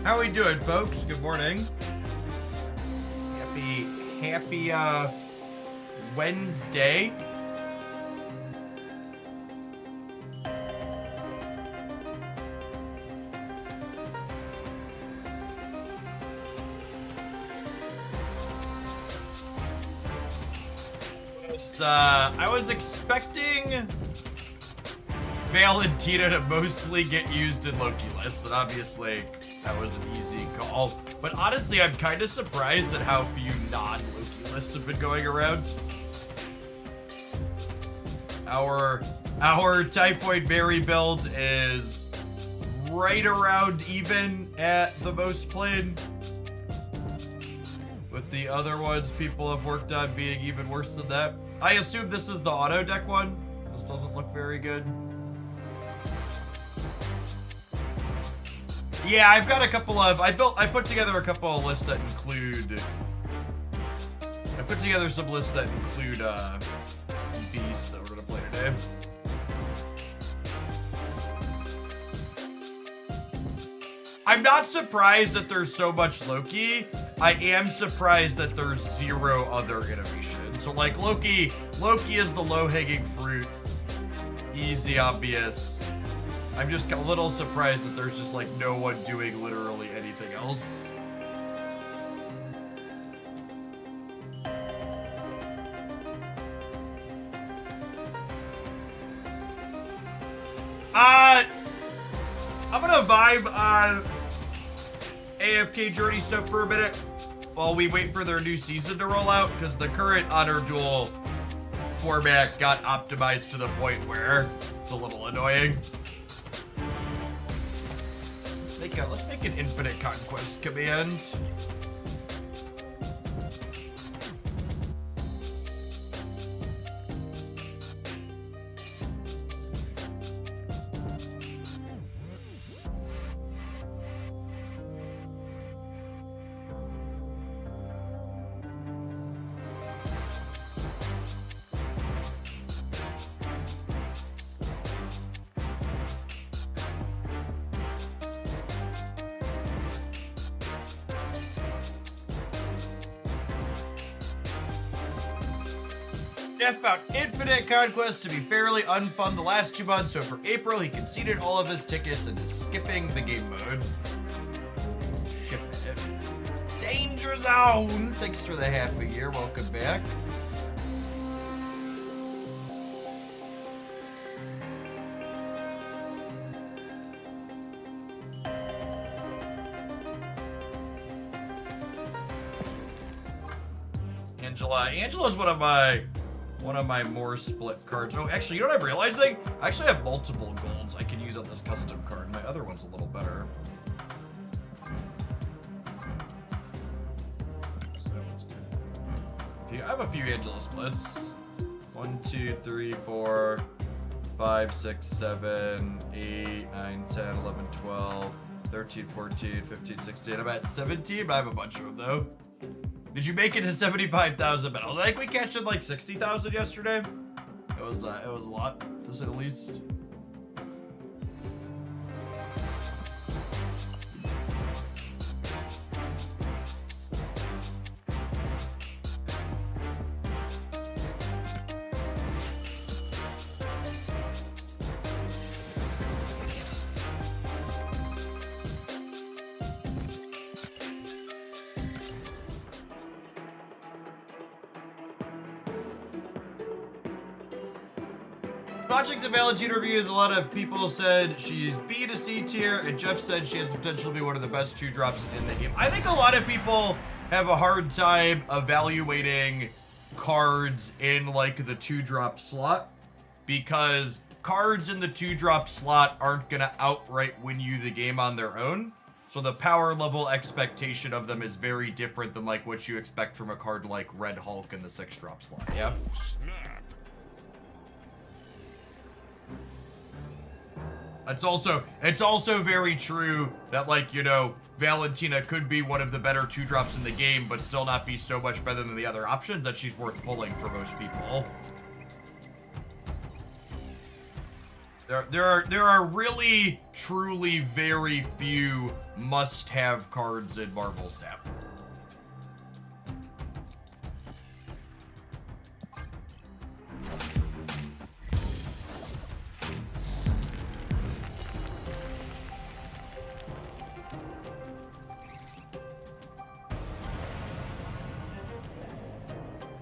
How we doing, folks? Good morning. Happy Wednesday. I was expecting Valentina to mostly get used in Loki lists, and obviously that was an easy call. But honestly, I'm kind of surprised at how few non-Loki lists have been going around. Our Typhoid Berry build is right around even at the most played, with the other ones people have worked on being even worse than that. I assume this is the auto deck one. This doesn't look very good. Yeah, I've got a couple of, I put together a couple of lists that include, I put together some lists that include beasts that we're gonna play today. I'm not surprised that there's so much Loki. I am surprised that there's zero other innovation. So like Loki is the low-hanging fruit, easy, obvious. I'm just a little surprised that there's just like no one doing literally anything else. I'm gonna vibe on AFK Journey stuff for a minute while we wait for their new season to roll out, because the current Honor Duel format got optimized to the point where it's a little annoying. Let's make an infinite conquest command. Jeff found Infinite Conquest to be fairly unfun the last 2 months, so for April he conceded all of his tickets and is skipping the game mode. Ship it. Danger Zone! Thanks for the half a year, welcome back. Angela's one of my more split cards. Oh, actually, you know what I'm realizing? I actually have multiple golds I can use on this custom card. My other one's a little better. So that one's good. I have a few Angela splits. 1, 2, 3, 4, 5, 6, 7, 8, 9, 10, 11, 12, 13, 14, 15, 16. I'm at 17, but I have a bunch of them though. Did you make it to 75,000 medals? I think we cashed in like 60,000 yesterday. It was a lot, to say the least. Watching the Valentina reviews, a lot of people said she's B to C tier, and Jeff said she has the potential to be one of the best 2-drops in the game. I think a lot of people have a hard time evaluating cards in like the 2-drop slot, because cards in the 2-drop slot aren't gonna outright win you the game on their own. So the power level expectation of them is very different than like what you expect from a card like Red Hulk in the 6-drop slot. Yeah. It's also very true that, like, you know, Valentina could be one of the better 2-drops in the game, but still not be so much better than the other options that she's worth pulling for most people. There are really, truly very few must-have cards in Marvel Snap.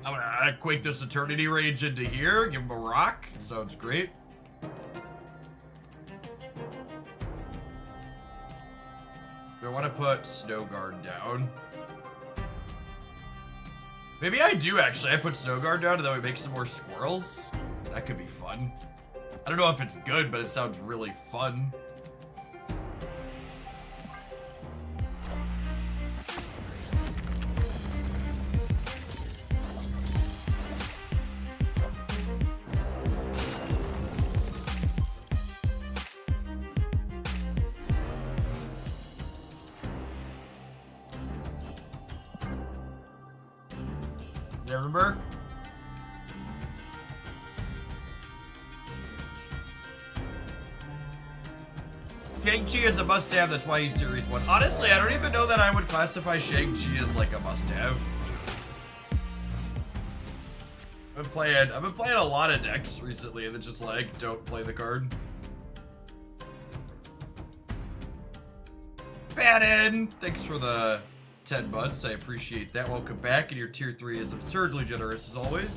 I'm gonna quake this Eternity Rage into here, give him a rock. Sounds great. Do I want to put Snow Guard down? Maybe I do actually. I put Snow Guard down and then we make some more squirrels. That could be fun. I don't know if it's good, but it sounds really fun. Neverberg? Shang-Chi is a must-have, that's why he's Series 1. Honestly, I don't even know that I would classify Shang-Chi as like a must-have. I've been playing a lot of decks recently that just like don't play the card. Bannon! Thanks for the 10 months, I appreciate that. Welcome back, and your tier 3 is absurdly generous as always.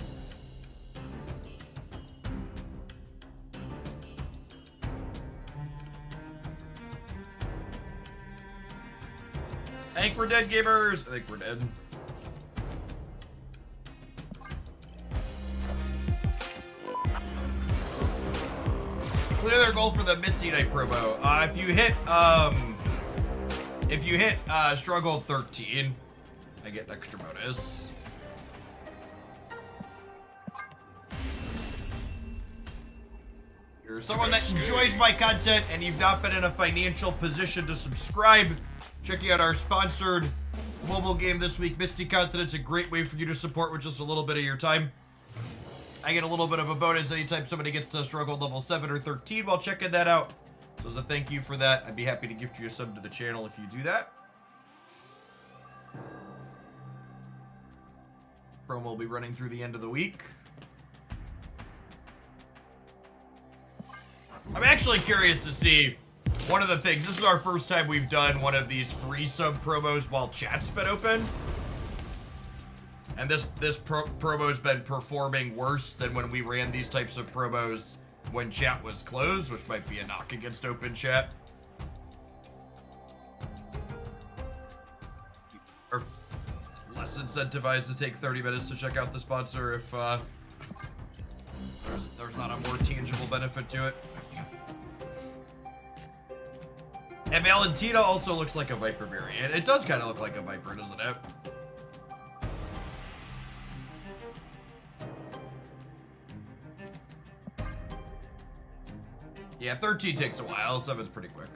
I think we're dead, gamers. I think we're dead. Clear their goal for the Misty Knight promo. If you hit Struggle 13, I get an extra bonus. You're someone that enjoys my content and you've not been in a financial position to subscribe, checking out our sponsored mobile game this week, Misty Continent's a great way for you to support with just a little bit of your time. I get a little bit of a bonus anytime somebody gets to Struggle level 7 or 13 while checking that out. So as a thank you for that, I'd be happy to gift you a sub to the channel if you do that. Promo will be running through the end of the week. I'm actually curious to see one of the things. This is our first time we've done one of these free sub promos while chat's been open. And this promo's been performing worse than when we ran these types of promos when chat was closed, which might be a knock against open chat. Or less incentivized to take 30 minutes to check out the sponsor if there's not a more tangible benefit to it. And Valentina also looks like a Viper variant. It does kind of look like a Viper, doesn't it? Yeah, 13 takes a while, 7's pretty quick.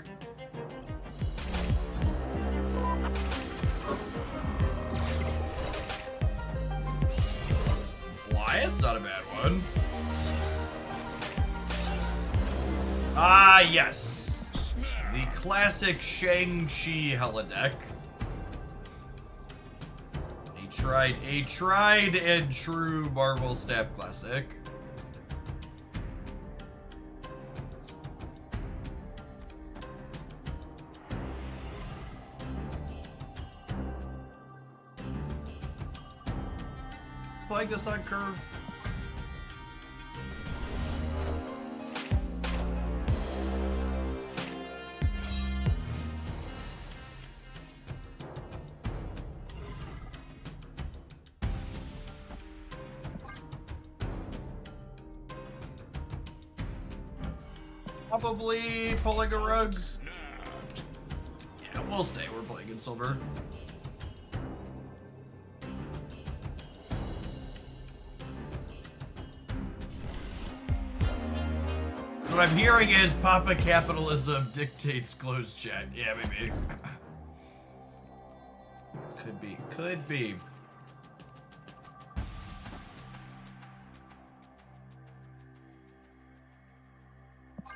Fly, it's not a bad one. Ah, yes. The classic Shang-Chi holodeck. A tried and true Marvel Snap classic. Playing this on curve. Probably pulling a rug. Yeah, we'll stay. We're playing in silver. What I'm hearing is Papa Capitalism dictates closed chat. Yeah, maybe. Could be. Could be.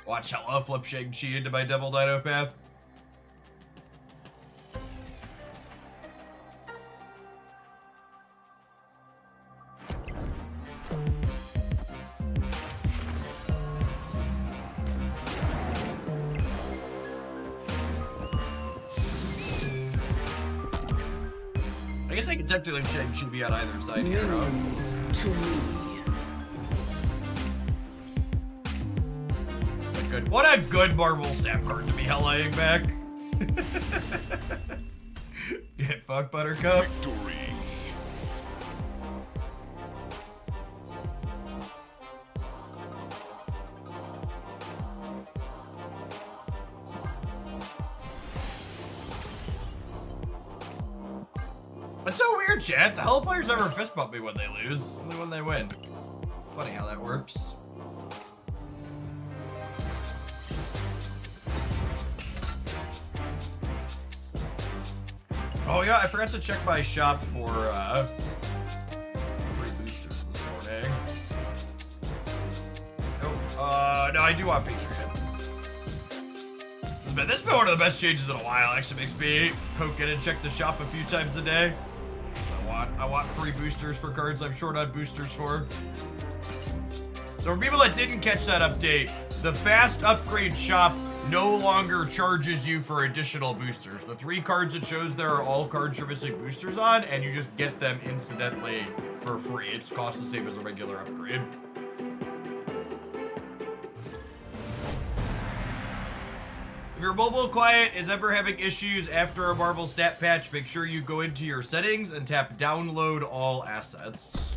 Watch how I'll flip Shang-Chi into my Devil Dino path. I guess I can technically Shang-Chi be on either side here, huh? To me. What a good Marvel Snap card to be hellaying back. Get fucked, Buttercup. Victory. That's so weird, chat. The hell players ever fist bump me when they lose, only when they win. Funny how that works. Oh yeah, I forgot to check my shop for free boosters this morning. Nope. No, I do want Patreon. This has been one of the best changes in a while. Actually makes me poke in and check the shop a few times a day. I want free boosters for cards I'm short on boosters for. So for people that didn't catch that update, the fast upgrade shop no longer charges you for additional boosters. The 3 cards it shows there are all cards you're missing boosters on, and you just get them incidentally for free. It costs the same as a regular upgrade. If your mobile client is ever having issues after a Marvel stat patch, make sure you go into your settings and tap download all assets.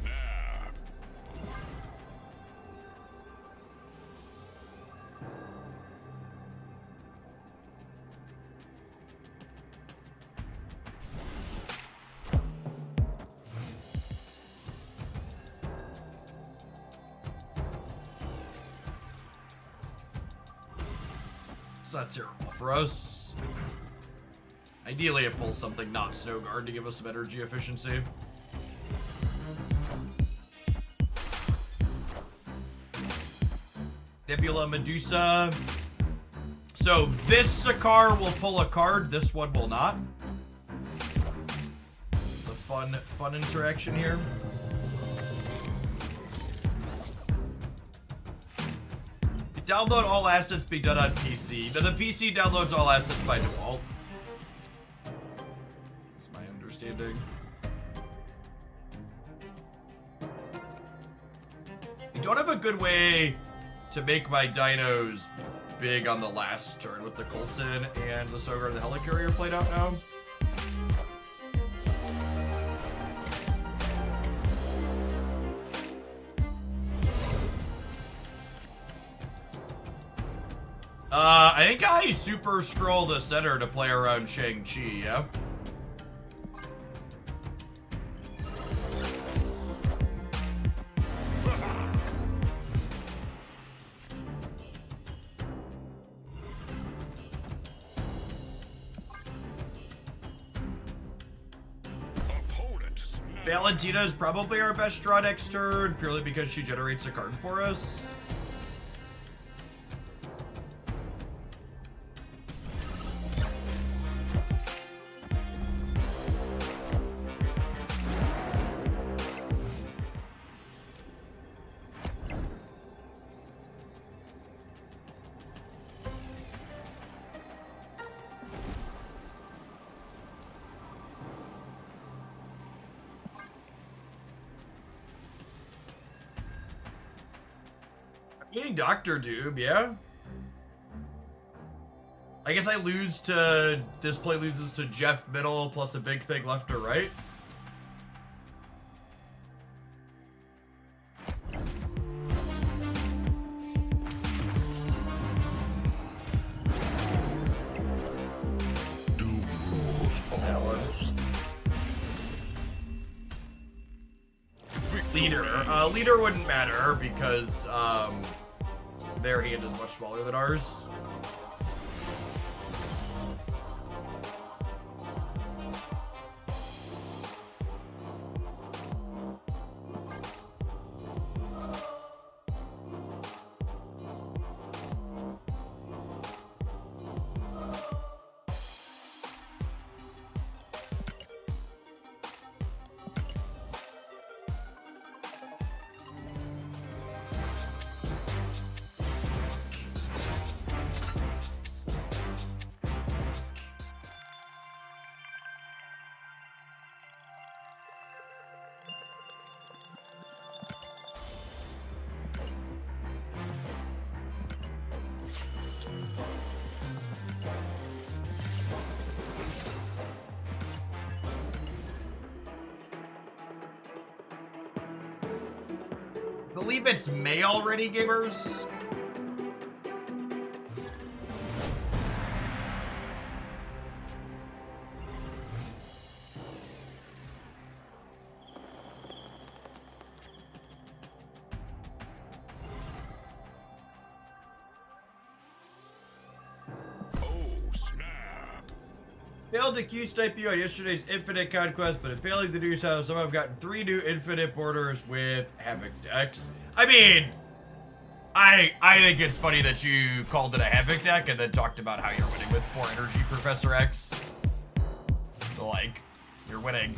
Not terrible for us. Ideally, it pulls something not Snow Guard to give us some energy efficiency. Nebula Medusa. So this Sakaar will pull a card, this one will not. It's a fun interaction here. Download all assets being done on PC. Now the PC downloads all assets by default. That's my understanding. I don't have a good way to make my dinos big on the last turn with the Coulson and the Sogar and the Helicarrier played out now. I think I super scroll the center to play around Shang-Chi, yeah? Valentina is probably our best draw next turn, purely because she generates a card for us. Getting Dr. Doom, yeah? I guess I lose to... This play loses to Jeff middle plus a big thing left or right. Doom rules all. Leader wouldn't matter because their hand is much smaller than ours. believe it's May already, gamers. Failed to Q-Snipe you on yesterday's Infinite Conquest, but in failing to do so, somehow I've gotten 3 new Infinite borders with Havoc decks. I mean, I think it's funny that you called it a Havoc deck and then talked about how you're winning with 4 energy Professor X. So, like, you're winning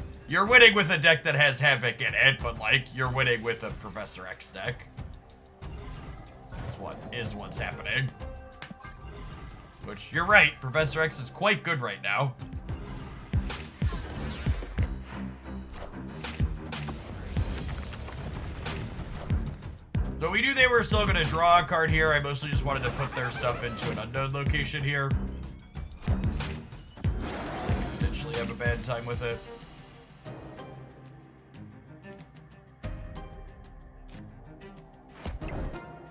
with a deck that has Havoc in it, but like, you're winning with a Professor X deck. That's what's happening. Which, you're right, Professor X is quite good right now. So we knew they were still going to draw a card here. I mostly just wanted to put their stuff into an unknown location here. So they could potentially have a bad time with it.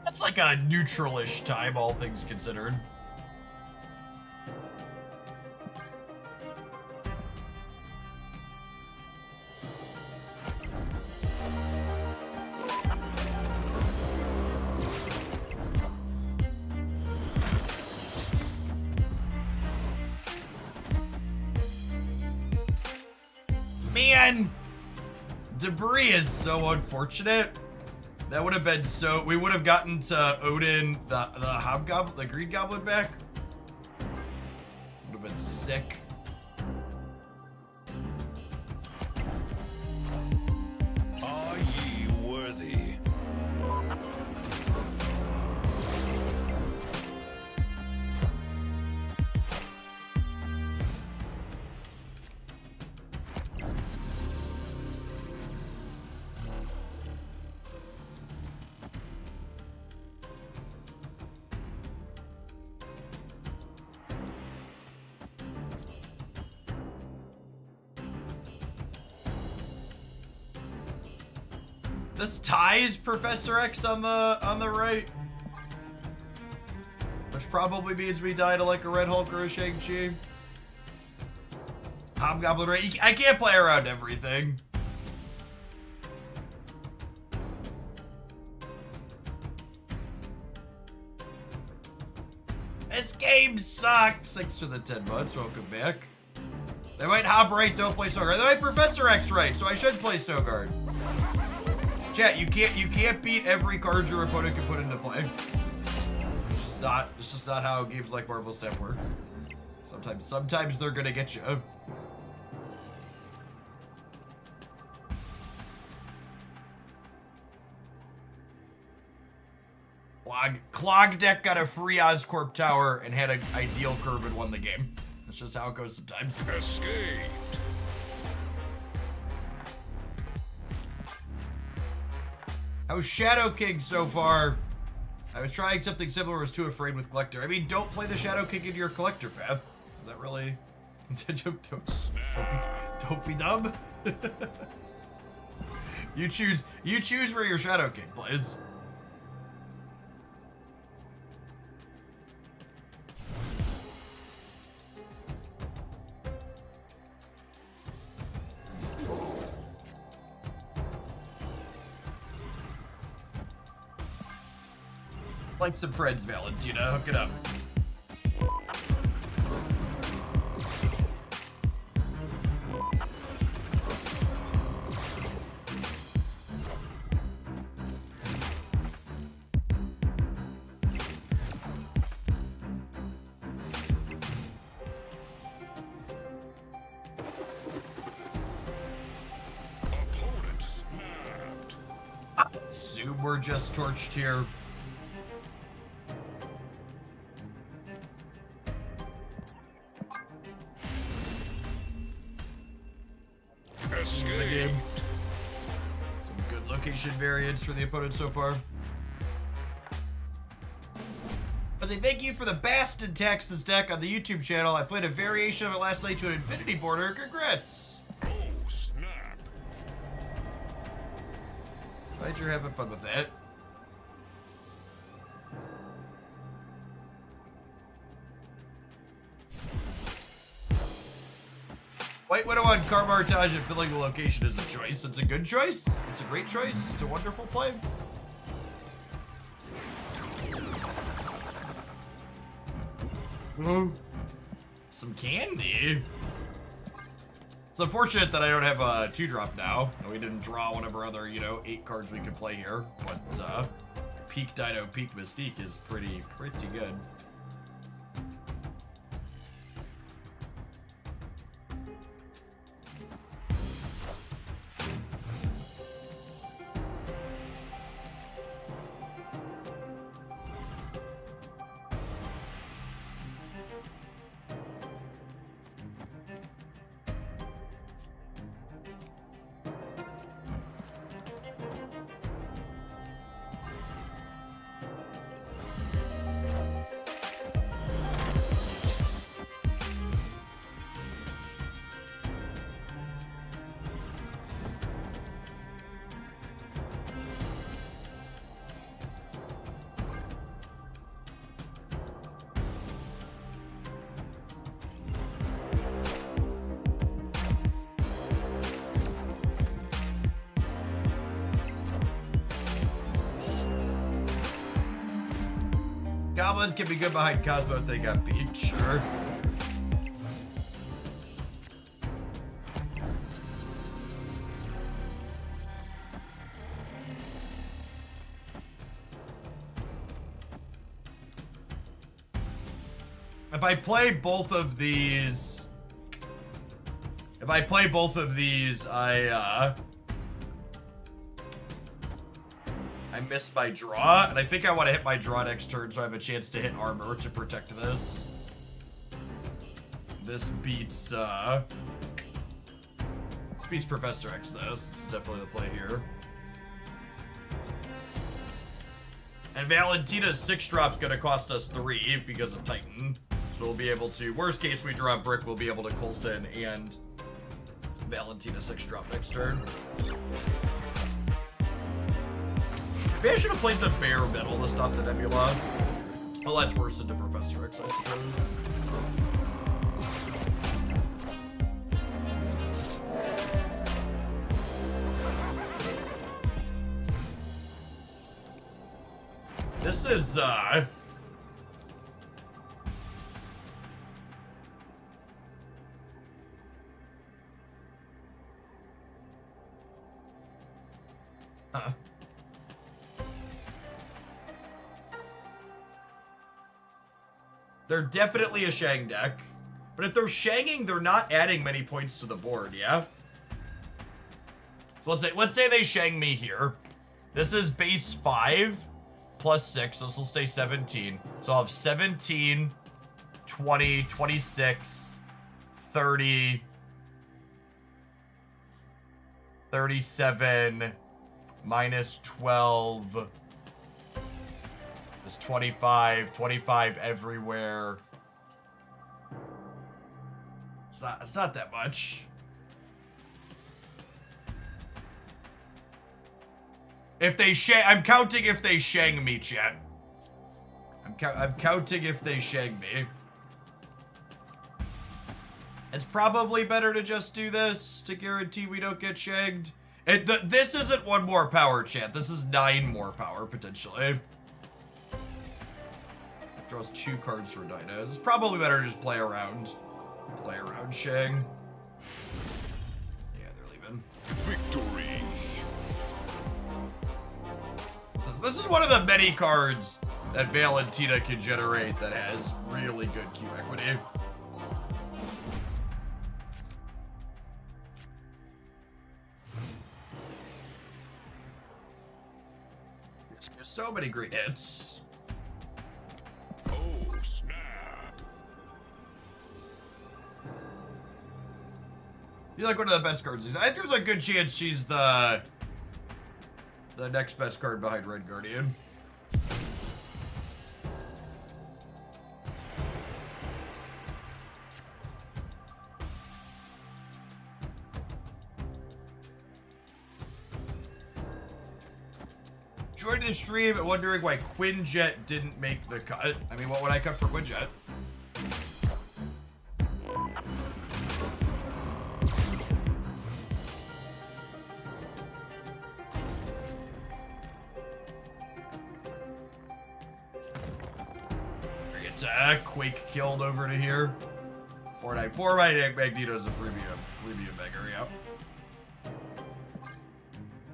That's like a neutral-ish time, all things considered. Man, debris is so unfortunate. That would have been so. We would have gotten to Odin the hobgoblin, the green goblin back. Would have been sick. Are ye worthy? This ties Professor X on the right, which probably means we die to like a Red Hulk or a Shang-Chi. Hobgoblin right. I can't play around everything. This game sucks. Thanks for the 10 months. Welcome back. They might Hob right, don't play Snowguard. They might Professor X right, so I should play Snowguard. Chat, you can't beat every card your opponent can put into play. It's just not how games like Marvel Snap work. Sometimes they're gonna get you. Clog deck got a free Oscorp tower and had an ideal curve and won the game. That's just how it goes sometimes. Escaped. How's Shadow King so far? I was trying something similar, was too afraid with Collector. I mean, don't play the Shadow King into your Collector path. Is that really... don't be dumb. You choose where your Shadow King plays. Like some friends, Valentina. Hook it up. Opponent snapped. Assume we're just torched here. Escape. Some good location variants for the opponent so far. I say thank you for the Bastion Taxes deck on the YouTube channel. I played a variation of it last night to an Infinity border. Congrats! Oh, snap. Glad you're having fun with that. White Widow on Carmartage and filling the location is a choice. It's a good choice. It's a great choice. It's a wonderful play. Some candy. It's unfortunate that I don't have a 2-drop now. And we didn't draw one of our other, 8 cards we could play here. But Peak Dino, Peak Mystique is pretty good. Goblins can be good behind Cosmo if they got beat, sure. If I play both of these, I missed my draw, and I think I want to hit my draw next turn so I have a chance to hit armor to protect this. This beats Professor X, though. This is definitely the play here. And Valentina's 6-drop's gonna cost us 3 because of Titan. So we'll be able to, worst case we draw a brick, we'll be able to Coulson and Valentina 6-drop next turn. Maybe I should have played the bare metal to stop the Nebula. Well, that's worse than the Professor X, I suppose. This is, They're definitely a Shang deck. But if they're Shanging, they're not adding many points to the board, yeah? So let's say they Shang me here. This is base 5 plus 6. This will stay 17. So I'll have 17, 20, 26, 30, 37, minus 12. There's 25, 25 everywhere. It's not that much. If they I'm counting if they Shang me, chat. I'm counting if they Shang me. It's probably better to just do this to guarantee we don't get shagged. This isn't 1 more power, chat. This is 9 more power, potentially. Draws 2 cards for Dinos. It's probably better to just play around. Play around Shang. Yeah, they're leaving. Victory. This is one of the many cards that Valentina can generate that has really good Q equity. There's so many great hits. Oh, snap. You're like one of the best cards. I think there's a good chance she's the next best card behind Red Guardian. Joining the stream and wondering why Quinjet didn't make the cut. I mean, what would I cut for Quinjet? get Quake killed over to here. 494 Magneto's a premium beggar, yep.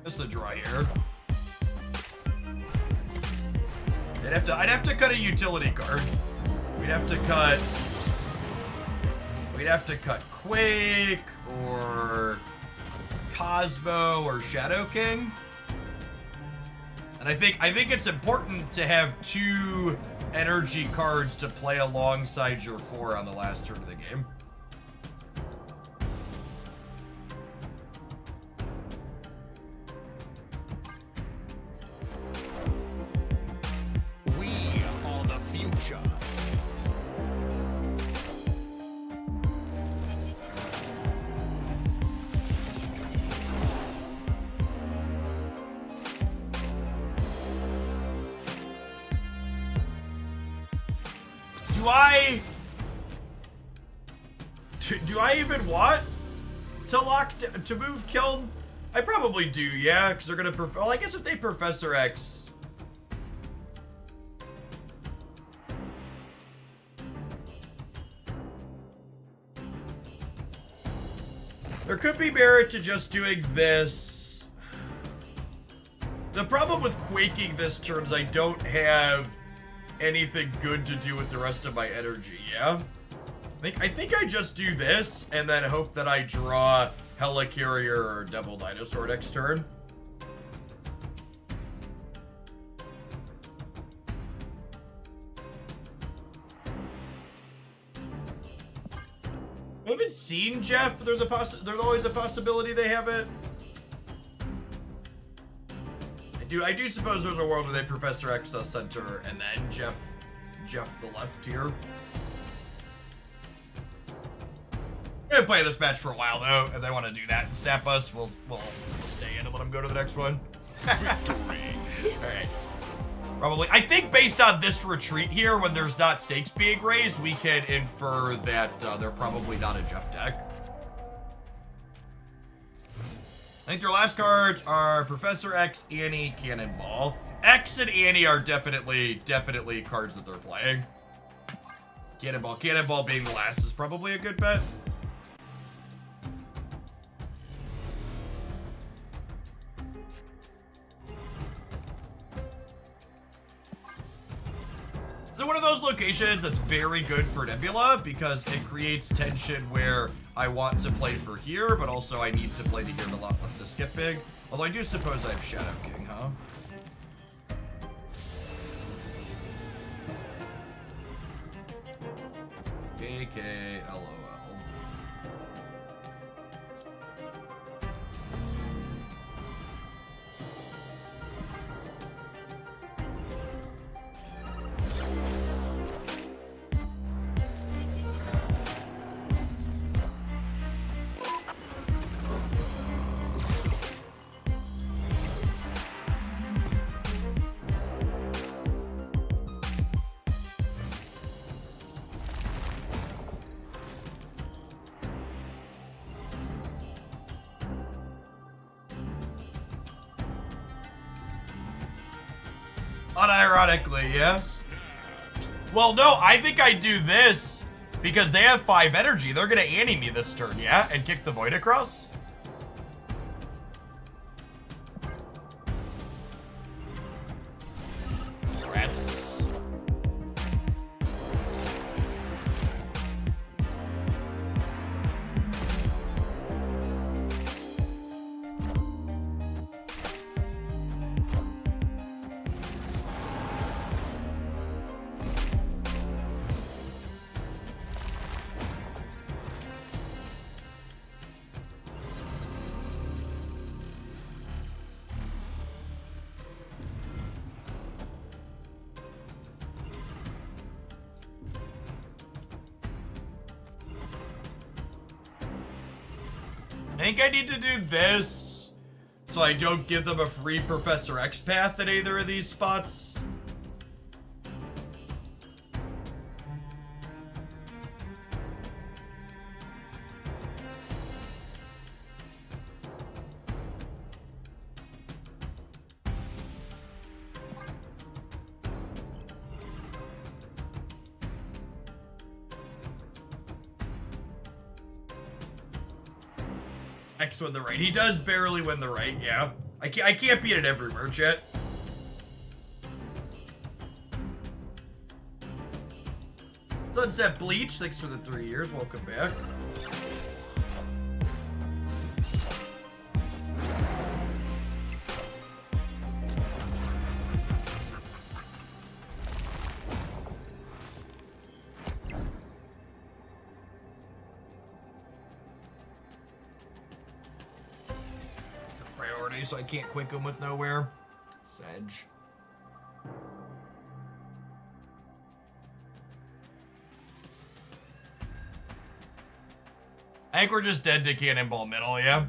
Just a draw here. I'd have to cut a utility card. We'd have to cut Quake or Cosmo or Shadow King. And I think it's important to have 2 energy cards to play alongside your 4 on the last turn of the game. We are the future. Do I even want to move Kiln? I probably do, yeah, because they're gonna. Well, I guess if they Professor X. There could be merit to just doing this. The problem with quaking this turn is I don't have anything good to do with the rest of my energy, yeah? I think I just do this and then hope that I draw Helicarrier or Devil Dinosaur next turn. I haven't seen Jeff, but there's always a possibility they have it. I do suppose there's a world where they Professor X the center and then Jeff the left here. I'm gonna play this match for a while though. If they want to do that and snap us, we'll stay in and let them go to the next one. Victory. All right. Probably. I think based on this retreat here, when there's not stakes being raised, we can infer that they're probably not a Jeff deck. I think their last cards are Professor X, Annie, Cannonball. X and Annie are definitely cards that they're playing. Cannonball being the last is probably a good bet. So one of those locations that's very good for Nebula because it creates tension where I want to play for here, but also I need to play to here to lot with the skip big. Although I do suppose I have Shadow King, huh? KKLOL. Unironically, yeah? Well, no, I think I do this because they have 5 energy. They're gonna Annie me this turn, yeah? And kick the Void across? Rats. I think I need to do this so I don't give them a free Professor X path at either of these spots. X win the right. He does barely win the right, yeah. I can't beat it everywhere, chat. Sunset Bleach, thanks for the 3 years. Welcome back. Priority, so I can't quick him with nowhere. Sedge. I think we're just dead to Cannonball Middle, yeah?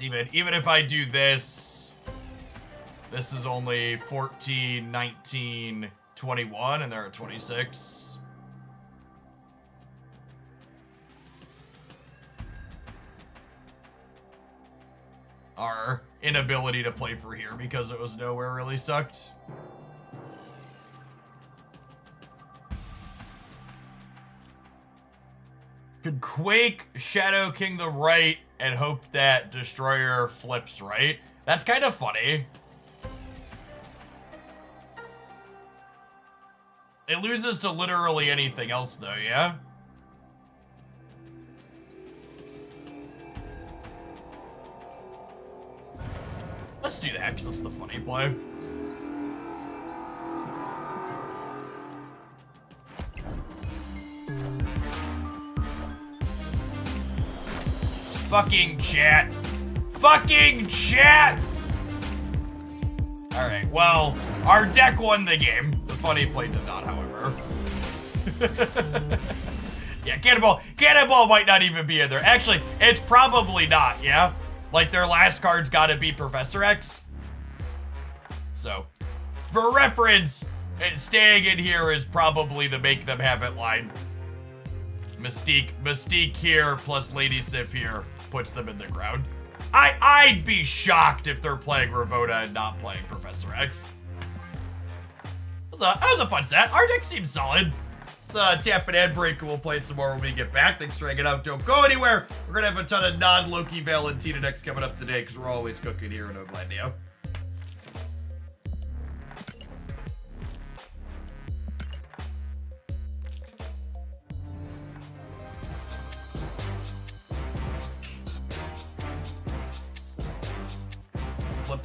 Even if I do this, this is only 14, 19, 21, and they're at 26. Our inability to play for here because it was nowhere really sucked. Could Quake Shadow King the right and hope that Destroyer flips right. That's kind of funny. It loses to literally anything else though, yeah? Let's do that, because that's the funny play. Fucking chat. Fucking chat! Alright, well, our deck won the game. The funny play did not, however. Yeah, Cannonball might not even be in there. Actually, it's probably not, yeah? Like, their last card's gotta be Professor X. So, for reference, staying in here is probably the make them have it line. Mystique here plus Lady Sif here puts them in the ground. I'd be shocked if they're playing Ravona and not playing Professor X. That was a fun set. Our deck seems solid. Let's tap an ad break and we'll play some more when we get back. Thanks for hanging out. Don't go anywhere. We're going to have a ton of non-Loki Valentina decks coming up today because we're always cooking here in Oglandia.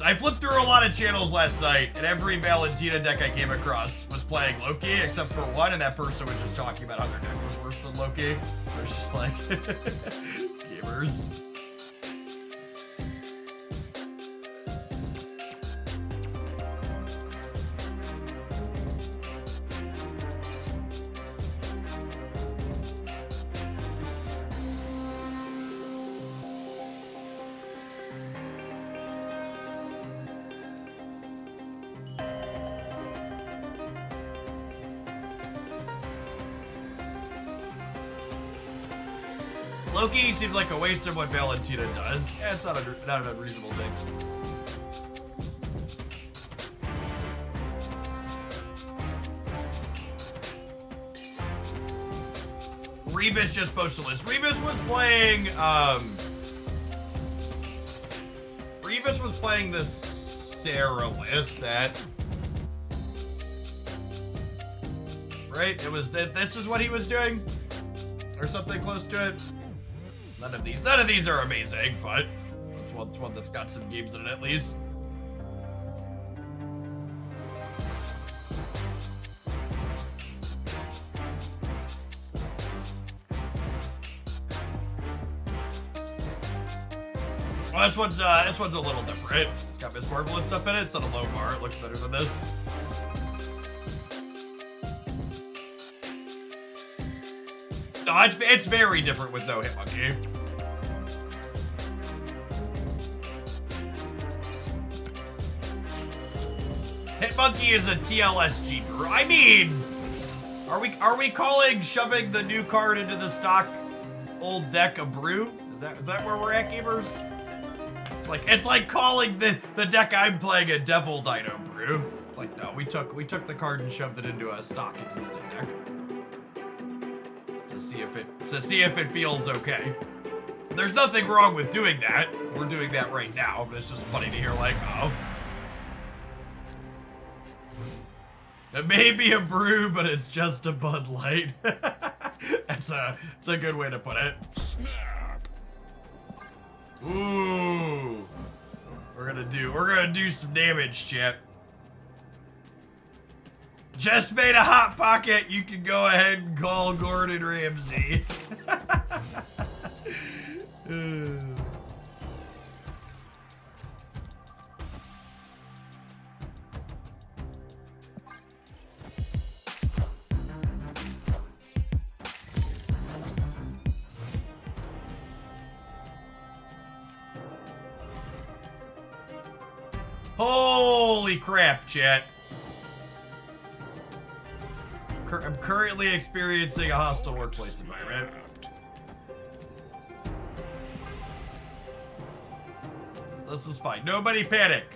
I flipped through a lot of channels last night, and every Valentina deck I came across was playing Loki, except for one, and that person was just talking about how their deck was worse than Loki. It was just like, gamers. Loki seems like a waste of what Valentina does. Yeah, it's not an unreasonable thing. Rebus just posted a list. Rebus was playing the Sarah list that... Right? It was this is what he was doing? Or something close to it? None of these are amazing, but that's one that's got some games in it at least. Well, this one's a little different. It's got Miss Marvel and stuff in it. It's not a low bar. It looks better than this. No, it's very different with no Hitmonkey. Hitmonkey is a TLS cheaper. I mean, are we calling shoving the new card into the stock old deck a brew? Is that where we're at, gamers? It's like calling the deck I'm playing a Devil Dino Brew. It's like, no, we took the card and shoved it into a stock existing deck to see if it feels okay. There's nothing wrong with doing that. We're doing that right now, but it's just funny to hear like, oh. It may be a brew, but it's just a Bud Light. It's a good way to put it. Snap. Ooh. We're gonna do some damage, chat. Just made a hot pocket. You can go ahead and call Gordon Ramsay. Holy crap, chat. I'm currently experiencing a hostile workplace environment. This is fine. Nobody panic.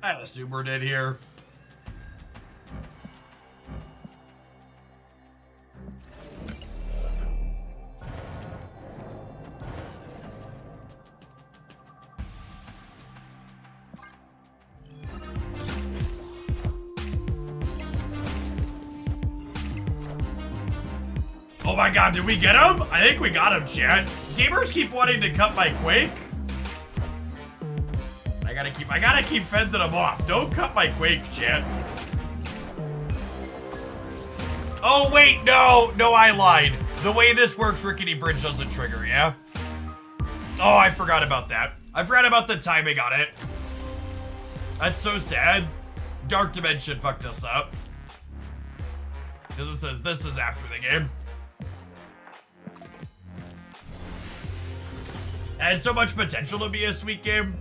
I assume we're dead here. Oh my god, did we get him? I think we got him, chat. Gamers keep wanting to cut my Quake. I gotta keep fending them off. Don't cut my Quake, chat. Oh wait, no, I lied. The way this works, Rickety Bridge doesn't trigger, yeah? Oh, I forgot about that. I forgot about the timing on it. That's so sad. Dark Dimension fucked us up. This is after the game. It has so much potential to be a sweet game.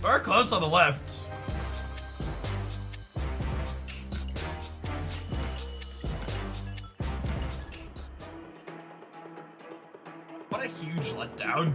We're close on the left. What a huge letdown.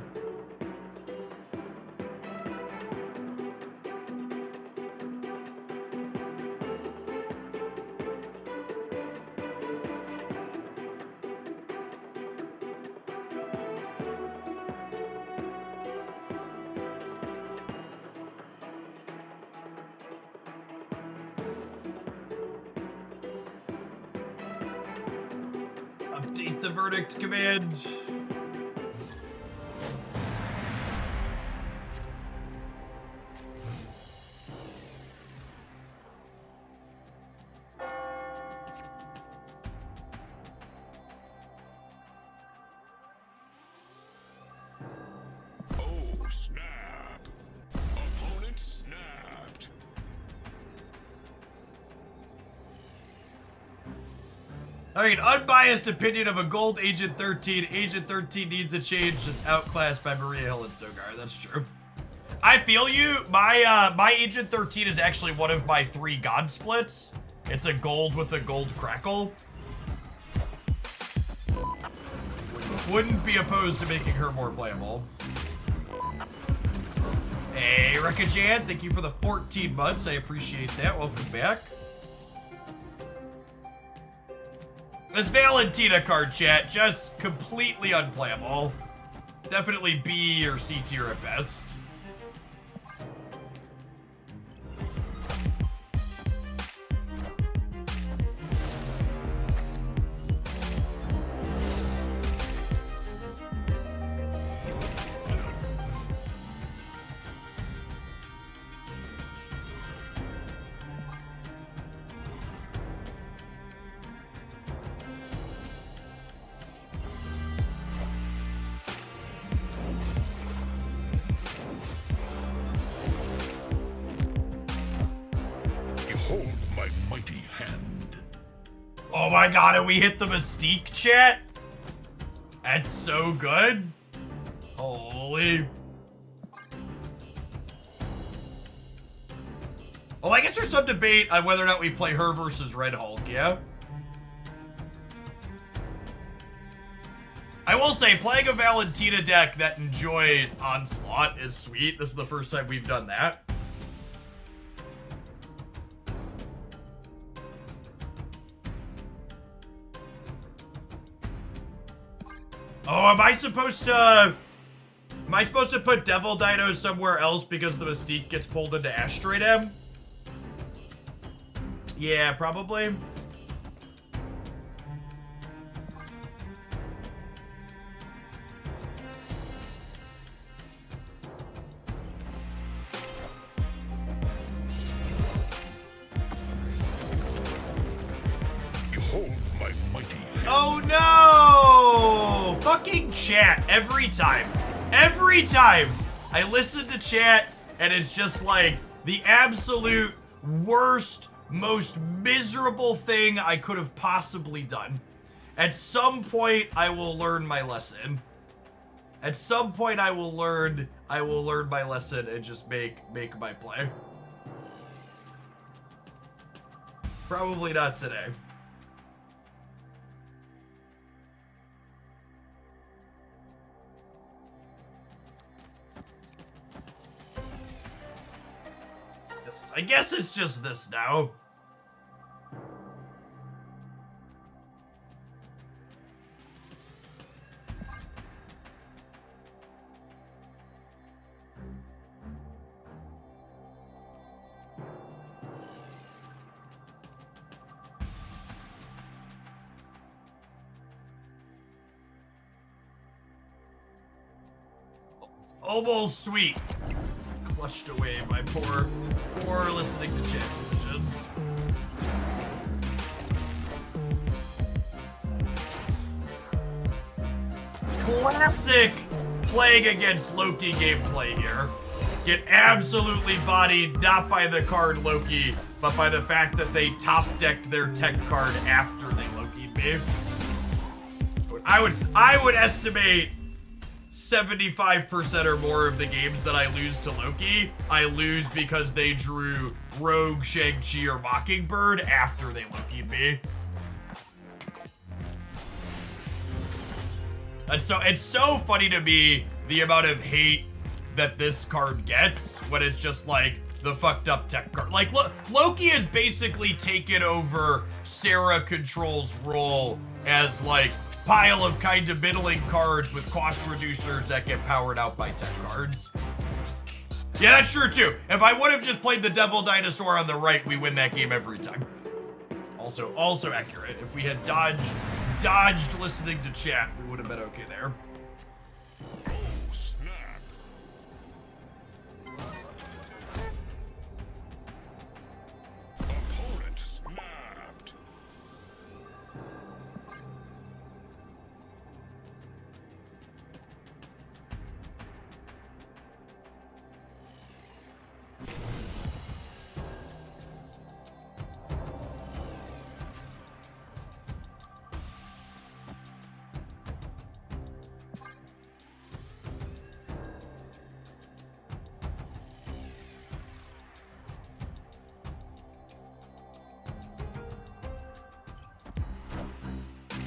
Update the verdict command. Oh, snap. Opponent snapped. I mean, unbiased opinion of a gold Agent 13. Agent 13 needs a change, just outclassed by Maria Hill and Stogar. That's true. I feel you. My Agent 13 is actually one of my 3 god splits. It's a gold with a gold crackle. Wouldn't be opposed to making her more playable. Hey, Rekka-Jan, thank you for the 14 months. I appreciate that. Welcome back. This Valentina card, chat, just completely unplayable. Definitely B or C tier at best. Oh my god, and we hit the Mystique, chat? That's so good. Holy. Well, I guess there's some debate on whether or not we play her versus Red Hulk, yeah? I will say, playing a Valentina deck that enjoys Onslaught is sweet. This is the first time we've done that. Oh, am I supposed to put Devil Dino somewhere else because the Mystique gets pulled into Asteroid M? Yeah, probably. Behold my mighty hand. Oh no! Fucking chat every time. Every time I listen to chat and it's just like the absolute worst, most miserable thing I could have possibly done. At some point I will learn my lesson. At some point I will learn my lesson and just make my play. Probably not today. I guess it's just this now. Almost sweet. Clutched away by poor listening to chat decisions. Classic playing against Loki gameplay here. Get absolutely bodied not by the card Loki, but by the fact that they top decked their tech card after they Loki'd me. I would estimate 75% or more of the games that I lose to Loki, I lose because they drew Rogue, Shang-Chi, or Mockingbird after they Loki'd me. And so it's so funny to me the amount of hate that this card gets when it's just like the fucked up tech card. Like Loki has basically taken over Sarah Control's role as like pile of kind of middling cards with cost reducers that get powered out by tech cards. Yeah, that's true too. If I would have just played the Devil Dinosaur on the right, we win that game every time. Also accurate. If we had dodged listening to chat, we would have been okay there. Oh, snap. Opponent snapped.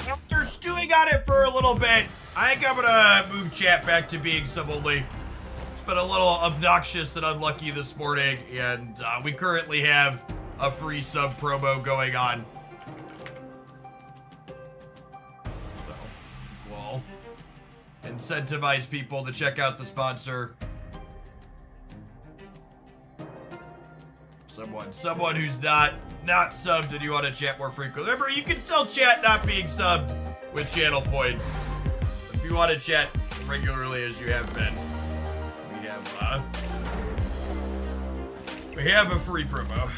After stewing on it for a little bit, I think I'm gonna move chat back to being sub only. It's been a little obnoxious and unlucky this morning, and we currently have a free sub promo going on. So, we'll incentivize people to check out the sponsor. Someone who's not subbed and you want to chat more frequently. Remember, you can still chat not being subbed with channel points. If you want to chat regularly as you have been, we have a free promo.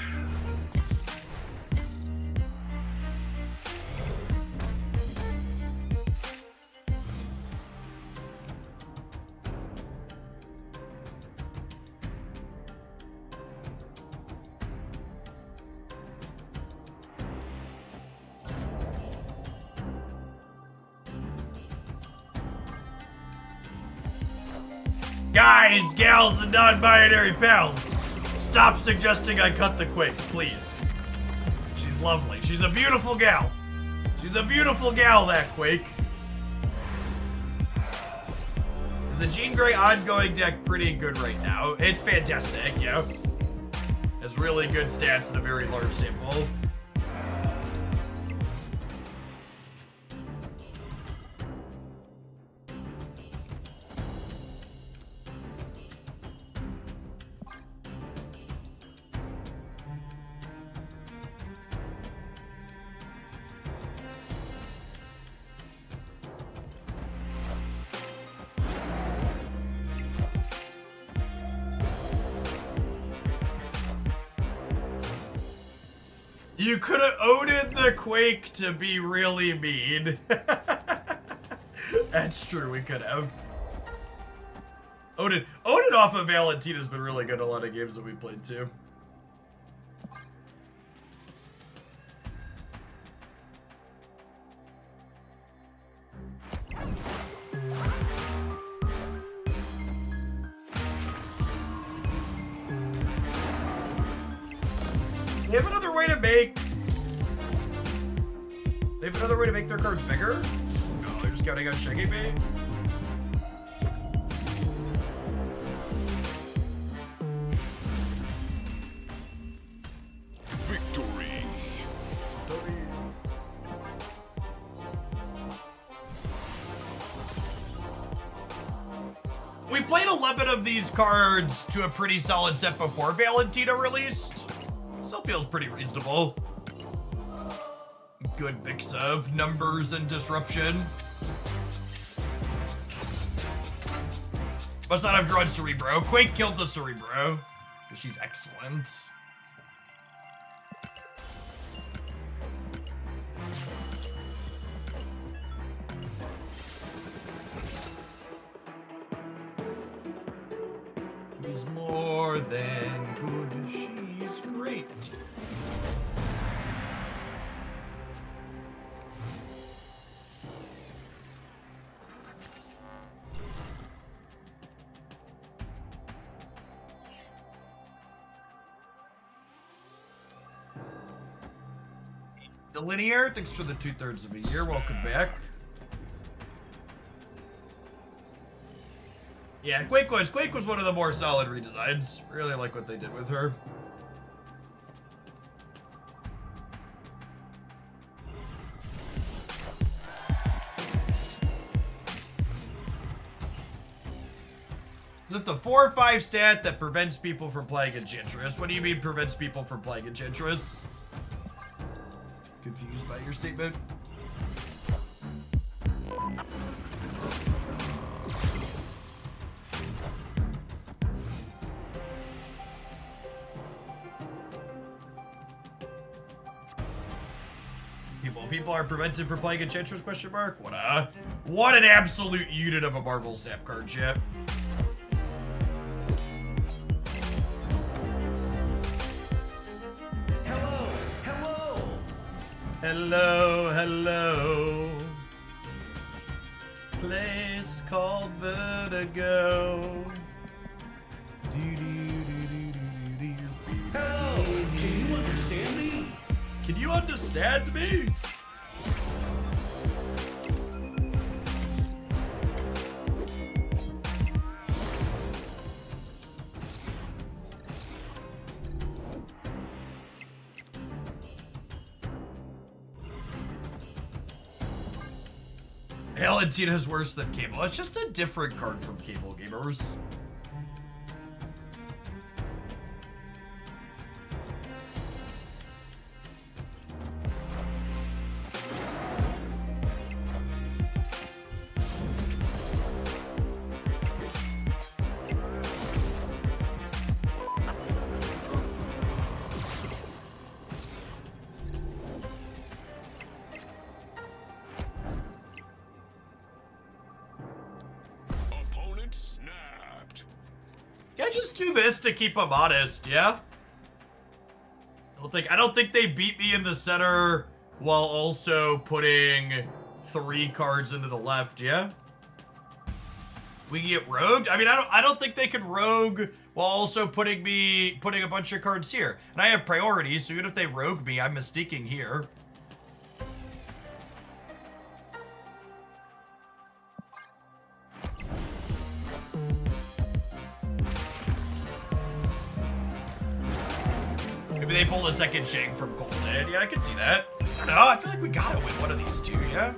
Guys, gals, and non-binary pals, stop suggesting I cut the Quake, please. She's lovely. She's a beautiful gal. She's a beautiful gal, that Quake. The Jean Grey ongoing deck pretty good right now. It's fantastic, yeah. Has really good stats in a very large sample. You could have oded the Quake to be really mean. That's true, we could have. Oded off of Valentina's been really good in a lot of games that we played too. They have another way to make... They have another way to make their cards bigger? No, they're just counting on shaking me. Victory. We played 11 of these cards to a pretty solid set before Valentina released. Still feels pretty reasonable. Good mix of numbers and disruption. Must not have drawn Cerebro. Quake killed the Cerebro. She's excellent. She's more than good. She's great. Delineator, thanks for the 2/3 of a year. Welcome back. Yeah, Quake was one of the more solid redesigns. Really like what they did with her. Is it the 4/5 stat that prevents people from playing Enchantress? What do you mean prevents people from playing Enchantress? Confused by your statement? People are prevented from playing Enchantress, question mark? What an absolute unit of a Marvel Snap card, chat. Hello, hello. Place called Vertigo. Hello, can you understand me? Can you understand me? Valentina's worse than Cable. It's just a different card from Cable Gamers. Do this to keep them honest, yeah? I don't think they beat me in the center while also putting 3 cards into the left, yeah? We get rogued? I mean, I don't think they could rogue while also putting a bunch of cards here. And I have priority, so even if they rogue me, I'm mistaking here. Maybe they pulled a second Shang from Colstead. Yeah, I can see that. I don't know. I feel like we gotta win one of these two, yeah?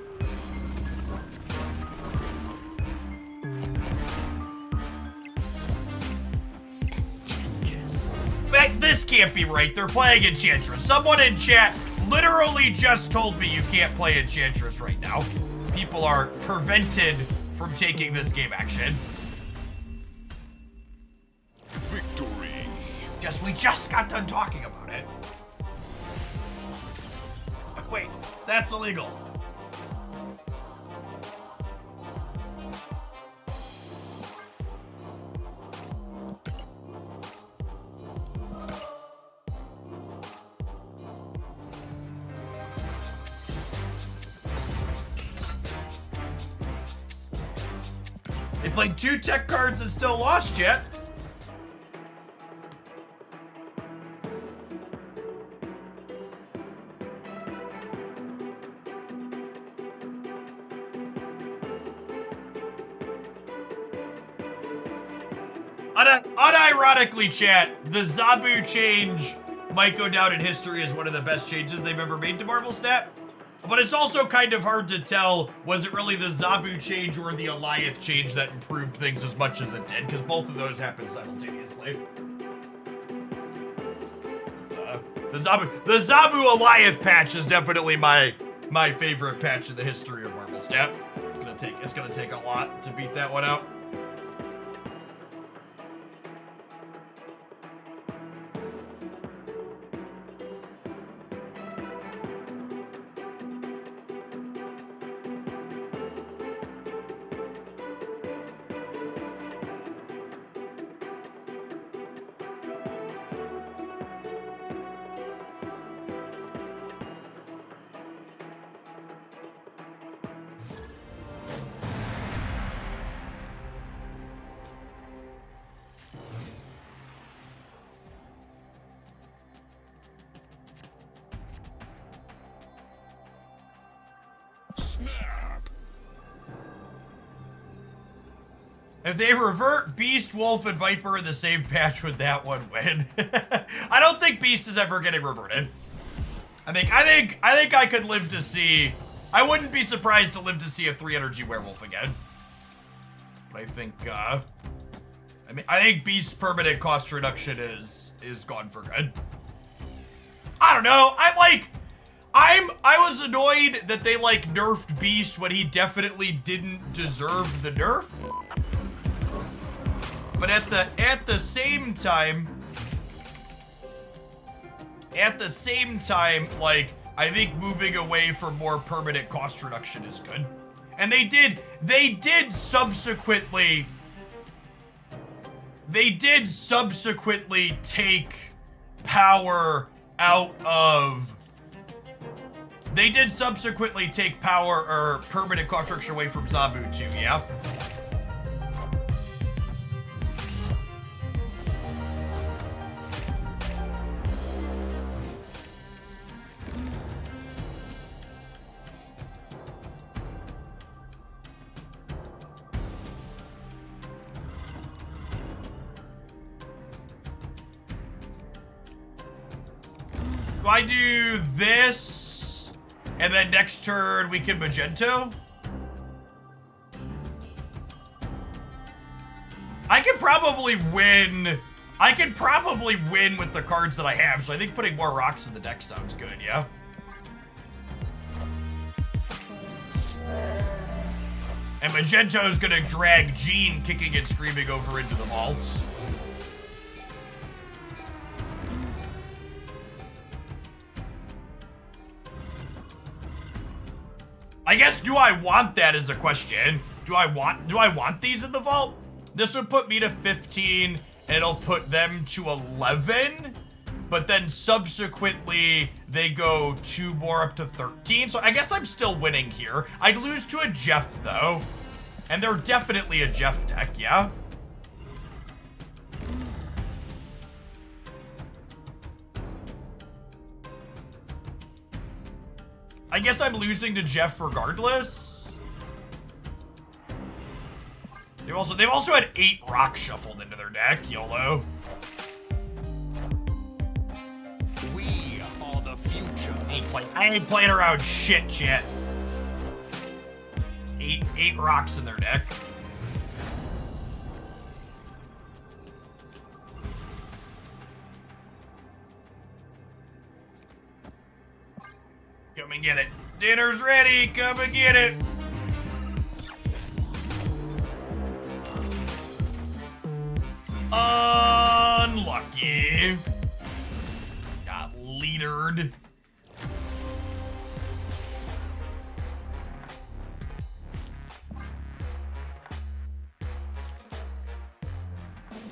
This can't be right. They're playing Enchantress. Someone in chat literally just told me you can't play Enchantress right now. People are prevented from taking this game action. Victory. We just got done talking about it. Wait, that's illegal. They played 2 tech cards and still lost yet. Unironically, chat, the Zabu change might go down in history as one of the best changes they've ever made to Marvel Snap. But it's also kind of hard to tell, was it really the Zabu change or the Alliance change that improved things as much as it did? Because both of those happened simultaneously. The Zabu Alliance patch is definitely my favorite patch in the history of Marvel Snap. It's gonna take a lot to beat that one out. Snap. If they revert Beast, Wolf, and Viper in the same patch, would that one win? I don't think Beast is ever getting reverted. I think I could live to see. I wouldn't be surprised to live to see a 3-energy werewolf again. But I think Beast's permanent cost reduction is gone for good. I don't know. I was annoyed that they nerfed Beast when he definitely didn't deserve the nerf. But at the same time, I think moving away from more permanent cost reduction is good. And they did subsequently take power out of. They did subsequently take power or permanent cost reduction away from Zabu too, yeah? Do I do this, and then next turn we can Magento? I could probably win with the cards that I have, so I think putting more rocks in the deck sounds good, yeah? And Magento's gonna drag Jean kicking and screaming over into the vaults. I guess, do I want that is a question. Do I want these in the vault? This would put me to 15, and it'll put them to 11. But then subsequently, they go 2 more up to 13. So I guess I'm still winning here. I'd lose to a Jeff, though. And they're definitely a Jeff deck, yeah? I guess I'm losing to Jeff regardless. They've also had 8 rocks shuffled into their deck, YOLO. We are the future. I ain't playing around shit. 8 rocks in their deck. Come and get it. Dinner's ready. Come and get it. Unlucky. Got leadered.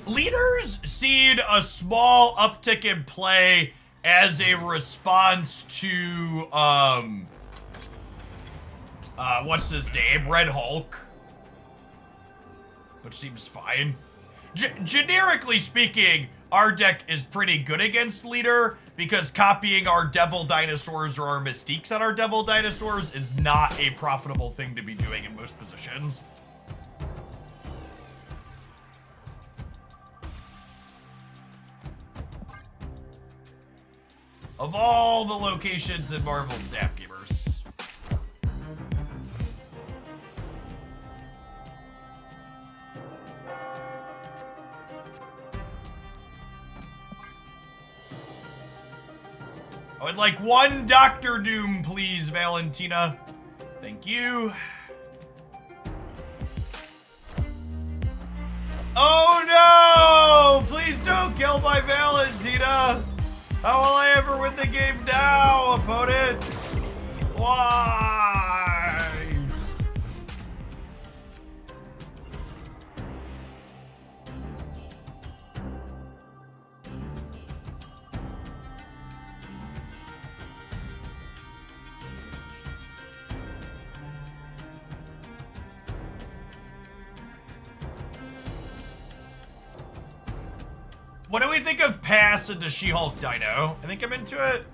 Leaders seen a small uptick in play as a response to, what's his name? Red Hulk. Which seems fine. Generically speaking, our deck is pretty good against Leader because copying our Devil Dinosaurs or our Mystiques on our Devil Dinosaurs is not a profitable thing to be doing in most positions. Of all the locations in Marvel Snapkeepers. I would like 1 Doctor Doom, please, Valentina. Thank you. Oh no! Please don't kill my Valentina! How will I ever win the game now, opponent? Why? What do we think of pass into She-Hulk Dino? I think I'm into it.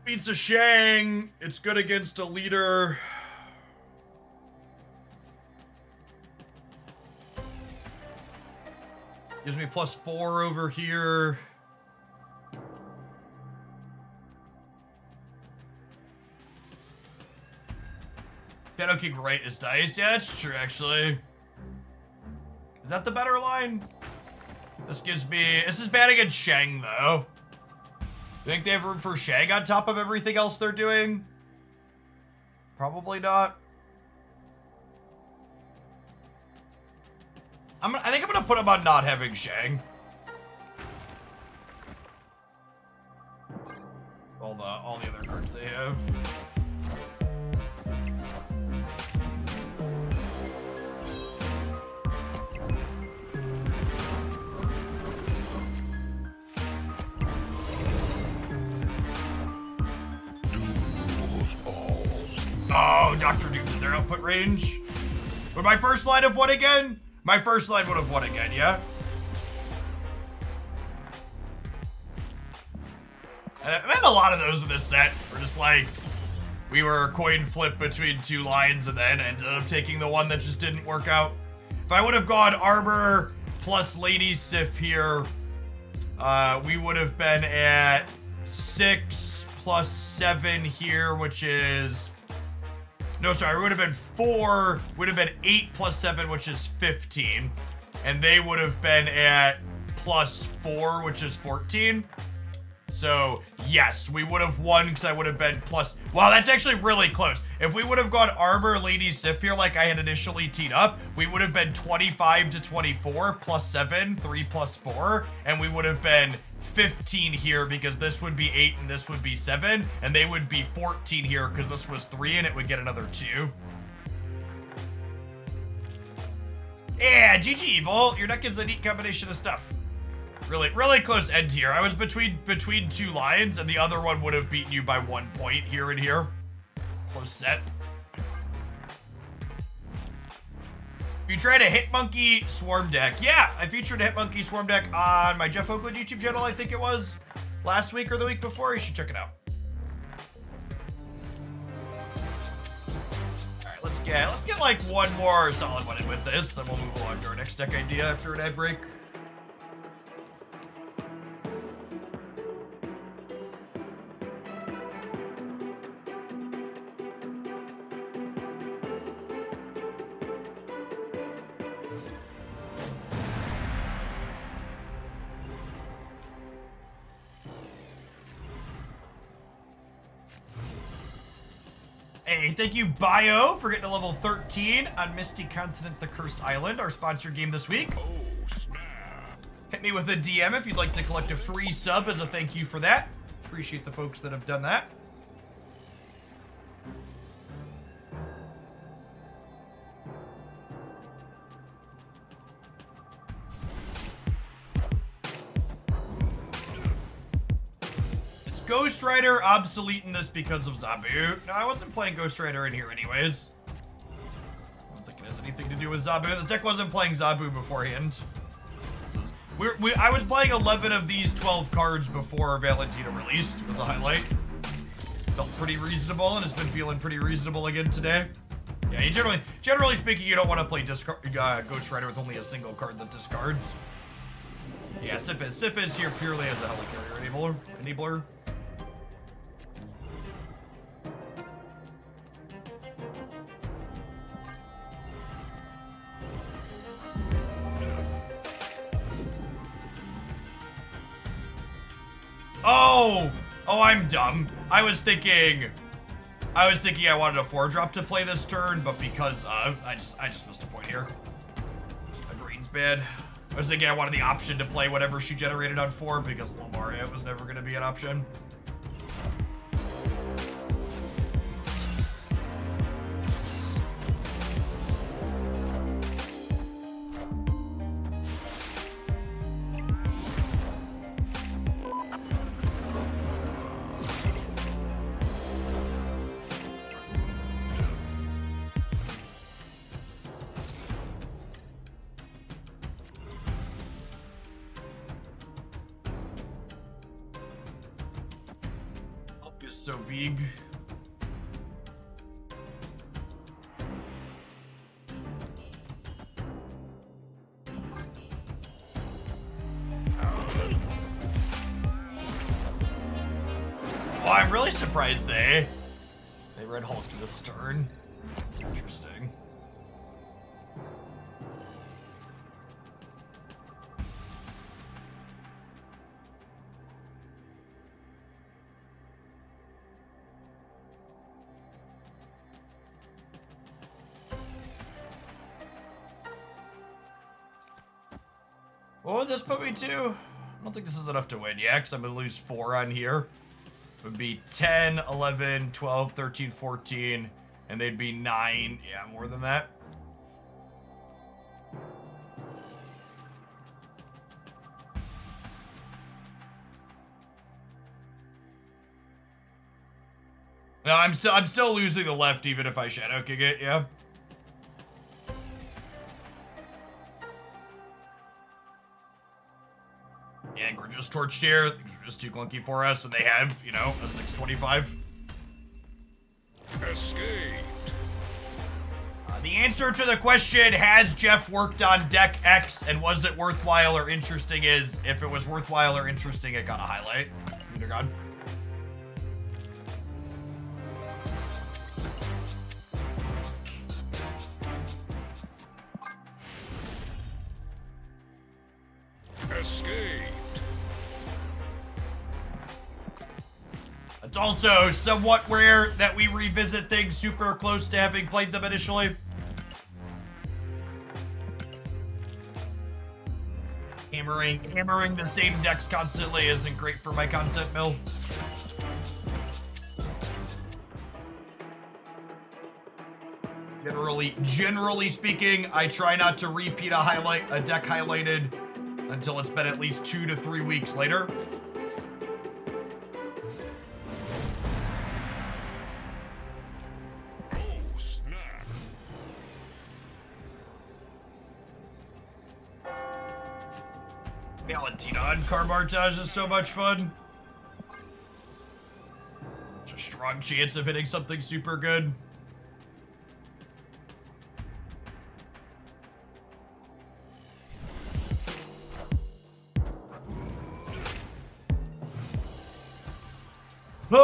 Beats a Shang. It's good against a leader. Gives me +4 over here. Shadow King right is dice. Yeah, that's true, actually. Is that the better line? This gives me... This is bad against Shang, though. You think they have room for Shang on top of everything else they're doing? Probably not. I think I'm gonna put them on not having Shang. All the other cards they have. Oh, Dr. Doom's in their output range. Would my first line have won again? My first line would have won again, yeah? And I've had a lot of those in this set. We're just like, we were coin flip between two lines and then ended up taking the one that just didn't work out. If I would have gone armor plus lady sif here, we would have been at 6 plus 7 here, which is... No, sorry, it would have been 4, would have been 8 plus 7, which is 15. And they would have been at plus 4, which is 14. So, yes, we would have won because I would have been plus... Wow, that's actually really close. If we would have gone Armor Lady Sif here like I had initially teed up, we would have been 25 to 24 plus 7, 3 plus 4, and we would have been 15 here because this would be 8 and this would be 7, and they would be 14 here because this was 3 and it would get another 2. Yeah, GG Evil. Your deck is a neat combination of stuff. Really close end here. I was between two lines, and the other one would have beaten you by 1 point here and here. Close set. You tried a Hitmonkey Swarm deck. Yeah, I featured a Hitmonkey Swarm deck on my Jeff Oakland YouTube channel, I think it was. Last week or the week before. You should check it out. Alright, let's get like one more solid one in with this, then we'll move along to our next deck idea after an ad break. Hey, thank you, Bio, for getting to level 13 on Misty Continent, the Cursed Island, our sponsored game this week. Oh, snap. Hit me with a DM if you'd like to collect a free sub as a thank you for that. Appreciate the folks that have done that. Ghost Rider obsolete in this because of Zabu. No, I wasn't playing Ghost Rider in here anyways. I don't think it has anything to do with Zabu. The deck wasn't playing Zabu beforehand. I was playing 11 of these 12 cards before Valentina released. It was a highlight. Felt pretty reasonable and has been feeling pretty reasonable again today. Yeah, you generally speaking, you don't want to play Ghost Rider with only a single card that discards. Yeah, Sif is here purely as a helicarrier enabler. Oh, I'm dumb. I was thinking I wanted a 4-drop to play this turn, but because of I just missed a point here. My brain's bad. I was thinking I wanted the option to play whatever she generated on 4 because Lomaria was never going to be an option. So big. Well, I'm really surprised they Red Hulked this turn. It's interesting. What would this put me to? I don't think this is enough to win yet, because I'm going to lose 4 on here. It would be 10, 11, 12, 13, 14, and they'd be 9. Yeah, more than that. No, I'm still losing the left even if I Shadow Kick it, yeah. Yeah, Gorgeous Torch here. Things are just too clunky for us, and they have, you know, a 625. Escaped. The answer to the question, has Jeff worked on Deck X and was it worthwhile or interesting, is if it was worthwhile or interesting, it got a highlight. Dear God. Escaped. It's also somewhat rare that we revisit things super close to having played them initially. Hammering the same decks constantly isn't great for my content mill. Generally speaking, I try not to repeat a deck highlighted until it's been at least 2 to 3 weeks later. Oh, snap. Valentina on Carbartage is so much fun. Such a strong chance of hitting something super good. Oh!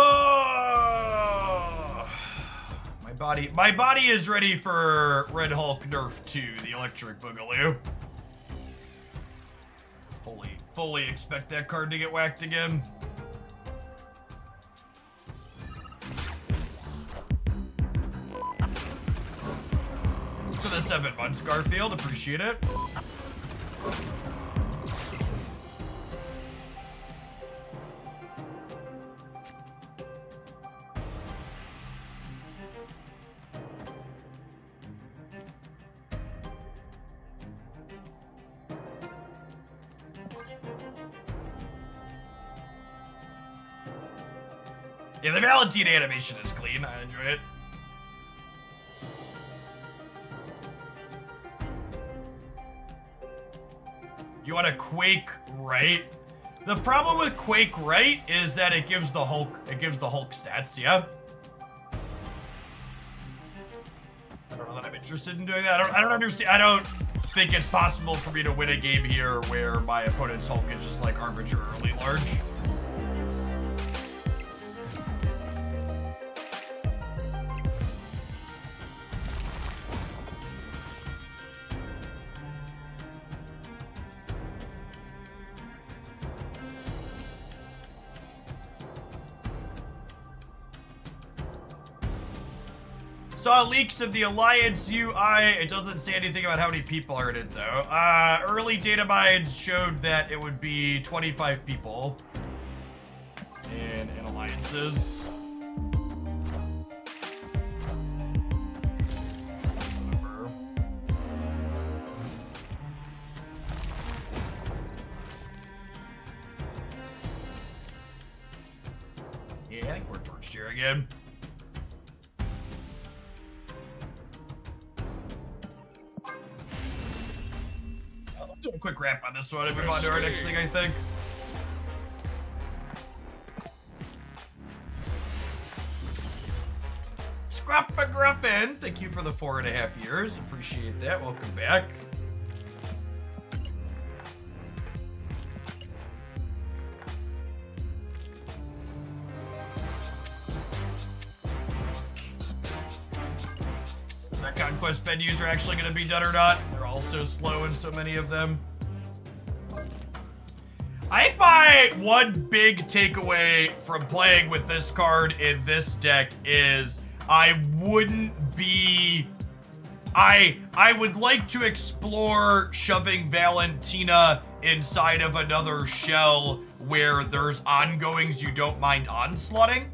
My body is ready for Red Hulk Nerf 2, the Electric Boogaloo. Fully expect that card to get whacked again. So the 7 months, Garfield, appreciate it. Yeah, the Valentina animation is clean. I enjoy it. You want to Quake right? The problem with Quake right is that it gives the Hulk stats, yeah? I don't know that I'm interested in doing that. I don't understand. I don't think it's possible for me to win a game here where my opponent's Hulk is just like arbitrarily large. Saw leaks of the Alliance UI. It doesn't say anything about how many people are in it, though. Early data mines showed that it would be 25 people in Alliances. Yeah, I think we're torched here again. Do a quick wrap on this one and move on to our next thing, I think. Scrappa Gruffin, thank you for the 4.5 years. Appreciate that. Welcome back. Our conquest menus are actually going to be done or not. They're all so slow and so many of them. I think my one big takeaway from playing with this card in this deck is I would like to explore shoving Valentina inside of another shell where there's ongoings you don't mind onslaughting.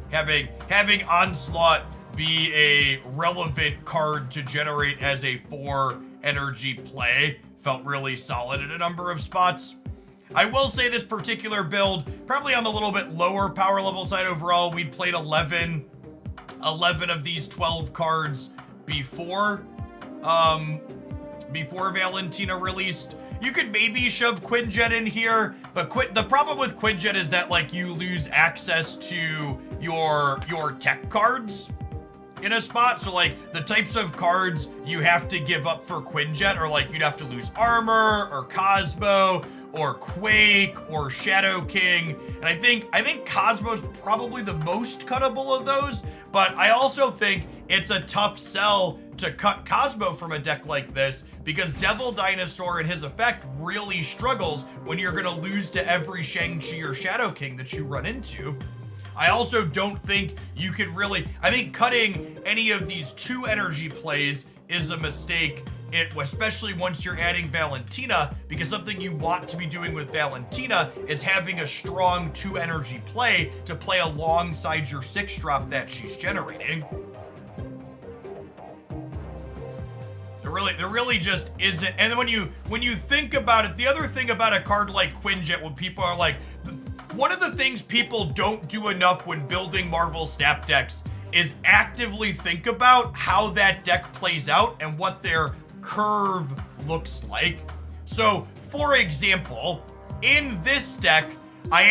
Having onslaught be a relevant card to generate as a 4 energy play felt really solid in a number of spots. I will say this particular build, probably on the little bit lower power level side overall. We'd played 11 of these 12 cards before Valentina released. You could maybe shove Quinjet in here, but the problem with Quinjet is that like you lose access to your tech cards. in a spot. So like the types of cards you have to give up for Quinjet are like you'd have to lose armor or Cosmo or Quake or Shadow King. And I think Cosmo's probably the most cuttable of those, but I also think it's a tough sell to cut Cosmo from a deck like this because Devil Dinosaur and his effect really struggles when you're gonna lose to every Shang-Chi or Shadow King that you run into. I also don't think you could really, I think cutting any of these 2 energy plays is a mistake, especially once you're adding Valentina, because something you want to be doing with Valentina is having a strong 2 energy play to play alongside your 6-drop that she's generating. There really just isn't. And then when you think about it, the other thing about a card like Quinjet, when people are like, one of the things people don't do enough when building Marvel Snap decks is actively think about how that deck plays out and what their curve looks like. So, for example, in this deck, I'd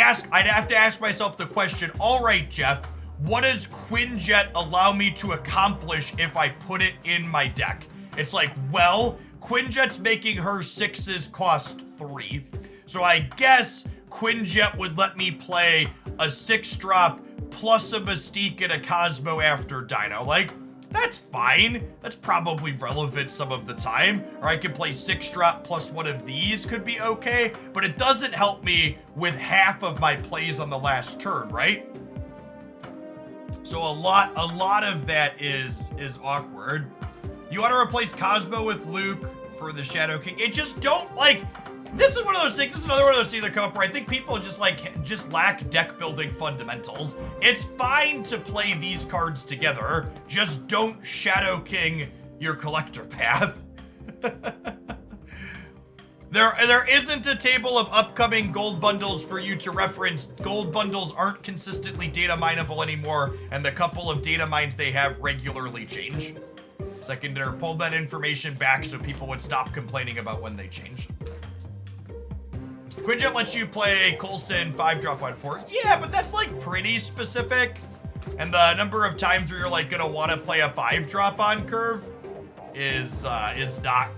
have to ask myself the question, all right, Jeff, what does Quinjet allow me to accomplish if I put it in my deck? It's like, well, Quinjet's making her 6s cost 3. So I guess Quinjet would let me play a 6-drop plus a Mystique and a Cosmo after Dino. Like, that's fine. That's probably relevant some of the time. Or I could play 6-drop plus one of these could be okay, but it doesn't help me with half of my plays on the last turn, right? So a lot of that is awkward. You want to replace Cosmo with Luke for the Shadow King. It just don't, like, this is one of those things, this is another one of those things that come up where I think people just lack deck building fundamentals. It's fine to play these cards together, just don't Shadow King your collector path. There isn't a table of upcoming gold bundles for you to reference. Gold bundles aren't consistently data mineable anymore, and the couple of data mines they have regularly change. Secondary pulled that information back so people would stop complaining about when they changed. Quinjet lets you play Coulson 5-drop on 4. Yeah, but that's like pretty specific. And the number of times where you're like gonna want to play a 5-drop on curve is not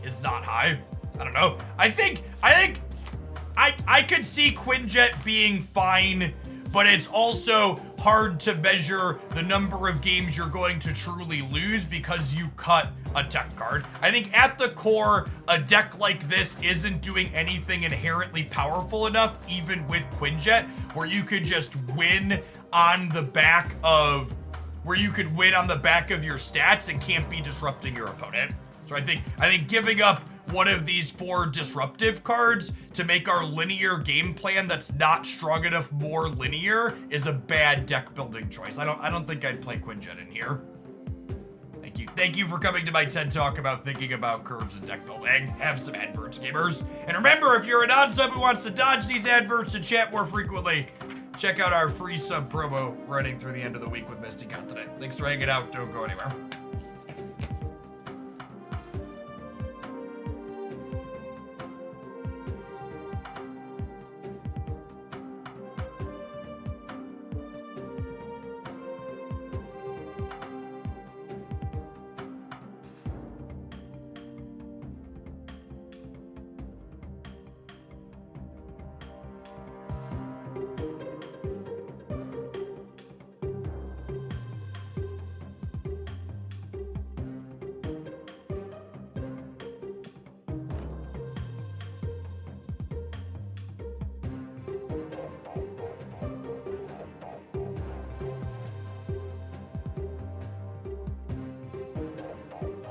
high. I don't know. I think I could see Quinjet being fine, but it's also hard to measure the number of games you're going to truly lose because you cut a tech card. I think at the core, a deck like this isn't doing anything inherently powerful enough, even with Quinjet, where you could just win on the back of your stats and can't be disrupting your opponent. So I think giving up one of these 4 disruptive cards to make our linear game plan that's not strong enough more linear is a bad deck building choice. I don't think I'd play Quinjet in here. Thank you for coming to my TED Talk about thinking about curves and deck building. Have some adverts, gamers. And remember, if you're a non-sub who wants to dodge these adverts and chat more frequently, check out our free sub promo running through the end of the week with Misty Continent. Thanks for hanging out. Don't go anywhere.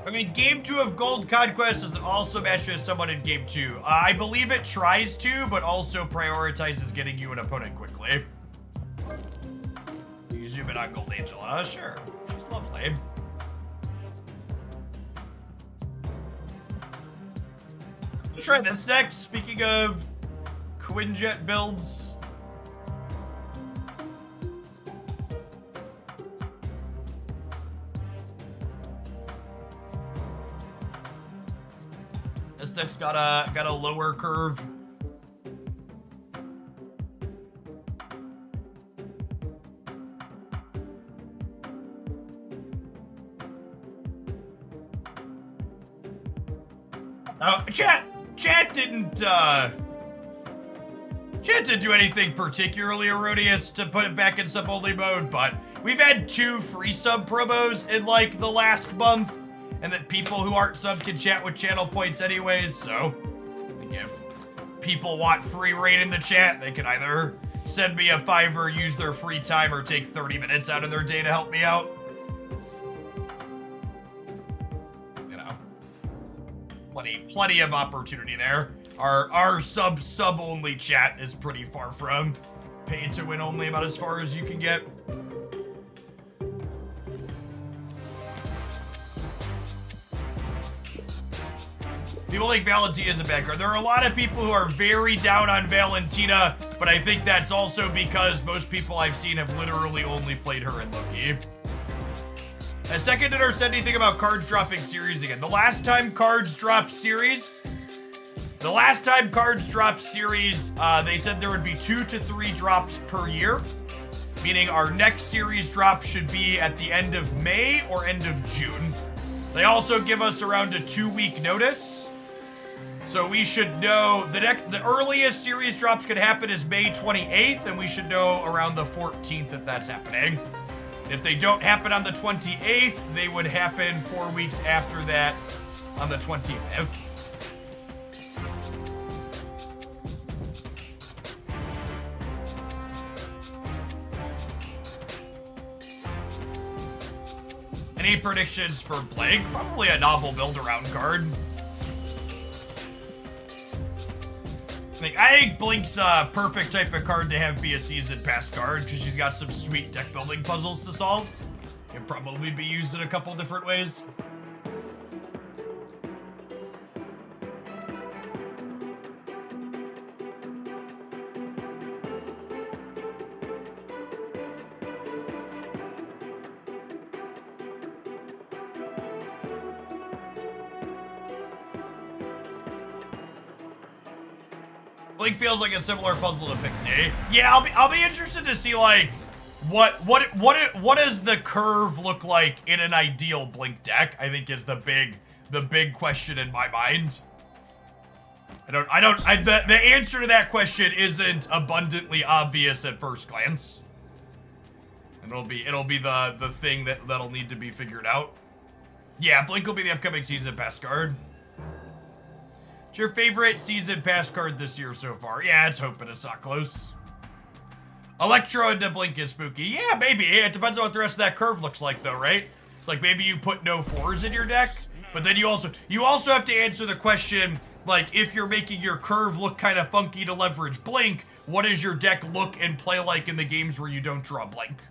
I mean, Game 2 of Gold Conquest does it also match with someone in Game 2? I believe it tries to, but also prioritizes getting you an opponent quickly. You zoom in on Gold Angel. Sure. She's lovely. Let's try this next. Speaking of Quinjet builds. This deck's got a lower curve. Chat didn't do anything particularly erroneous, to put it back in sub-only mode, but we've had 2 free sub promos in, like, the last month, and that people who aren't sub can chat with channel points anyways, so I think if people want free reign in the chat, they can either send me a $5, use their free time, or take 30 minutes out of their day to help me out. You know, plenty of opportunity there. Our sub-only chat is pretty far from pay to win only, about as far as you can get. People think Valentina is a bad card. There are a lot of people who are very down on Valentina, but I think that's also because most people I've seen have literally only played her in Loki. And second, did said anything about cards dropping series again. The last time cards dropped series, they said there would be 2 to 3 drops per year, meaning our next series drop should be at the end of May or end of June. They also give us around a 2-week notice. So we should know the earliest series drops could happen is May 28th, and we should know around the 14th if that's happening. If they don't happen on the 28th, they would happen 4 weeks after that on the 25th. Any predictions for Blake? Probably a novel build-around card. I think Blink's a perfect type of card to have be a season pass card, because she's got some sweet deck building puzzles to solve. Can probably be used in a couple different ways. Blink feels like a similar puzzle to Pixie. Yeah, I'll be interested to see, like, what does the curve look like in an ideal Blink deck, I think is the big question in my mind. The answer to that question isn't abundantly obvious at first glance. And it'll be the thing that'll need to be figured out. Yeah, Blink will be the upcoming season pass card. What's your favorite season pass card this year so far? Yeah, it's hoping it's not close. Electro into Blink is spooky. Yeah, maybe. It depends on what the rest of that curve looks like, though, right? It's like maybe you put no 4s in your deck, but then you also have to answer the question, like, if you're making your curve look kind of funky to leverage Blink, what does your deck look and play like in the games where you don't draw Blink?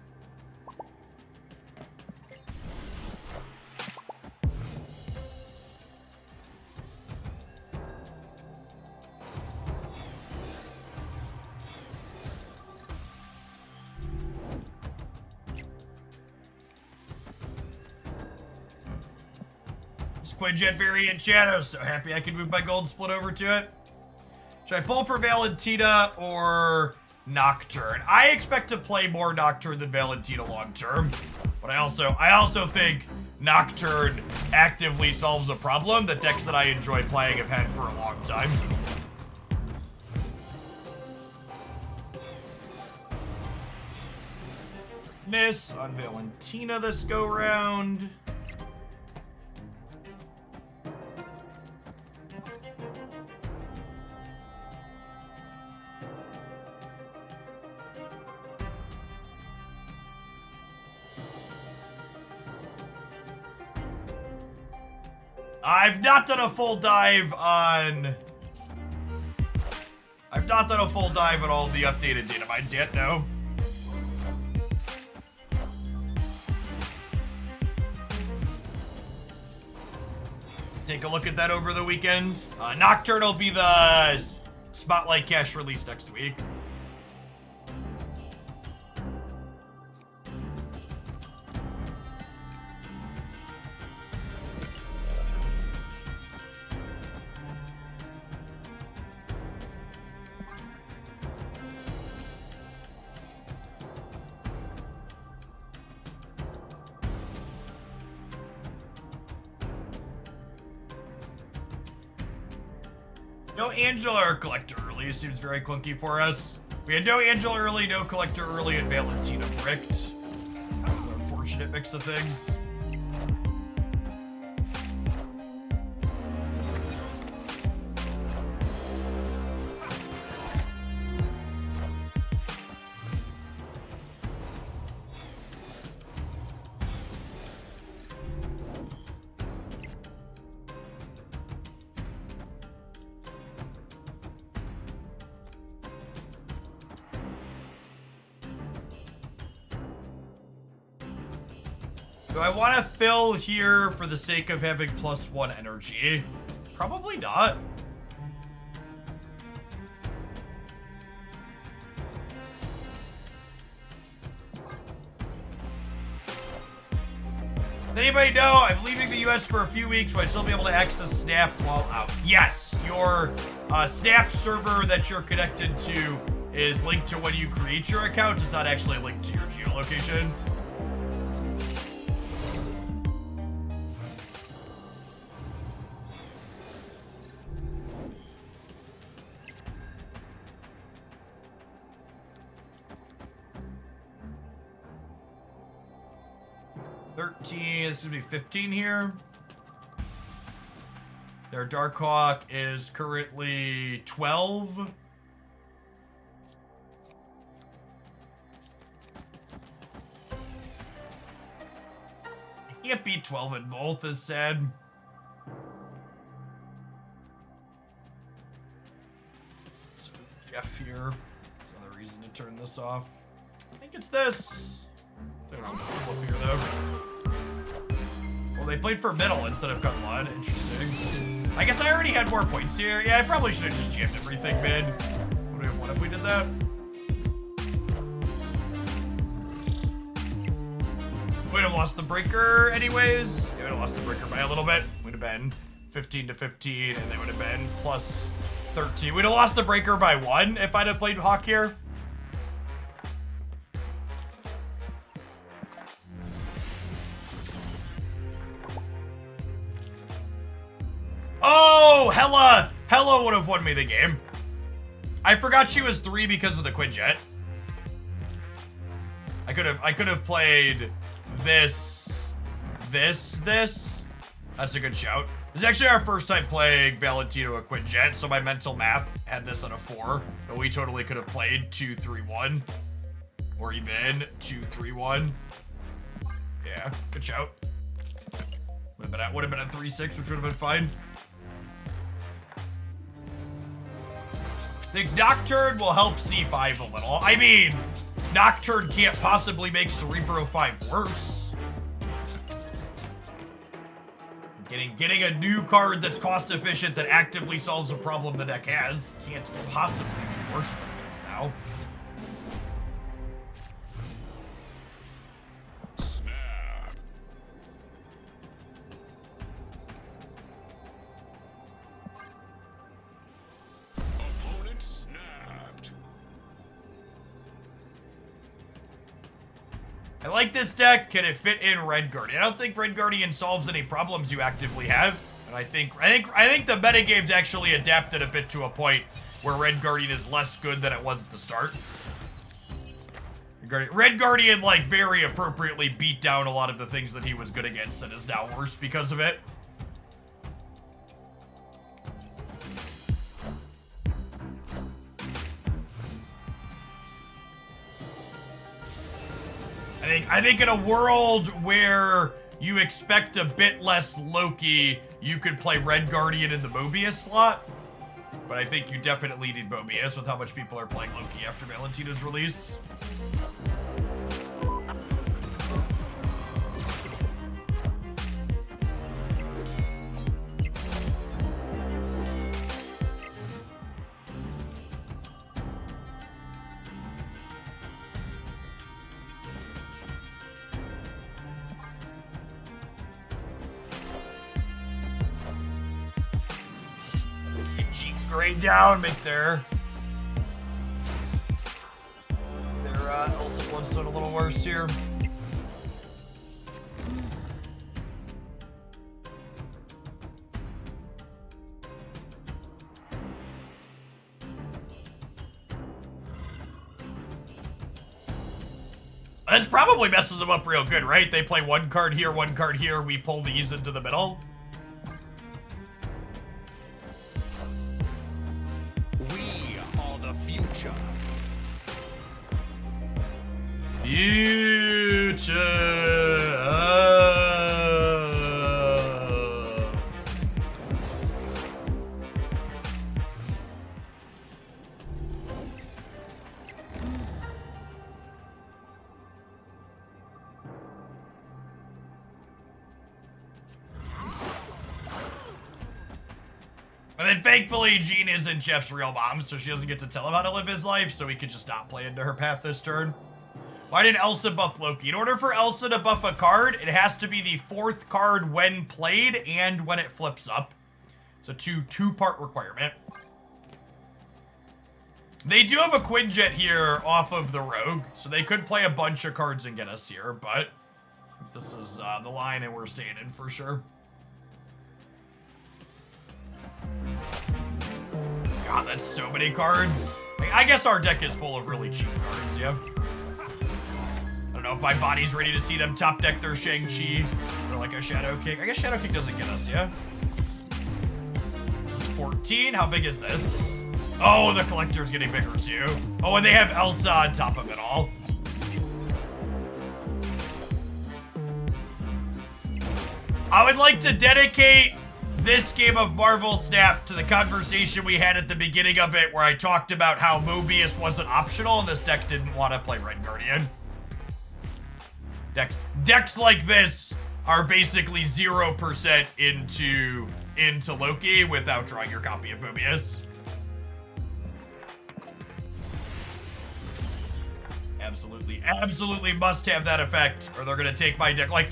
Quinjet variant Shadow, so happy I can move my gold split over to it. Should I pull for Valentina or Nocturne? I expect to play more Nocturne than Valentina long term, but I also think Nocturne actively solves a problem that decks that I enjoy playing have had for a long time. Miss on Valentina this go round. I've not done a full dive on all the updated data mines yet, no. Take a look at that over the weekend. Nocturne will be the Spotlight Cash release next week. No Angela or Collector early seems very clunky for us. We had no Angela early, no Collector early, and Valentina bricked. That was an unfortunate mix of things. Do I want to fill here for the sake of having +1 energy? Probably not. Does anybody know I'm leaving the US for a few weeks, so I still be able to access Snap while out? Yes, your Snap server that you're connected to is linked to when you create your account. It's not actually linked to your geolocation. This is gonna be 15 here. Their Darkhawk is currently 12. I can't beat 12 in both, is sad. So Jeff here. That's another reason to turn this off. I think it's this. I don't know, flip here though. Well, they played for middle instead of cut line. Interesting. I guess I already had more points here. Yeah, I probably should have just jammed everything mid. Would we have won if we did that? We'd have lost the breaker anyways. Yeah, we'd have lost the breaker by a little bit. Would have been 15 to 15, and they would have been plus 13. We'd have lost the breaker by 1 if I'd have played Hawk here. Oh, Hella would have won me the game. I forgot she was 3 because of the Quinjet. I could have played this. That's a good shout. This is actually our first time playing Valentina a Quinjet, so my mental math had this on a 4, but we totally could have played 2-3-1, or even 2-3-1. Yeah, good shout. Would have been a 3-6, which would have been fine. I think Nocturne will help C5 a little. I mean, Nocturne can't possibly make Cerebro 5 worse. Getting a new card that's cost efficient that actively solves a problem the deck has can't possibly be worse than it is now. I like this deck. Can it fit in Red Guardian? I don't think Red Guardian solves any problems you actively have. And I think the metagame's actually adapted a bit to a point where Red Guardian is less good than it was at the start. Red Guardian, like, very appropriately beat down a lot of the things that he was good against and is now worse because of it. I think in a world where you expect a bit less Loki, you could play Red Guardian in the Mobius slot. But I think you definitely need Mobius with how much people are playing Loki after Valentina's release. Grade down, make their Elsa Bloodstone a little worse here. This probably messes them up real good, right? They play one card here, we pull these into the middle. We are the future. And then thankfully, Jean isn't Jeff's real mom, so she doesn't get to tell him how to live his life, so he could just not play into her path this turn. Why didn't Elsa buff Loki? In order for Elsa to buff a card, it has to be the 4th card when played and when it flips up. It's a two-part requirement. They do have a Quinjet here off of the Rogue, so they could play a bunch of cards and get us here, but this is the line and we're staying in for sure. God, that's so many cards. I guess our deck is full of really cheap cards, yeah. I don't know if my body's ready to see them top deck their Shang-Chi or like a Shadow King. I guess Shadow King doesn't get us, yeah? This is 14. How big is this? Oh, the collector's getting bigger too. Oh, and they have Elsa on top of it all. I would like to dedicate this game of Marvel Snap to the conversation we had at the beginning of it where I talked about how Mobius wasn't optional and this deck didn't want to play Red Guardian. Decks like this are basically 0% into Loki without drawing your copy of Mobius. Absolutely must have that effect or they're gonna take my deck. Like,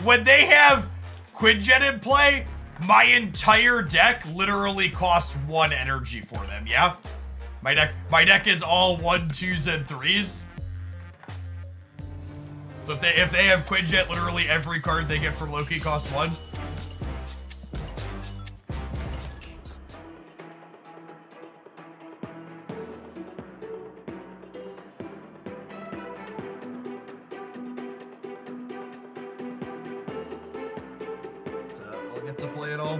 when they have Quinjet in play, my entire deck literally costs 1 energy for them, yeah? My deck is all 1, 2s, and 3s. So if they have Quinjet, literally every card they get from Loki costs 1. We'll get to play it all.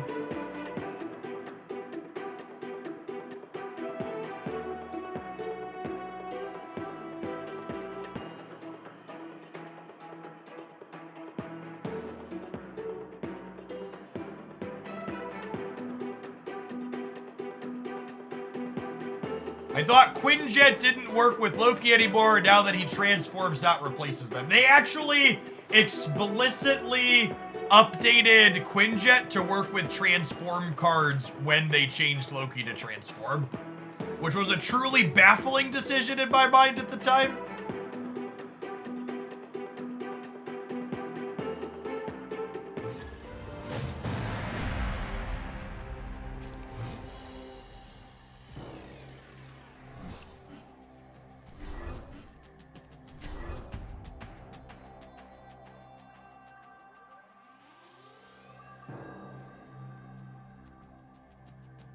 I thought Quinjet didn't work with Loki anymore now that he transforms, not replaces them. They actually explicitly updated Quinjet to work with transform cards when they changed Loki to transform, which was a truly baffling decision in my mind at the time.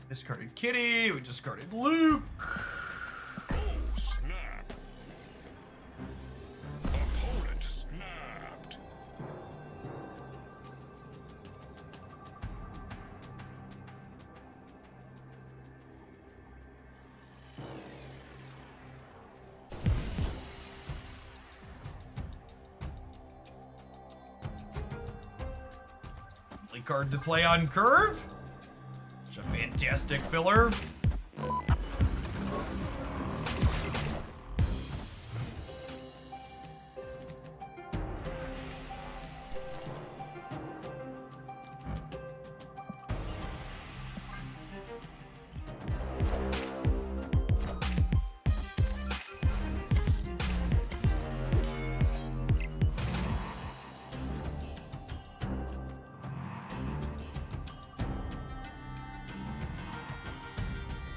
Discarded Kitty, we discarded Luke. Oh, snap. Opponent snapped. Only card to play on curve. A fantastic filler.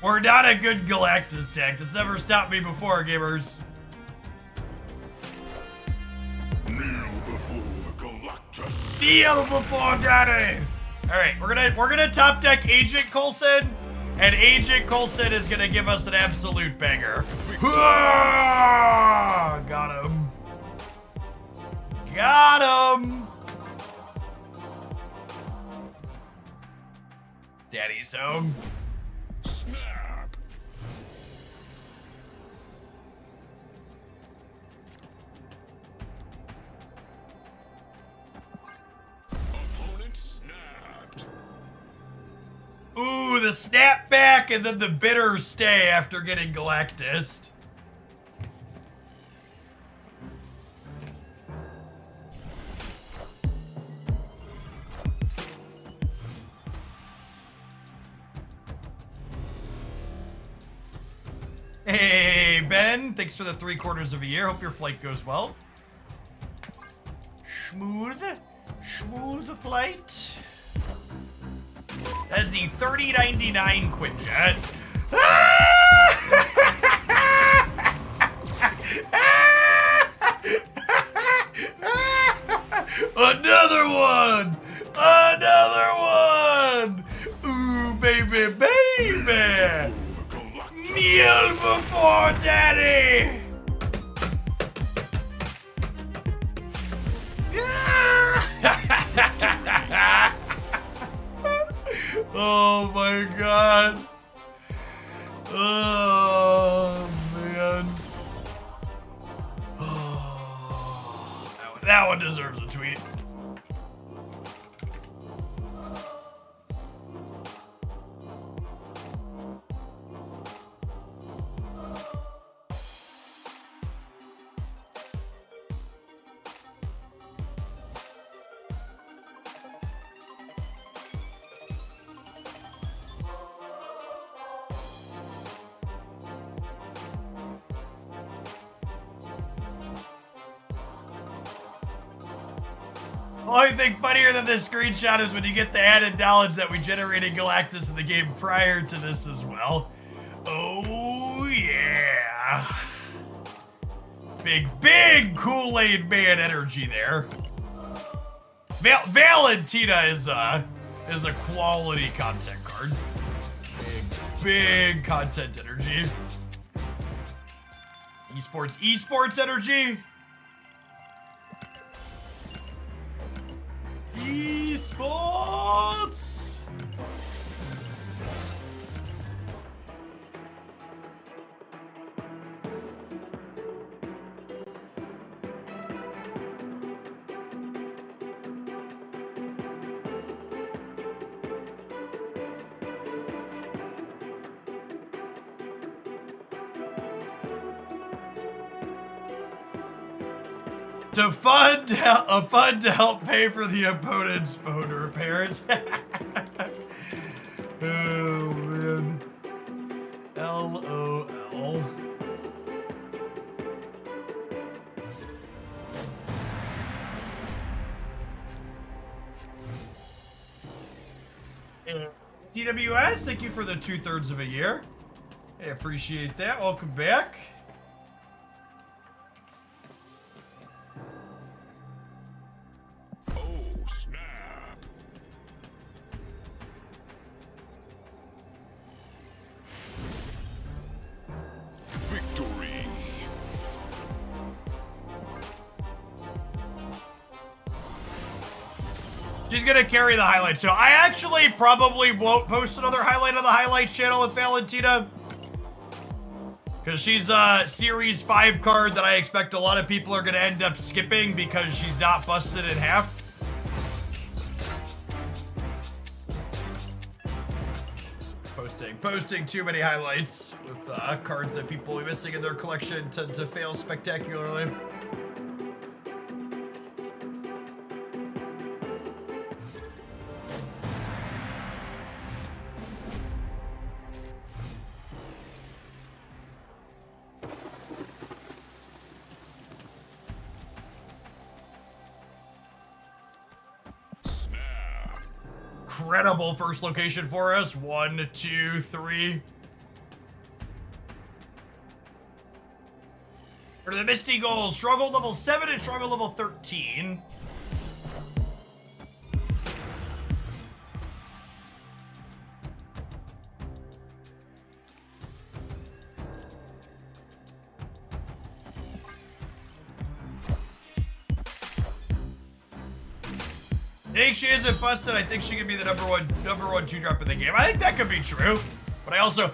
We're not a good Galactus deck. That's never stopped me before, gamers. Kneel before the Galactus. Kneel before daddy. All right, we're gonna top deck Agent Coulson, And Agent Coulson is gonna give us an absolute banger. Got him. Got him. Daddy's home. Snap. Opponent snapped. Ooh, the snapback and then the bitter stay after getting Galactus. Hey, Ben. Thanks for the 3/4 of a year. Hope your flight goes well. Smooth flight. That's the 3099 Quinjet. Another one! Another one! Ooh, baby, baby! Kneel before daddy! Oh my god. Oh man. Oh, that one deserves a tweet. The only thing funnier than this screenshot is when you get the added knowledge that we generated Galactus in the game prior to this as well. Oh yeah. Big Kool-Aid Man energy there. Valentina is a quality content card. Big content energy. Esports energy. Esports. A fund to help pay for the opponent's phone repairs. Oh man. LOL. DWS, thank you for the 2/3 of a year. I appreciate that. Welcome back. She's gonna carry the highlight show. I actually probably won't post another highlight on the highlights channel with Valentina, because she's a Series 5 card that I expect a lot of people are gonna end up skipping because she's not busted in half. Posting too many highlights with cards that people are missing in their collection tend to fail spectacularly. Incredible first location for us. 1, 2, 3. For the Misty Goals, struggle level 7 and struggle level 13. I think she isn't busted. I think she could be the number one 2-drop in the game. I think that could be true. But I also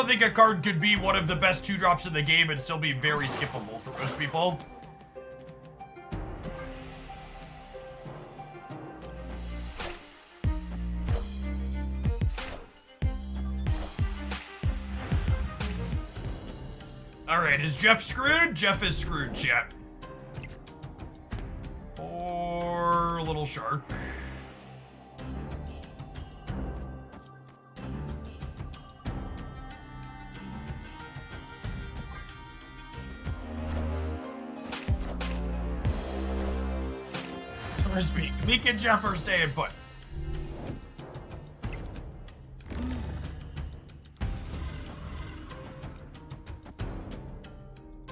think a card could be one of the best 2-drops in the game and still be very skippable for most people. All right, is Jeff screwed? Jeff is screwed, chat. Or Little Shark. So where's Meek? Meek and Jeff are staying put.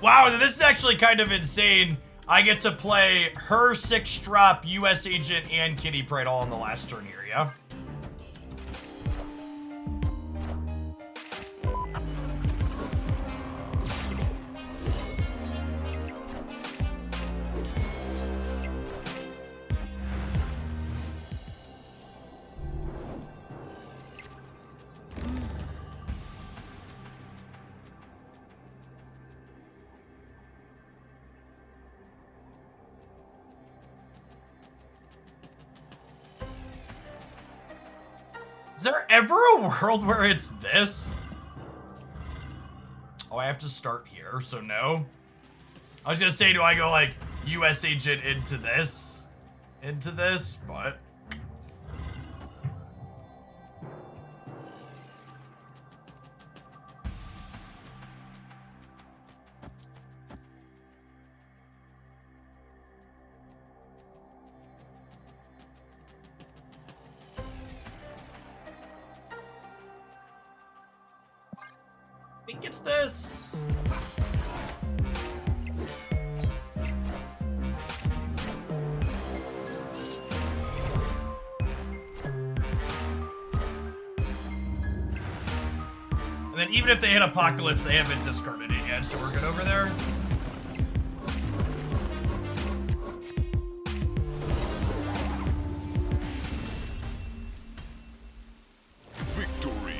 Wow, this is actually kind of insane. I get to play her 6-drop US Agent and Kitty Pride all in the last turn here, yeah? Is there ever a world where it's this? Oh, I have to start here, so no. I was gonna say, do I go like US Agent into this? But... I think it's this. And then even if they hit Apocalypse, they haven't discarded it yet, so we're good over there. Victory.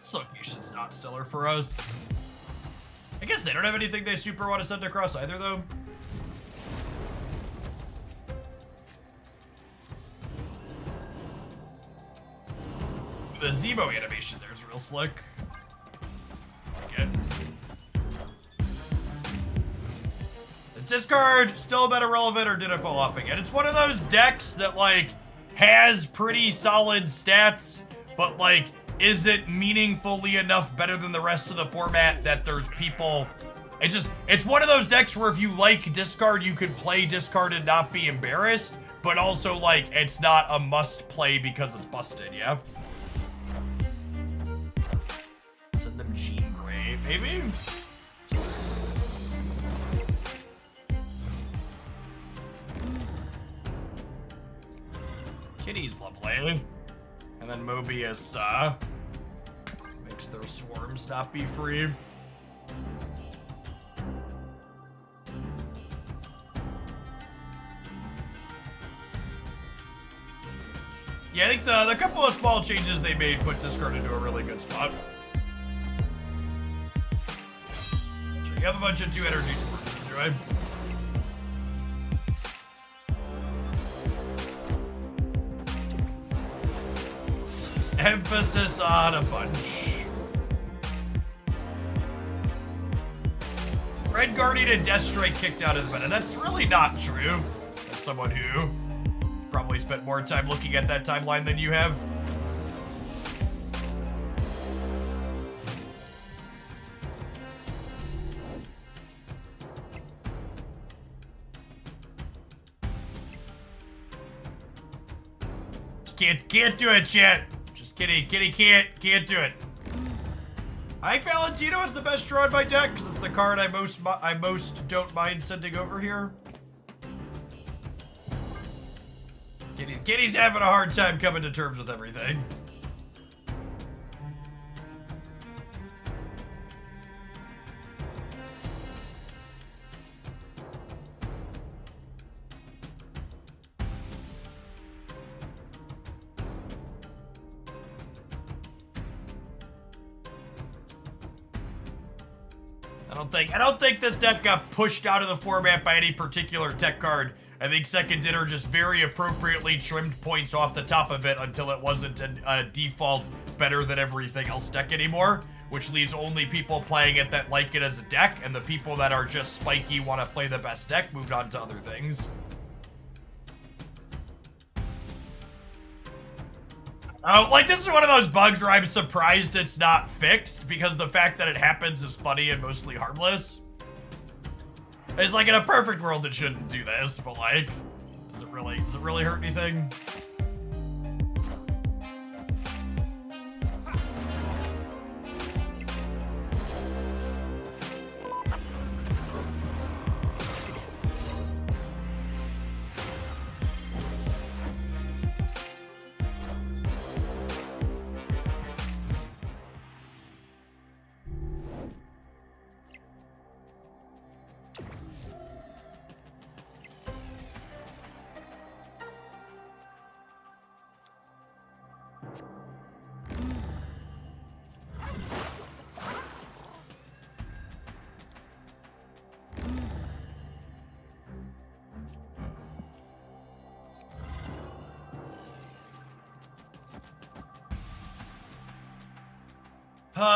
This location's not stellar for us. I guess they don't have anything they super want to send across either, though. The Zemo animation there's real slick. Okay. The discard still a bit irrelevant, or did it fall off again? It's one of those decks that like has pretty solid stats, but like isn't meaningfully enough better than the rest of the format that there's people. It's one of those decks where if you like discard, you could play discard and not be embarrassed, but also like it's not a must play because it's busted, yeah? Send them Jean Grey, maybe? Kitty's lovely. And then Mobius, makes their swarms not be free. Yeah, I think the couple of small changes they made put discard into a really good spot. So you have a bunch of 2 energy swarms, right? Emphasis on a bunch. Red Guardian and Death Strike kicked out of the meta. That's really not true. As someone who probably spent more time looking at that timeline than you have. can't do it, chat. Just kidding. Kitty can't do it. I think Valentina is the best draw in my deck because it's the card I most don't mind sending over here. Kitty's having a hard time coming to terms with everything. I don't think this deck got pushed out of the format by any particular tech card. I think Second Dinner just very appropriately trimmed points off the top of it until it wasn't a default better than everything else deck anymore, which leaves only people playing it that like it as a deck, and the people that are just spiky want to play the best deck moved on to other things. Oh, like, this is one of those bugs where I'm surprised it's not fixed, because the fact that it happens is funny and mostly harmless. It's like, in a perfect world, it shouldn't do this, but like, does it really hurt anything?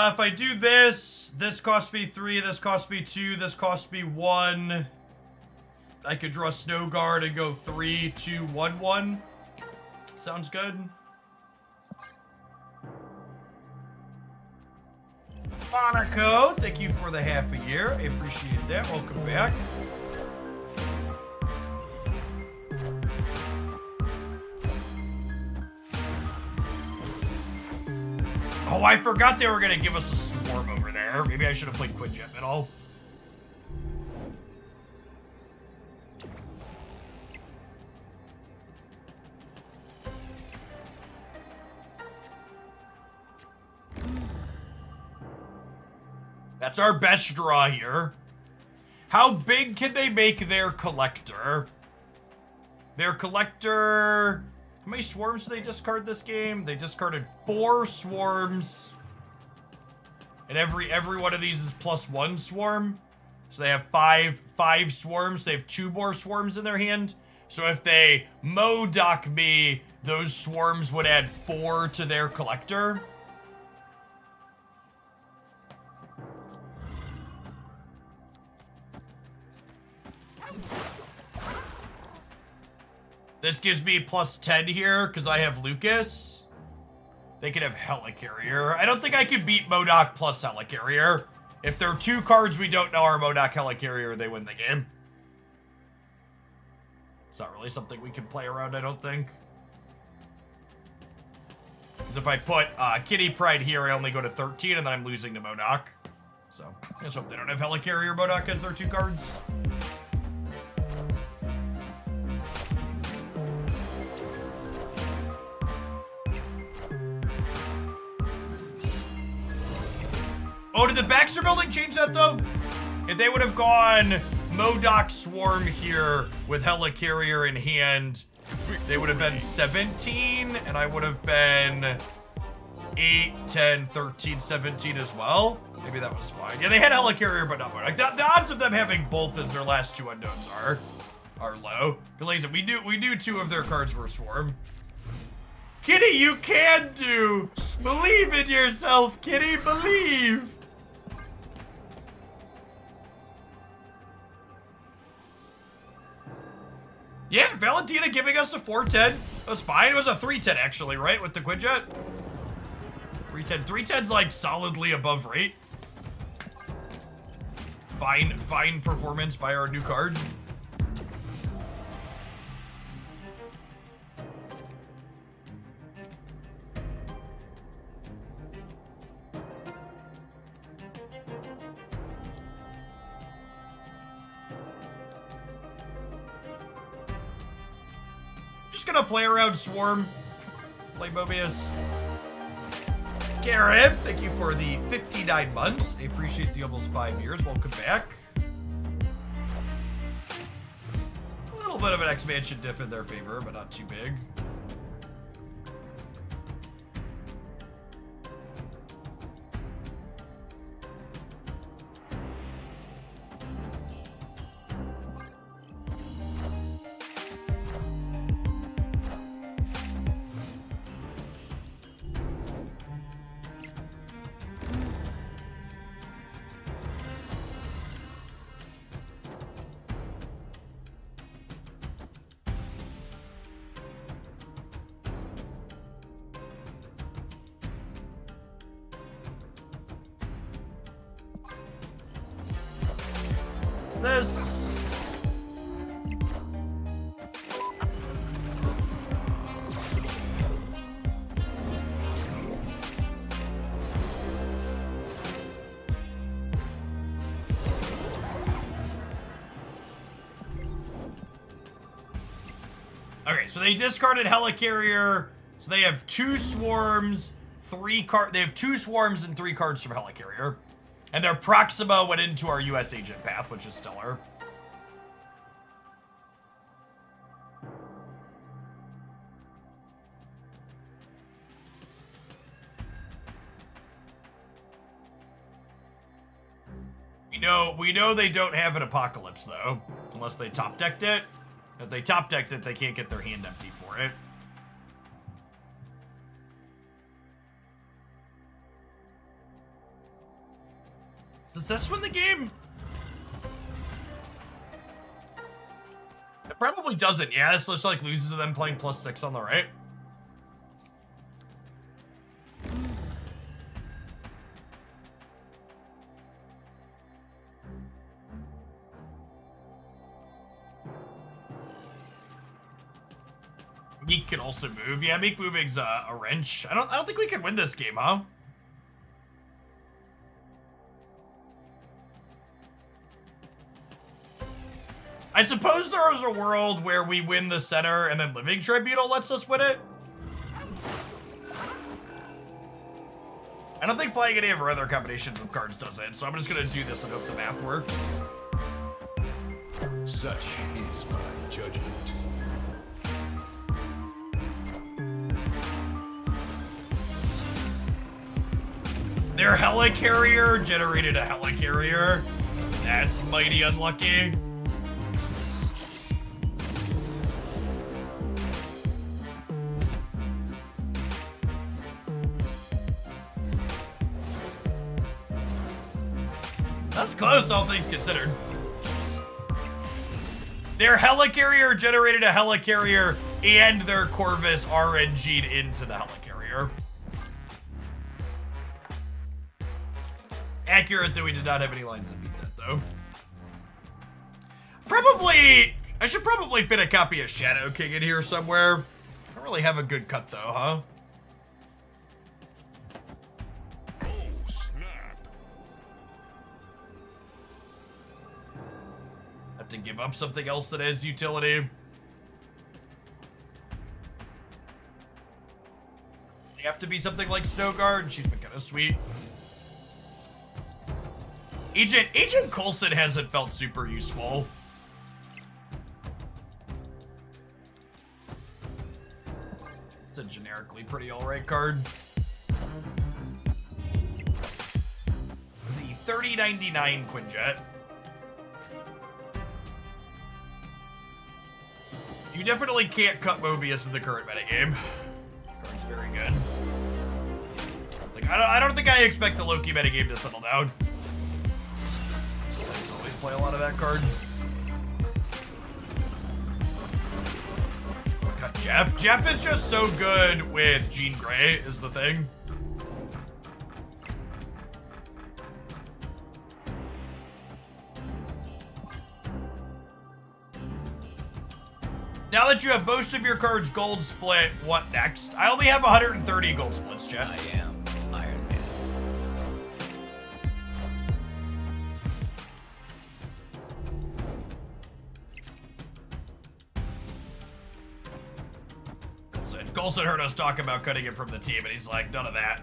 If I do this costs me 3, this costs me 2, this costs me 1. I could draw Snow Guard and go 3, 2, 1, 1. Sounds good. Monaco, thank you for the half a year. I appreciate that. Welcome back. Oh, I forgot they were gonna give us a swarm over there. Maybe I should have played Quinjet at all. That's our best draw here. How big can they make their collector? Their collector... How many swarms do they discard this game? They discarded 4 swarms. And every one of these is +1 swarm. So they have five swarms. They have 2 more swarms in their hand. So if they Modoc me, those swarms would add 4 to their collector. This gives me +10 here, because I have Lucas. They could have Helicarrier. I don't think I could beat Modoc plus Helicarrier. If there are 2 cards we don't know are Modoc Helicarrier, they win the game. It's not really something we can play around, I don't think. Because if I put Kitty Pride here, I only go to 13, and then I'm losing to Modoc. So, I just hope they don't have Helicarrier Modoc as their 2 cards. Oh, did the Baxter building change that, though? If they would have gone Modoc Swarm here with Helicarrier in hand, they would have been 17, and I would have been 8, 10, 13, 17 as well. Maybe that was fine. Yeah, they had Helicarrier, but not Modoc. The odds of them having both as their last 2 unknowns are low. But like I said, we knew 2 of their cards were Swarm. Kitty, you can do! Believe in yourself, Kitty, believe! Yeah, Valentina giving us a 4-10. That was fine. It was a 3-10 actually, right? With the Quinjet? 3-10. 3-10's like solidly above rate. Fine performance by our new card. just gonna play around Swarm. Play Mobius. Garib, thank you for the 59 months. I appreciate the almost 5 years. Welcome back. A little bit of an expansion diff in their favor, but not too big. This. Okay, so they discarded Helicarrier. So they have 2 swarms, 3 card. They have 2 swarms and 3 cards from Helicarrier. And their Proxima went into our US agent path, which is stellar. We know they don't have an Apocalypse, though. Unless they top-decked it. If they top-decked it, they can't get their hand empty for it. Does this win the game? It probably doesn't. Yeah, this just like loses to them playing +6 on the right. Meek can also move. Yeah, Meek moving's a wrench. I don't think we can win this game, huh? I suppose there is a world where we win the center and then Living Tribunal lets us win it. I don't think playing any of our other combinations of cards does it, so I'm just gonna do this and hope the math works. Such is my judgment. Their Helicarrier generated a Helicarrier. That's mighty unlucky. That's close, all things considered. Their Helicarrier generated a Helicarrier, and their Corvus RNG'd into the Helicarrier. Accurate that we did not have any lines to beat that, though. I should probably fit a copy of Shadow King in here somewhere. I don't really have a good cut, though, huh? To give up something else that has utility. They have to be something like Snowguard. She's been kind of sweet. Agent Coulson hasn't felt super useful. It's a generically pretty alright card. The 3099 Quinjet. You definitely can't cut Mobius in the current metagame. Card's very good. Like, I don't think I expect the Loki metagame to settle down. Spikes always play a lot of that card. Cut Jeff. Jeff is just so good with Jean Grey, is the thing. Now that you have most of your cards gold split, what next? I only have 130 gold splits, Jeff. I am Iron Man. Coulson heard us talk about cutting him from the team, and he's like, none of that.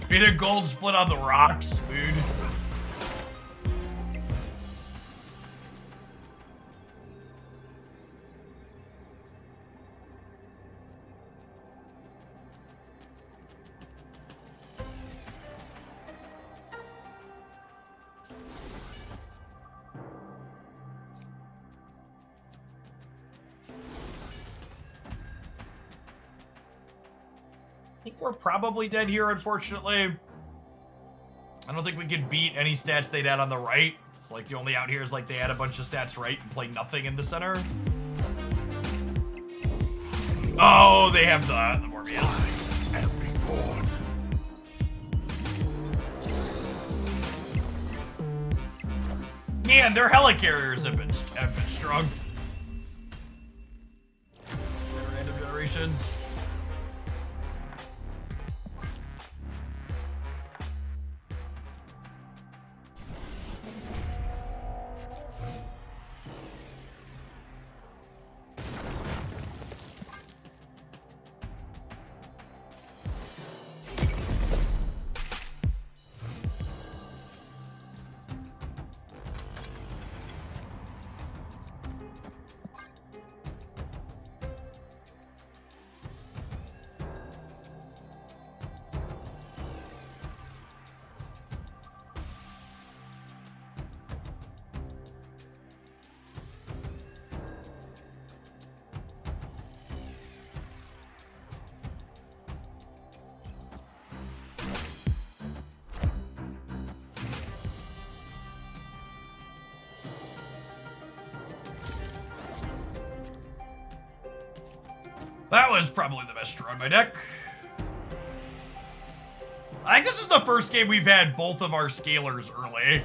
Beat a gold split on the rocks, dude. I think we're probably dead here, unfortunately. I don't think we can beat any stats they'd add on the right. It's like the only out here is like they add a bunch of stats right and play nothing in the center. Oh, they have the Morbius. I am reborn. Man, their helicarriers have been strong. Random generations. That was probably the best draw on my deck. I think this is the first game we've had both of our scalers early.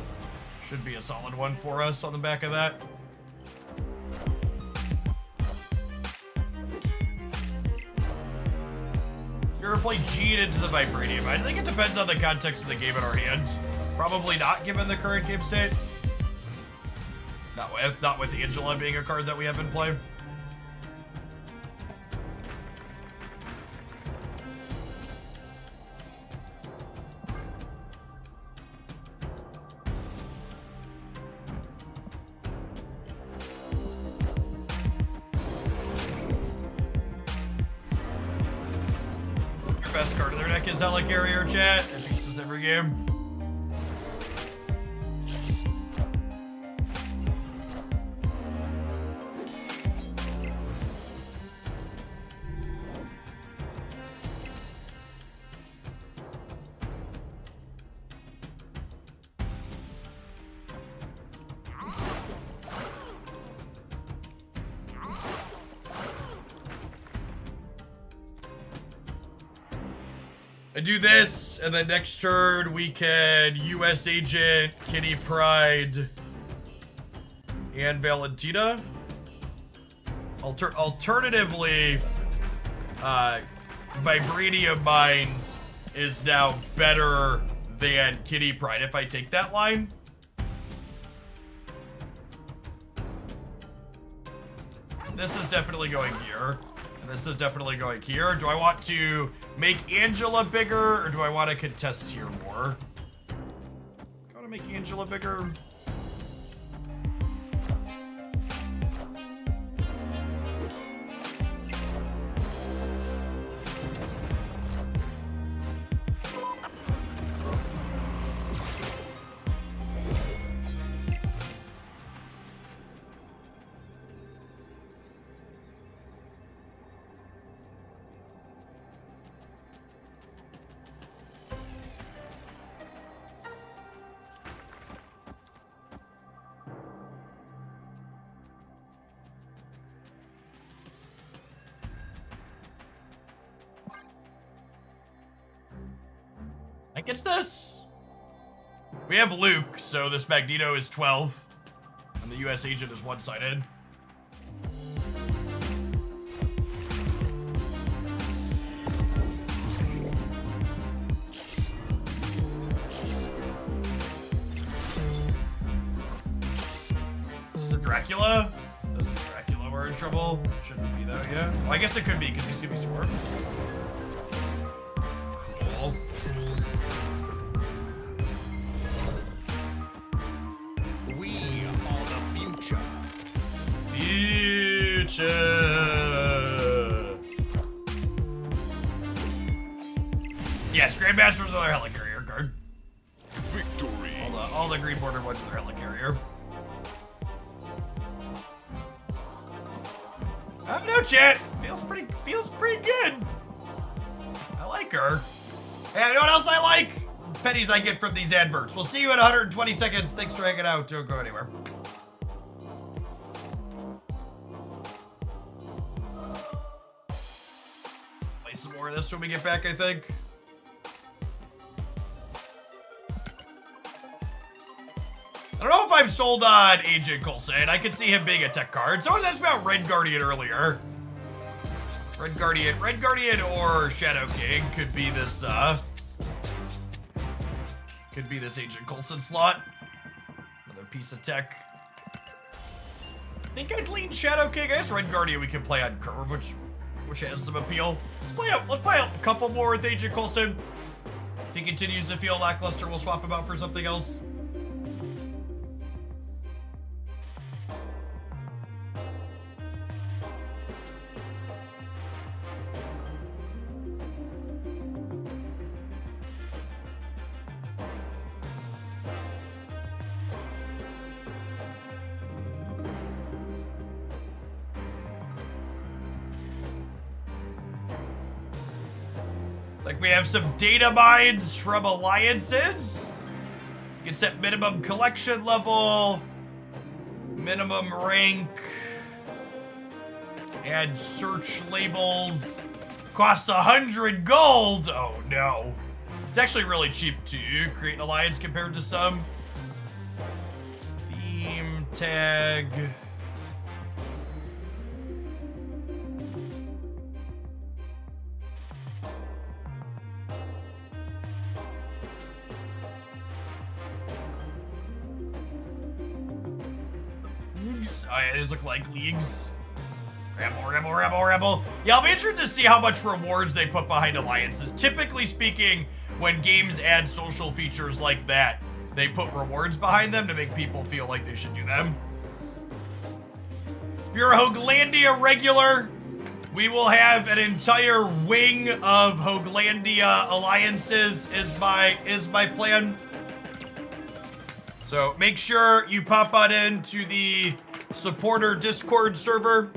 Should be a solid one for us on the back of that. You ever play Gene into the Vibranium? I think it depends on the context of the game in our hand. Probably not, given the current game state. Not with Angela being a card that we have in play. Best card of their deck is Helicarrier, chat. It beats us every game. I do this, and then next turn we can US Agent, Kitty Pryde, and Valentina. Alternatively, Vibranium Mines is now better than Kitty Pryde if I take that line. This is definitely going here. And this is definitely going here. Do I want to make Angela bigger, or do I want to contest here more? I want to make Angela bigger. I think it's this. We have Luke, so this Magneto is 12. And the US Agent is one-sided. Dracula? This is Dracula, we're in trouble. Shouldn't be though, yeah. Well, I guess it could be, because these could be swarms. Cool. We are the future. Future. Yes, Grandmaster's another helicarrier card. Victory. All the green border ones are helicarrier. I don't know, chat. Feels pretty good. I like her. And you know what else I like? Pennies I get from these adverts. We'll see you in 120 seconds. Thanks for hanging out. Don't go anywhere. Play some more of this when we get back, I think. I don't know if I'm sold on Agent Coulson. I could see him being a tech card. Someone asked about Red Guardian earlier. Red Guardian or Shadow King could be this Agent Coulson slot. Another piece of tech. I think I'd lean Shadow King. I guess Red Guardian we can play on Curve, which has some appeal. Let's play a couple more with Agent Coulson. If he continues to feel lackluster, we'll swap him out for something else. Like we have some data mines from alliances. You can set minimum collection level, minimum rank, add search labels. Costs 100 gold. Oh no. It's actually really cheap to create an alliance compared to some. Theme tag. Oh yeah, these look like leagues. Rebel. Yeah, I'll be interested to see how much rewards they put behind alliances. Typically speaking, when games add social features like that, they put rewards behind them to make people feel like they should do them. If you're a Hoaglandia regular, we will have an entire wing of Hoaglandia alliances is my plan. So make sure you pop on into the supporter Discord server.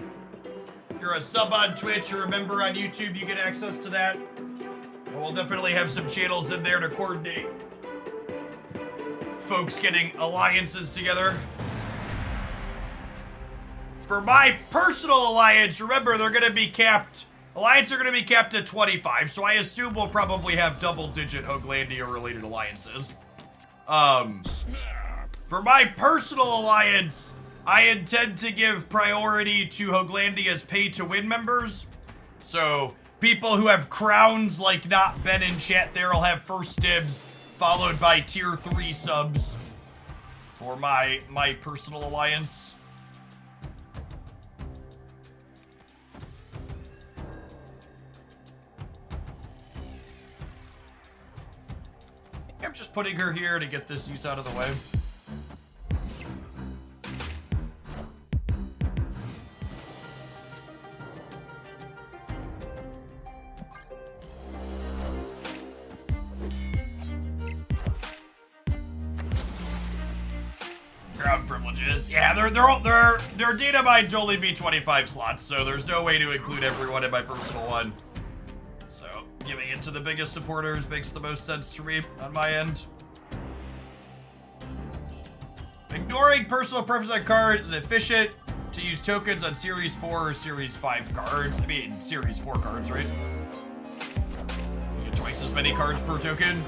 If you're a sub on Twitch or a member on YouTube, you get access to that. And we'll definitely have some channels in there to coordinate folks getting alliances together. For my personal alliance, remember they're gonna be capped. Alliances are gonna be capped at 25, so I assume we'll probably have double-digit Hoaglandia related alliances. For my personal alliance, I intend to give priority to Hoaglandia's pay-to-win members. So people who have crowns like not Ben in chat there will have first dibs, followed by tier 3 subs for my personal alliance. I'm just putting her here to get this use out of the way. Ground privileges. Yeah, their data might only be 25 slots, so there's no way to include everyone in my personal one. So giving it to the biggest supporters makes the most sense to me on my end. Ignoring personal preference on cards is efficient to use tokens on Series 4 or Series 5 cards. I mean, Series 4 cards, right? You get twice as many cards per token.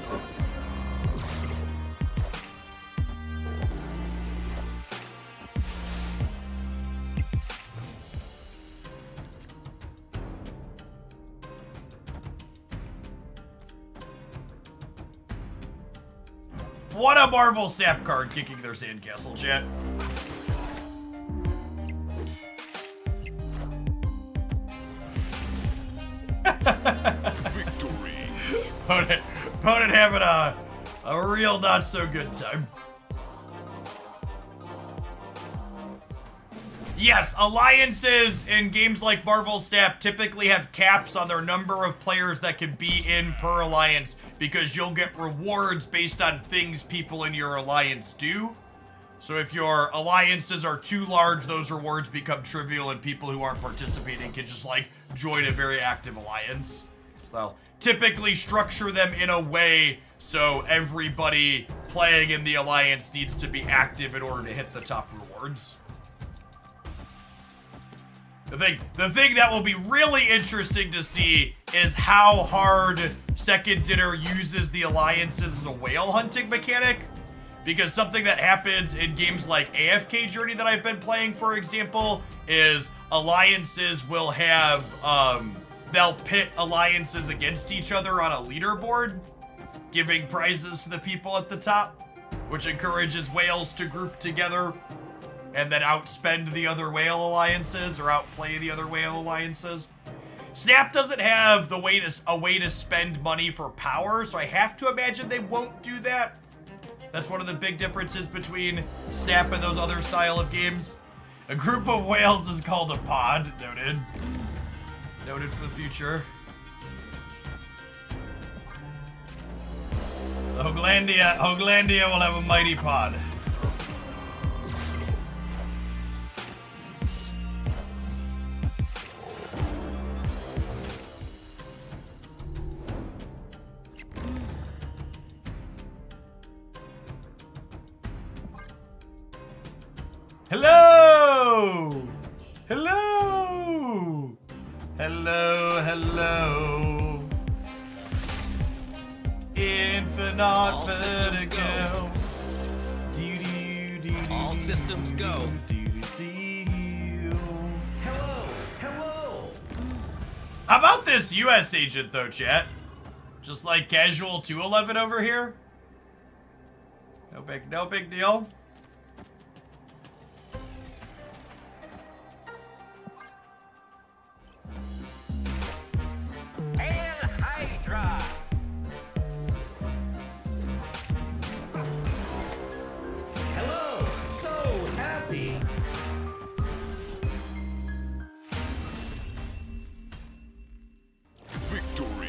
What a Marvel Snap card kicking their sandcastle, chat. Opponent having a real not so good time. Yes, alliances in games like Marvel Snap typically have caps on their number of players that can be in per alliance because you'll get rewards based on things people in your alliance do. So if your alliances are too large, those rewards become trivial and people who aren't participating can just like join a very active alliance. So they'll typically structure them in a way so everybody playing in the alliance needs to be active in order to hit the top rewards. The thing that will be really interesting to see is how hard Second Dinner uses the alliances as a whale hunting mechanic. Because something that happens in games like AFK Journey that I've been playing, for example, is alliances will have, they'll pit alliances against each other on a leaderboard, giving prizes to the people at the top, which encourages whales to group together and then outspend the other whale alliances or outplay the other whale alliances. Snap doesn't have a way to spend money for power, so I have to imagine they won't do that. That's one of the big differences between Snap and those other style of games. A group of whales is called a pod. Noted. Noted for the future. Hoaglandia will have a mighty pod. Hello! Hello! Hello, hello. Infinite vertigo. All systems go. Hello, hello. How about this US agent though, chat? Just like casual 211 over here? No big deal. Hello, so happy. Victory.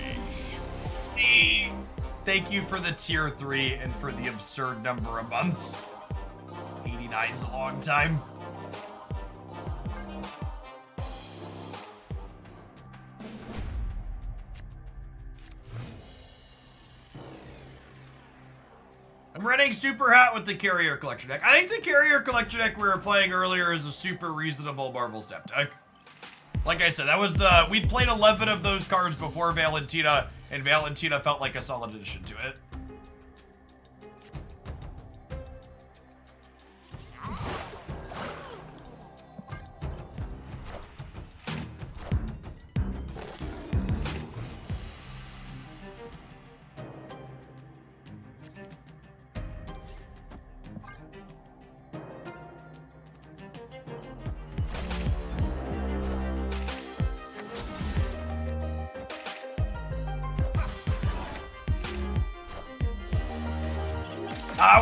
Thank you for the tier 3 and for the absurd number of months. 89's a long time. I'm running super hot with the Carrier Collection deck. I think the Carrier Collection deck we were playing earlier is a super reasonable Marvel Snap deck. Like I said, we'd played 11 of those cards before Valentina, and Valentina felt like a solid addition to it.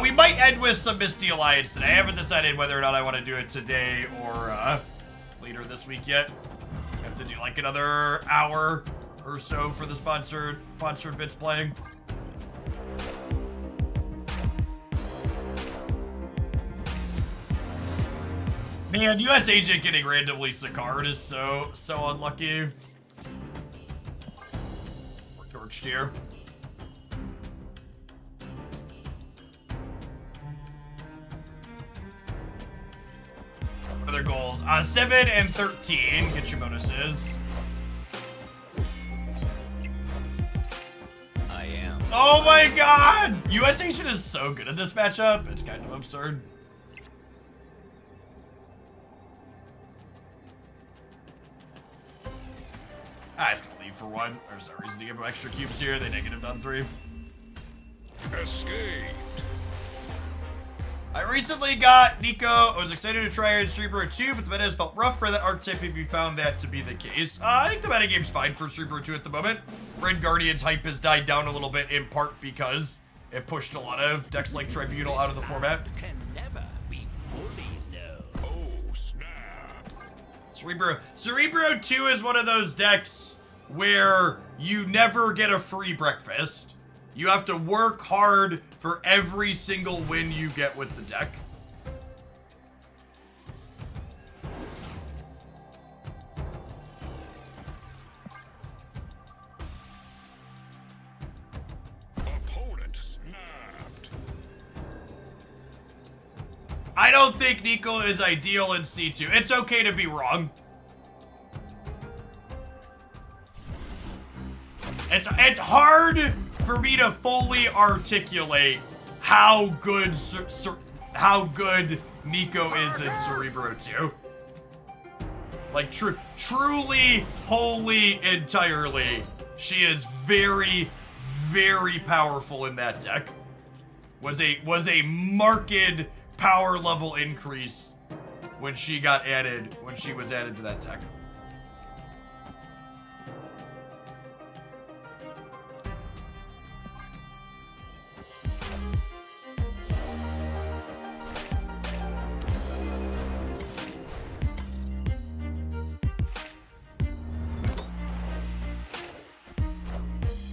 We might end with some Misty Alliance today. I haven't decided whether or not I want to do it today or later this week yet. I have to do like another hour or so for the sponsored bits playing. Man, US Agent getting randomly Sicard is so unlucky. We're torched here. Other goals. 7 and 13. Get your bonuses. I am. Oh my god! US Agent is so good at this matchup. It's kind of absurd. He's gonna leave for 1. There's no reason to give him extra cubes here. They negatived on 3. Escaped. I recently got Nico. I was excited to try it in Cerebro 2, but the meta has felt rough for that archetype if you found that to be the case. I think the metagame's fine for Cerebro 2 at the moment. Red Guardian's hype has died down a little bit, in part because it pushed a lot of decks like Tribunal out of the format. Can never be fully known. Oh, snap. Cerebro 2 is one of those decks where you never get a free breakfast. You have to work hard for every single win you get with the deck. Opponent snapped. I don't think Nico is ideal in C2. It's okay to be wrong. It's hard for me to fully articulate how good Nico is in Cerebro 2. Like truly, wholly, entirely, she is very, very powerful in that deck. Was a marked power level increase when she was added to that deck.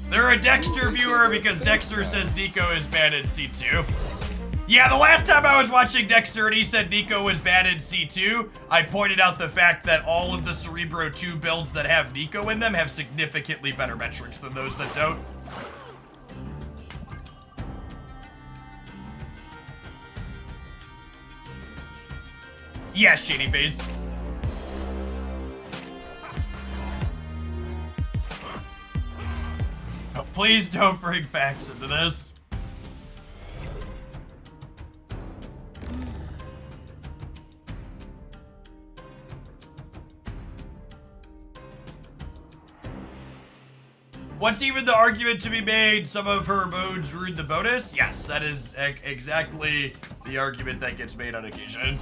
They're a Dexter viewer because Dexter says Nico is bad in C2. Yeah, the last time I was watching Dexter and he said Nico was bad in C2, I pointed out the fact that all of the Cerebro 2 builds that have Nico in them have significantly better metrics than those that don't. Yeah, Shady Face. Oh, please don't bring facts into this. What's even the argument to be made? Some of her modes ruined the bonus? Yes, that is exactly the argument that gets made on occasion.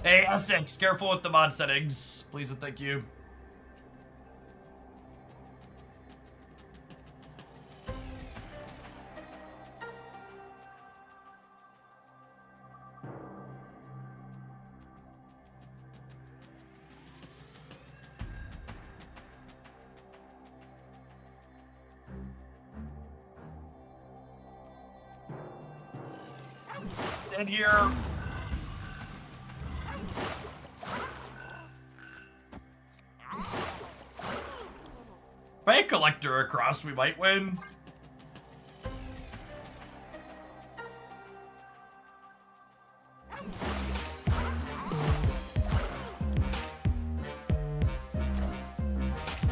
Hey, S6, careful with the mod settings, please and thank you. And here. Bank collector across, we might win. I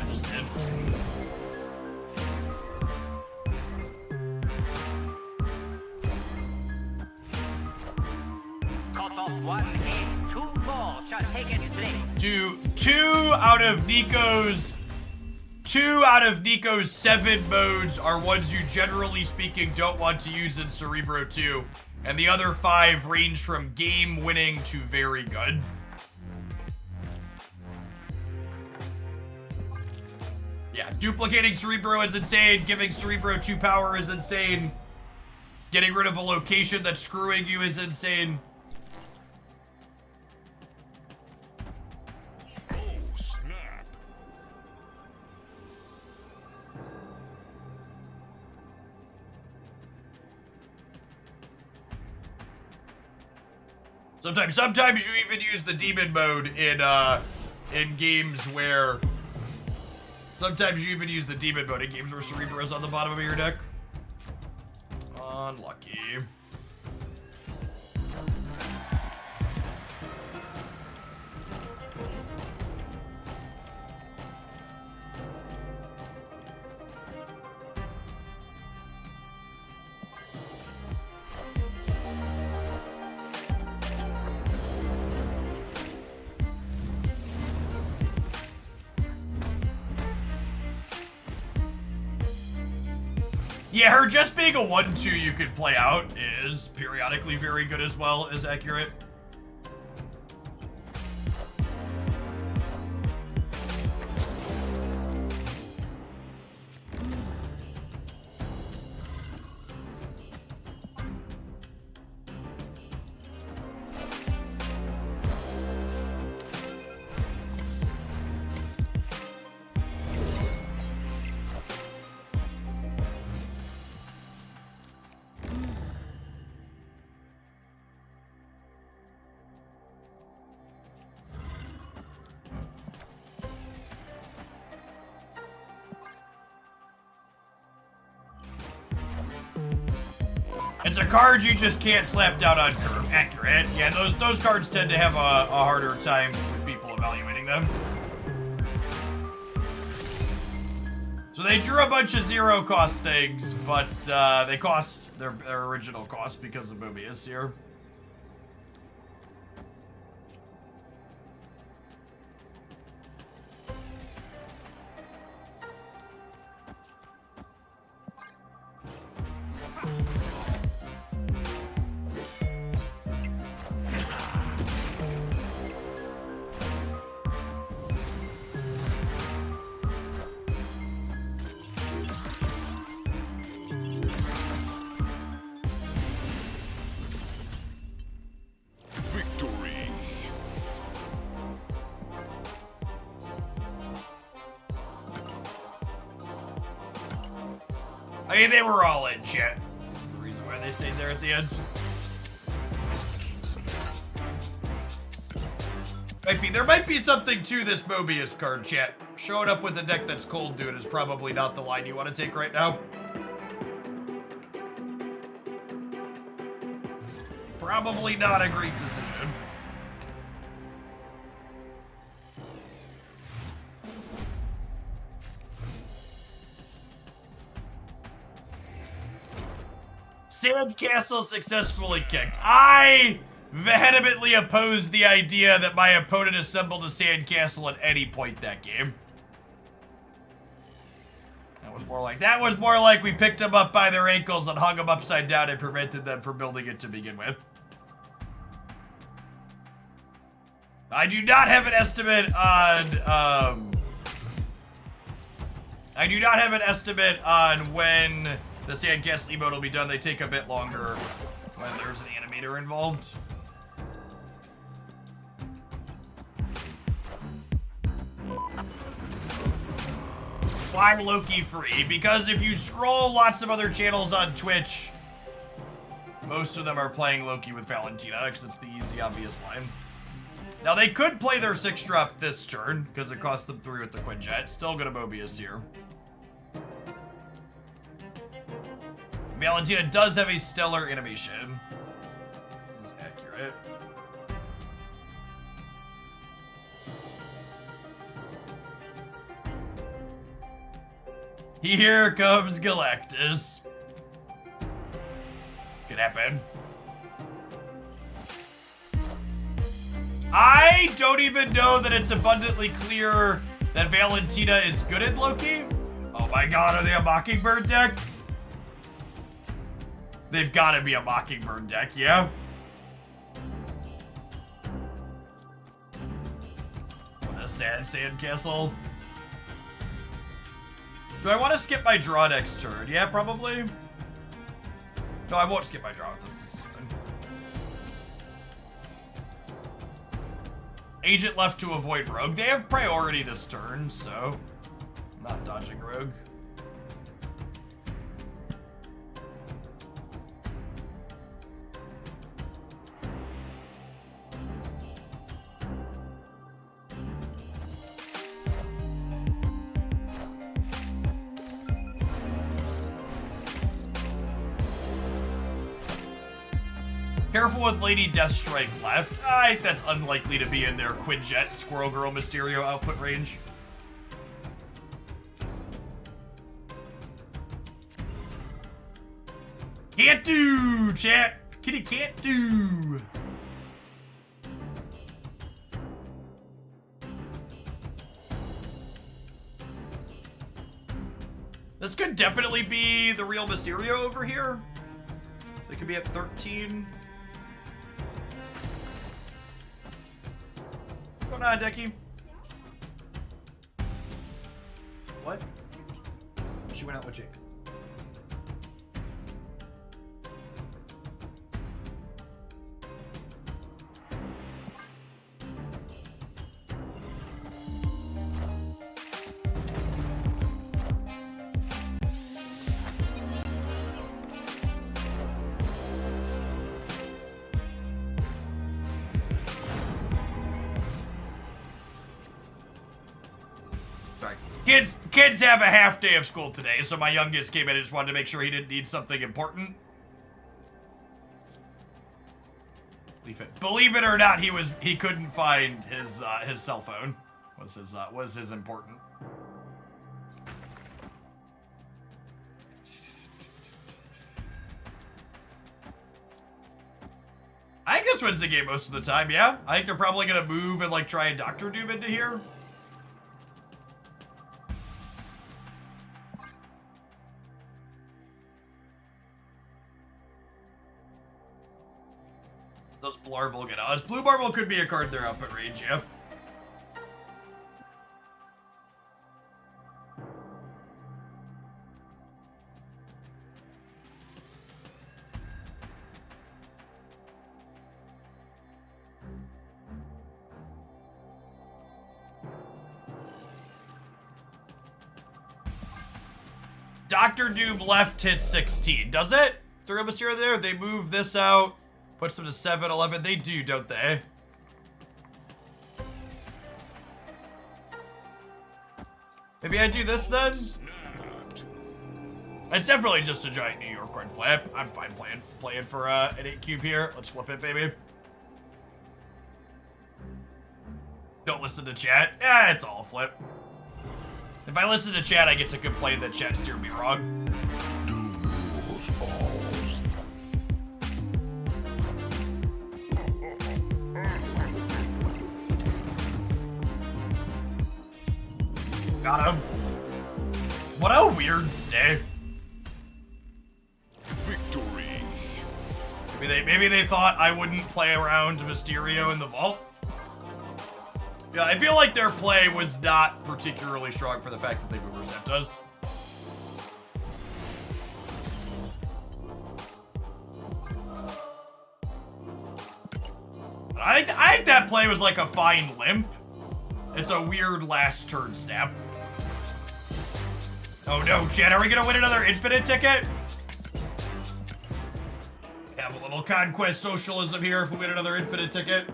just did. Cut off one head, 2 more shall take its place. Two out of Nico's 7 modes are ones you generally speaking don't want to use in Cerebro 2, and the other 5 range from game winning to very good. Yeah, duplicating Cerebro is insane, giving Cerebro 2 power is insane, getting rid of a location that's screwing you is insane. Sometimes you even use the demon mode in games where Cerebro is on the bottom of your deck. Unlucky. Yeah, her just being a 1-2 you could play out is periodically very good as well as accurate. It's a card you just can't slap down on curve. Accurate. Yeah, those cards tend to have a harder time with people evaluating them. So they drew a bunch of 0 cost things, but they cost their original cost because of Mobius here. Victory. I mean, they were all in, chat. That's the reason why they stayed there at the end. There might be something to this Mobius card, chat. Showing up with a deck that's cold, dude, is probably not the line you want to take right now. Probably not a great decision. Sandcastle successfully kicked. I vehemently oppose the idea that my opponent assembled a sandcastle at any point that game. That was more like we picked them up by their ankles and hung them upside down and prevented them from building it to begin with. I do not have an estimate on, when the Sandcastle emote will be done. They take a bit longer when there's an animator involved. Why Loki free? Because if you scroll lots of other channels on Twitch, most of them are playing Loki with Valentina, because it's the easy, obvious line. Now, they could play their 6-drop this turn, because it cost them 3 with the Quinjet. Still gonna Mobius here. Valentina does have a stellar animation. Is accurate. Here comes Galactus. Could happen. I don't even know that it's abundantly clear that Valentina is good at Loki. Oh my god, are they a Mockingbird deck? They've got to be a Mockingbird deck, yeah? What a sad sandcastle. Do I want to skip my draw next turn? Yeah, probably. No, I won't skip my draw with this. Agent left to avoid Rogue. They have priority this turn, so I'm not dodging Rogue. Careful with Lady Deathstrike left. I think that's unlikely to be in their Quinjet Squirrel Girl Mysterio output range. Can't do, chat. Kitty can't do. This could definitely be the real Mysterio over here. They could be at 13. What's going on, Decky? What? She went out with Jake. Sorry. Kids have a half day of school today, so my youngest came in and just wanted to make sure he didn't need something important. Believe it or not, he couldn't find his cell phone. Was his important. I think this wins the game most of the time, yeah. I think they're probably gonna move and like try and Dr. Doom into here. Those Blarv will get out. Blue Marble could be a card they're up at range, yeah. Dr. Doom left hits 16, does it? Through Mysterio there, they move this out. Puts them to 7, 11. They do, don't they? Maybe I do this then? It's definitely just a giant New York run play. I'm fine playing for an 8 cube here. Let's flip it, baby. Don't listen to chat. Yeah, it's all a flip. If I listen to chat, I get to complain that chat steered me wrong. Got him. What a weird stay. Victory. Maybe they thought I wouldn't play around Mysterio in the vault. Yeah, I feel like their play was not particularly strong for the fact that they overstepped us. I think that play was like a fine limp. It's a weird last turn snap. Oh no, Chad, are we gonna win another infinite ticket? Have a little conquest socialism here if we win another infinite ticket.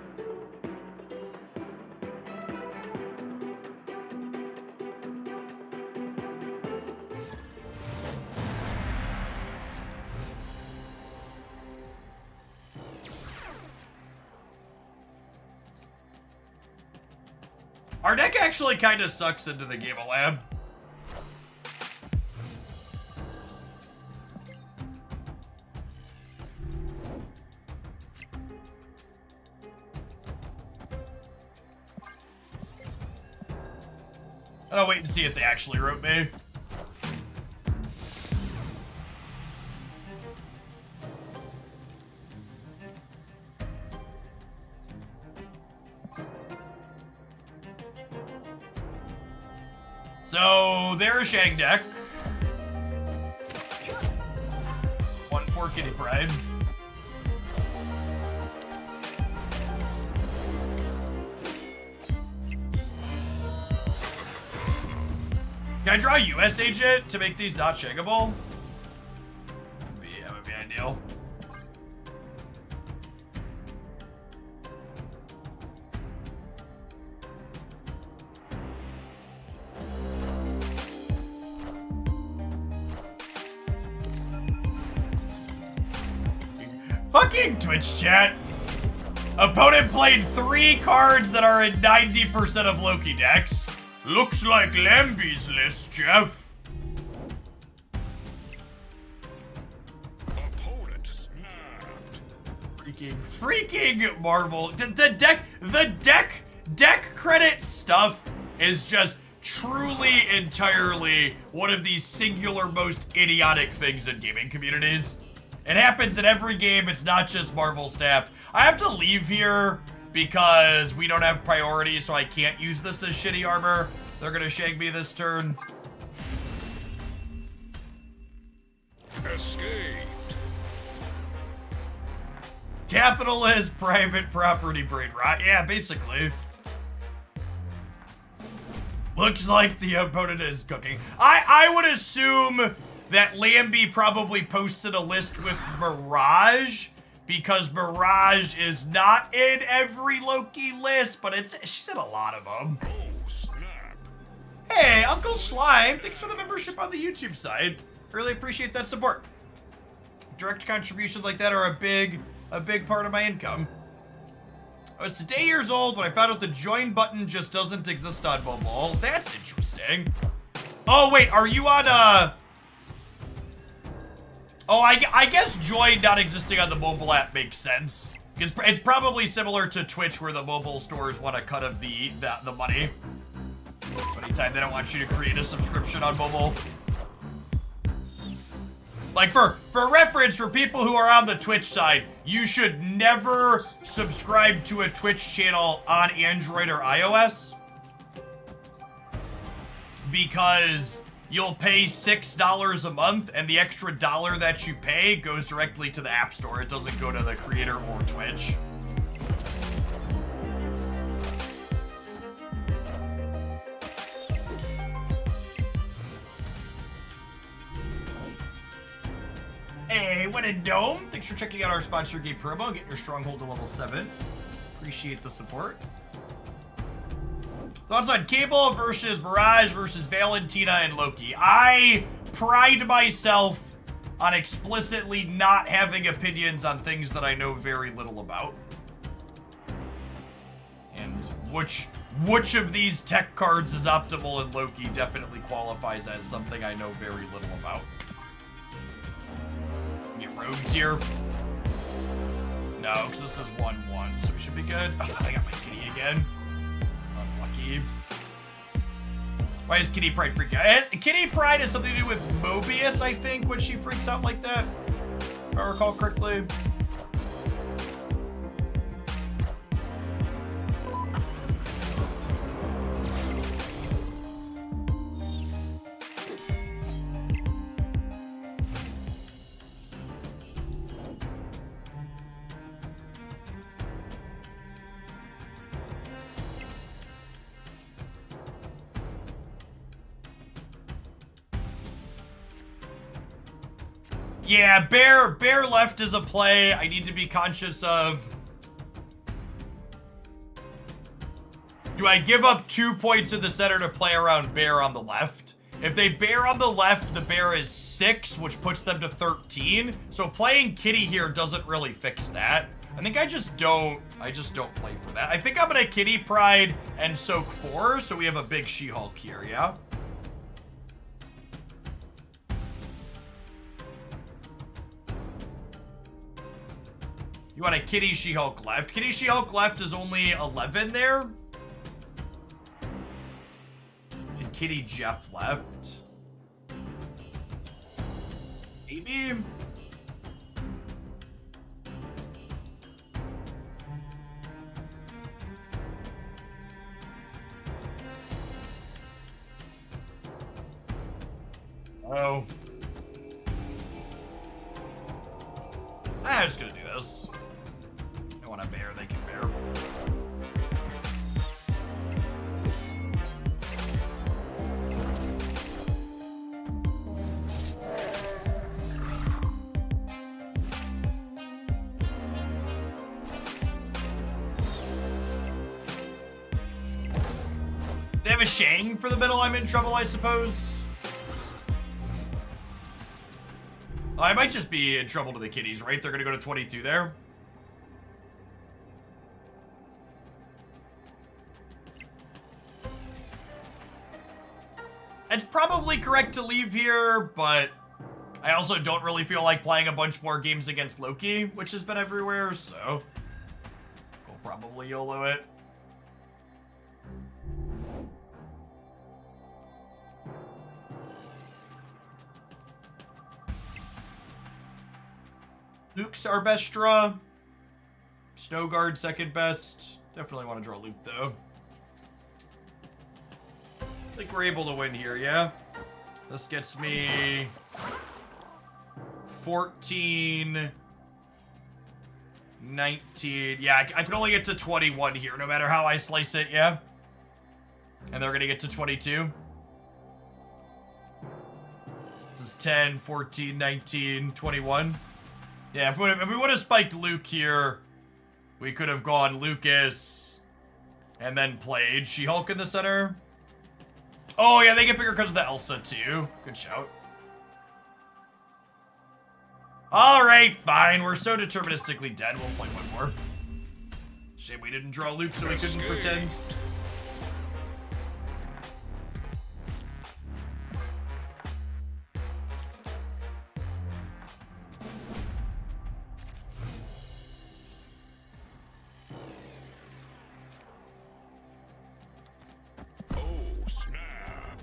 Our deck actually kind of sucks into the game of lab. I'll wait and see if they actually wrote me. So, there's Shang deck. 1 for Kitty Pride. Can I draw a US agent to make these not shaggable? That would be ideal. Fucking Twitch chat. Opponent played 3 cards that are in 90% of Loki decks. Looks like Lambie's list, Jeff. Opponent snapped. Freaking Marvel. The deck credit stuff is just truly, entirely one of the singular most idiotic things in gaming communities. It happens in every game. It's not just Marvel Snap. I have to leave here because we don't have priority, so I can't use this as shitty armor. They're gonna shake me this turn. Escaped. Capitalist private property brain rot. Yeah, basically. Looks like the opponent is cooking. I would assume that Lambie probably posted a list with Mirage, because Mirage is not in every Loki list, but she's in a lot of them. Oh, snap. Hey, Uncle Slime, thanks for the membership on the YouTube side. Really appreciate that support. Direct contributions like that are a big part of my income. I was today years old when I found out the join button just doesn't exist on mobile. That's interesting. Oh, wait, are you on, Oh, I guess join not existing on the mobile app makes sense. It's probably similar to Twitch, where the mobile stores want a cut of the money. Anytime they don't want you to create a subscription on mobile. Like, for reference, for people who are on the Twitch side, you should never subscribe to a Twitch channel on Android or iOS, because you'll pay $6 a month, and the extra $1 that you pay goes directly to the App Store. It doesn't go to the creator or Twitch. Hey, what a dome! Thanks for checking out our sponsor game promo and getting your stronghold to level 7. Appreciate the support. Thoughts on Cable versus Mirage versus Valentina and Loki. I pride myself on explicitly not having opinions on things that I know very little about. And which of these tech cards is optimal in Loki definitely qualifies as something I know very little about. Get rogues here. No, because this is 1-1, so we should be good. Oh, I got my kitty again. Unlucky. Why is Kitty Pride freaking out? Kitty Pride has something to do with Mobius, I think, when she freaks out like that. If I recall correctly. Yeah, bear left is a play I need to be conscious of. Do I give up 2 points in the center to play around bear on the left? If they bear on the left, the bear is 6, which puts them to 13. So playing kitty here doesn't really fix that. I think I just don't play for that. I think I'm gonna kitty pride and soak 4, so we have a big She-Hulk here, yeah? You want a Kitty She-Hulk left? Kitty She-Hulk left is only 11 there. Can Kitty Jeff left? Maybe. Oh. I'm just gonna do this. I want a bear, they can bear. They have a Shang for the middle, I'm in trouble, I suppose. Oh, I might just be in trouble to the kitties, right? They're gonna go to 22 there. It's probably correct to leave here, but I also don't really feel like playing a bunch more games against Loki, which has been everywhere, so we'll probably YOLO it. Luke's our best draw. Snowguard second best. Definitely want to draw Luke though. I think we're able to win here, yeah? This gets me 14, 19. Yeah, I can only get to 21 here, no matter how I slice it, yeah? And they're gonna get to 22. This is 10, 14, 19, 21. Yeah, if we would have spiked Luke here, we could have gone Lucas and then played She-Hulk in the center. Oh, yeah, they get bigger because of the Elsa, too. Good shout. All right, fine. We're so deterministically dead. We'll play one more. Shame we didn't draw Luke so we couldn't pretend. Oh, snap.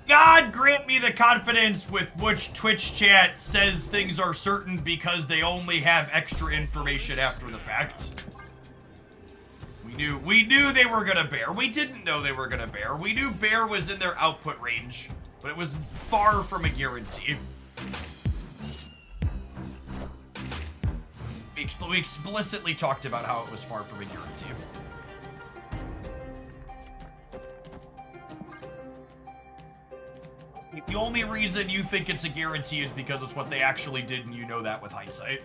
God grant me the confidence with which Twitch chat says things are certain because they only have extra information after the fact. We knew they were gonna bear. We didn't know they were gonna bear. We knew bear was in their output range, but it was far from a guarantee. We explicitly talked about how it was far from a guarantee. The only reason you think it's a guarantee is because it's what they actually did, and you know that with hindsight.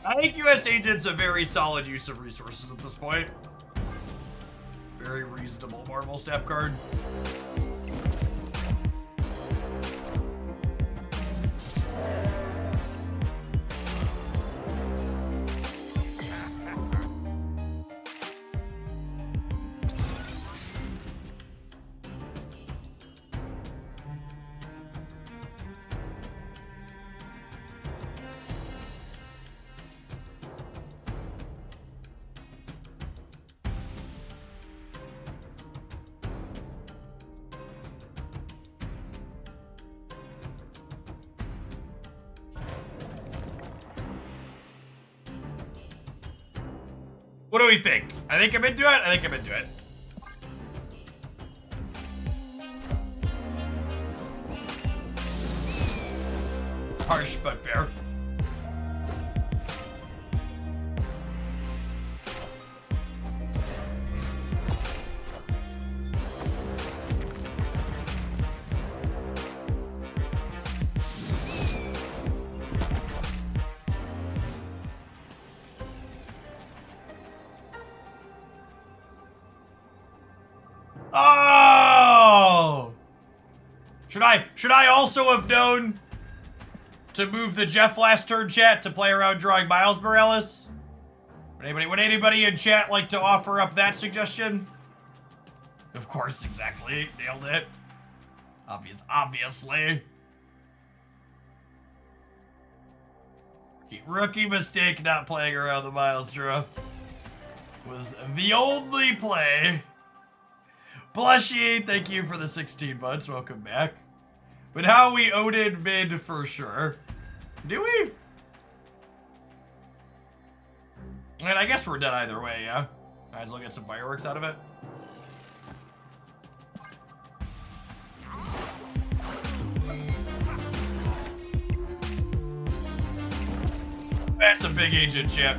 I think US Agent's a very solid use of resources at this point. Very reasonable Marvel Step card. What do we think? I think I'm into it. I think I'm into it. Harsh but fair. Oh! Should I also have known to move the Jeff last turn chat to play around drawing Miles Morales? Would anybody in chat like to offer up that suggestion? Of course, exactly. Nailed it. Obviously. Rookie mistake not playing around the Miles draw was the only play. Blushy, thank you for the 16 months. Welcome back. But how we owed mid for sure. Do we? And I guess we're dead either way, yeah? Might as well get some fireworks out of it. That's a big agent chip.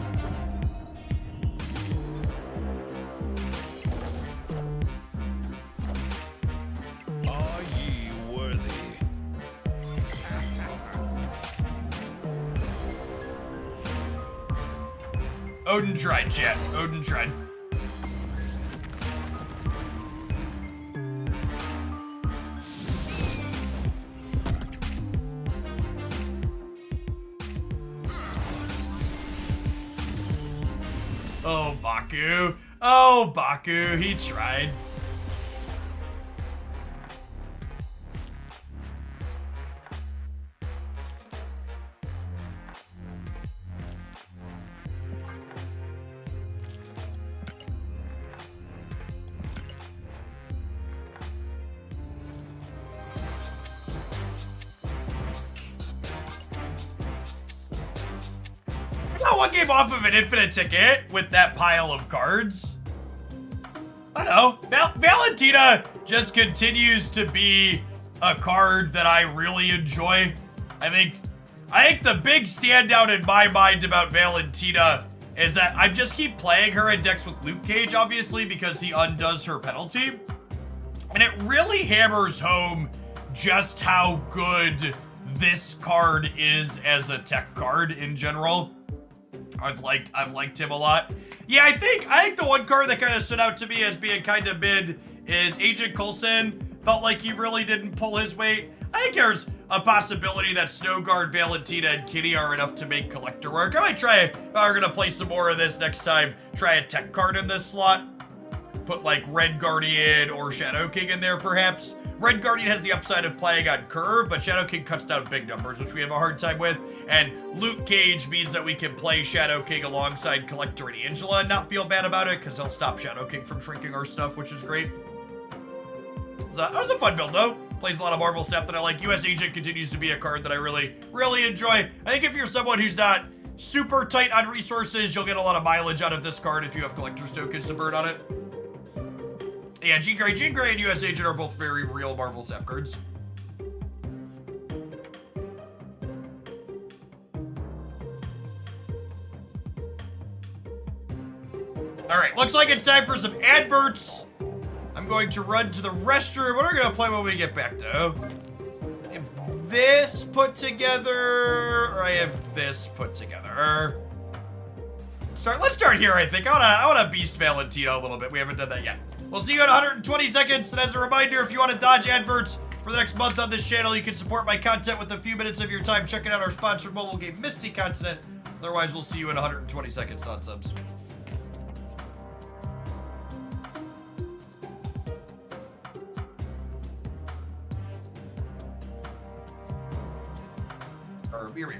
Are ye worthy? Odin tried, chat. Odin tried. Oh, Baku. Oh, Baku. He tried. I got one game off of an infinite ticket with that pile of cards. I don't know. Valentina just continues to be a card that I really enjoy. I think the big standout in my mind about Valentina is that I just keep playing her in decks with Luke Cage, obviously, because he undoes her penalty. And it really hammers home just how good this card is as a tech card in general. I've liked him a lot. Yeah, I think the one card that kind of stood out to me as being kind of mid is Agent Coulson. Felt like he really didn't pull his weight. I think there's a possibility that Snowguard, Valentina, and Kitty are enough to make collector work. I might try, if I were gonna play some more of this next time, try a tech card in this slot. Put like Red Guardian or Shadow King in there perhaps. Red Guardian has the upside of playing on curve, but Shadow King cuts down big numbers, which we have a hard time with. And Luke Cage means that we can play Shadow King alongside Collector and Angela and not feel bad about it, because he'll stop Shadow King from shrinking our stuff, which is great. So that was a fun build, though. Plays a lot of Marvel stuff that I like. US Agent continues to be a card that I really, really enjoy. I think if you're someone who's not super tight on resources, you'll get a lot of mileage out of this card if you have Collector's tokens to burn on it. Yeah, Jean Grey and US Agent are both very real Marvel Zap cards. Alright, looks like it's time for some adverts. I'm going to run to the restroom. What are we going to play when we get back, though? I have this put together, or I have this put together. Let's start here, I think. I wanna beast Valentina a little bit. We haven't done that yet. We'll see you in 120 seconds. And as a reminder, if you want to dodge adverts for the next month on this channel, you can support my content with a few minutes of your time checking out our sponsored mobile game, Misty Continent. Otherwise, we'll see you in 120 seconds on subs. Or be real.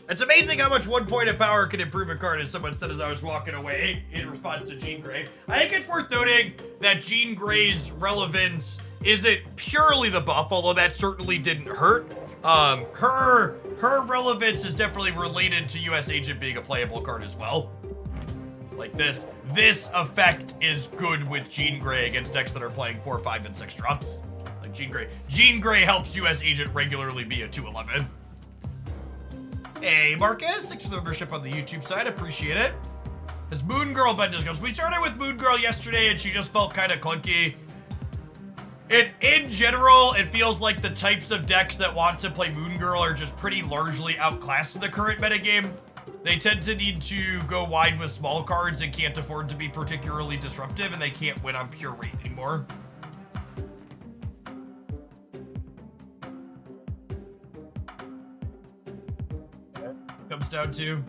It's amazing how much 1 point of power can improve a card, as someone said as I was walking away in response to Jean Grey. I think it's worth noting that Jean Grey's relevance isn't purely the buff, although that certainly didn't hurt. Her relevance is definitely related to US Agent being a playable card as well. Like this effect is good with Jean Grey against decks that are playing 4, 5, and 6 drops. Like Jean Grey. Jean Grey helps US Agent regularly be a 2/11. Hey, Marcus, thanks for the membership on the YouTube side. Appreciate it. As Moon Girl Bendis goes, we started with Moon Girl yesterday and she just felt kind of clunky. In general, it feels like the types of decks that want to play Moon Girl are just pretty largely outclassed in the current metagame. They tend to need to go wide with small cards and can't afford to be particularly disruptive, and they can't win on pure rate anymore. Comes down to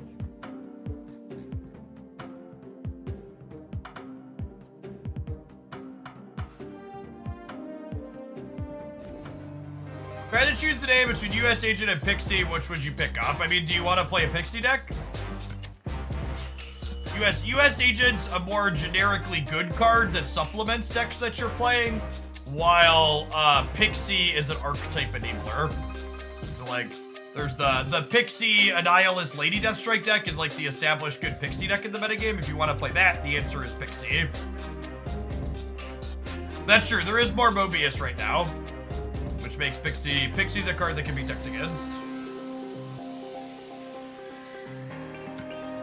if I had to choose today between US Agent and Pixie, which would you pick up? I mean, do you want to play a Pixie deck? US Agent's a more generically good card that supplements decks that you're playing, while Pixie is an archetype enabler. So like, there's the Pixie Annihilus Lady Deathstrike deck is like the established good Pixie deck in the metagame. If you want to play that, the answer is Pixie. That's true, there is more Mobius right now, which makes Pixie the card that can be decked against.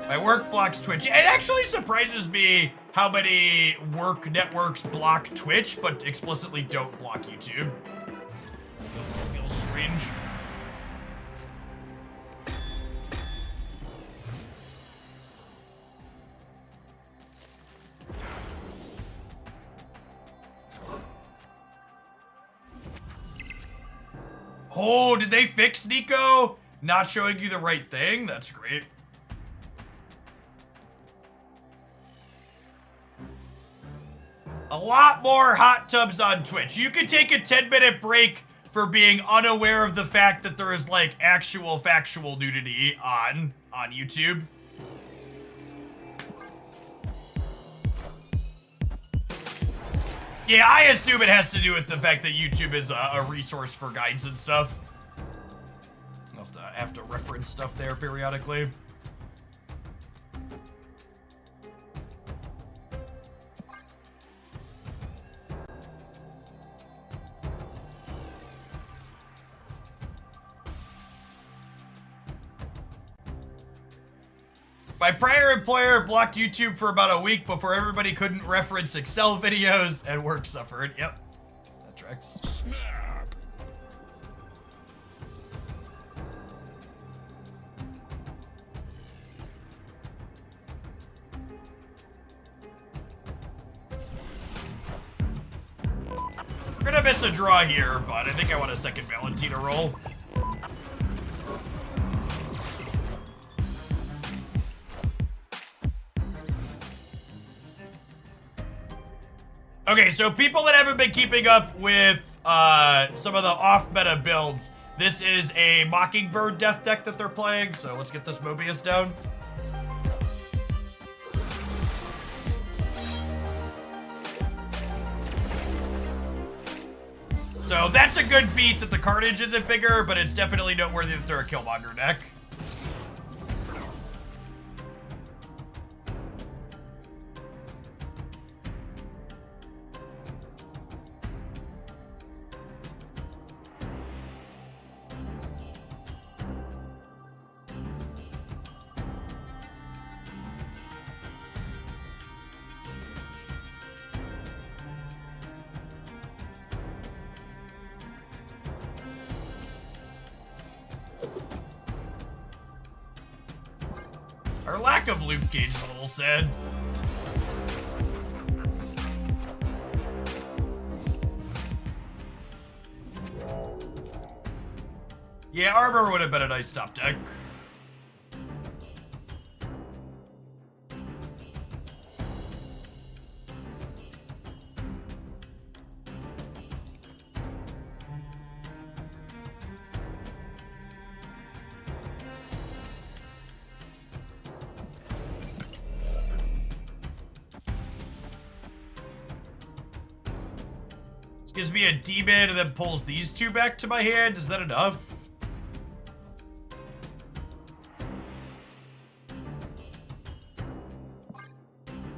My work blocks Twitch. It actually surprises me how many work networks block Twitch, but explicitly don't block YouTube. Feels strange. Oh, did they fix Nico? Not showing you the right thing? That's great. A lot more hot tubs on Twitch. You could take a 10-minute break for being unaware of the fact that there is like actual factual nudity on YouTube. Yeah, I assume it has to do with the fact that YouTube is a resource for guides and stuff. I'll have to reference stuff there periodically. My prior employer blocked YouTube for about a week before everybody couldn't reference Excel videos and work suffered. Yep, that tracks. Snap. We're gonna miss a draw here, but I think I want a second Valentina roll. Okay, so people that haven't been keeping up with some of the off-meta builds, this is a Mockingbird death deck that they're playing, so let's get this Mobius down. So that's a good beat that the carnage isn't bigger, but it's definitely noteworthy that they're a Killmonger deck. Our lack of loop gauge is a little sad. Yeah, Armor would have been a nice top deck. Gives me a demon and then pulls these two back to my hand. Is that enough?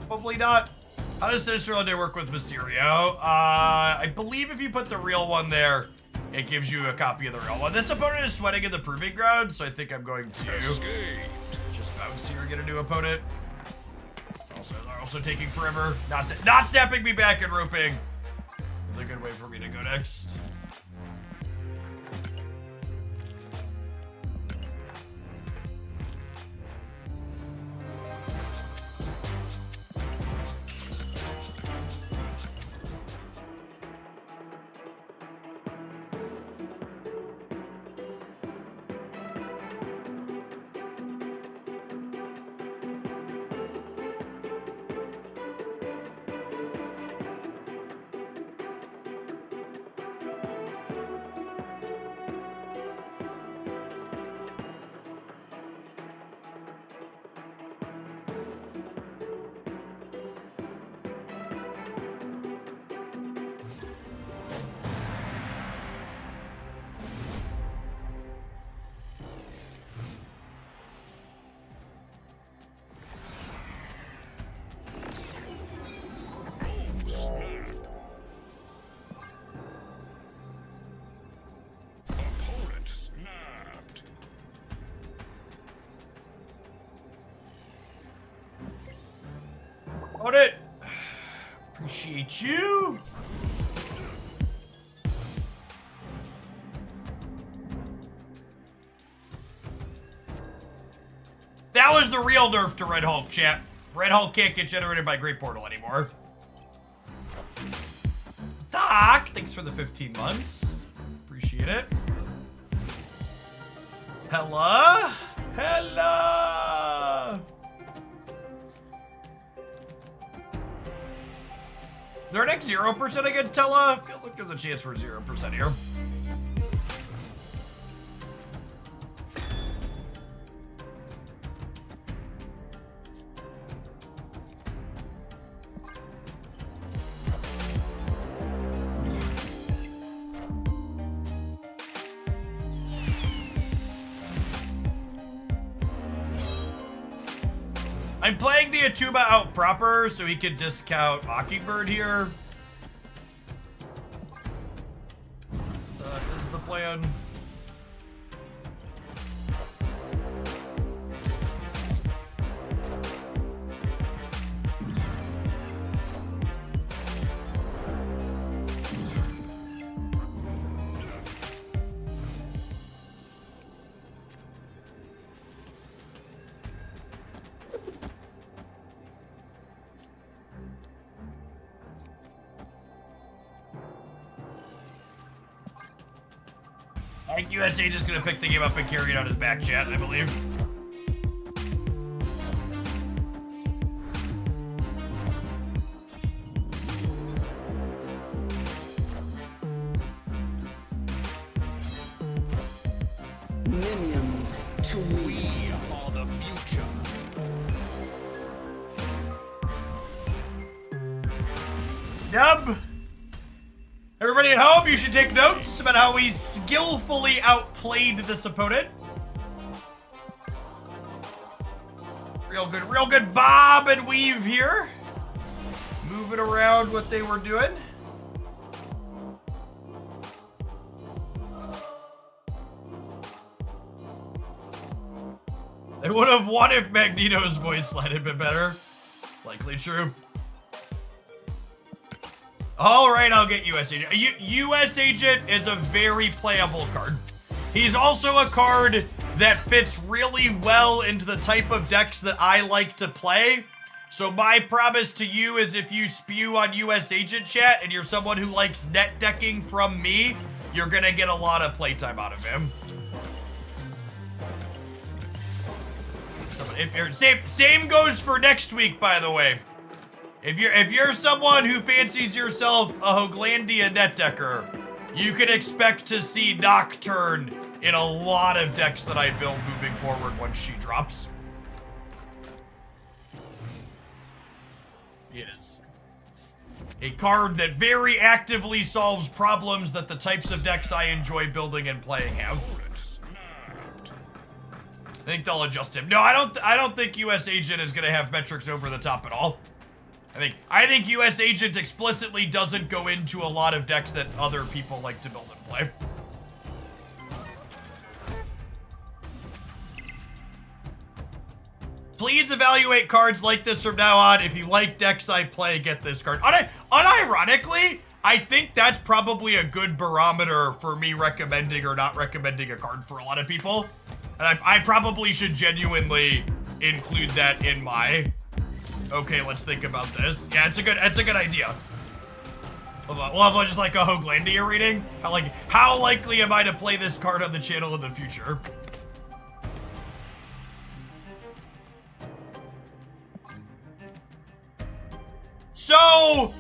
Hopefully not. How does Sinister Day work with Mysterio? I believe if you put the real one there, it gives you a copy of the real one. This opponent is sweating in the proving ground, so I think I'm going to just bounce here and get a new opponent. Also, they're also taking forever. Not snapping me back and roping. A good way for me to go next. Put it. Appreciate you. That was the real nerf to Red Hulk, chat. Red Hulk can't get generated by Great Portal anymore. Doc, thanks for the 15 months. Appreciate it. Hella. Hella. Their next 0% against Tella? Feels like there's a chance for 0% here. I'm playing the Atuba out proper so he can discount Mockingbird here. This is the plan. I think USA just gonna pick the game up and carry it on his back, chat, I believe. Minions to me. We are the future. Dub! Everybody at home, you should take notes about how we skillfully outplayed this opponent. Real good bob and weave here. Moving around what they were doing. They would have won if Magneto's voice line had been better. Likely true. All right, I'll get US Agent. US Agent is a very playable card. He's also a card that fits really well into the type of decks that I like to play. So my promise to you is if you spew on US Agent, chat, and you're someone who likes net decking from me, you're gonna get a lot of playtime out of him. Same goes for next week, by the way. If you're someone who fancies yourself a Hoaglandia net decker, you can expect to see Nocturne in a lot of decks that I build moving forward once she drops. It is a card that very actively solves problems that the types of decks I enjoy building and playing have. I think they'll adjust him. No, I don't think US Agent is gonna have metrics over the top at all. I think US Agent explicitly doesn't go into a lot of decks that other people like to build and play. Please evaluate cards like this from now on. If you like decks I play, get this card. Unironically, I think that's probably a good barometer for me recommending or not recommending a card for a lot of people. And I probably should genuinely include that in my... Okay, let's think about this. Yeah, it's a good idea. We'll have just like a Hoaglandia reading. How likely am I to play this card on the channel in the future? So,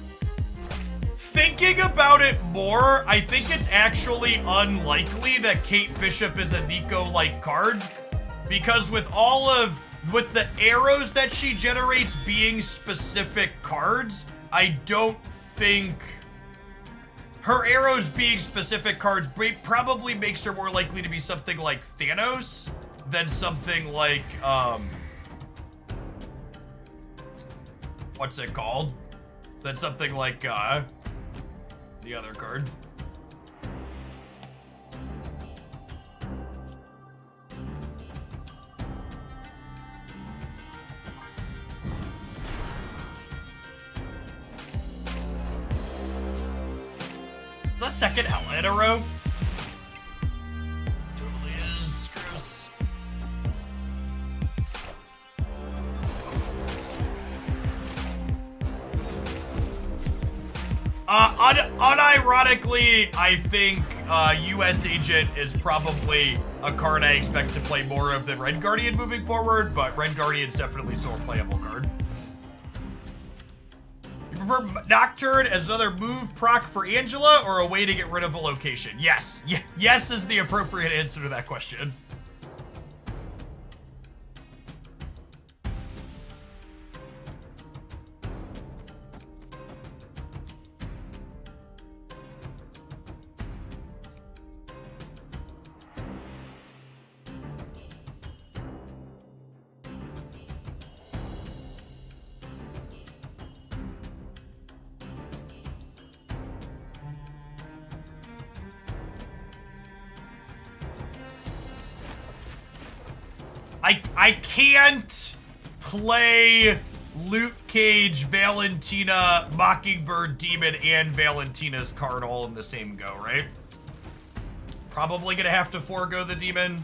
thinking about it more, I think it's actually unlikely that Kate Bishop is a Nico-like card, because with the arrows that she generates being specific cards, I don't think her arrows being specific cards probably makes her more likely to be something like Thanos than something like, what's it called? Than something like, the other card. The second Ella in a row. Totally is gross. Unironically, I think US Agent is probably a card I expect to play more of than Red Guardian moving forward, but Red Guardian's definitely still a playable card. You prefer Nocturne as another move proc for Angela or a way to get rid of a location? Yes. Yes is the appropriate answer to that question. I can't play Luke Cage, Valentina, Mockingbird, Demon, and Valentina's card all in the same go, right? Probably gonna have to forego the Demon.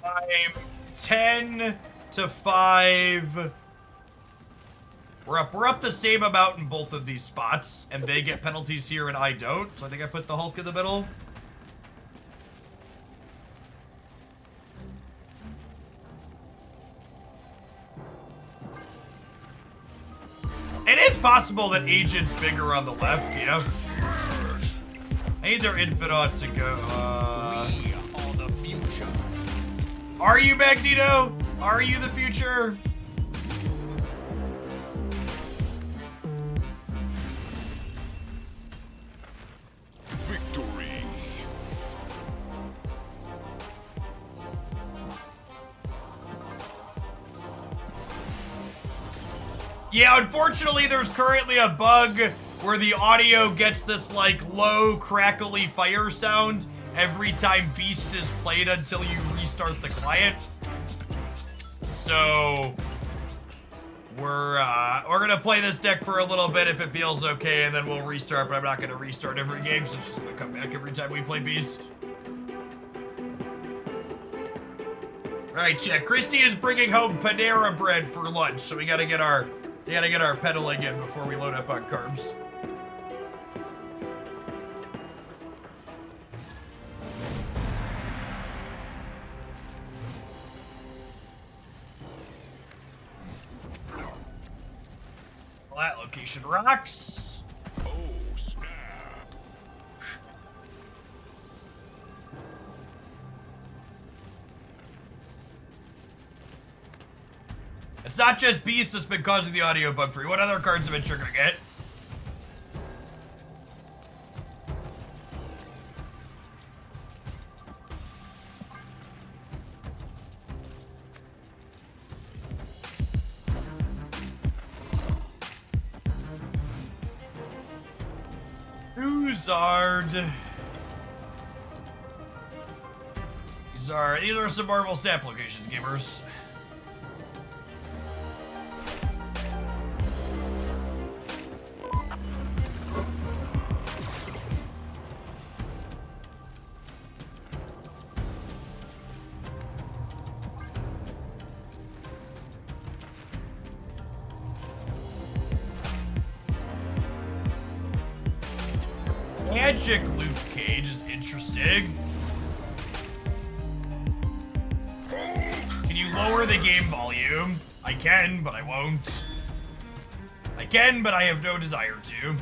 I'm 10 to 5. We're up the same amount in both of these spots, and they get penalties here and I don't. So I think I put the Hulk in the middle. It is possible that Agent's bigger on the left, yeah. I need their Infinite to go, We are the future. Are you Magneto? Are you the future? Victory. Yeah, unfortunately, there's currently a bug where the audio gets this, like, low, crackly fire sound every time Beast is played until you restart the client. So we're gonna play this deck for a little bit if it feels okay, and then we'll restart, but I'm not gonna restart every game, so it's just gonna come back every time we play Beast. Alright, check. Christy is bringing home Panera bread for lunch, so we gotta get our pedaling in before we load up on carbs. Well, that location rocks. Oh, snap. It's not just Beast that's been causing the audio bug for you. What other cards have been triggering it? Uzard. These are some Marvel stamp locations, gamers. Magic Luke Cage is interesting. Can you lower the game volume? I can, but I won't. I can, but I have no desire to.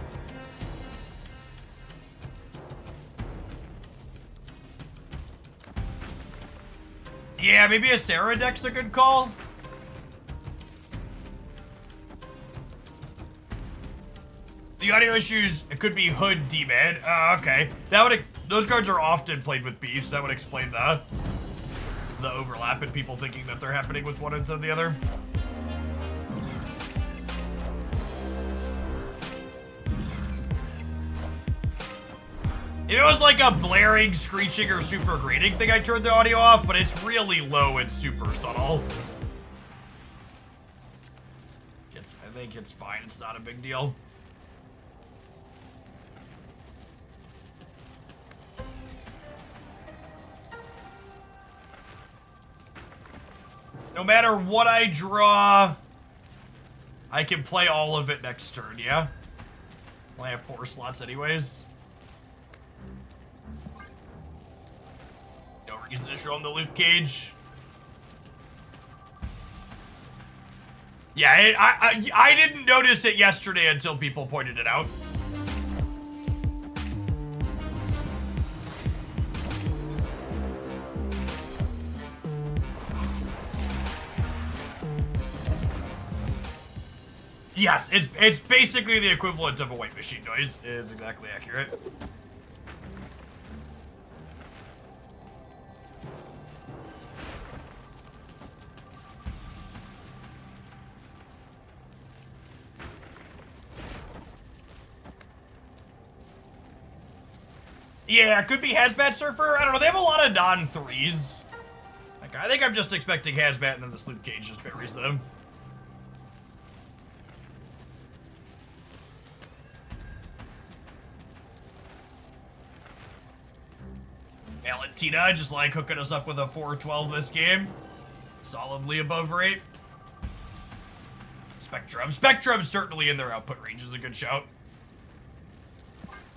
Yeah, maybe a Sarah deck's a good call. The audio issues, it could be Hood Demon. Okay. That would Those cards are often played with B, so that would explain the overlap and people thinking that they're happening with one instead of the other. If it was like a blaring, screeching, or super grating thing, I turned the audio off, but it's really low and super subtle. I think it's fine. It's not a big deal. No matter what I draw, I can play all of it next turn, yeah? Well, I have 4 slots anyways. No reason to show him the loot cage. Yeah, I didn't notice it yesterday until people pointed it out. Yes, it's basically the equivalent of a white machine noise. It is exactly accurate. Yeah, it could be Hazmat Surfer. I don't know. They have a lot of non-3s. Like, I think I'm just expecting Hazmat and then this loot cage just buries them. Valentina just like hooking us up with a 412 this game. Solidly above rate. Spectrum's certainly in their output range is a good shout.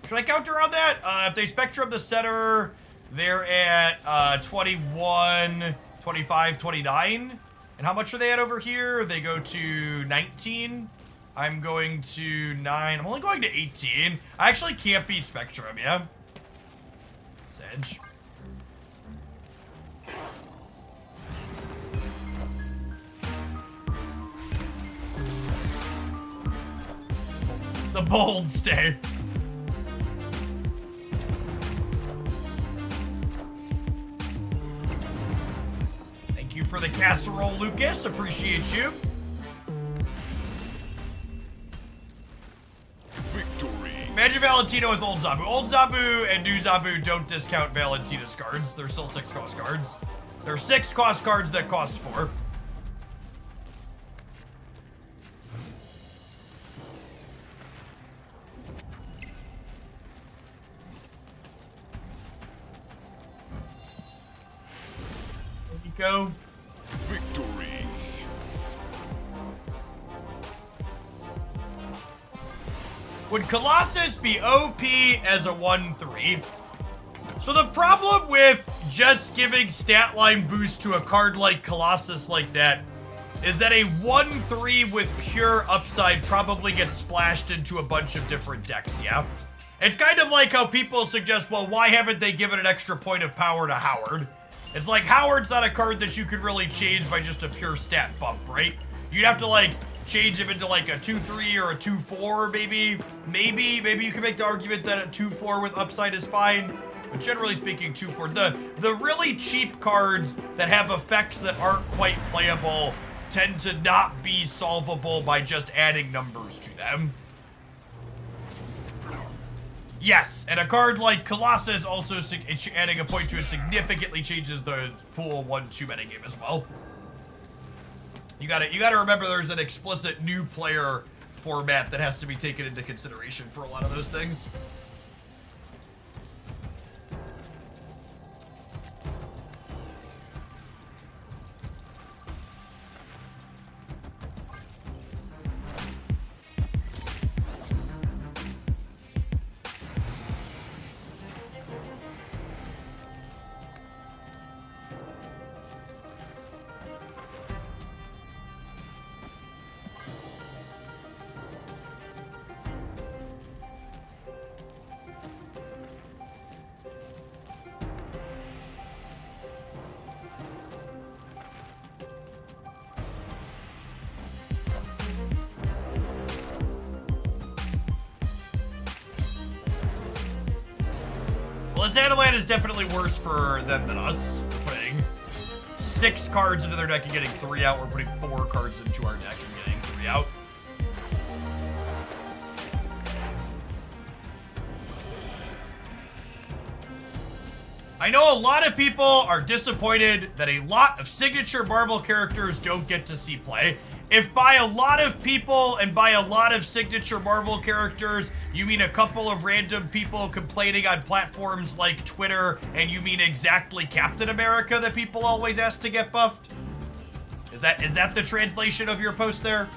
Should I counter on that? If they Spectrum the center, they're at 21, 25, 29. And how much are they at over here? They go to 19. I'm going to 9. I'm only going to 18. I actually can't beat Spectrum, yeah? It's edge. It's a bold stay. Thank you for the casserole, Lucas. Appreciate you. Victory. Imagine Valentina with Old Zabu. Old Zabu and New Zabu don't discount Valentina's cards. They're still 6 cost cards. They're 6 cost cards that cost 4. Go. Victory. Would Colossus be OP as a 1-3? So the problem with just giving stat line boost to a card like Colossus like that is that a 1-3 with pure upside probably gets splashed into a bunch of different decks, yeah? It's kind of like how people suggest, well, why haven't they given an extra point of power to Howard? It's like Howard's not a card that you could really change by just a pure stat bump, right? You'd have to like change him into like a 2-3 or a 2-4 maybe. Maybe you can make the argument that a 2-4 with upside is fine. But generally speaking, 2-4. The really cheap cards that have effects that aren't quite playable tend to not be solvable by just adding numbers to them. Yes, and a card like Colossus also adding a point to it significantly changes the pool 1-2 metagame as well. You gotta remember there's an explicit new player format that has to be taken into consideration for a lot of those things. Shadowland is definitely worse for them than us. We're putting 6 cards into their deck and getting 3 out. We're putting 4 cards into our deck and getting 3 out. I know a lot of people are disappointed that a lot of signature Marvel characters don't get to see play. If by a lot of people and by a lot of signature Marvel characters, you mean a couple of random people complaining on platforms like Twitter, and you mean exactly Captain America that people always ask to get buffed? Is that the translation of your post there?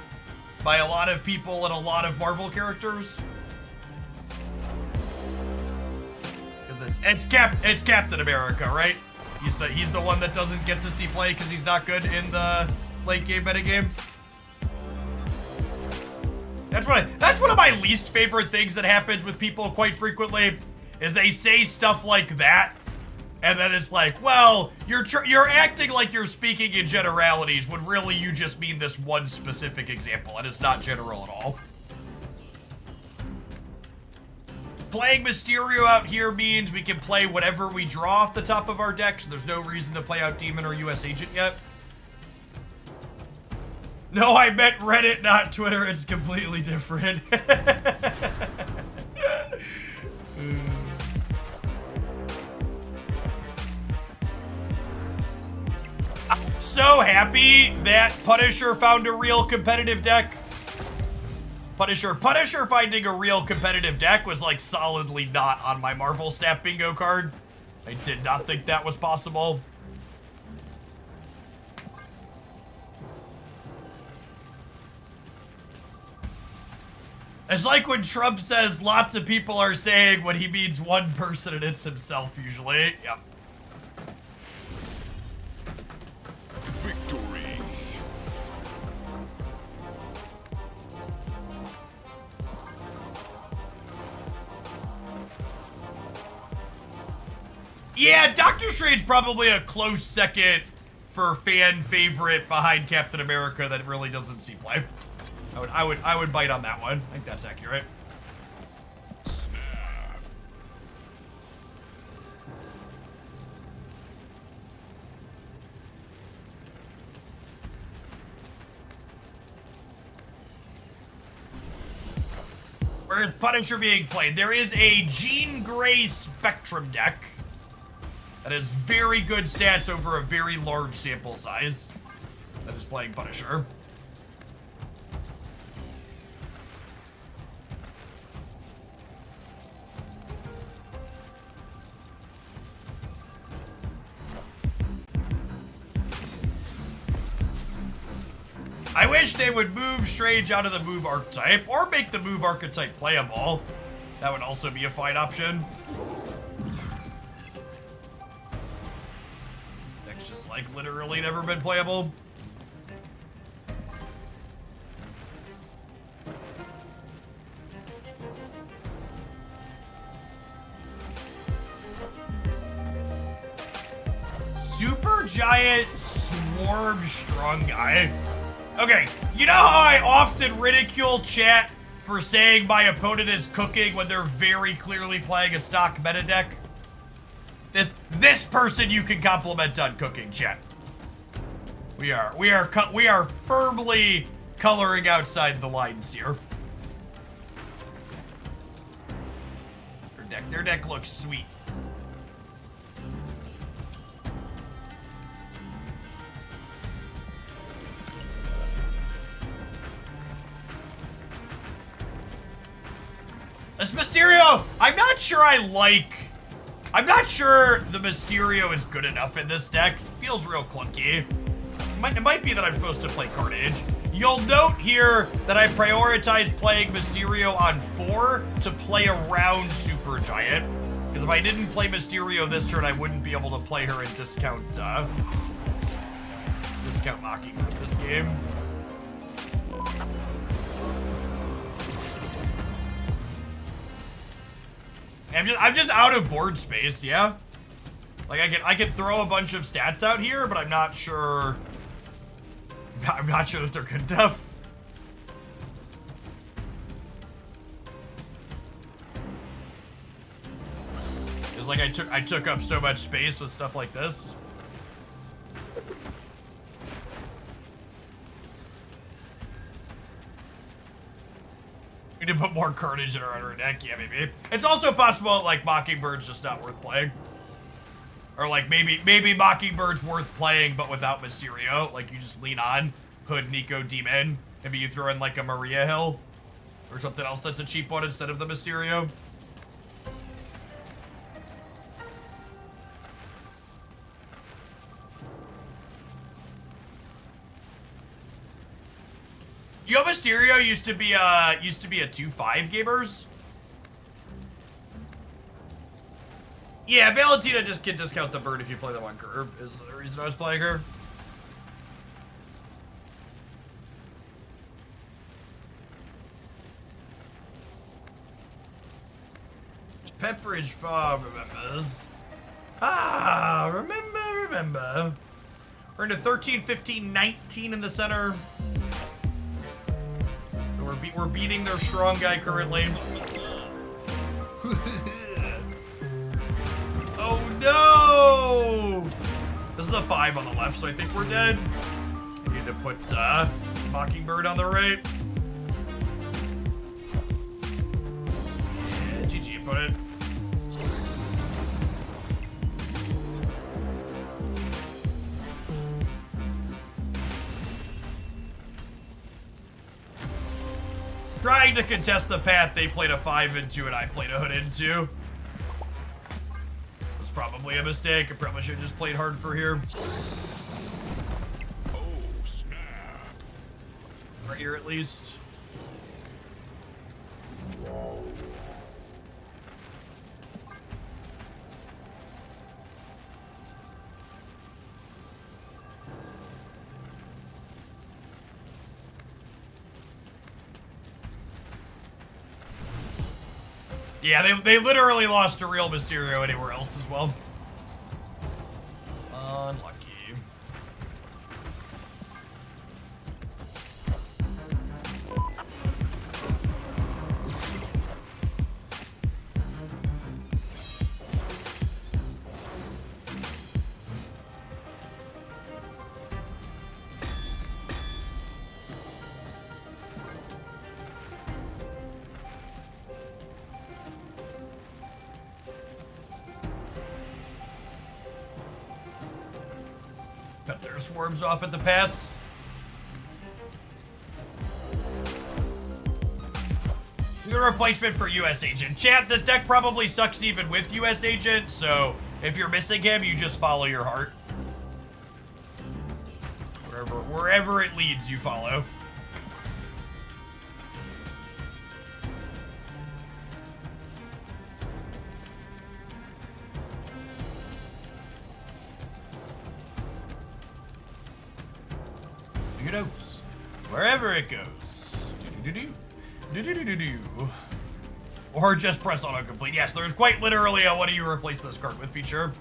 By a lot of people and a lot of Marvel characters? It's Captain America, right? He's the one that doesn't get to see play because he's not good in the late game metagame. That's one of my least favorite things that happens with people quite frequently, is they say stuff like that, and then it's like, well, you're acting like you're speaking in generalities when really you just mean this one specific example, and it's not general at all. Playing Mysterio out here means we can play whatever we draw off the top of our deck, so there's no reason to play out Demon or US Agent yet. No, I meant Reddit, not Twitter. It's completely different. I'm so happy that Punisher found a real competitive deck. Punisher finding a real competitive deck was like solidly not on my Marvel Snap bingo card. I did not think that was possible. It's like when Trump says lots of people are saying when he means one person and it's himself usually. Yep. Victory. Yeah, Doctor Strange probably a close second for fan favorite behind Captain America that really doesn't see play. I would bite on that one. I think that's accurate. Snap. Where is Punisher being played? There is a Jean Grey Spectrum deck that has very good stats over a very large sample size that is playing Punisher. I wish they would move Strange out of the move archetype or make the move archetype playable. That would also be a fine option. Deck's just like literally never been playable. Super giant swarm strong guy. Okay, you know how I often ridicule chat for saying my opponent is cooking when they're very clearly playing a stock meta deck? This person you can compliment on cooking, chat. We are firmly coloring outside the lines here. Their deck looks sweet. This Mysterio, I'm not sure the Mysterio is good enough in this deck. It feels real clunky. It might be that I'm supposed to play Carnage. You'll note here that I prioritize playing Mysterio on 4 to play around Supergiant. Because if I didn't play Mysterio this turn, I wouldn't be able to play her in discount Mockingbird this game. I'm just out of board space, yeah? Like, I can throw a bunch of stats out here, but I'm not sure that they're good enough. like I took up so much space with stuff like this. We need to put more carnage in our under deck. Yeah, maybe. It's also possible that, like, Mockingbird's just not worth playing. Or, like, maybe Mockingbird's worth playing, but without Mysterio. Like, you just lean on Hood, Nico, Demon. Maybe you throw in, like, a Maria Hill. Or something else that's a cheap one instead of the Mysterio. Yo Mysterio used to be a 2-5 gamers. Yeah, Valentina just can discount the bird if you play them on curve, is the reason I was playing her. Pepperidge Farm remembers. Ah, remember. We're into 13, 15, 19 in the center. So we're beating their strong guy currently. Oh no! This is a 5 on the left, so I think we're dead. We need to put Mockingbird on the right. Yeah, GG, put it. Trying to contest the path, they played a 5 into and I played a Hood into. Was probably a mistake. I probably should have just played hard for here. Oh, snap. Right here at least. Yeah, they literally lost a real Mysterio anywhere else as well. Unlucky. Cut their swarms off at the pass. Good replacement for US Agent. Chat, this deck probably sucks even with US Agent, so if you're missing him, you just follow your heart. Wherever it leads, you follow. Who knows? Wherever it goes. Do-do-do-do. Or just press autocomplete. Yes, there's quite literally a what do you replace this card with feature.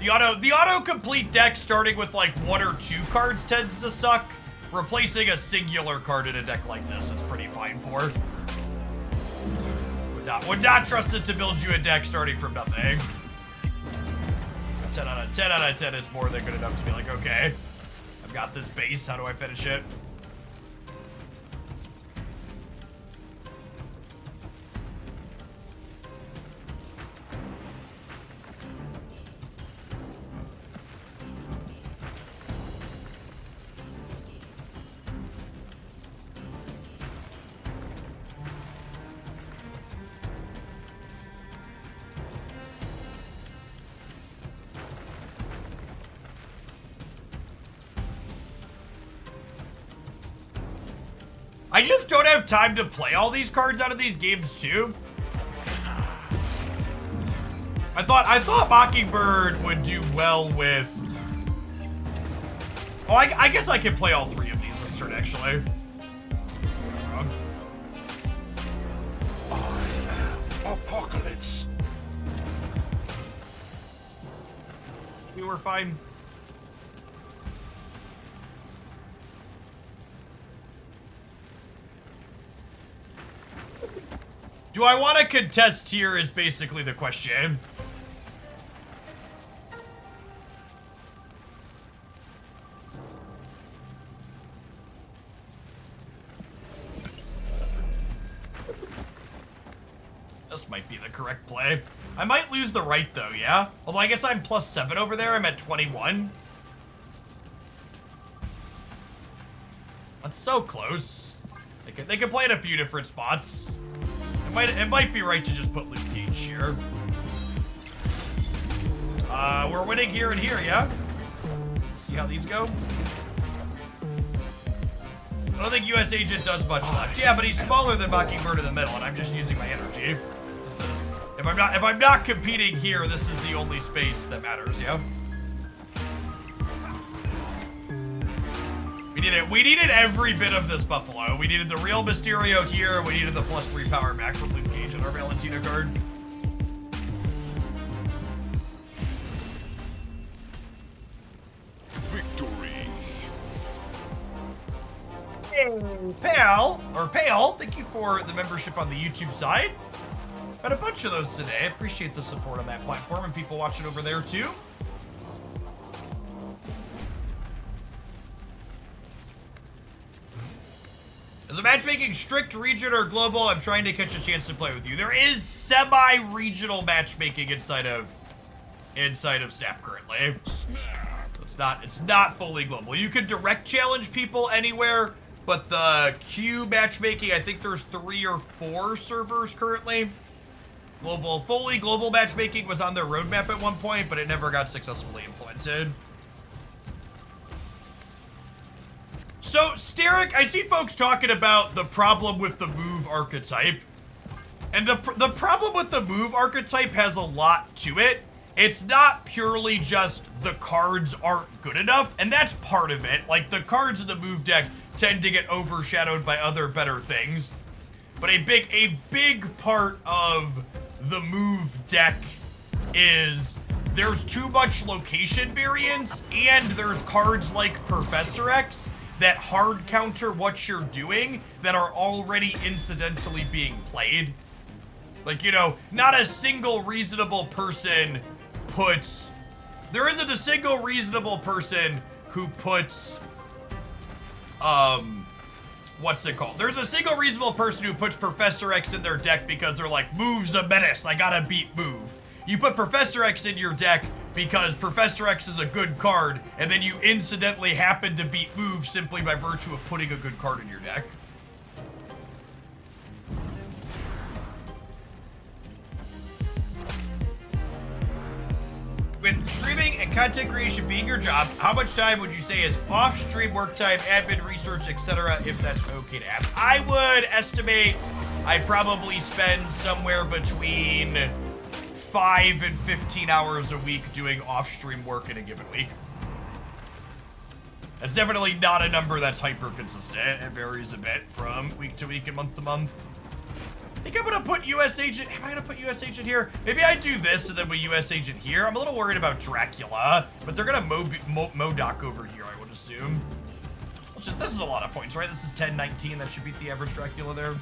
The autocomplete deck starting with like 1 or 2 cards tends to suck. Replacing a singular card in a deck like this is pretty fine for. Would not trust it to build you a deck starting from nothing. 10 out of 10 is more than good enough to be like, okay, I've got this base, how do I finish it? I just don't have time to play all these cards out of these games too. I thought Mockingbird would do well with. Oh, I guess I can play all 3 of these this turn actually. Apocalypse. We were fine. Do I want to contest here is basically the question. This might be the correct play. I might lose the right though, yeah? Although I guess I'm +7 over there, I'm at 21. That's so close. They can play in a few different spots. It might be right to just put Luke Cage here. We're winning here and here, yeah? See how these go? I don't think US Agent does much left. Yeah, but he's smaller than Mockingbird in the middle, and I'm just using my energy. This is, if I'm not competing here, this is the only space that matters, yeah? We needed every bit of this Buffalo. We needed the real Mysterio here. We needed the +3 power back from Luke Cage on our Valentina card. Victory. Hey, Pale, thank you for the membership on the YouTube side. Got a bunch of those today. Appreciate the support on that platform and people watching over there too. Is the matchmaking strict, region, or global? I'm trying to catch a chance to play with you. There is semi-regional matchmaking inside of Snap currently. It's not fully global. You can direct challenge people anywhere, but the queue matchmaking, I think there's 3 or 4 servers currently. Fully global matchmaking was on their roadmap at one point, but it never got successfully implemented. So, Steric, I see folks talking about the problem with the move archetype. And the problem with the move archetype has a lot to it. It's not purely just the cards aren't good enough, and that's part of it. Like, the cards in the move deck tend to get overshadowed by other better things. But a big part of the move deck is there's too much location variance, and there's cards like Professor X that hard counter what you're doing that are already incidentally being played. Like, you know, not a single reasonable person puts... There isn't a single reasonable person who puts... What's it called? There's a single reasonable person who puts Professor X in their deck because they're like, move's a menace, I gotta beat move. You put Professor X in your deck because Professor X is a good card, and then you incidentally happen to beat move simply by virtue of putting a good card in your deck. With streaming and content creation being your job, how much time would you say is off-stream work time, admin, research, etc., if that's okay to ask? I would estimate I'd probably spend somewhere between 5 and 15 hours a week doing off-stream work in a given week. That's definitely not a number that's hyper-consistent. It varies a bit from week to week and month to month. I think I'm gonna put US Agent. Am I gonna put US Agent here? Maybe I do this and then we US Agent here. I'm a little worried about Dracula, but they're gonna Modoc over here, I would assume. This is a lot of points, right? This is 10-19. That should beat the average Dracula there.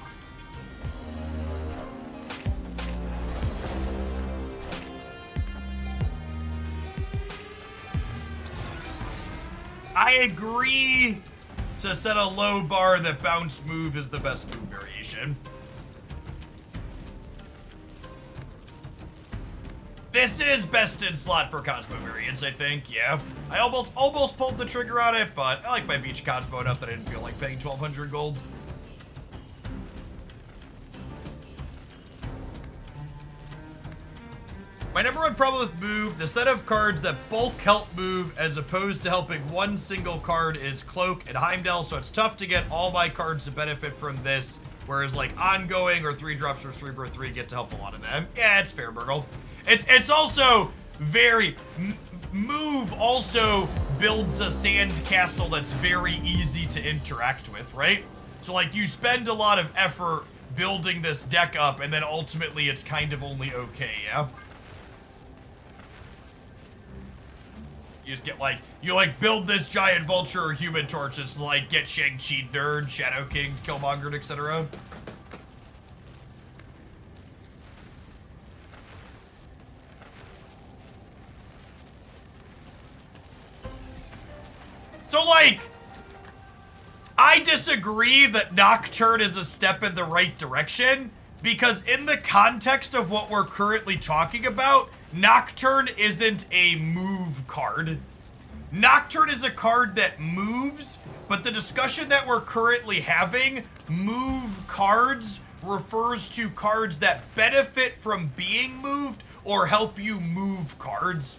I agree to set a low bar that bounce move is the best move variation. This is best in slot for Cosmo variants, I think, yeah. I almost pulled the trigger on it, but I like my Beach Cosmo enough that I didn't feel like paying 1,200 gold. My number one problem with move, the set of cards that bulk help move as opposed to helping one single card is Cloak and Heimdall, so it's tough to get all my cards to benefit from this, whereas like Ongoing or 3-drops or Cerebro 3 get to help a lot of them. Yeah, it's fair, Burgle. It's also very... Move also builds a sand castle that's very easy to interact with, right? So like you spend a lot of effort building this deck up and then ultimately it's kind of only okay, yeah? You just get like, you like build this giant vulture or human torches to like get Shang-Chi, Nerd, Shadow King, Killmonger, etc. So, like, I disagree that Nocturne is a step in the right direction, because in the context of what we're currently talking about, Nocturne isn't a move card. Nocturne is a card that moves, but the discussion that we're currently having, move cards, refers to cards that benefit from being moved or help you move cards.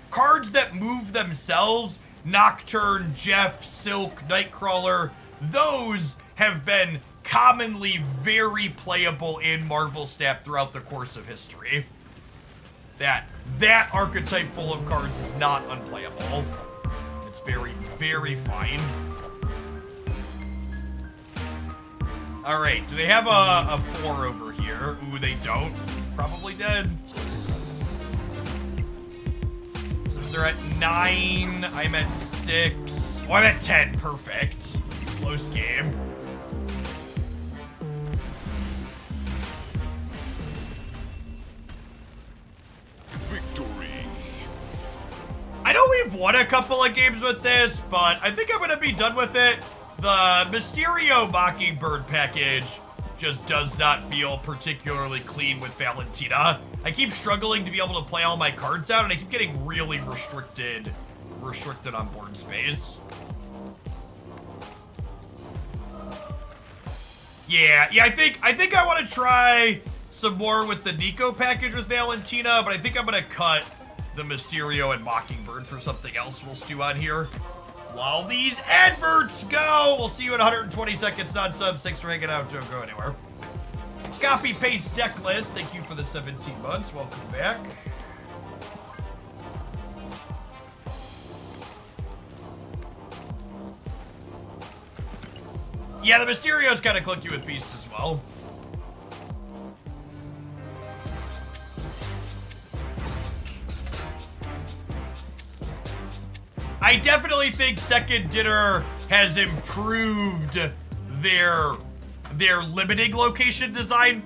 Cards that move themselves, Nocturne, Jeff, Silk, Nightcrawler, those have been commonly very playable in Marvel Snap throughout the course of history. That archetype full of cards is not unplayable. It's very, very fine. Alright, do they have a 4 over here? Ooh, they don't. Probably dead. So they're at 9, I'm at 6. Oh, I'm at 10, perfect. Close game. Victory. I know we've won a couple of games with this, but I think I'm gonna be done with it. The Mysterio Mockingbird package just does not feel particularly clean with Valentina. I keep struggling to be able to play all my cards out, and I keep getting really restricted on board space. Yeah, I think I want to try some more with the Nico package with Valentina, but I think I'm gonna cut the Mysterio and Mockingbird for something else we'll stew on here. While these adverts go, we'll see you in 120 seconds, non-subs. Thanks for hanging out. Don't go anywhere. Copy paste deck list. Thank you for the 17 months. Welcome back. Yeah, the Mysterio's kind of clunky with Beast as well. I definitely think Second Dinner has improved their limiting location design.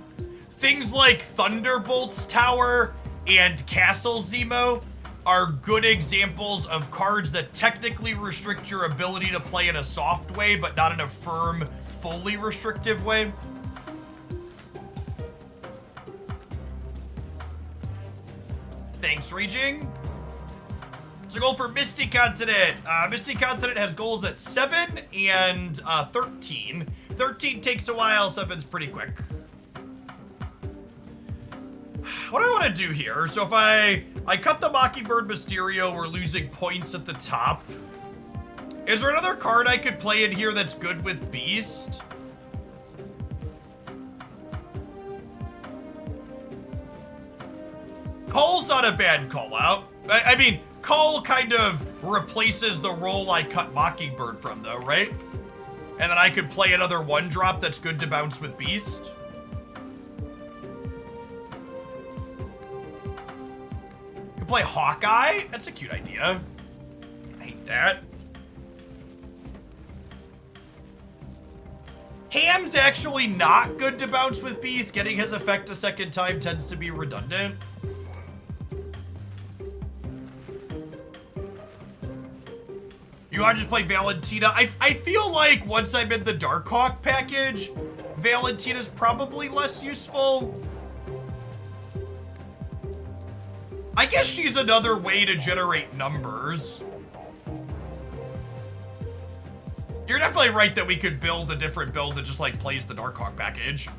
Things like Thunderbolt's Tower and Castle Zemo are good examples of cards that technically restrict your ability to play in a soft way, but not in a firm, fully restrictive way. Thanks, Raging. So goal for Misty Continent. Misty Continent has goals at 7 and 13. 13 takes a while, 7's pretty quick. What do I want to do here? So if I cut the Mockingbird Mysterio, we're losing points at the top. Is there another card I could play in here that's good with Beast? Cull's not a bad call out. I mean, Cull kind of replaces the role I cut Mockingbird from, though, right? And then I could play another 1-drop that's good to bounce with Beast. You could play Hawkeye. That's a cute idea. I hate that. Ham's actually not good to bounce with Beast. Getting his effect a second time tends to be redundant. You want to just play Valentina? I feel like once I'm in the Darkhawk package, Valentina's probably less useful. I guess she's another way to generate numbers. You're definitely right that we could build a different build that just like plays the Darkhawk package.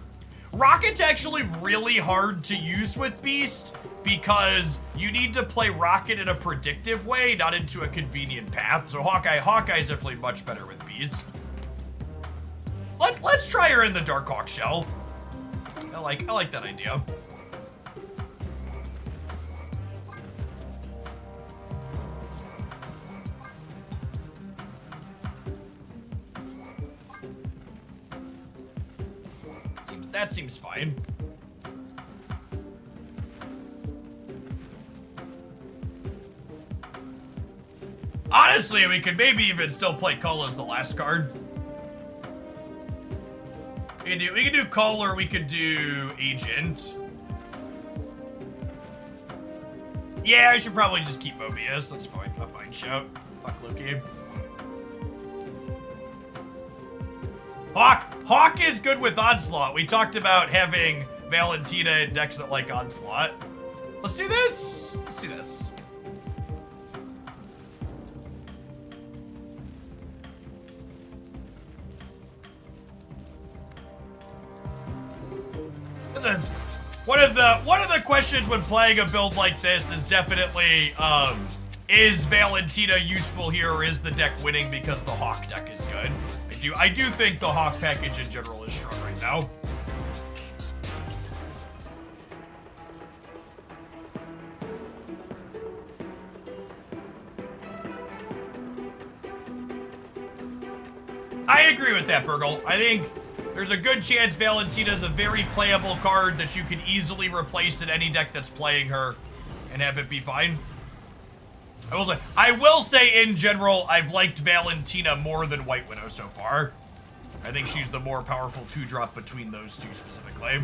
Rocket's actually really hard to use with Beast because you need to play Rocket in a predictive way, not into a convenient path. So Hawkeye's definitely much better with Beast. Let's try her in the Darkhawk shell. I like that idea. That seems fine. Honestly, we could maybe even still play Cull as the last card. We can do Cull, or we could do Agent. Yeah, I should probably just keep Mobius. That's fine. A fine shout. Fuck Loki. Hawk is good with Onslaught. We talked about having Valentina in decks that like Onslaught. Let's do this. Let's do this. This is one of the questions when playing a build like this is definitely is Valentina useful here, or is the deck winning because the Hawk deck is good? I do think the Hawk package in general is strong right now. I agree with that, Burgle. I think there's a good chance Valentina is a very playable card that you can easily replace in any deck that's playing her and have it be fine. I will say in general, I've liked Valentina more than White Widow so far. I think she's the more powerful 2-drop between those two specifically.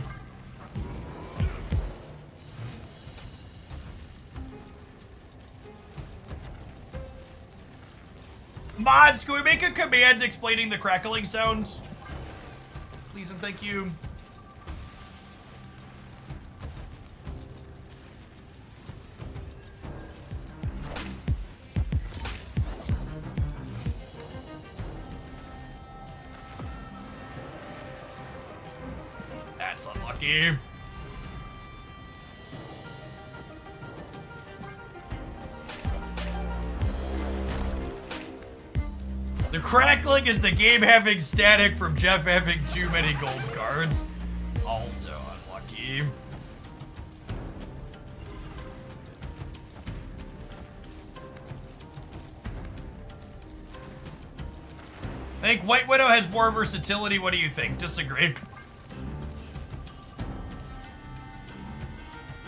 Mods, can we make a command explaining the crackling sound? Please and thank you. That's unlucky. The crackling is the game having static from Jeff having too many gold cards. Also unlucky. I think White Widow has more versatility. What do you think? Disagree.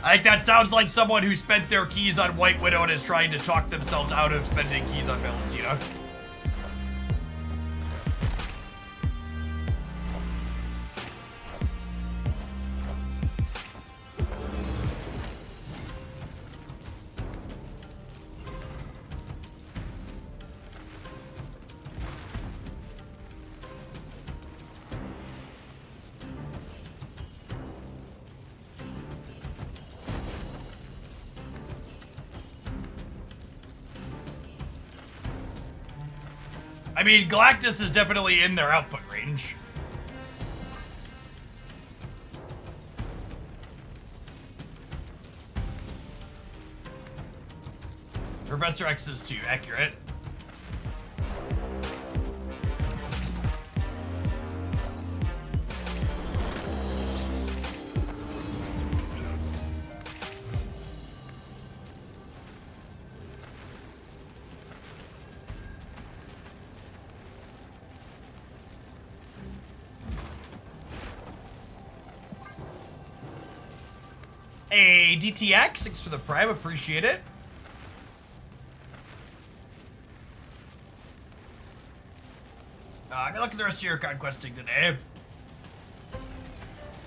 I think that sounds like someone who spent their keys on White Widow and is trying to talk themselves out of spending keys on Valentina. I mean, Galactus is definitely in their output range. Professor X is too accurate. A DTX, thanks for the prime, appreciate it. Good luck at the rest of your conquesting today.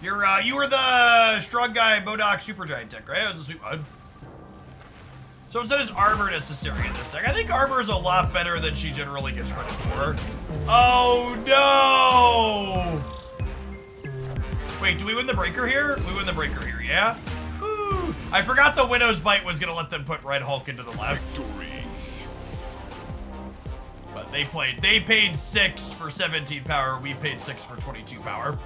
You were the strong guy Modok Supergiant deck, right? That was a sweet one. So instead is armor necessary in this deck. I think armor is a lot better than she generally gets credit for. Oh no! Wait, do we win the breaker here? We win the breaker here, yeah? Whew. I forgot the Widow's Bite was gonna let them put Red Hulk into the left. Victory. But they paid 6 for 17 power, we paid 6 for 22 power.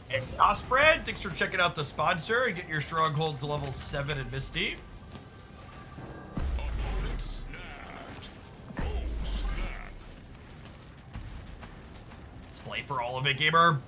And Ospread, thanks for checking out the sponsor and get your stronghold to level 7 in Misty. Opponent snapped. Oh, snap. Let's play for all of it, gamer.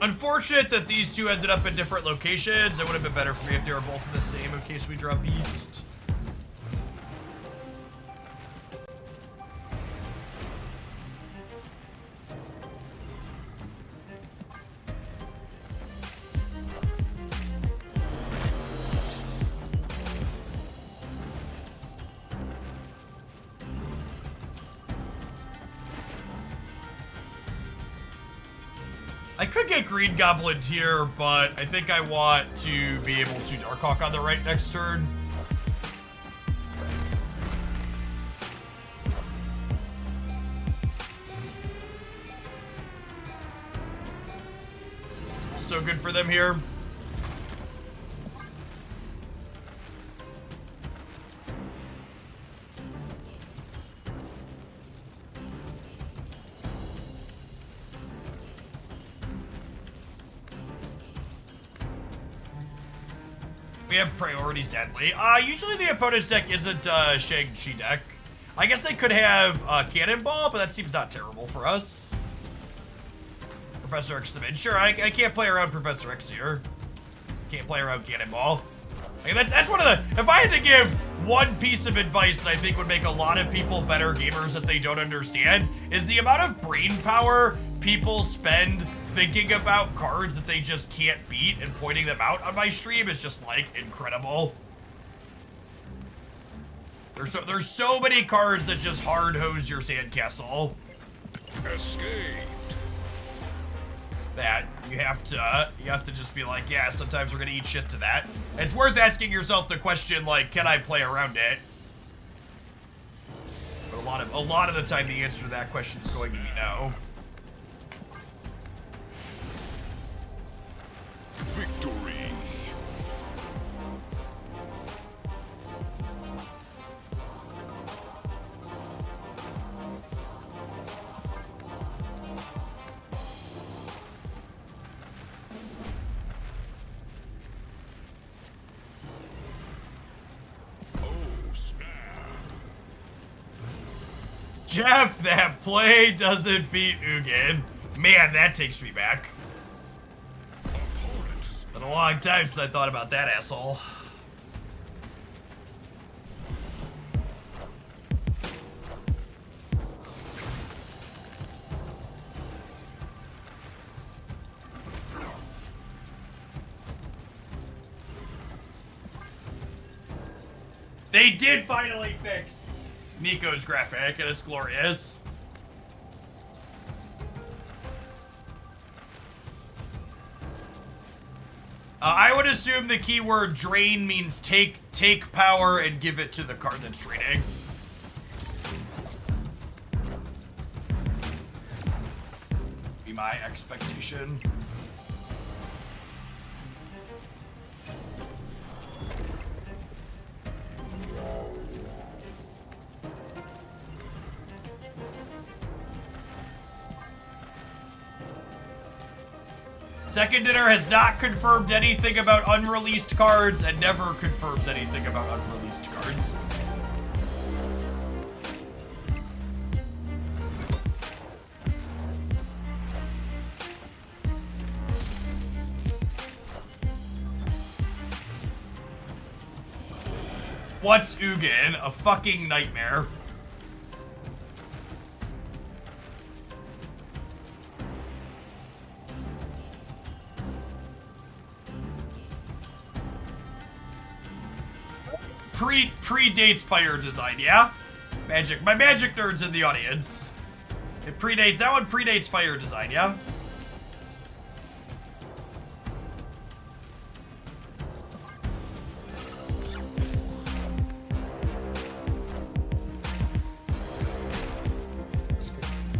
Unfortunate that these two ended up in different locations. It would have been better for me if they were both in the same in case we draw beast. I could get Green Goblin here, but I think I want to be able to Darkhawk on the right next turn. So good for them here. We have priority, sadly. Usually the opponent's deck isn't Shang-Chi deck. I guess they could have Cannonball, but that seems not terrible for us. Professor X to mid. Sure, I can't play around Professor X here. Can't play around Cannonball. Like, that's one of the... If I had to give one piece of advice that I think would make a lot of people better gamers that they don't understand, is the amount of brain power people spend thinking about cards that they just can't beat and pointing them out on my stream is just, like, incredible. There's so many cards that just hard hose your sandcastle. Escape. That you have to just be like, yeah, sometimes we're gonna eat shit to that. It's worth asking yourself the question, like, can I play around it? But a lot of the time the answer to that question is going to be no. Victory. Jeff, that play doesn't beat Ugin. Man, that takes me back. Been a long time since I thought about that asshole. They did finally fix Nico's graphic, and it's glorious. I would assume the keyword drain means take power and give it to the card that's draining. Be my expectation. Second Dinner has not confirmed anything about unreleased cards and never confirms anything about unreleased cards. What's Ugin? A fucking nightmare. Predates Fire Design, yeah? My magic nerd's in the audience. It predates, that one predates Fire Design, yeah?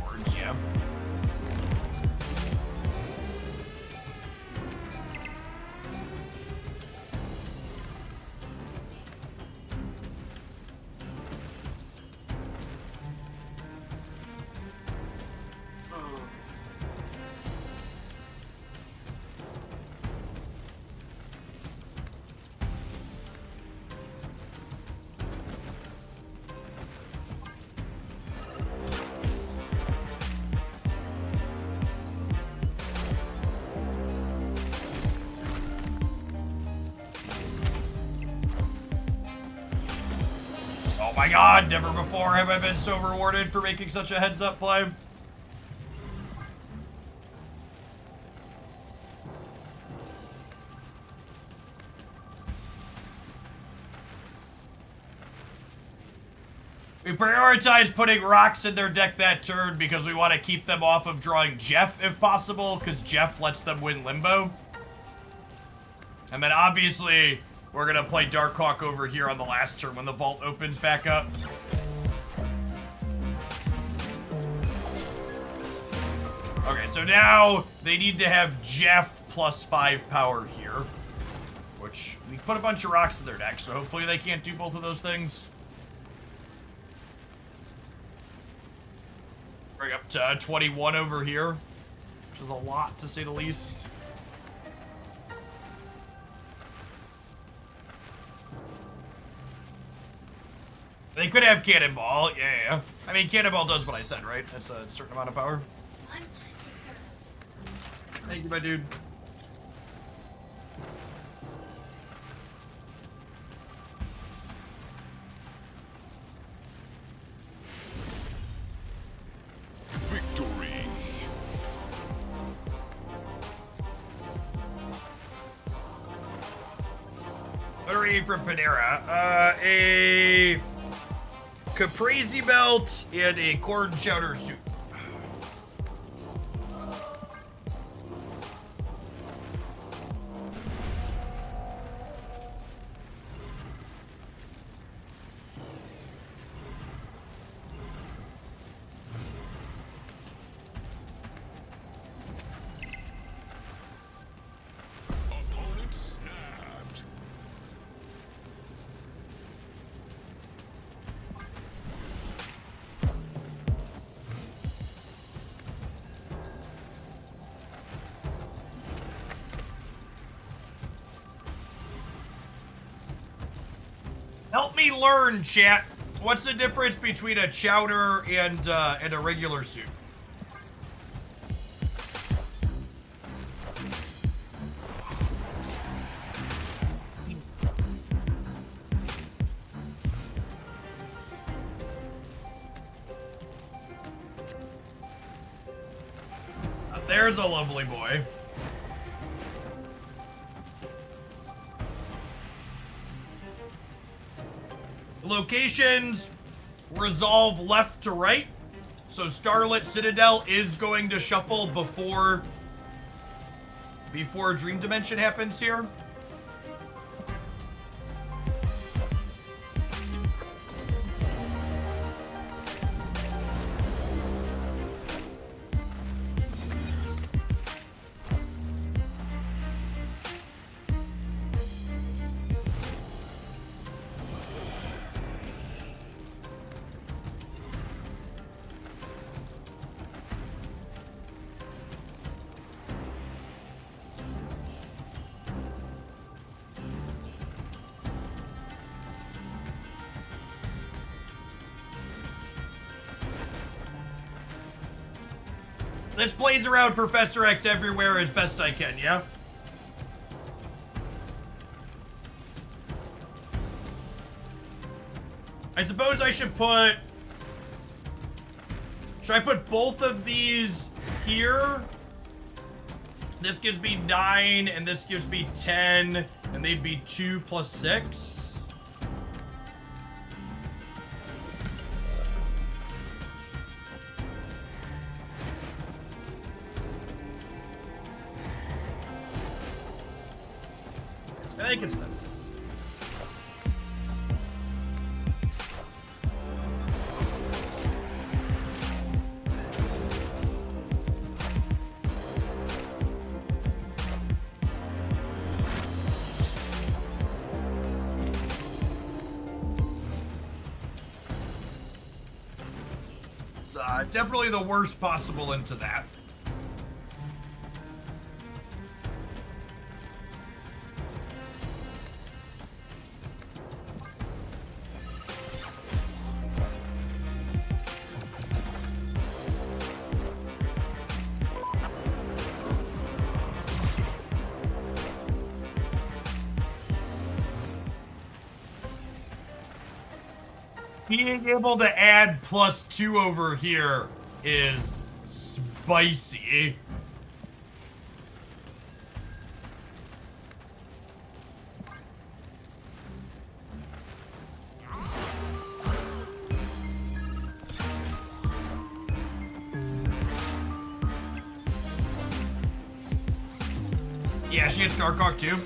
Orange, yeah. my god, never before have I been so rewarded for making such a heads up play. We prioritize putting rocks in their deck that turn because we want to keep them off of drawing Jeff if possible, because Jeff lets them win Limbo. And then obviously, we're going to play Darkhawk over here on the last turn when the vault opens back up. Okay, so now they need to have Jeff plus 5 power here, which we put a bunch of rocks in their deck, so hopefully they can't do both of those things. Bring up to 21 over here, which is a lot to say the least. They could have Cannonball, yeah. I mean, Cannonball does what I said, right? That's a certain amount of power. Thank you, my dude. Victory. What are we eating from Panera? A caprese belt and a corn chowder soup. Opponent snapped. Help me learn, chat. What's the difference between a chowder and a regular soup? There's a lovely boy. Locations resolve left to right. So Starlit Citadel is going to shuffle before Dream Dimension happens here. Let's blaze around Professor X everywhere as best I can, yeah? I suppose I should put... Should I put both of these here? This gives me 9, and this gives me 10, and they'd be 2 plus 6. I think it's this. It's definitely the worst possible into that. Being able to add +2 over here is spicy. Yeah, she hits Darkhawk too.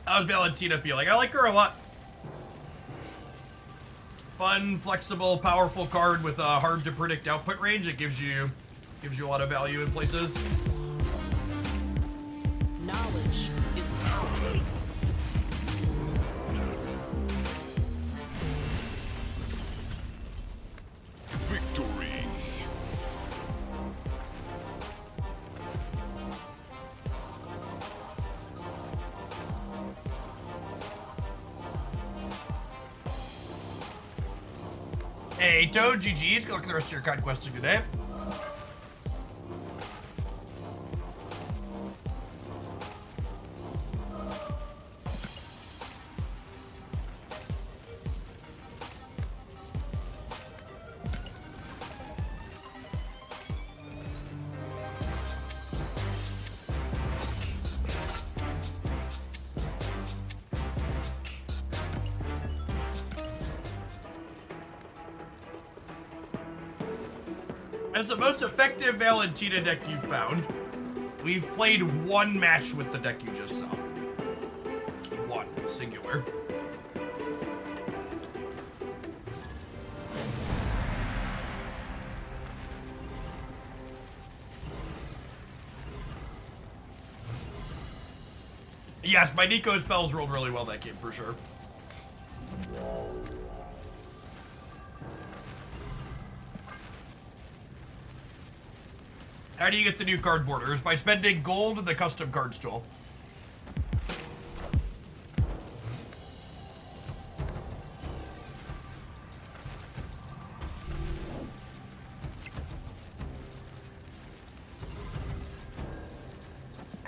How's Valentina feeling? I like her a lot. Fun, flexible, powerful card with a hard to predict output range. It gives you a lot of value in places. Knowledge is power. Victory. Hey, Toad, GG's. Good luck with the rest of your conquesting today. As the most effective Valentina deck you've found, we've played one match with the deck you just saw. One, singular. Yes, my Nico spells rolled really well that game for sure. How do you get the new card borders? By spending gold in the custom cards tool.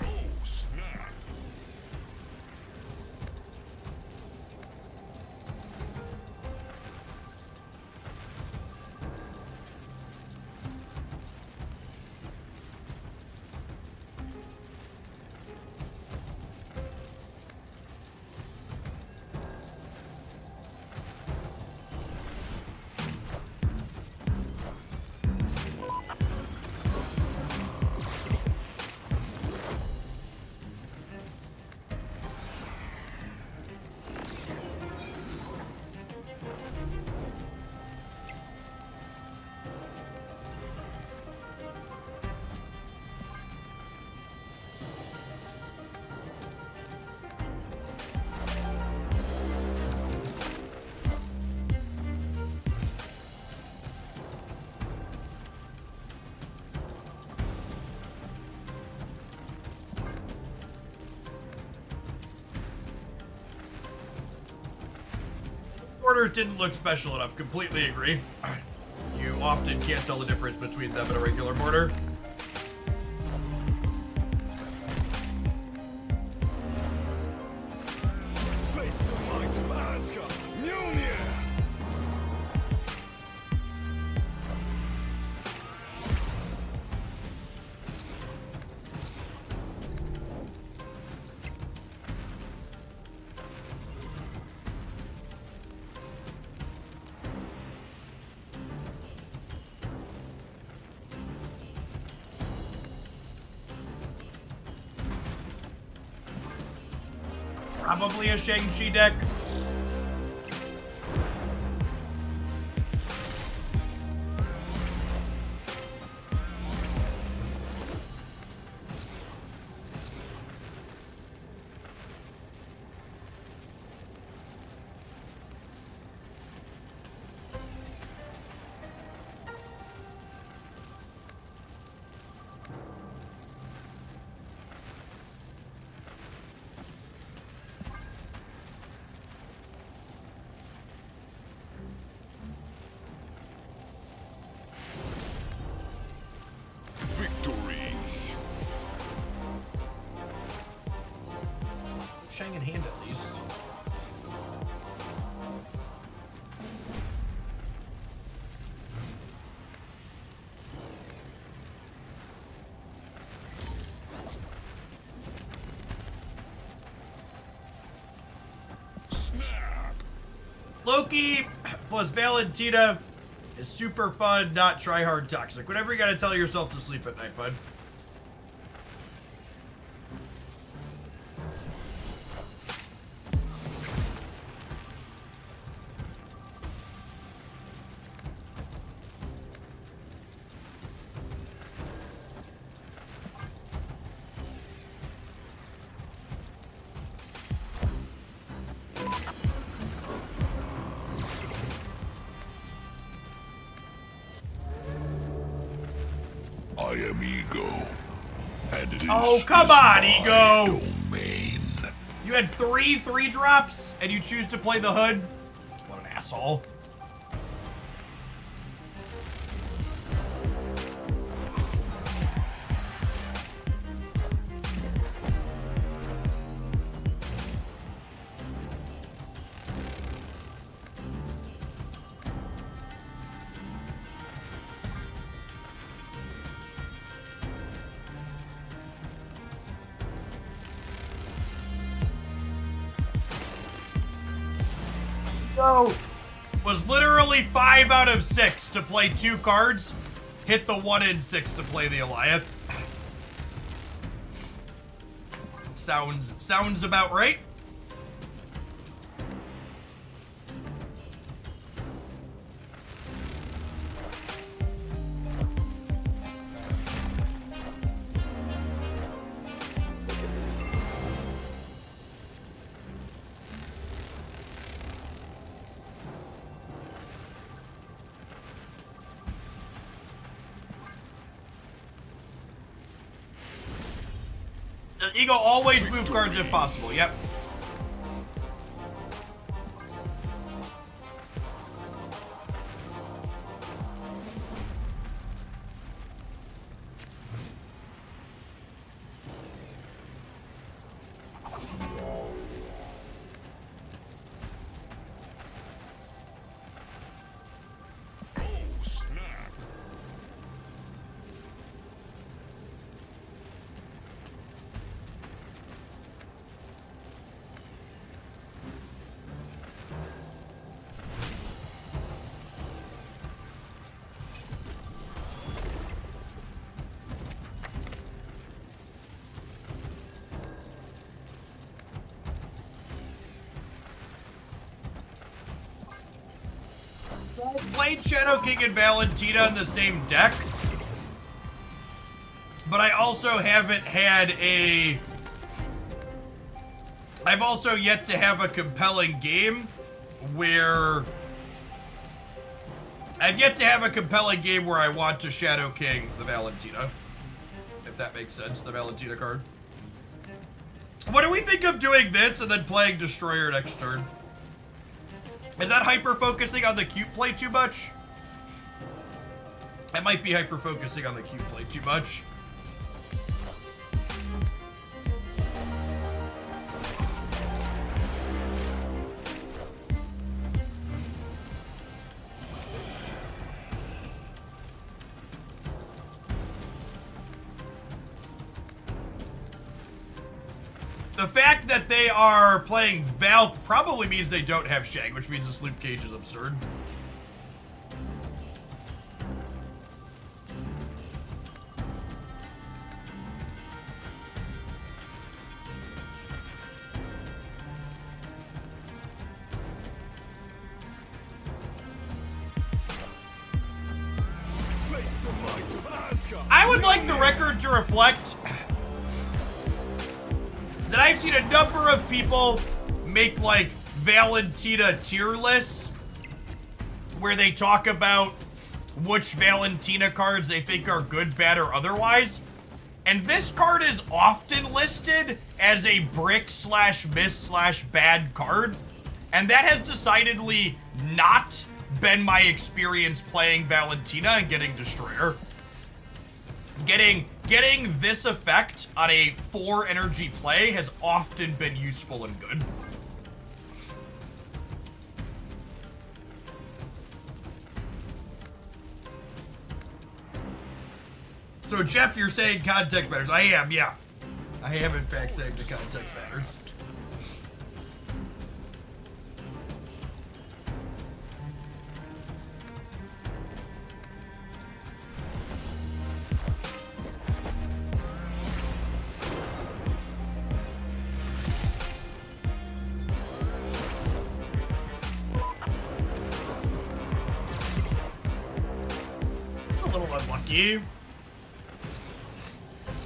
Oh, snap. Borders didn't look special enough. Completely agree. You often can't tell the difference between them and a regular border. Face the might of Asgard. Mjolnir. Probably a Shang-Chi deck. Shang in hand at least. Loki plus Valentina is super fun, not try hard toxic. Whatever you gotta tell yourself to sleep at night, bud. I am Ego, and it is Oh, come on, my Ego! domain. You had 3 drops, and you choose to play the hood? What an asshole. Was literally 5 out of 6 to play 2 cards. Hit the 1 in 6 to play the Goliath. Sounds about right. Does Ego always move cards if possible? Yep. Played Shadow King and Valentina in the same deck, but I also haven't had a... I've also yet to have a compelling game where... I've yet to have a compelling game where I want to Shadow King the Valentina. If that makes sense, the Valentina card. What do we think of doing this and then playing Destroyer next turn? Is that hyper-focusing on the cute play too much? I might be hyper-focusing on the cute play too much. The fact that they are playing Valk probably means they don't have Shang, which means the Sleep Cage is absurd. Face the might of Asgard. I would like the record to reflect that I've seen a number of people make like Valentina tier lists where they talk about which Valentina cards they think are good, bad, or otherwise. And this card is often listed as a brick/miss/bad card. And that has decidedly not been my experience playing Valentina and getting Destroyer. Getting getting this effect on a 4 energy play has often been useful and good. So, Jeff, you're saying context matters. I am, yeah. I am, in fact, saying the context matters. It's a little unlucky.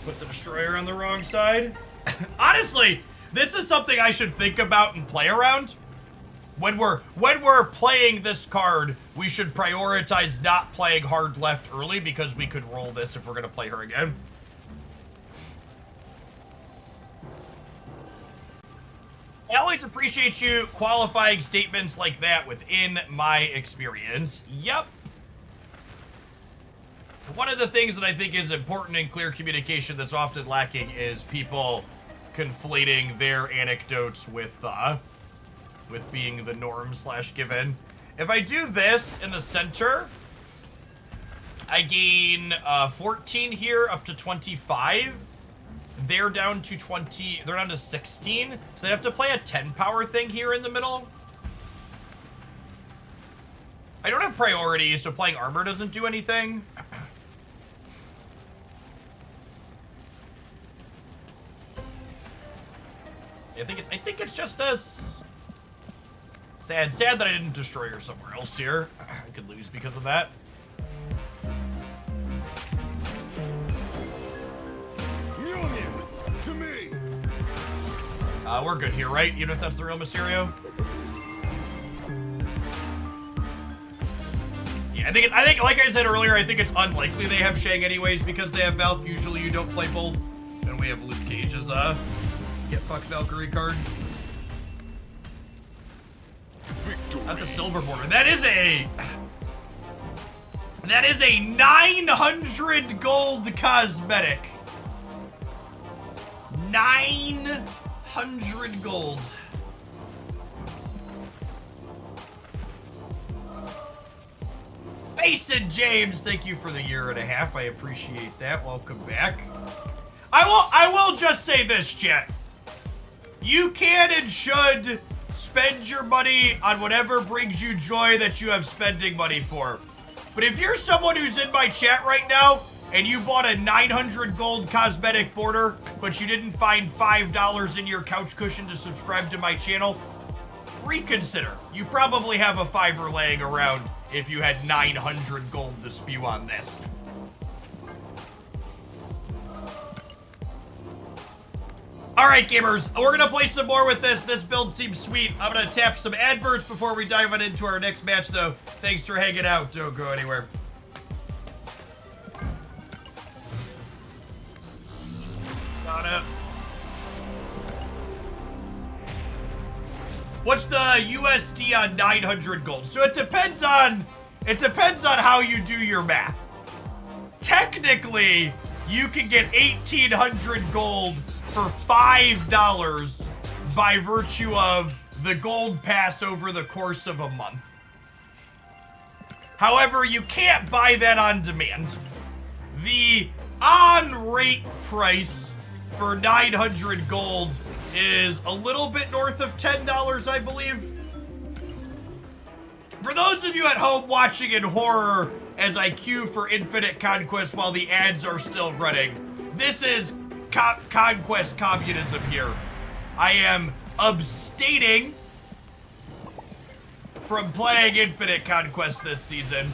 Put the destroyer on the wrong side. Honestly, this is something I should think about and play around. When we're playing this card, we should prioritize not playing hard left early because we could roll this if we're gonna play her again. I always appreciate you qualifying statements like that within my experience. Yep. One of the things that I think is important in clear communication that's often lacking is people conflating their anecdotes with being the norm / given. If I do this in the center, I gain 14 here up to 25. They're down to 20, they're down to 16. So they have to play a 10 power thing here in the middle. I don't have priority, so playing armor doesn't do anything. I think it's just this. Sad that I didn't destroy her somewhere else here. I could lose because of that. Union to me. We're good here, right? Even if that's the real Mysterio. Yeah, I think like I said earlier, I think it's unlikely they have Shang anyways because they have Valk. Usually you don't play both, and we have Luke Cage as get fucked Valkyrie card. Victory. Not the silver border. That is a 900 gold cosmetic. 900 gold. Mason James, thank you for the 1.5 years. I appreciate that. Welcome back. I will just say this, chat. You can and should spend your money on whatever brings you joy that you have spending money for. But if you're someone who's in my chat right now and you bought a 900 gold cosmetic border, but you didn't find $5 in your couch cushion to subscribe to my channel, reconsider. You probably have a $5 laying around if you had 900 gold to spew on this. All right, gamers, we're gonna play some more with this. This build seems sweet. I'm gonna tap some adverts before we dive into our next match, though. Thanks for hanging out. Don't go anywhere. Got it. What's the USD on 900 gold? So it depends on how you do your math. Technically, you can get 1,800 gold for $5 by virtue of the gold pass over the course of a month. However, you can't buy that on demand. The on-rate price for 900 gold is a little bit north of $10, I believe. For those of you at home watching in horror as I queue for Infinite Conquest while the ads are still running, this is conquest communism here. I am abstaining from playing Infinite Conquest this season.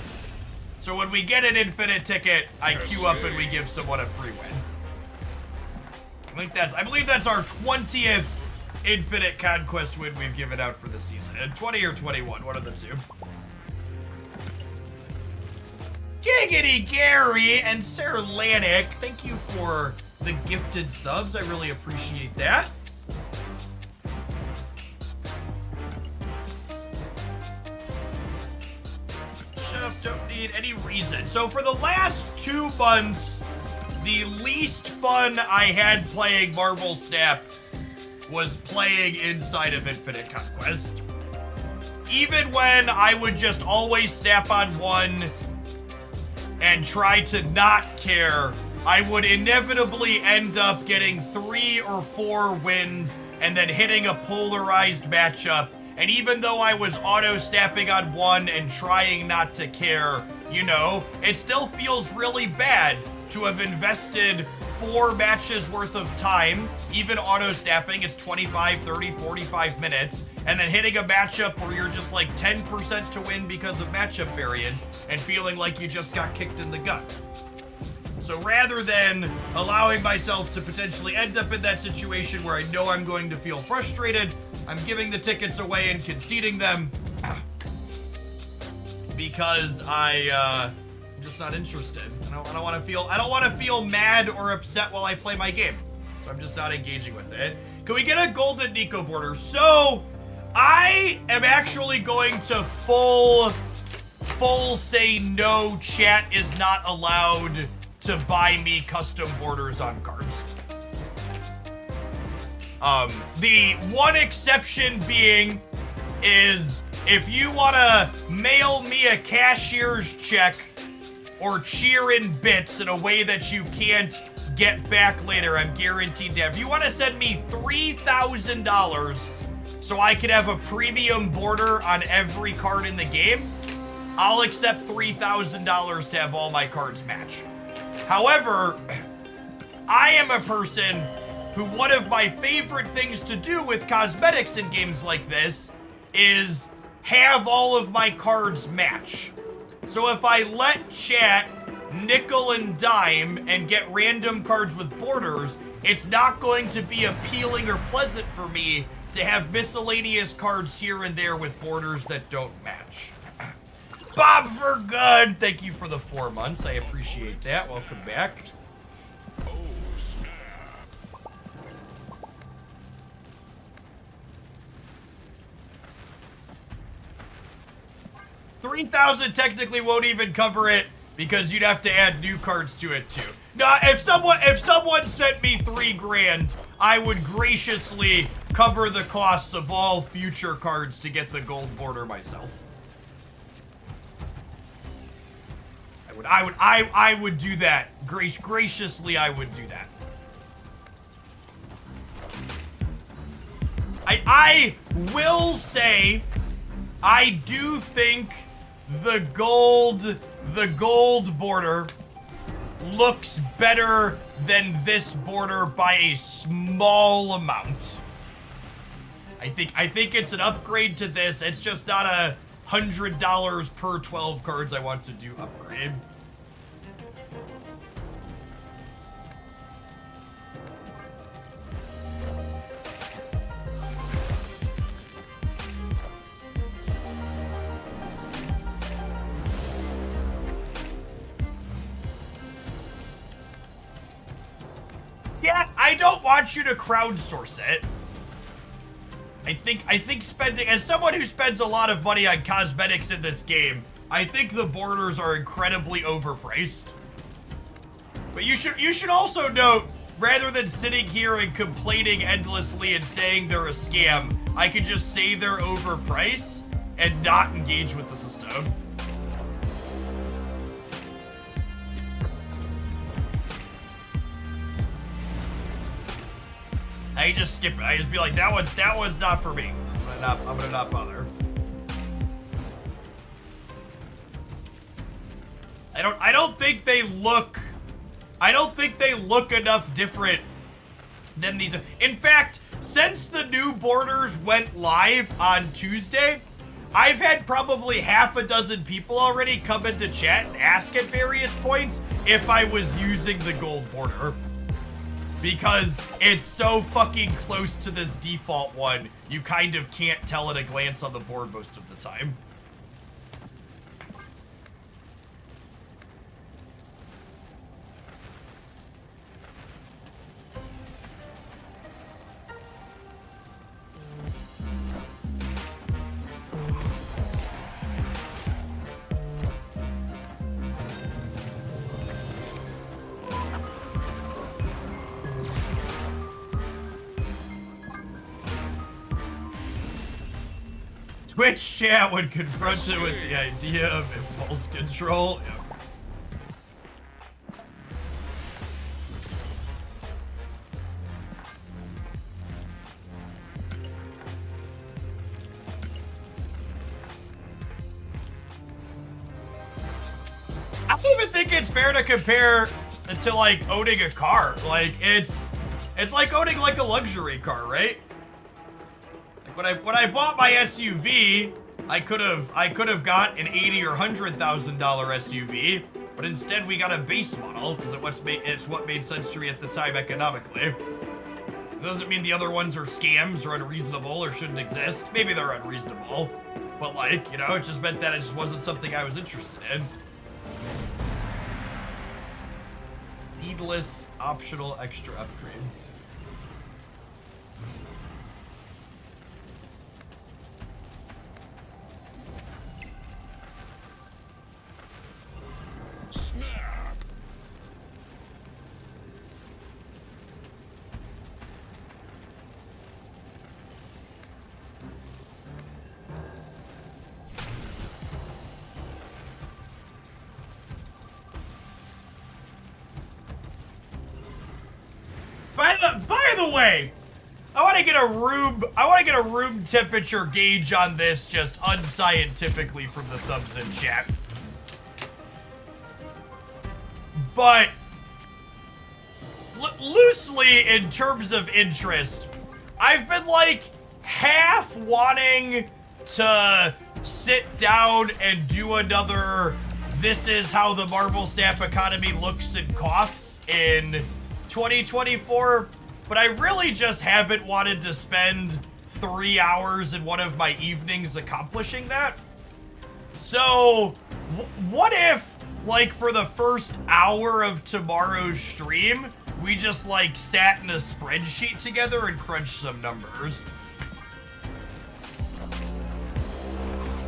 So when we get an Infinite ticket, I queue up and we give someone a free win. I believe that's our 20th Infinite Conquest win we've given out for the season. 20 or 21, one of the two. Giggity Gary and Sarah Lanik, thank you for the gifted subs. I really appreciate that. Shove, don't need any reason. So for the last 2 months, the least fun I had playing Marble Snap was playing inside of Infinite Conquest. Even when I would just always snap on one and try to not care, I would inevitably end up getting 3 or 4 wins and then hitting a polarized matchup. And even though I was auto-snapping on one and trying not to care, you know, it still feels really bad to have invested 4 matches worth of time, even auto-snapping, it's 25, 30, 45 minutes, and then hitting a matchup where you're just like 10% to win because of matchup variance and feeling like you just got kicked in the gut. So rather than allowing myself to potentially end up in that situation where I know I'm going to feel frustrated, I'm giving the tickets away and conceding them because I'm just not interested. I don't want to feel mad or upset while I play my game. So I'm just not engaging with it. Can we get a golden Nico border? So I am actually going to full say no, chat is not allowed to buy me custom borders on cards. The one exception being is if you want to mail me a cashier's check or cheer in bits in a way that you can't get back later, I'm guaranteed to have. If you want to send me $3,000 so I could have a premium border on every card in the game, I'll accept $3,000 to have all my cards match. However, I am a person who one of my favorite things to do with cosmetics in games like this is have all of my cards match. So if I let chat nickel and dime and get random cards with borders, it's not going to be appealing or pleasant for me to have miscellaneous cards here and there with borders that don't match. Bob for good, thank you for the 4 months. I appreciate that. Welcome back. Oh, snap. 3,000 technically won't even cover it because you'd have to add new cards to it too. Now, if someone sent me $3,000, I would graciously cover the costs of all future cards to get the gold border myself. I would do that. Graciously, I would do that. I will say, I do think the gold border looks better than this border by a small amount. I think it's an upgrade to this. It's just not a $100 per 12 cards I want to do upgrade. Yeah, I don't want you to crowdsource it. I think spending, as someone who spends a lot of money on cosmetics in this game, I think the borders are incredibly overpriced. But you should also note, rather than sitting here and complaining endlessly and saying they're a scam, I could just say they're overpriced and not engage with the system. I just skip it. I just be like, that one's not for me. I'm gonna not bother. I don't think they look enough different than these. In fact, since the new borders went live on Tuesday, I've had probably half a dozen people already come into chat and ask at various points if I was using the gold border. Because it's so fucking close to this default one, you kind of can't tell at a glance on the board most of the time. Twitch chat when confronted with the idea of impulse control. Yep. I don't even think it's fair to compare it to like owning a car. Like it's like owning like a luxury car, right? Like when I bought my SUV, I could have got an $80,000 or $100,000 SUV, but instead we got a base model because it's what made sense to me at the time economically. It doesn't mean the other ones are scams or unreasonable or shouldn't exist. Maybe they're unreasonable, but like, you know, it just meant that it just wasn't something I was interested in. Needless optional extra upgrade. By the way, I want to get a room temperature gauge on this just unscientifically from the subs in chat. But loosely in terms of interest, I've been like half wanting to sit down and do another "This is how the Marvel Snap economy looks and costs" in 2024, but I really just haven't wanted to spend 3 hours in one of my evenings accomplishing that. So, what if, like, for the first hour of tomorrow's stream, we just, like, sat in a spreadsheet together and crunched some numbers?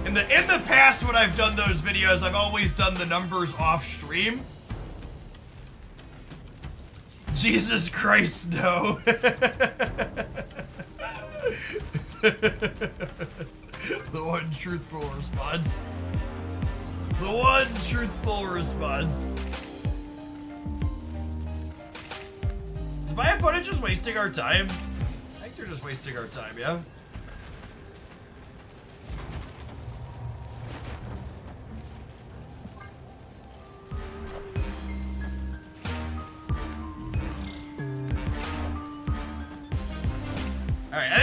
In the past, when I've done those videos, I've always done the numbers off stream. Jesus Christ, no. The one truthful response. The one truthful response. Is my opponent just wasting our time? I think they're just wasting our time, yeah? All right, I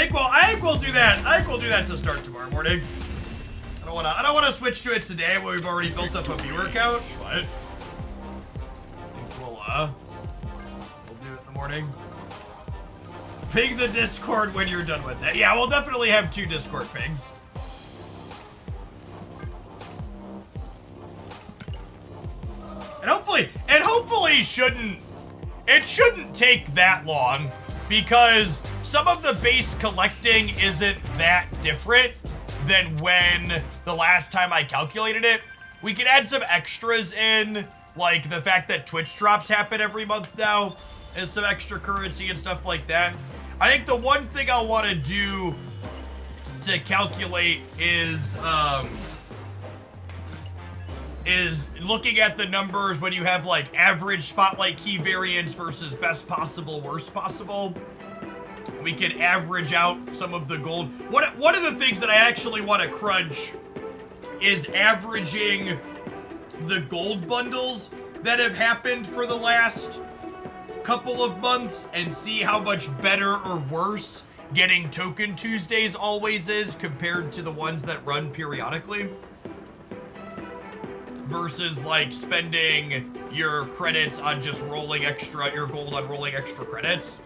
think we'll do that. I think we'll do that to start tomorrow morning. I don't wanna switch to it today when we've already built up a viewer count, but I think we'll do it in the morning. Ping the Discord when you're done with it. Yeah, we'll definitely have 2 Discord pings. And hopefully it shouldn't take that long, because some of the base collecting isn't that different than when the last time I calculated it. We can add some extras in, like the fact that Twitch drops happen every month now, and some extra currency and stuff like that. I think the one thing I'll want to do to calculate is looking at the numbers when you have like average spotlight key variance versus best possible, worst possible. We can average out some of the gold. One of the things that I actually want to crunch is averaging the gold bundles that have happened for the last couple of months and see how much better or worse getting Token Tuesdays always is compared to the ones that run periodically. Versus like spending your credits on just rolling extra, your gold on rolling extra credits.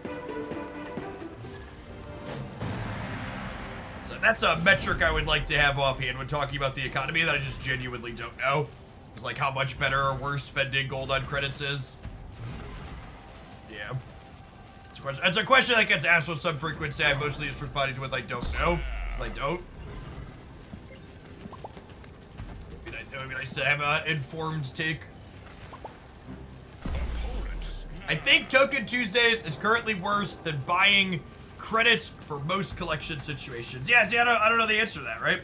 So that's a metric I would like to have offhand when talking about the economy that I just genuinely don't know. It's like how much better or worse spending gold on credits is. Yeah. It's a question that gets asked with some frequency. I mostly just responding to with I don't know. Because I don't. It would be nice to have an informed take. I think Token Tuesdays is currently worse than buying credits for most collection situations. Yeah, see, I don't know the answer to that, right?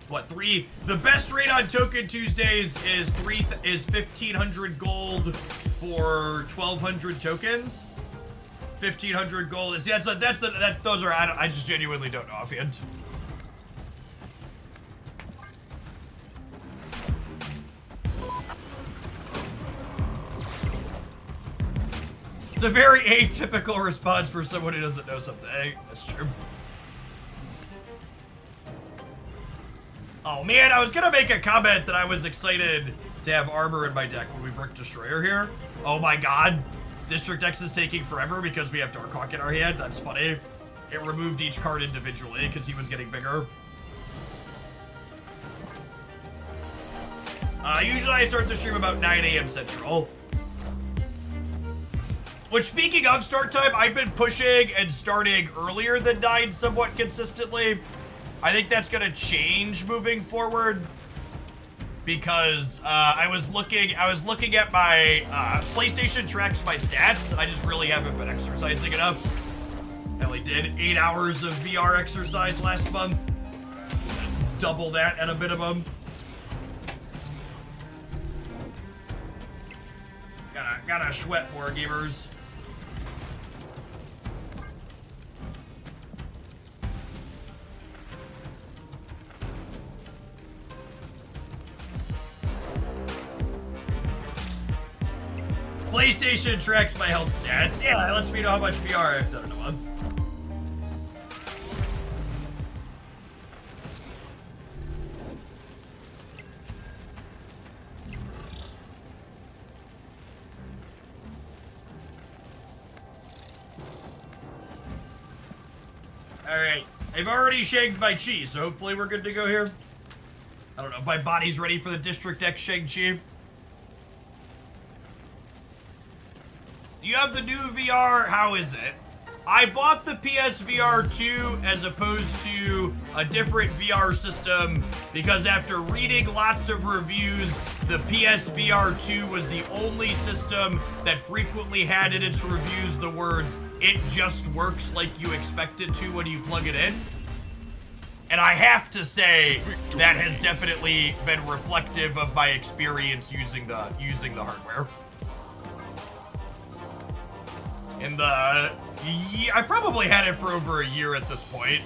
what, the best rate on Token Tuesdays is 1,500 gold for 1,200 tokens. 1,500 gold is, those are, I just genuinely don't know offhand. It's a very atypical response for someone who doesn't know something. That's true. Oh man, I was gonna make a comment that I was excited to have armor in my deck when we Brick Destroyer here. Oh my god. District X is taking forever because we have Dark Hawk in our hand. That's funny. It removed each card individually because he was getting bigger. Usually I start the stream about 9 a.m. Central. Which, speaking of start time, I've been pushing and starting earlier than 9 somewhat consistently. I think that's gonna change moving forward because I was looking at my PlayStation tracks my stats, and I just really haven't been exercising enough. I only did 8 hours of VR exercise last month. Double that at a minimum. Gotta sweat more, gamers. PlayStation tracks my health stats. Yeah, it lets me know how much VR I've done in a month. Alright, I've already shanked my chi, so hopefully we're good to go here. I don't know, my body's ready for the District X shank chi. You have the new VR, how is it? I bought the PSVR 2 as opposed to a different VR system because after reading lots of reviews, the PSVR 2 was the only system that frequently had in its reviews the words, "It just works like you expect it to when you plug it in." And I have to say, that has definitely been reflective of my experience using the hardware. I probably had it for over a year at this point.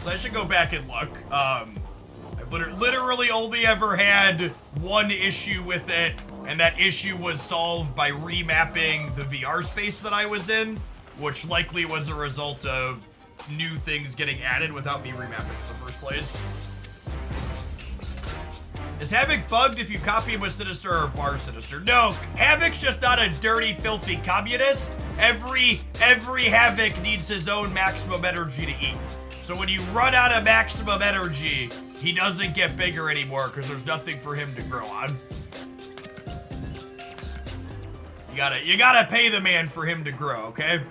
I should go back and look. I've literally only ever had one issue with it, and that issue was solved by remapping the VR space that I was in, which likely was a result of new things getting added without me remapping in the first place. Is Havoc bugged if you copy him with Sinister or bar Sinister? No, Havoc's just not a dirty, filthy communist. Every Havoc needs his own maximum energy to eat. So when you run out of maximum energy, he doesn't get bigger anymore because there's nothing for him to grow on. You gotta pay the man for him to grow, okay?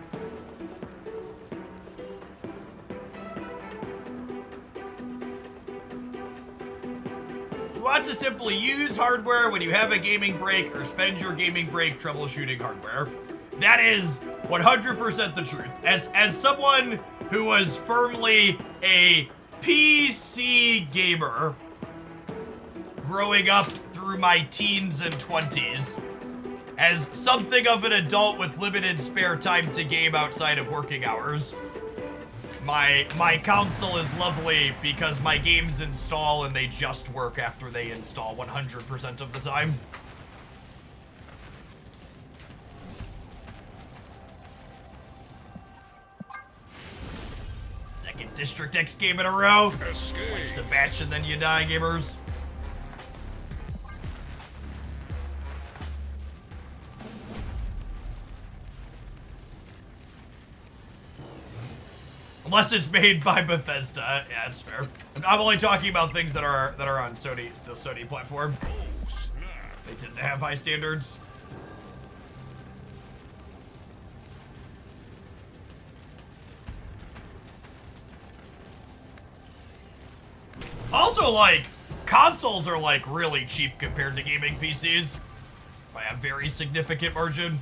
You want to simply use hardware when you have a gaming break or spend your gaming break troubleshooting hardware. That is 100% the truth. As someone who was firmly a PC gamer growing up through my teens and 20s, as something of an adult with limited spare time to game outside of working hours, my console is lovely because my games install and they just work after they install 100% of the time. Second District X game in a row. Waste a batch and then you die, gamers. Unless it's made by Bethesda. Yeah, that's fair. I'm only talking about things that are on Sony, the Sony platform. They tend to have high standards. Also, like, consoles are, like, really cheap compared to gaming PCs by a very significant margin.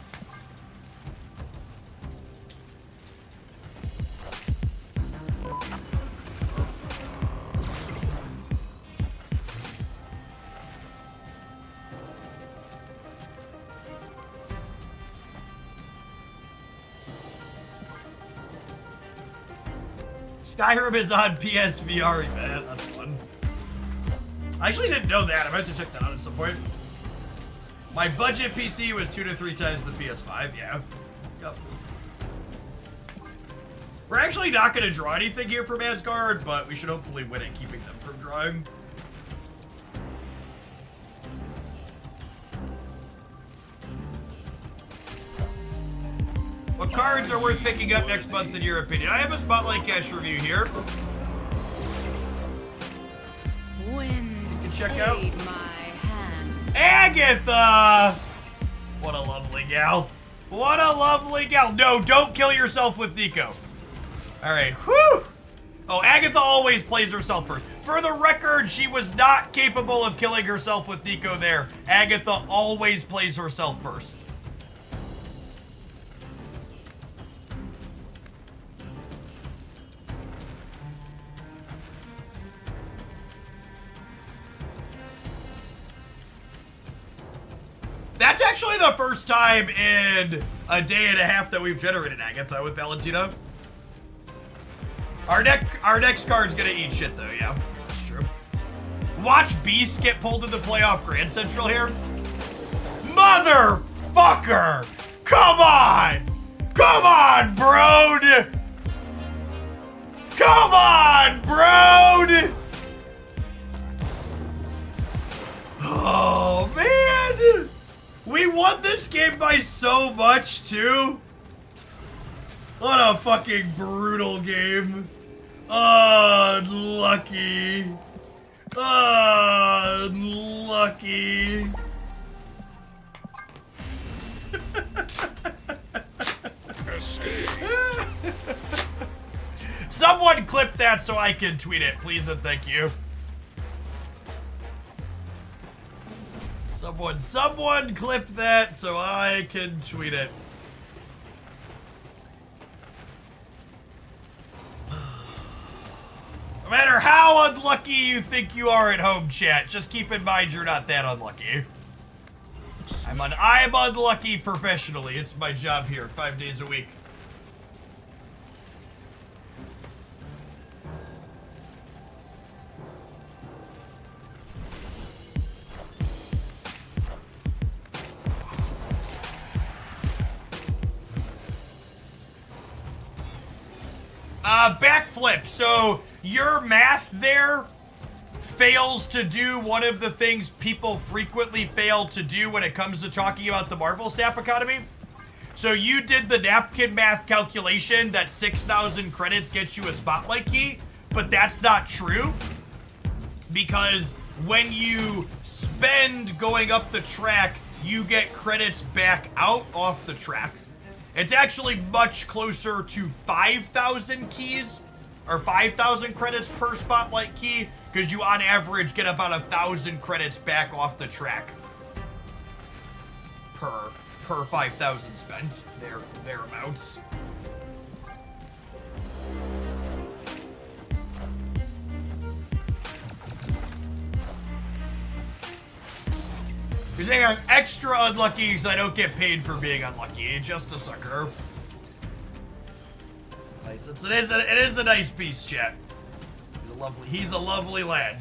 Skyrim is on PSVR. Man, that's fun. I actually didn't know that. I might have to check that out at some point. My budget PC was 2 to 3 times the PS5. Yeah. Yep. We're actually not going to draw anything here from Asgard, but we should hopefully win at keeping them from drawing. What cards are worth picking up next month in your opinion? I have a Spotlight Cash review here. Wind You can check out. played my hand. Agatha! What a lovely gal. What a lovely gal. No, don't kill yourself with Nico. All right, whew. Oh, Agatha always plays herself first. For the record, she was not capable of killing herself with Nico there. Agatha always plays herself first. That's actually the first time in a day and a half that we've generated Agatha with Valentina. Our next card's gonna eat shit though, yeah. That's true. Watch Beast get pulled to the playoff Grand Central here. Motherfucker! Come on! Come on, bro! Come on, bro! Oh, man! We won this game by so much, too. What a fucking brutal game. Unlucky. Unlucky. Someone clip that so I can tweet it, please and thank you. Someone clip that so I can tweet it. No matter how unlucky you think you are at home, chat, just keep in mind you're not that unlucky. I'm unlucky professionally. It's my job here, 5 days a week. Backflip. So your math there fails to do one of the things people frequently fail to do when it comes to talking about the Marvel Snap Economy. So you did the napkin math calculation that 6,000 credits gets you a spotlight key, but that's not true because when you spend going up the track, you get credits back out off the track. It's actually much closer to 5,000 keys, or 5,000 credits per spotlight key, because you on average get about 1,000 credits back off the track per 5,000 spent, thereabouts. You're saying I'm extra unlucky because I don't get paid for being unlucky. Just a sucker. Nice. It is a nice piece, chat. He's a lovely lad.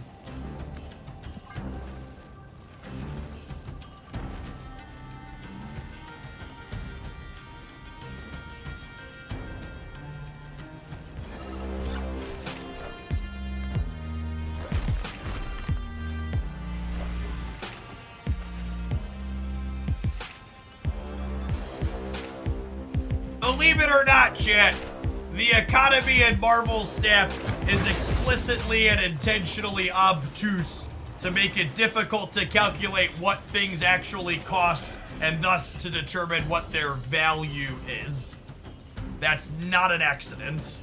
Believe it or not, chat, the economy in Marvel Snap is explicitly and intentionally obtuse to make it difficult to calculate what things actually cost and thus to determine what their value is. That's not an accident.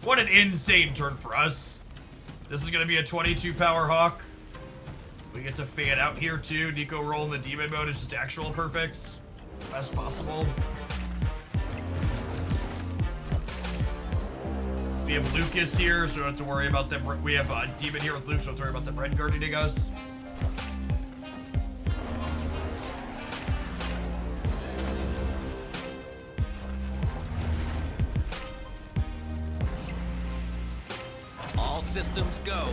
What an insane turn for us. This is going to be a 22 power Hawk. We get to fan out here too. Nico rolling the demon mode is just actual perfects. Best possible. We have Lucas here, so we don't have to worry about them. We have a demon here with Luke, so we don't have to worry about them red guarding us. systems go.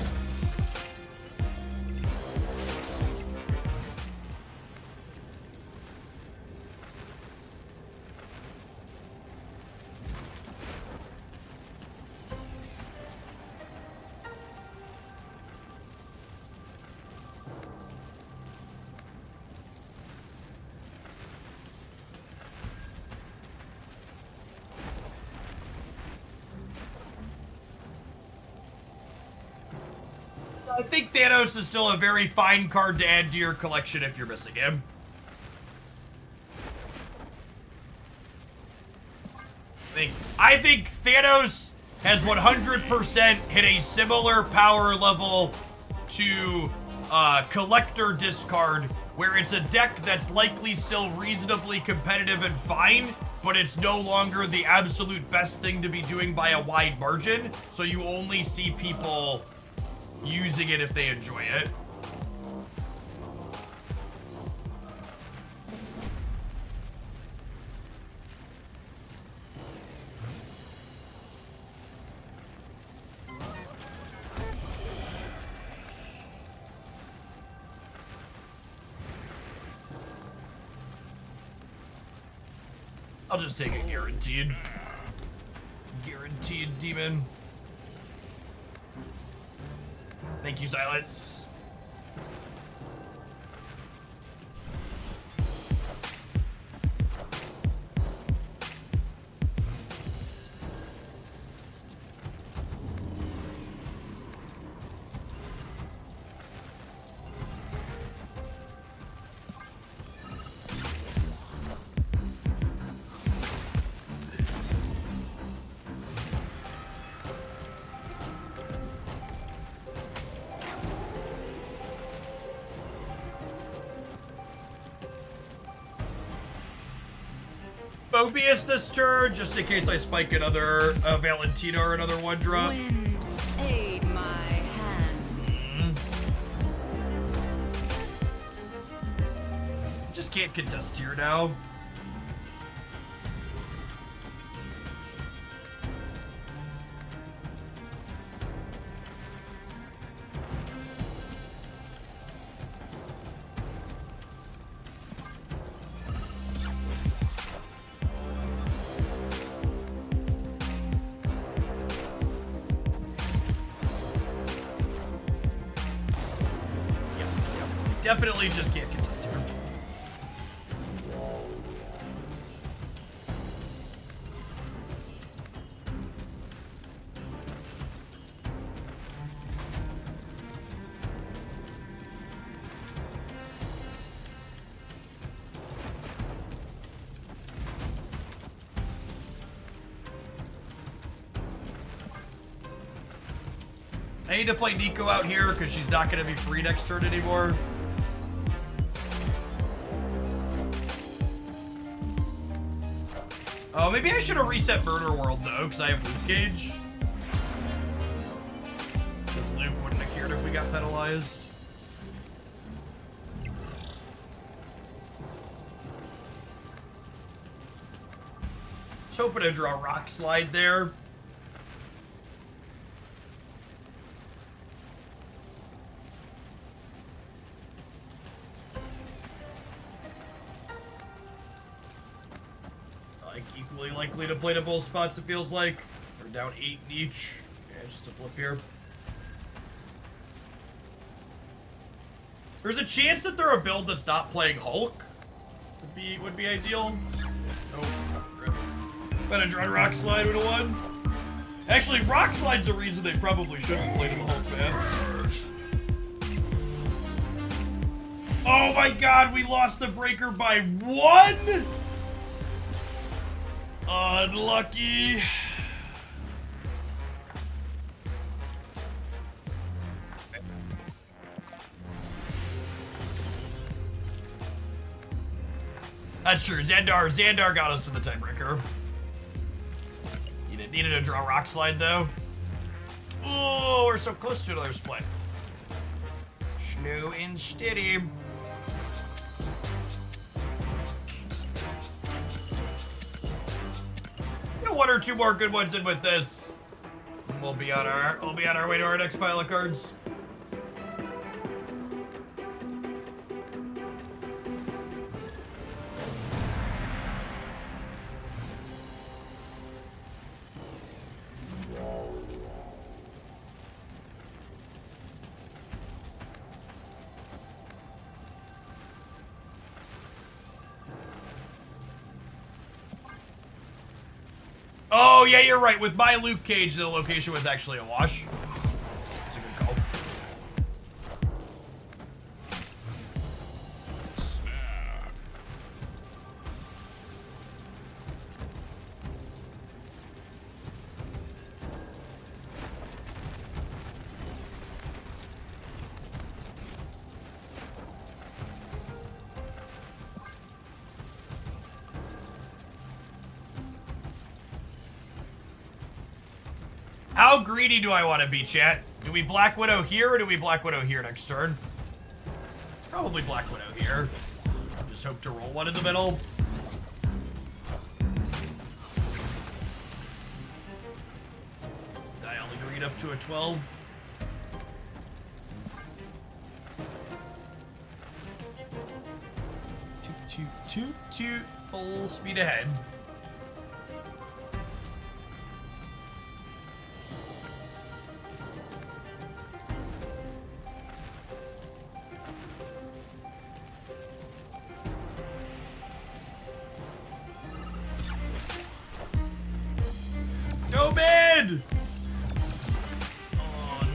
I think Thanos is still a very fine card to add to your collection if you're missing him. I think Thanos has 100% hit a similar power level to Collector Discard, where it's a deck that's likely still reasonably competitive and fine, but it's no longer the absolute best thing to be doing by a wide margin, so you only see people using it if they enjoy it. I'll just take a guaranteed demon. Thank you, Silence. Mobius this turn, just in case I spike another Valentina or another 1-drop. Wind, aid my hand. Just can't contest here now. Definitely just can't contest here. I need to play Nico out here because she's not going to be free next turn anymore. Oh, maybe I should have reset Murder World, though, because I have Loot Gauge. Because Luke wouldn't have cared if we got penalized. Just hoping to draw Rock Slide there. Equally likely to play to both spots, it feels like. We're down 8 in each. Yeah, just a flip here. There's a chance that they're a build that's not playing Hulk. Would be ideal. Oh, better draw Rock Slide with a 1. Actually, Rock Slide's the reason they probably shouldn't play to the Hulk path. Oh my god, we lost the breaker by 1? Unlucky. That's true. Xandar got us to the tiebreaker. Needed to draw Rock Slide though. Oh, we're so close to another split. Schnoo and steady. Get 1 or 2 more good ones in with this. we'll be on our way to our next pile of cards. Oh, yeah, you're right. With my Luke Cage, the location was actually a wash. That's a good call. Snap. How greedy do I want to be, chat? Do we Black Widow here or do we Black Widow here next turn? Probably Black Widow here. Just hope to roll one in the middle. Dial the greed up to a 12. Toot, full speed ahead. Go mid!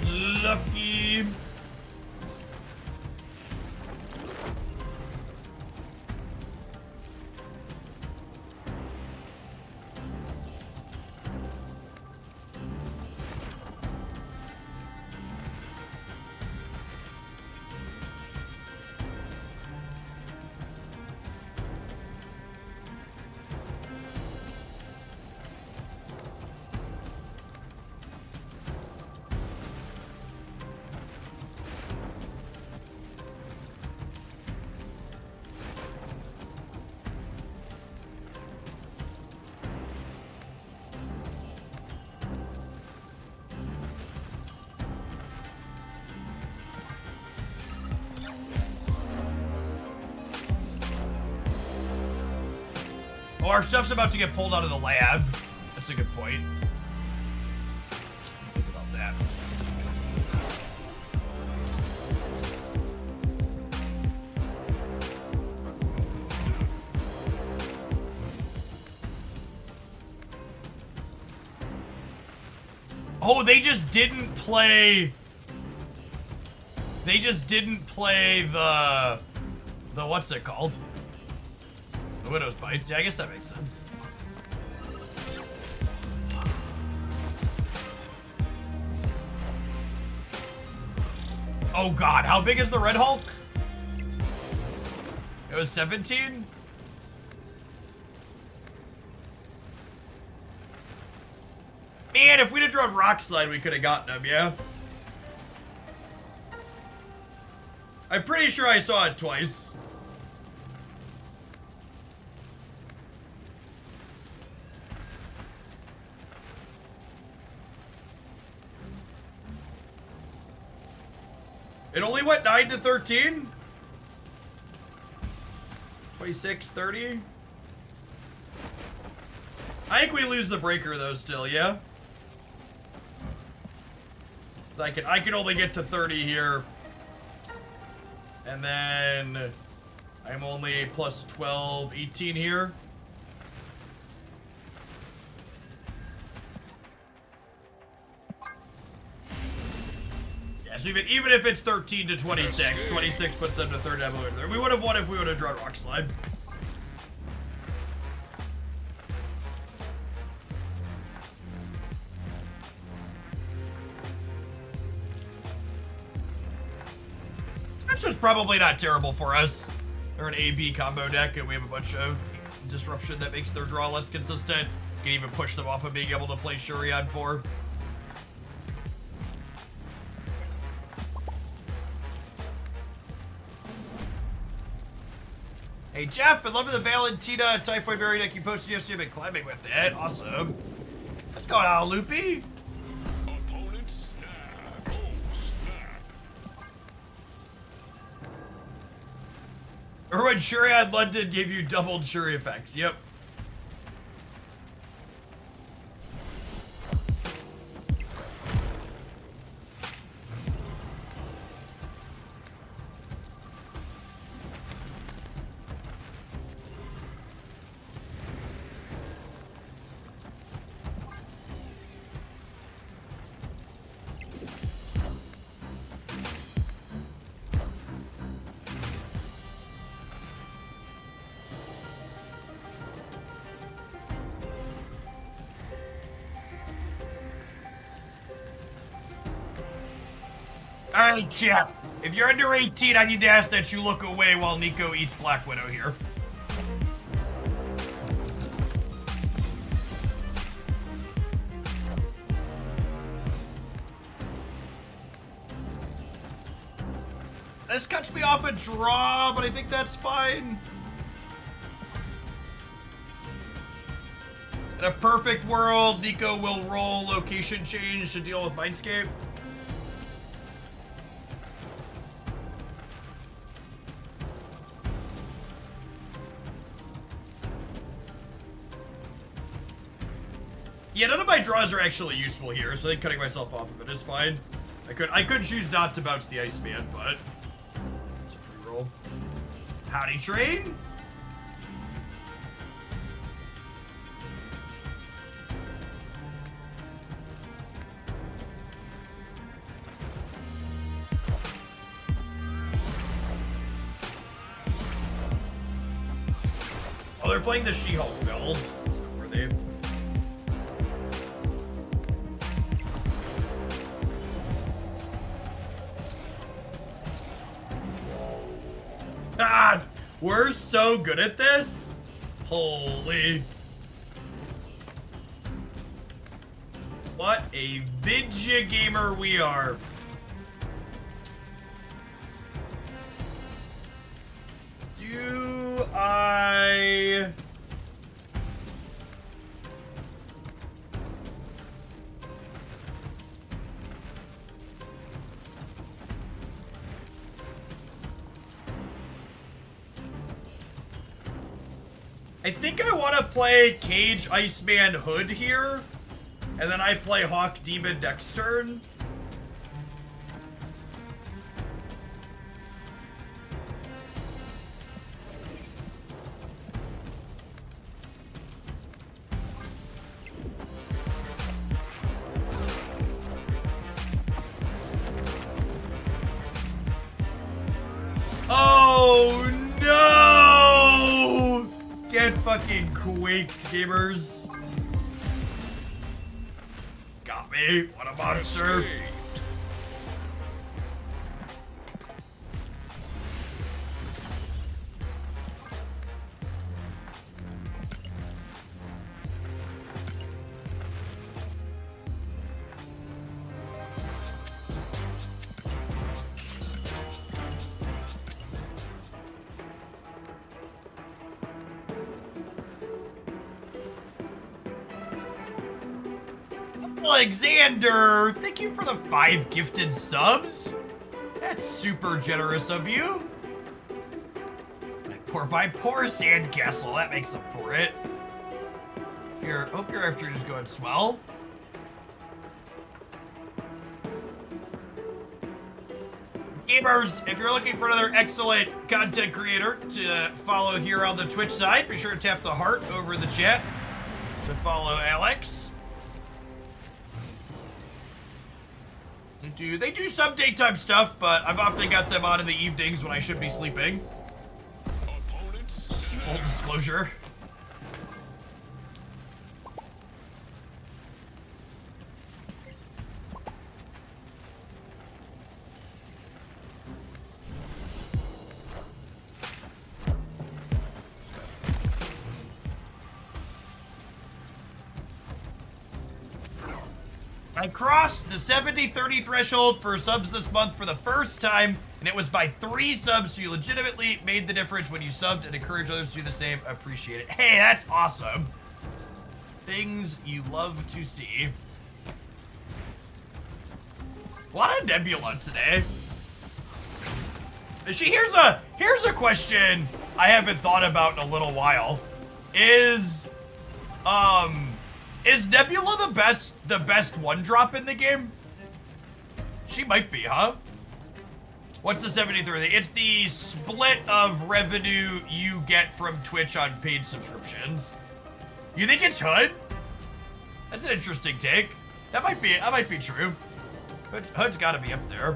Unlucky. Oh, our stuff's about to get pulled out of the lab. That's a good point. Think about that. Oh, they just didn't play... They just didn't play the what's it called? The Widow's Bites. Yeah, I guess that makes sense. Oh god, how big is the Red Hulk? It was 17? Man, if we'd have drawn Rock Slide, we could have gotten him, yeah? I'm pretty sure I saw it twice. It only went 9 to 13? 26, 30? I think we lose the breaker though still, yeah? I can only get to 30 here. And then I'm only plus 12, 18 here. Yeah, so even if it's 13 to 26, 26 puts them to third level there. We would have won if we would have drawn Rock Slide. That's just probably not terrible for us. They're an A-B combo deck, and we have a bunch of disruption that makes their draw less consistent. Can even push them off of being able to play Shuri on 4. Hey Jeff, been loving the Valentina Typhoid Berry deck you posted yesterday. Been climbing with it. Awesome. What's going on, Loopy? when Shuri on London gave you doubled Shuri effects. Yep. Alright, chat. If you're under 18, I need to ask that you look away while Nico eats Black Widow here. This cuts me off a draw, but I think that's fine. In a perfect world, Nico will roll location change to deal with Mindscape. Yeah, none of my draws are actually useful here, so I think cutting myself off of it is fine. I could choose not to bounce the Iceman, but it's a free roll. Howdy, train. Oh, they're playing the She-Hulk build. So were they? God, we're so good at this. Holy. What a vidya gamer we are. Do I... I think I want to play Cage Iceman Hood here, and then I play Hawk Demon next turn. Oh no! Get fucking quaked, gamers. Got me. What a monster. Alexander, thank you for the 5 gifted subs. That's super generous of you. Pour by poor sandcastle, that makes up for it. Here, hope your afternoon is going swell. Gamers, if you're looking for another excellent content creator to follow here on the Twitch side, be sure to tap the heart over in the chat to follow Alex. They do some daytime stuff, but I've often got them on in the evenings when I should be sleeping. Full disclosure. I crossed the 70-30 threshold for subs this month for the first time, and it was by 3 subs, so you legitimately made the difference when you subbed, and encourage others to do the same. Appreciate it. Hey, that's awesome. Things you love to see. A lot of Nebula today. Here's a question I haven't thought about in a little while. Is Nebula the best one drop in the game? She might be, huh? What's the 73? It's the split of revenue you get from Twitch on paid subscriptions. You think it's Hood? That's an interesting take. That might be true. Hood's gotta be up there.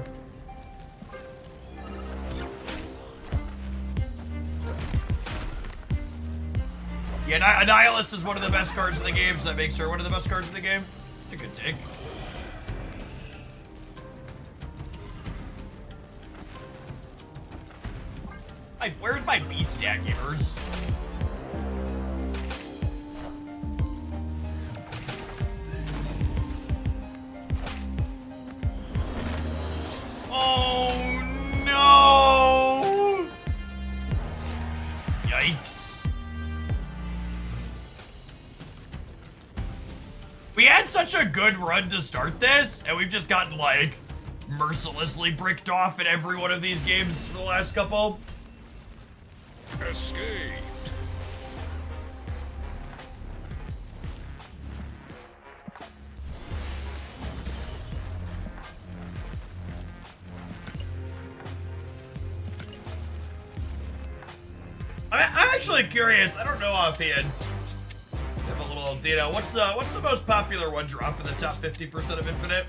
Yeah, Annihilus is one of the best cards in the game, so that makes her one of the best cards in the game. It's a good take. Where's my B-stat gamers? Oh no! Yikes. We had such a good run to start this, and we've just gotten, like, mercilessly bricked off in every one of these games for the last couple. Escaped. I'm actually curious. I don't know offhand. I have a little data. What's the most popular one drop in the top 50% of Infinite?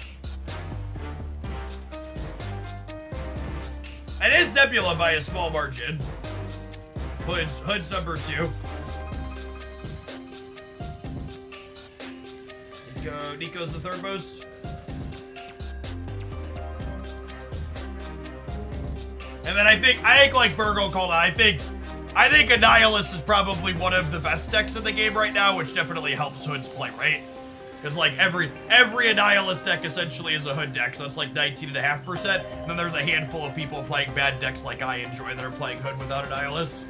It is Nebula by a small margin. Hood's number 2. Nico's the third most. And then I think like Burgle called it, I think Annihilus is probably one of the best decks in the game right now, which definitely helps Hood's play, right? Because like every Annihilus deck essentially is a Hood deck, so it's like 19.5%. And then there's a handful of people playing bad decks like I enjoy that are playing Hood without Annihilus.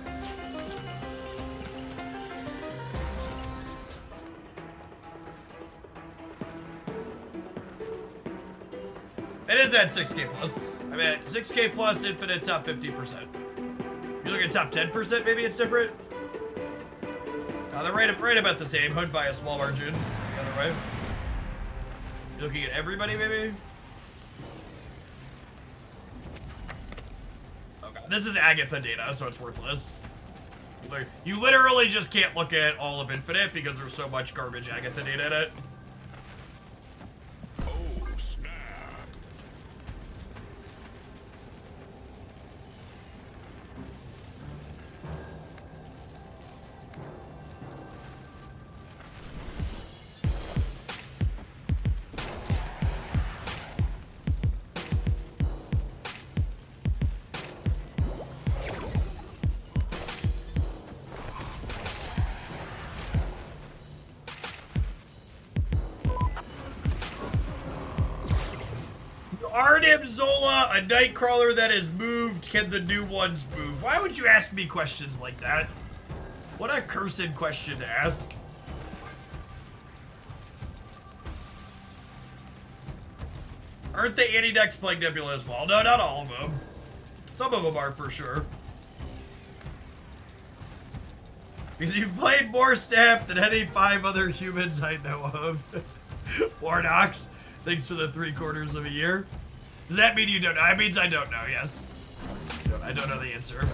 It is at 6K plus. I mean, 6K plus Infinite top 50%. You look at top 10%, maybe it's different. No, they're right about the same. Hood by a small margin. The other way. You're looking at everybody, maybe? Okay, this is Agatha data, so it's worthless. You literally just can't look at all of Infinite because there's so much garbage Agatha data in it. Oh, snap. Arnim Zola, a Nightcrawler that is moved. Can the new ones move? Why would you ask me questions like that? What a cursed question to ask. Aren't the anti-decks playing Nebula as well? No, not all of them. Some of them are for sure. Because you've played more Snap than any 5 other humans I know of. Warnox, thanks for the 3/4 of a year. Does that mean you don't know? That means I don't know, yes. I don't know the answer.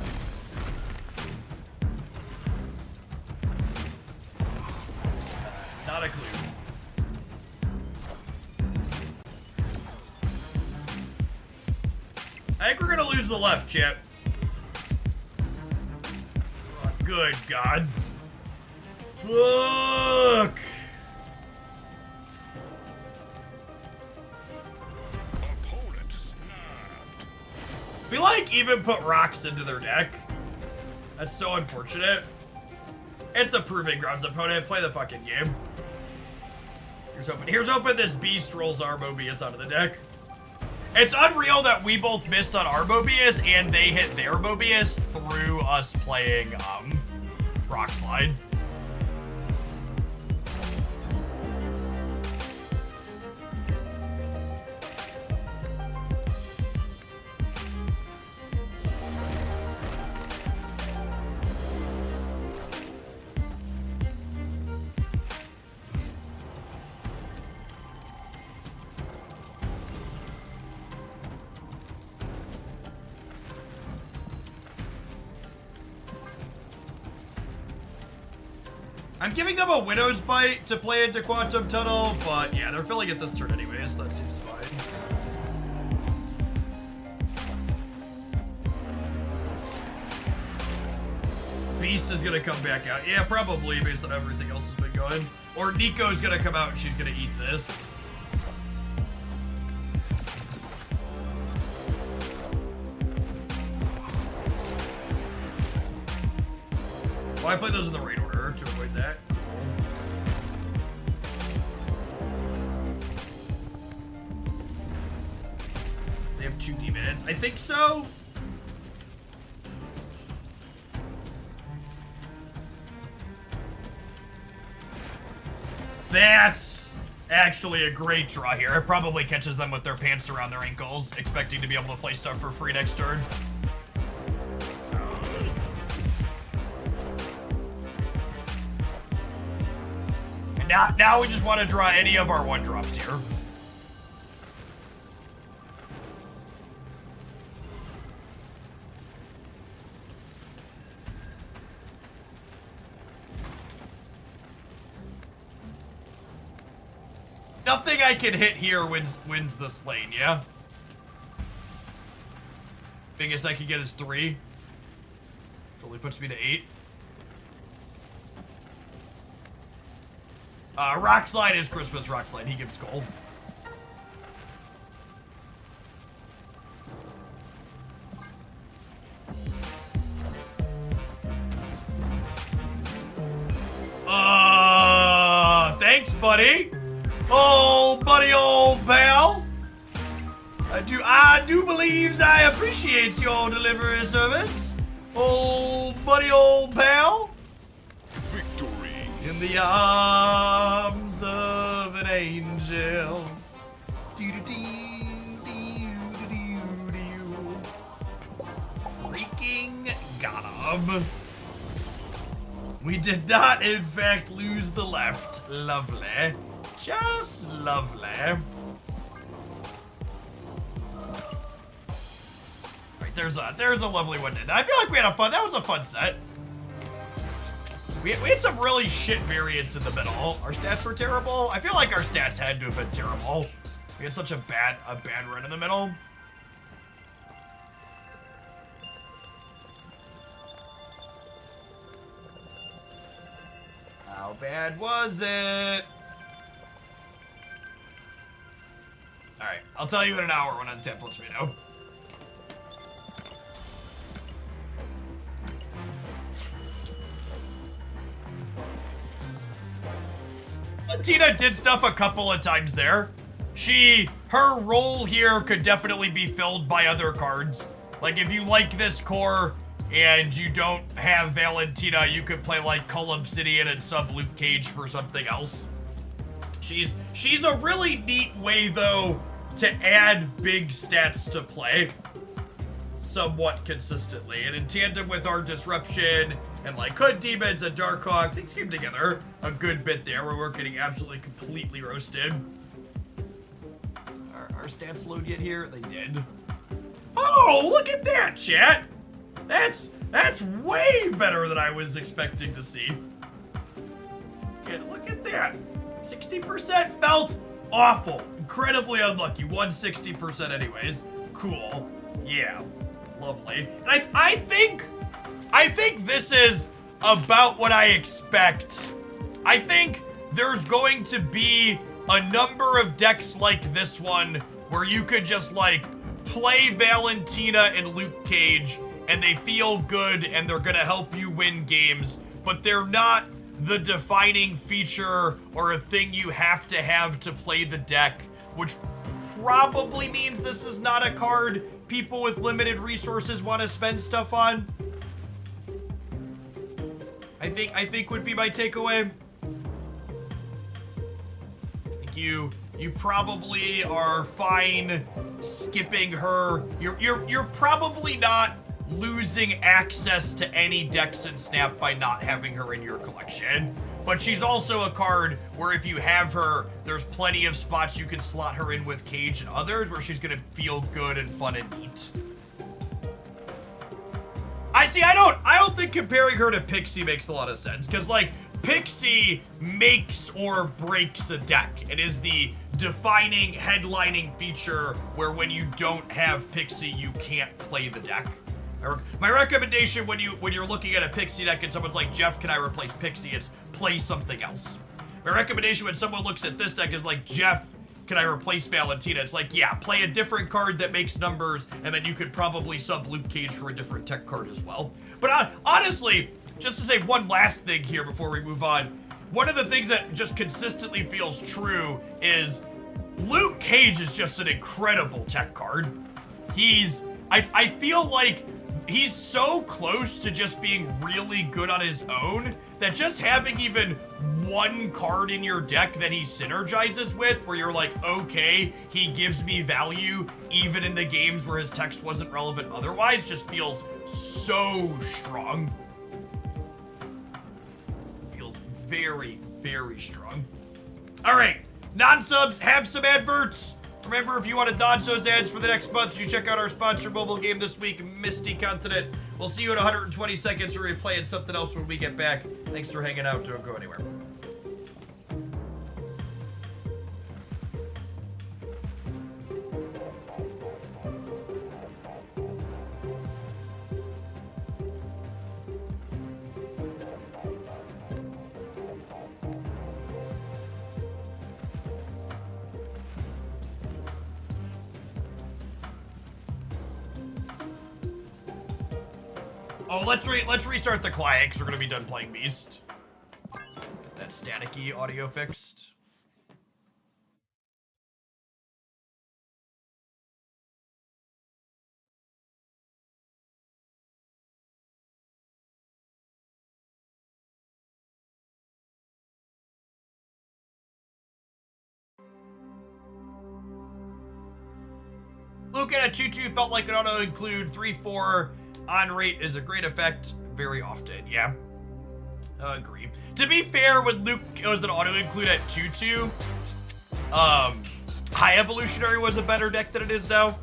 Not a clue. I think we're gonna lose the left, chat. Oh, good God. Fuck. Opponent snapped. We like even put rocks into their deck. That's so unfortunate. It's the Proving Grounds opponent. Play the fucking game. Here's hoping this beast rolls our Mobius out of the deck. It's unreal that we both missed on our Mobius and they hit their Mobius through us playing Rock Slide. I'm giving them a Widow's Bite to play into Quantum Tunnel, but yeah, they're filling it this turn anyways, so that seems fine. Beast is gonna come back out. Yeah, probably, based on everything else has been going. Or Nico's gonna come out and she's gonna eat this. Well, I play those in the right order to avoid that. They have 2 demons. I think so. That's actually a great draw here. It probably catches them with their pants around their ankles, expecting to be able to play stuff for free next turn. And now we just want to draw any of our 1-drops here. Nothing I can hit here wins this lane, yeah? Biggest I can get is 3. Totally puts me to 8. Rock Slide is Christmas Rock Slide. He gives gold. Thanks, buddy. Oh, buddy, old pal. I do believe I appreciate your delivery service. Oh, buddy, old pal. Victory. In the arms of an angel. Freaking got him. We did not, in fact, lose the left. Lovely. Just lovely. Alright, there's a lovely one. I feel like we had a fun, that was a fun set. We had some really shit variants in the middle. Our stats were terrible. I feel like our stats had to have been terrible. We had such a bad run in the middle. How bad was it? Alright, I'll tell you in an hour when Untapped lets me know. Valentina did stuff a couple of times there. Her role here could definitely be filled by other cards. Like if you like this core and you don't have Valentina, you could play like Cull Obsidian and sub Luke Cage for something else. She's a really neat way though to add big stats to play somewhat consistently. And in tandem with our Disruption and like Hood Demons and Darkhawk, things came together a good bit there where we're getting absolutely completely roasted. Our stats load yet here? They did. Oh, look at that, chat! That's way better than I was expecting to see. Okay, look at that. 60% felt awful. Incredibly unlucky. 160% anyways. Cool. Yeah. Lovely. And I think this is about what I expect. I think there's going to be a number of decks like this one where you could just like play Valentina and Luke Cage and they feel good and they're gonna help you win games, but they're not the defining feature or a thing you have to play the deck, which probably means this is not a card people with limited resources want to spend stuff on. I think would be my takeaway. I think you probably are fine skipping her. You're probably not losing access to any decks in Snap by not having her in your collection. But she's also a card where if you have her, there's plenty of spots you can slot her in with Cage and others where she's gonna feel good and fun and neat. I don't think comparing her to Pixie makes a lot of sense, because like Pixie makes or breaks a deck. It is the defining, headlining feature where when you don't have Pixie, you can't play the deck. My recommendation when you're looking at a Pixie deck and someone's like, Jeff, can I replace Pixie? It's play something else. My recommendation when someone looks at this deck is like, Jeff, can I replace Valentina? It's like, yeah, play a different card that makes numbers, and then you could probably sub Luke Cage for a different tech card as well. But honestly, just to say one last thing here before we move on, one of the things that just consistently feels true is Luke Cage is just an incredible tech card. I feel like he's so close to just being really good on his own that just having even one card in your deck that he synergizes with, where you're like, okay, he gives me value even in the games where his text wasn't relevant otherwise, just feels so strong. Feels very, very strong. All right, non-subs have some adverts. Remember, if you want to dodge those ads for the next month, you check out our sponsored mobile game this week, Misty Continent. We'll see you in 120 seconds, or we're playing something else when we get back. Thanks for hanging out. Don't go anywhere. Oh, let's restart the client because we're gonna be done playing Beast. Get that staticky audio fixed. Luke at a 2-2 felt like it ought to include 3-4. On rate is a great effect very often. Yeah, agree. To be fair, when Luke was an auto include at 2-2, High Evolutionary was a better deck than it is now.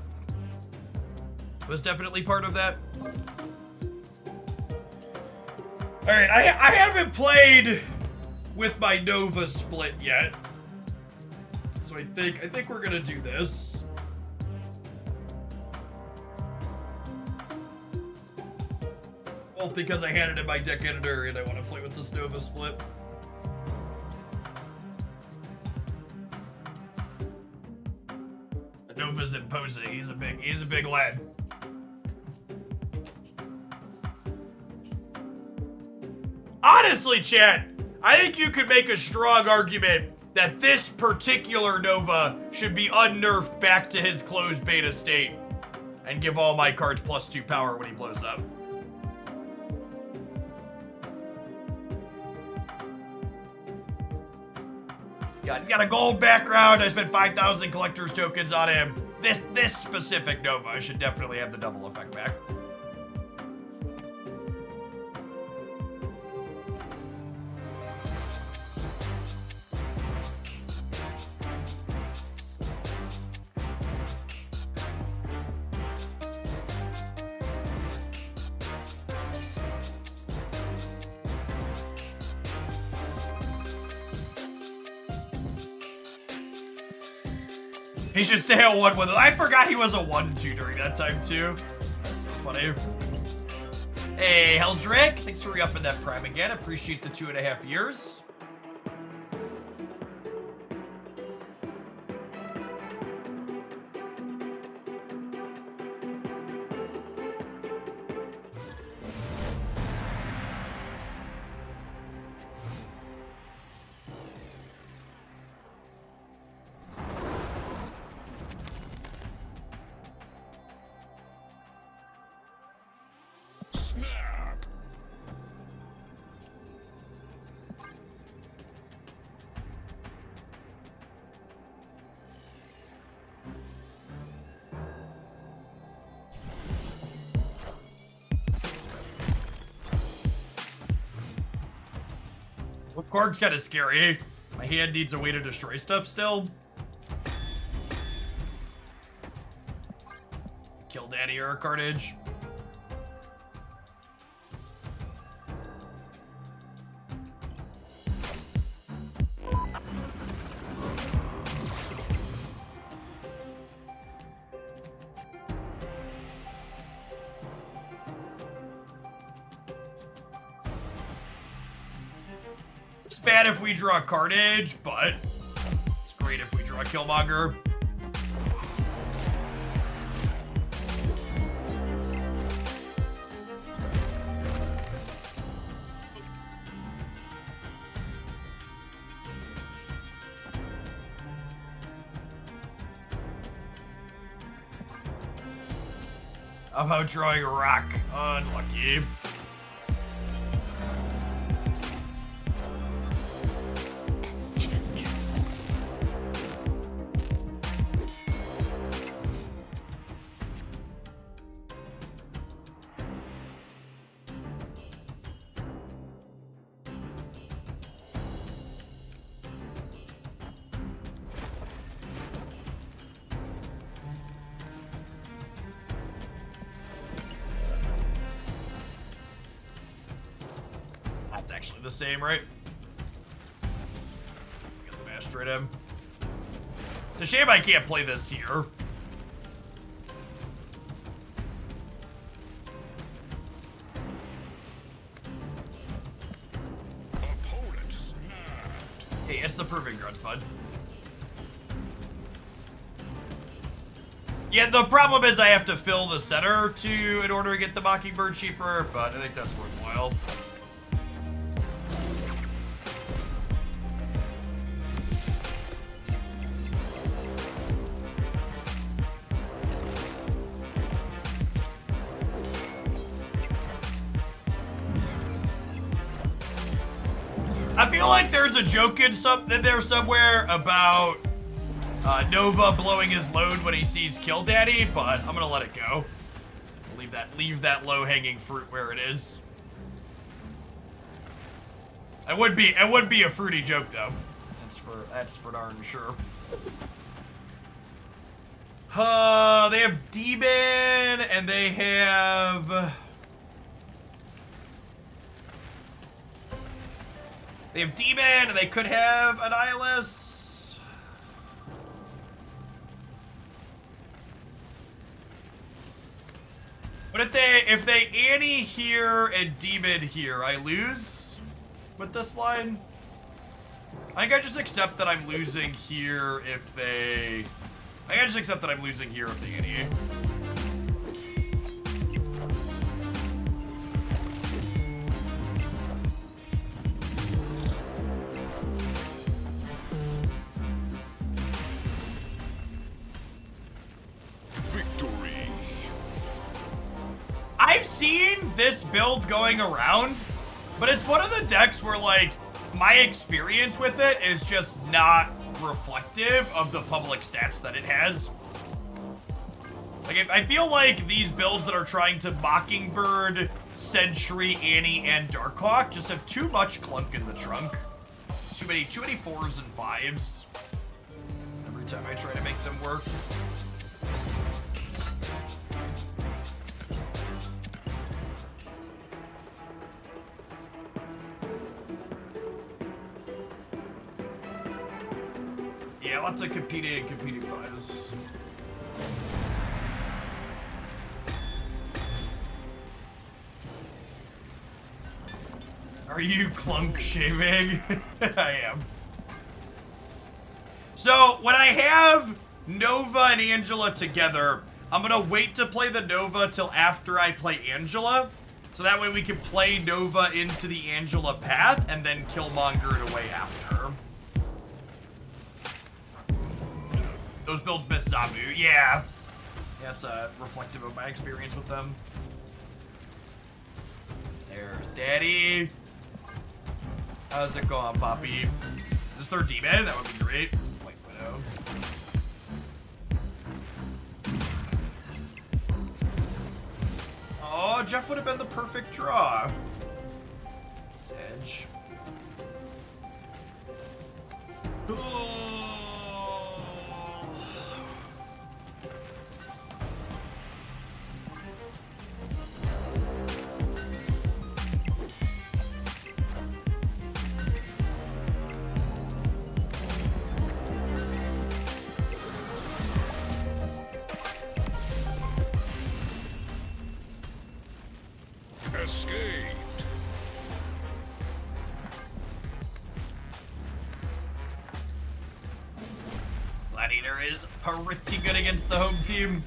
It was definitely part of that. All right, I haven't played with my Nova split yet, so I think we're gonna do this. Both because I had it in my deck editor and I want to play with this Nova split. The Nova's imposing. He's a big lad. Honestly, Chad, I think you could make a strong argument that this particular Nova should be unnerfed back to his closed beta state and give all my cards +2 power when he blows up. He's got a gold background. I spent 5,000 collector's tokens on him. This specific Nova should definitely have the double effect back. He should stay at 1 with it. I forgot he was a 1-2 during that time too. That's so funny. Hey, Heldrick, thanks for re-upping that prime again. Appreciate the 2.5 years. Snap! Korg's kind of scary. My hand needs a way to destroy stuff still. Kill Danny or a Carnage. bad if we draw Carnage, but it's great if we draw Killmonger. How about drawing a rock? Unlucky. That's actually the same, right? Get the Asteroid M. It's a shame I can't play this here. Opponent snapped. Hey, it's the Proving Grounds, bud. Yeah, the problem is I have to fill the center in order to get the Mockingbird cheaper, but I think that's worthwhile. I feel like there's a joke in there somewhere about Nova blowing his load when he sees Kill Daddy, but I'm gonna let it go. Leave that low-hanging fruit where it is. It would be a fruity joke though. That's for darn sure. They have Demon and they have. They have Demon, and they could have Annihilus. But if they Annie here and Demon here, I lose with this line. I think I just accept that I'm losing here if they. I think I just accept that I'm losing here if they Annie. Victory. I've seen this build going around, but it's one of the decks where, like, my experience with it is just not reflective of the public stats that it has. Like, I feel like these builds that are trying to Mockingbird, Sentry, Annie, and Darkhawk just have too much clunk in the trunk. Too many 4s and 5s. Every time I try to make them work. Yeah, lots of competing files. Are you clunk shaming? I am. So when I have Nova and Angela together, I'm gonna wait to play the Nova till after I play Angela. So that way we can play Nova into the Angela path and then Killmonger it away after. Those builds miss Zabu. Yeah. That's reflective of my experience with them. There's Daddy. How's it going, Poppy? Is this their demon? That would be great. White Widow. Oh, Jeff would have been the perfect draw. Sedge. Escaped. Star is pretty good against the home team.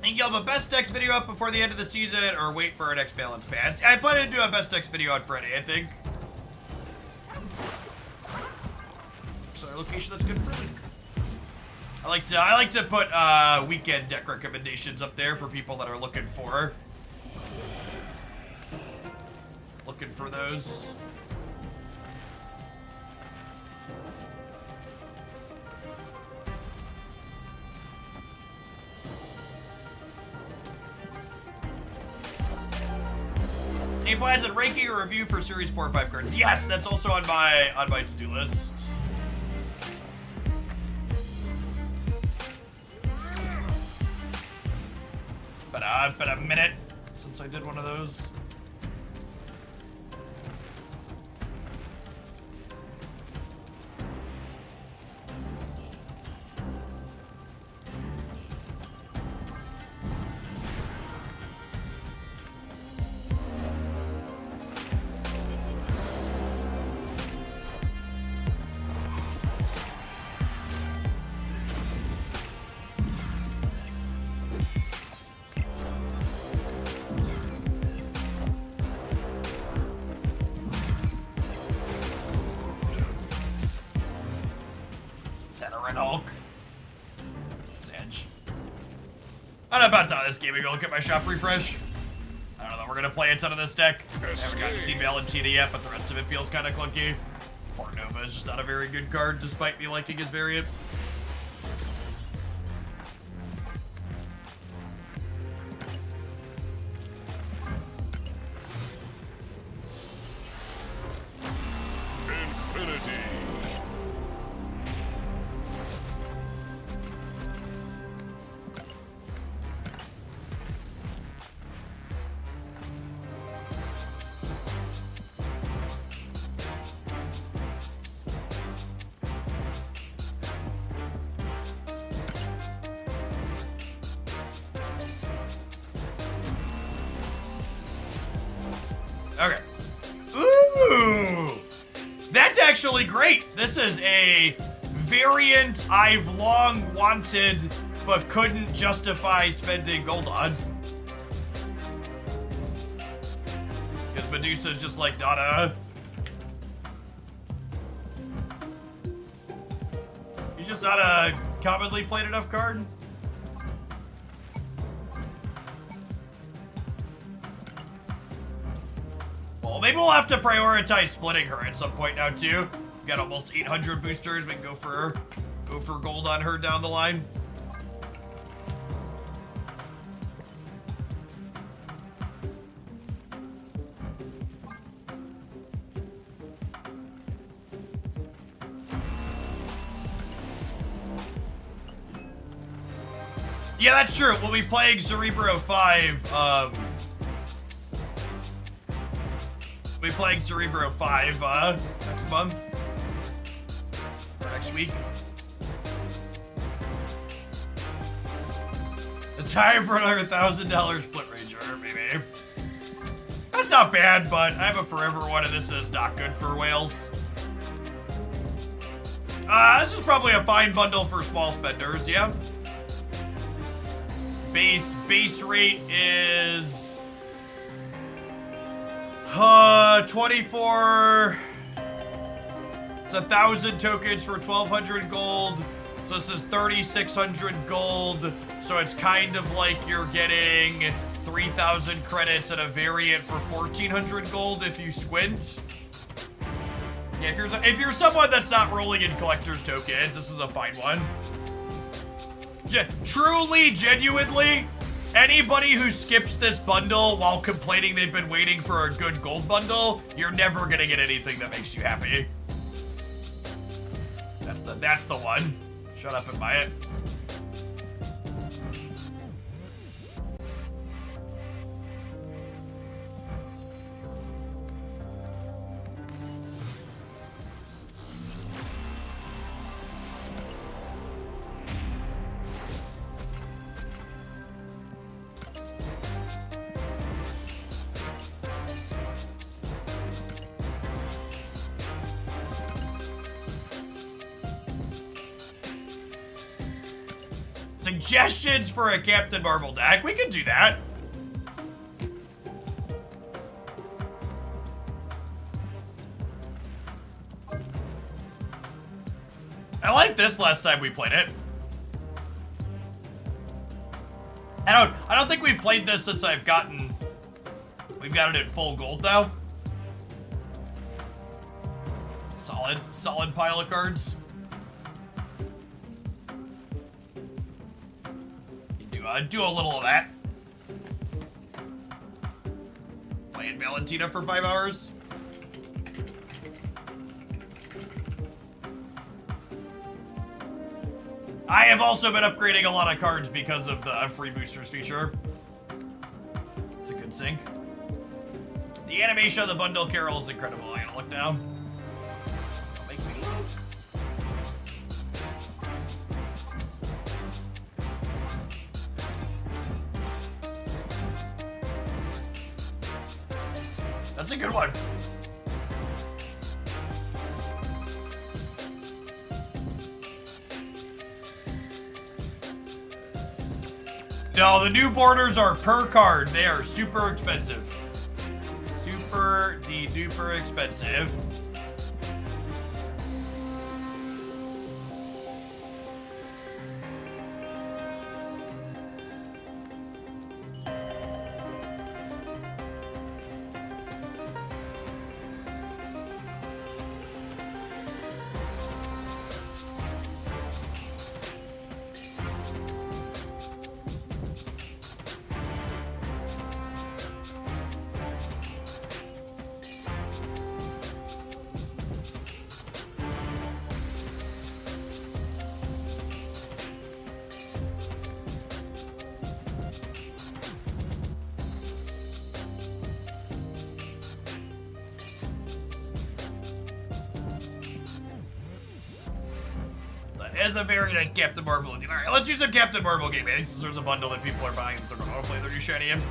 Think you'll have a best decks video up before the end of the season, or wait for our next balance pass? I plan to do a best decks video on Friday, I think. Sorry, location that's good for me. I like to put weekend deck recommendations up there for people that are looking for those. Any plans on ranking or review for Series 4 or 5 cards? Yes, that's also on my to-do list. Been a minute since I did one of those. Hulk. Zanj. I don't know about how this game. Maybe I'll look at my shop refresh. I don't know. We're gonna play a ton of this deck. I haven't gotten to see Valentina yet, but the rest of it feels kind of clunky. Poor Nova is just not a very good card, despite me liking his variant. Infinity. Okay. Ooh! That's actually great. This is a variant I've long wanted, but couldn't justify spending gold on. Because Medusa's just like, Donna. He's just not a commonly played enough card. Well, maybe we'll have to prioritize splitting her at some point now too. We've got almost 800 boosters. We can go for gold on her down the line. Yeah, that's true. We'll be playing Cerebro 5. We'll be playing Cerebro 5 next month. Or next week. It's time for another $1,000 split ranger, maybe. That's not bad, but I have a forever one, and this is not good for whales. This is probably a fine bundle for small spenders, yeah. Base rate is 24. It's 1,000 tokens for 1,200 gold. So this is 3,600 gold. So it's kind of like you're getting 3,000 credits and a variant for 1,400 gold if you squint. Yeah, if you're someone that's not rolling in collector's tokens, this is a fine one. Truly, genuinely, anybody who skips this bundle while complaining they've been waiting for a good gold bundle, you're never gonna get anything that makes you happy. That's the one. Shut up and buy it. Suggestions for a Captain Marvel deck. We could do that. I liked this last time we played it. I don't think we've played this since we've got it at full gold though. Solid pile of cards. You do a little of that. Playing Valentina for 5 hours. I have also been upgrading a lot of cards because of the free boosters feature. It's a good sync. The animation of the bundle carol is incredible. I gotta look down. Don't make me look. That's a good one. No, the new borders are per card. They are super expensive. Super duper expensive. As a very nice Captain Marvel. All right, let's do some Captain Marvel gaming since there's a bundle that people are buying that they're going to play their new shiny in.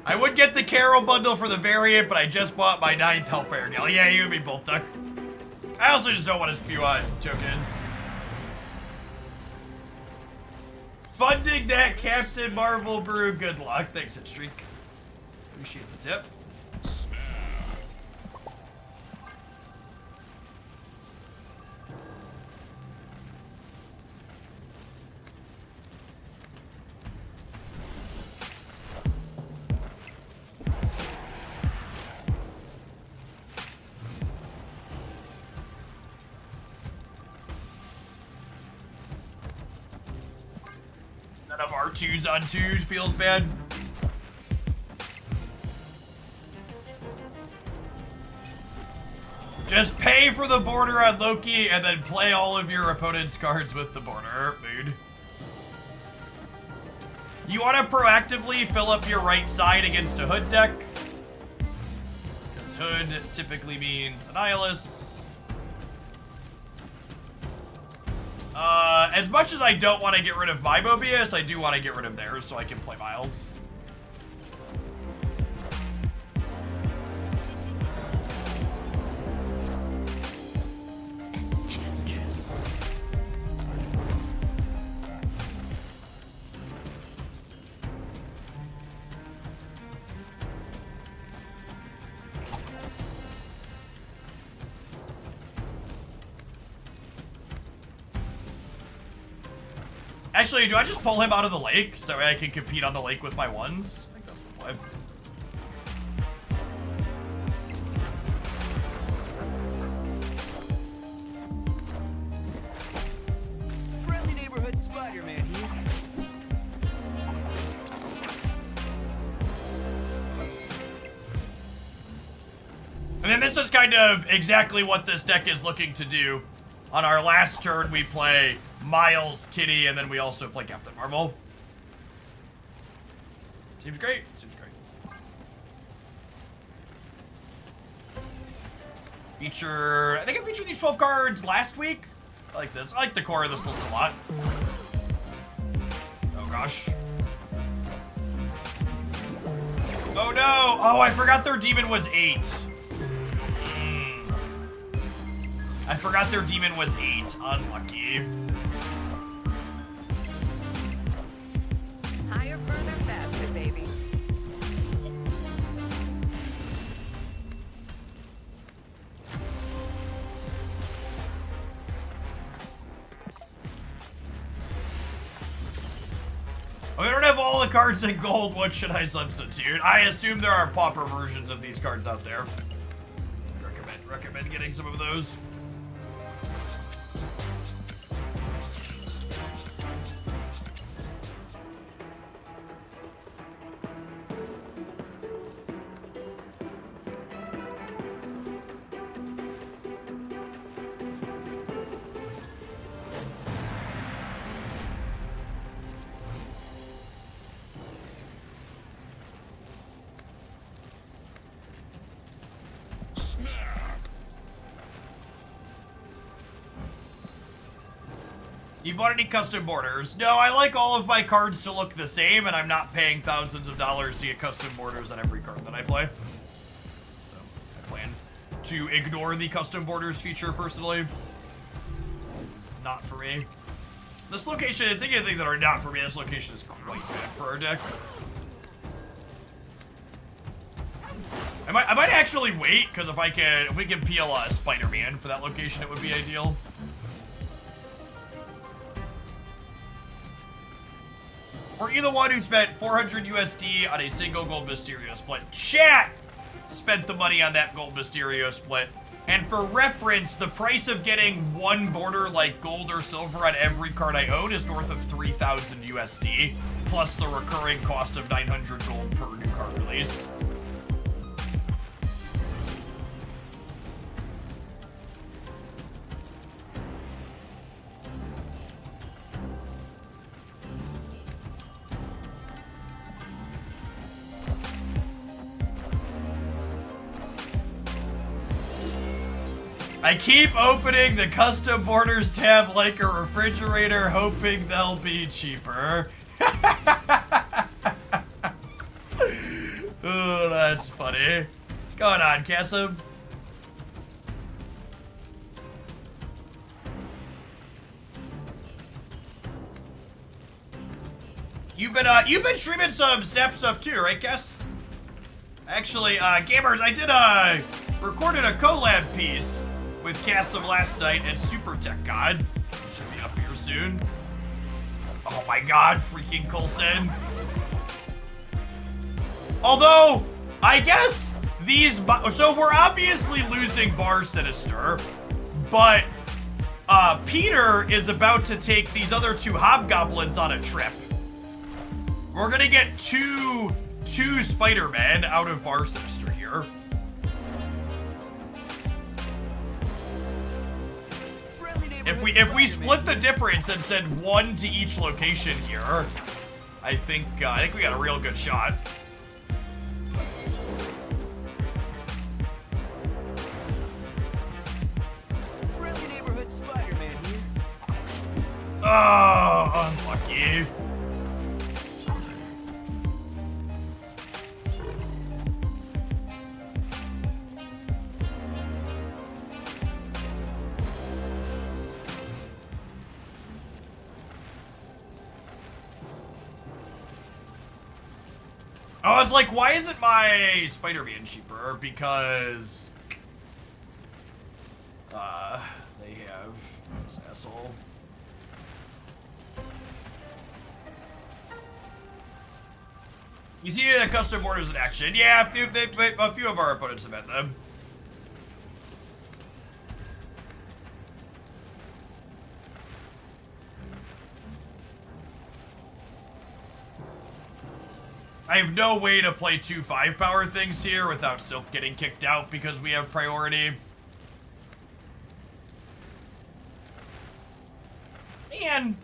I would get the Carol bundle for the variant, but I just bought my 9th Hellfire Galley. Yeah, you and me both, Duck. I also just don't want to spew out tokens. Funding that Captain Marvel brew. Good luck. Thanks, Streak. Appreciate the tip. None of our 2s on 2s feels bad. Just pay for the border on Loki and then play all of your opponent's cards with the border. Mood. You want to proactively fill up your right side against a Hood deck. Because Hood typically means Annihilus. As much as I don't want to get rid of my Mobius, I do want to get rid of theirs so I can play Miles. Actually, do I just pull him out of the lake so I can compete on the lake with my 1s? I think that's the play. Friendly neighborhood Spider-Man here. And then this is kind of exactly what this deck is looking to do. On our last turn, we play Miles, Kitty, and then we also play Captain Marvel. Seems great. Seems great. I think I featured these 12 cards last week. I like this. I like the core of this list a lot. Oh gosh. no! Oh, I forgot their demon was 8. I forgot their demon was 8. Unlucky. Higher, further, faster, baby. Oh, we don't have all the cards in gold. What should I substitute? I assume there are pauper versions of these cards out there. Recommend getting some of those. You bought any custom borders? No, I like all of my cards to look the same, and I'm not paying thousands of dollars to get custom borders on every card that I play. So, I plan to ignore the custom borders feature, personally. It's not for me. This location, I think of things that are not for me, this location is quite bad for our deck. I might actually wait, because if we can peel Spider-Man for that location, it would be ideal. Were you the one who spent 400 USD on a single Gold Mysterio split? Chat spent the money on that Gold Mysterio split. And for reference, the price of getting one border like gold or silver on every card I own is north of 3,000 USD, plus the recurring cost of 900 gold per new card release. I keep opening the custom borders tab like a refrigerator, hoping they'll be cheaper. Oh, that's funny. What's going on, Cassim? You've been streaming some Snap stuff too, right, Cass? Actually, gamers, I did recorded a collab piece with Cassim last night at Super Tech God. It should be up here soon. Oh my god, freaking Coulson. Although, I guess these... So we're obviously losing Bar Sinister, but Peter is about to take these other two Hobgoblins on a trip. We're gonna get two Spider-Men out of Bar Sinister here. If we split the difference and send one to each location here, I think we got a real good shot. Friendly neighborhood Spider-Man here. Oh, unlucky. I was like, why isn't my Spider-Man cheaper? Because they have this asshole. You see the custom borders in action? Yeah, a few of our opponents have had them. I have no way to play two 5-power things here without Silk getting kicked out because we have priority. Man.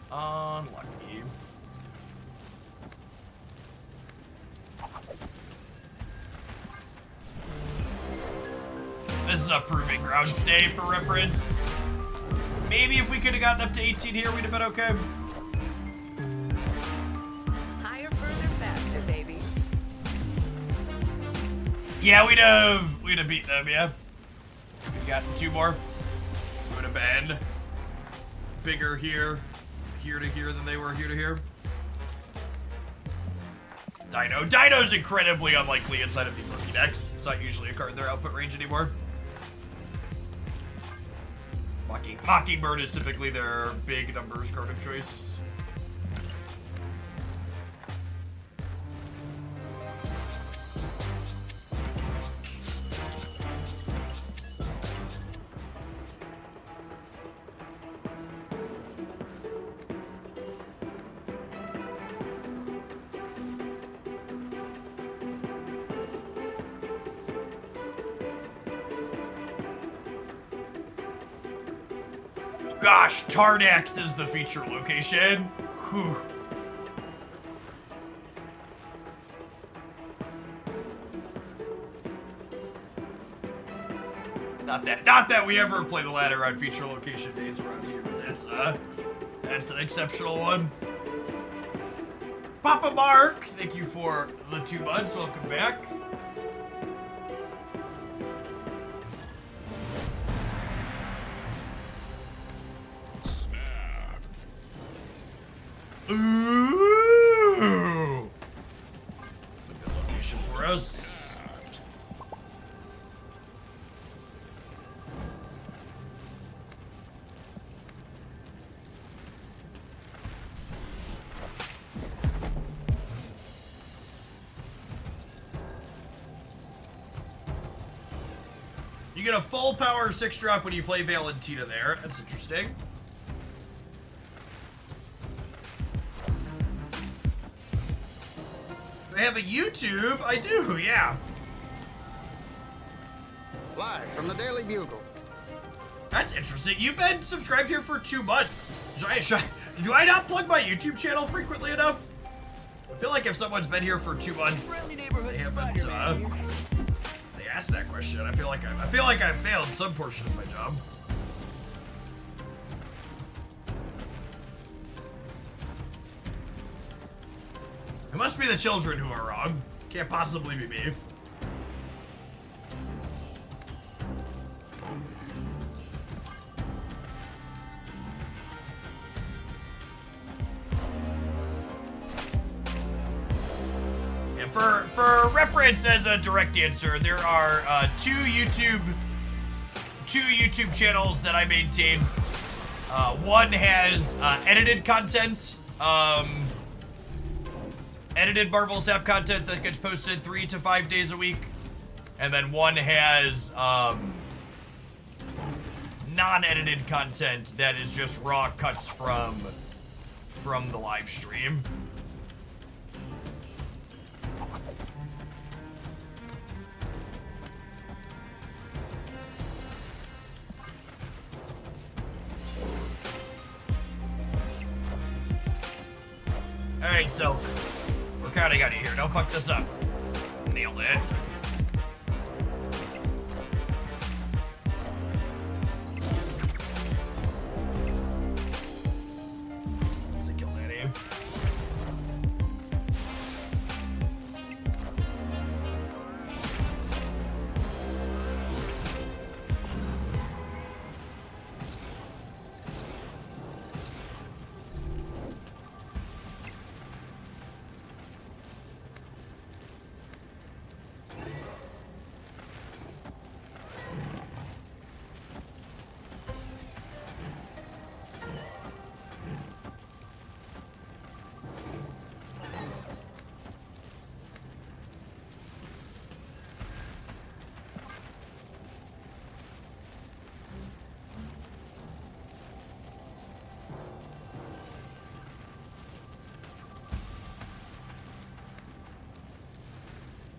Unlucky. This is a proving ground stay for reference. Maybe if we could have gotten up to 18 here, we'd have been okay. Yeah, we'd have beat them, yeah. We'd gotten 2 more. We would have been bigger here to here than they were here to here. Dino's incredibly unlikely inside of these rookie decks. It's not usually a card in their output range anymore. Mockingbird is typically their big numbers card of choice. Gosh, Tardax is the feature location. Whew. Not that we ever play the ladder on feature location days around here, but that's an exceptional one. Papa Mark, thank you for the 2 months. Welcome back. Ooh! That's a good location for us. You get a full power 6-drop when you play Valentina there. That's interesting. I have a YouTube? I do, yeah. Live from the Daily Bugle. That's interesting. You've been subscribed here for 2 months. Do I not plug my YouTube channel frequently enough? I feel like if someone's been here for 2 months, Friendly neighborhood they haven't, Spider-Man here. they asked that question. I feel like I failed some portion of my job. It must be the children who are wrong. Can't possibly be me. And for reference as a direct answer, there are two YouTube channels that I maintain. One has edited content. Edited Marvel Snap content that gets posted 3 to 5 days a week. And then one has non-edited content that is just raw cuts from the live stream. Alright, Silk. We're counting on you here. Don't fuck this up. Nailed it. Let's kill that aim.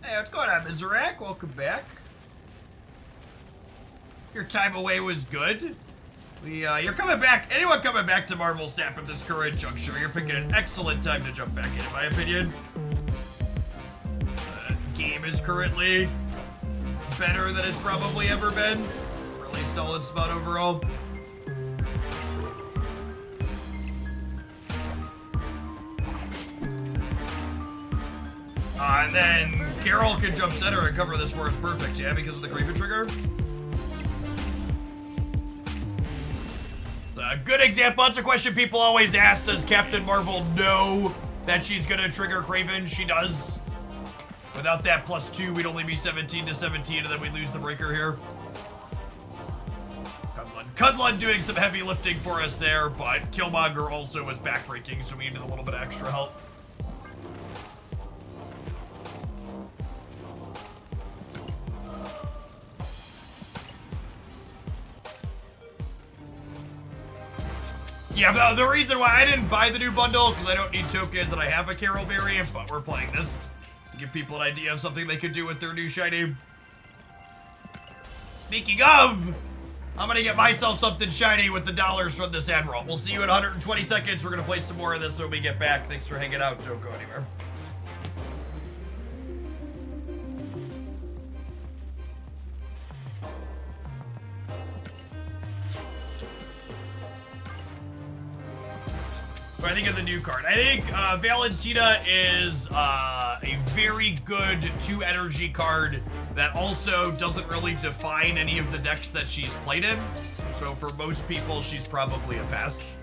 Hey, what's going on, Miserak? Welcome back. Your time away was good. You're coming back. Anyone coming back to Marvel Snap at this current juncture, you're picking an excellent time to jump back in my opinion. Game is currently better than it's probably ever been. Really solid spot overall. And then Carol can jump center and cover this where it's perfect, yeah, because of the Craven trigger. It's a good example. That's a question people always ask. Does Captain Marvel know that she's gonna trigger Craven? She does. Without that +2, we'd only be 17 to 17, and then we'd lose the breaker here. Cudlun doing some heavy lifting for us there, but Killmonger also was backbreaking, so we needed a little bit of extra help. Yeah, but the reason why I didn't buy the new bundle, because I don't need tokens and I have a Carol variant, but we're playing this to give people an idea of something they could do with their new shiny. Speaking of, I'm gonna get myself something shiny with the dollars from this Admiral. We'll see you in 120 seconds. We're gonna play some more of this when we get back. Thanks for hanging out. Don't go anywhere. What I think of the new card. I think Valentina is a very good 2 energy card that also doesn't really define any of the decks that she's played in. So for most people, she's probably a pass.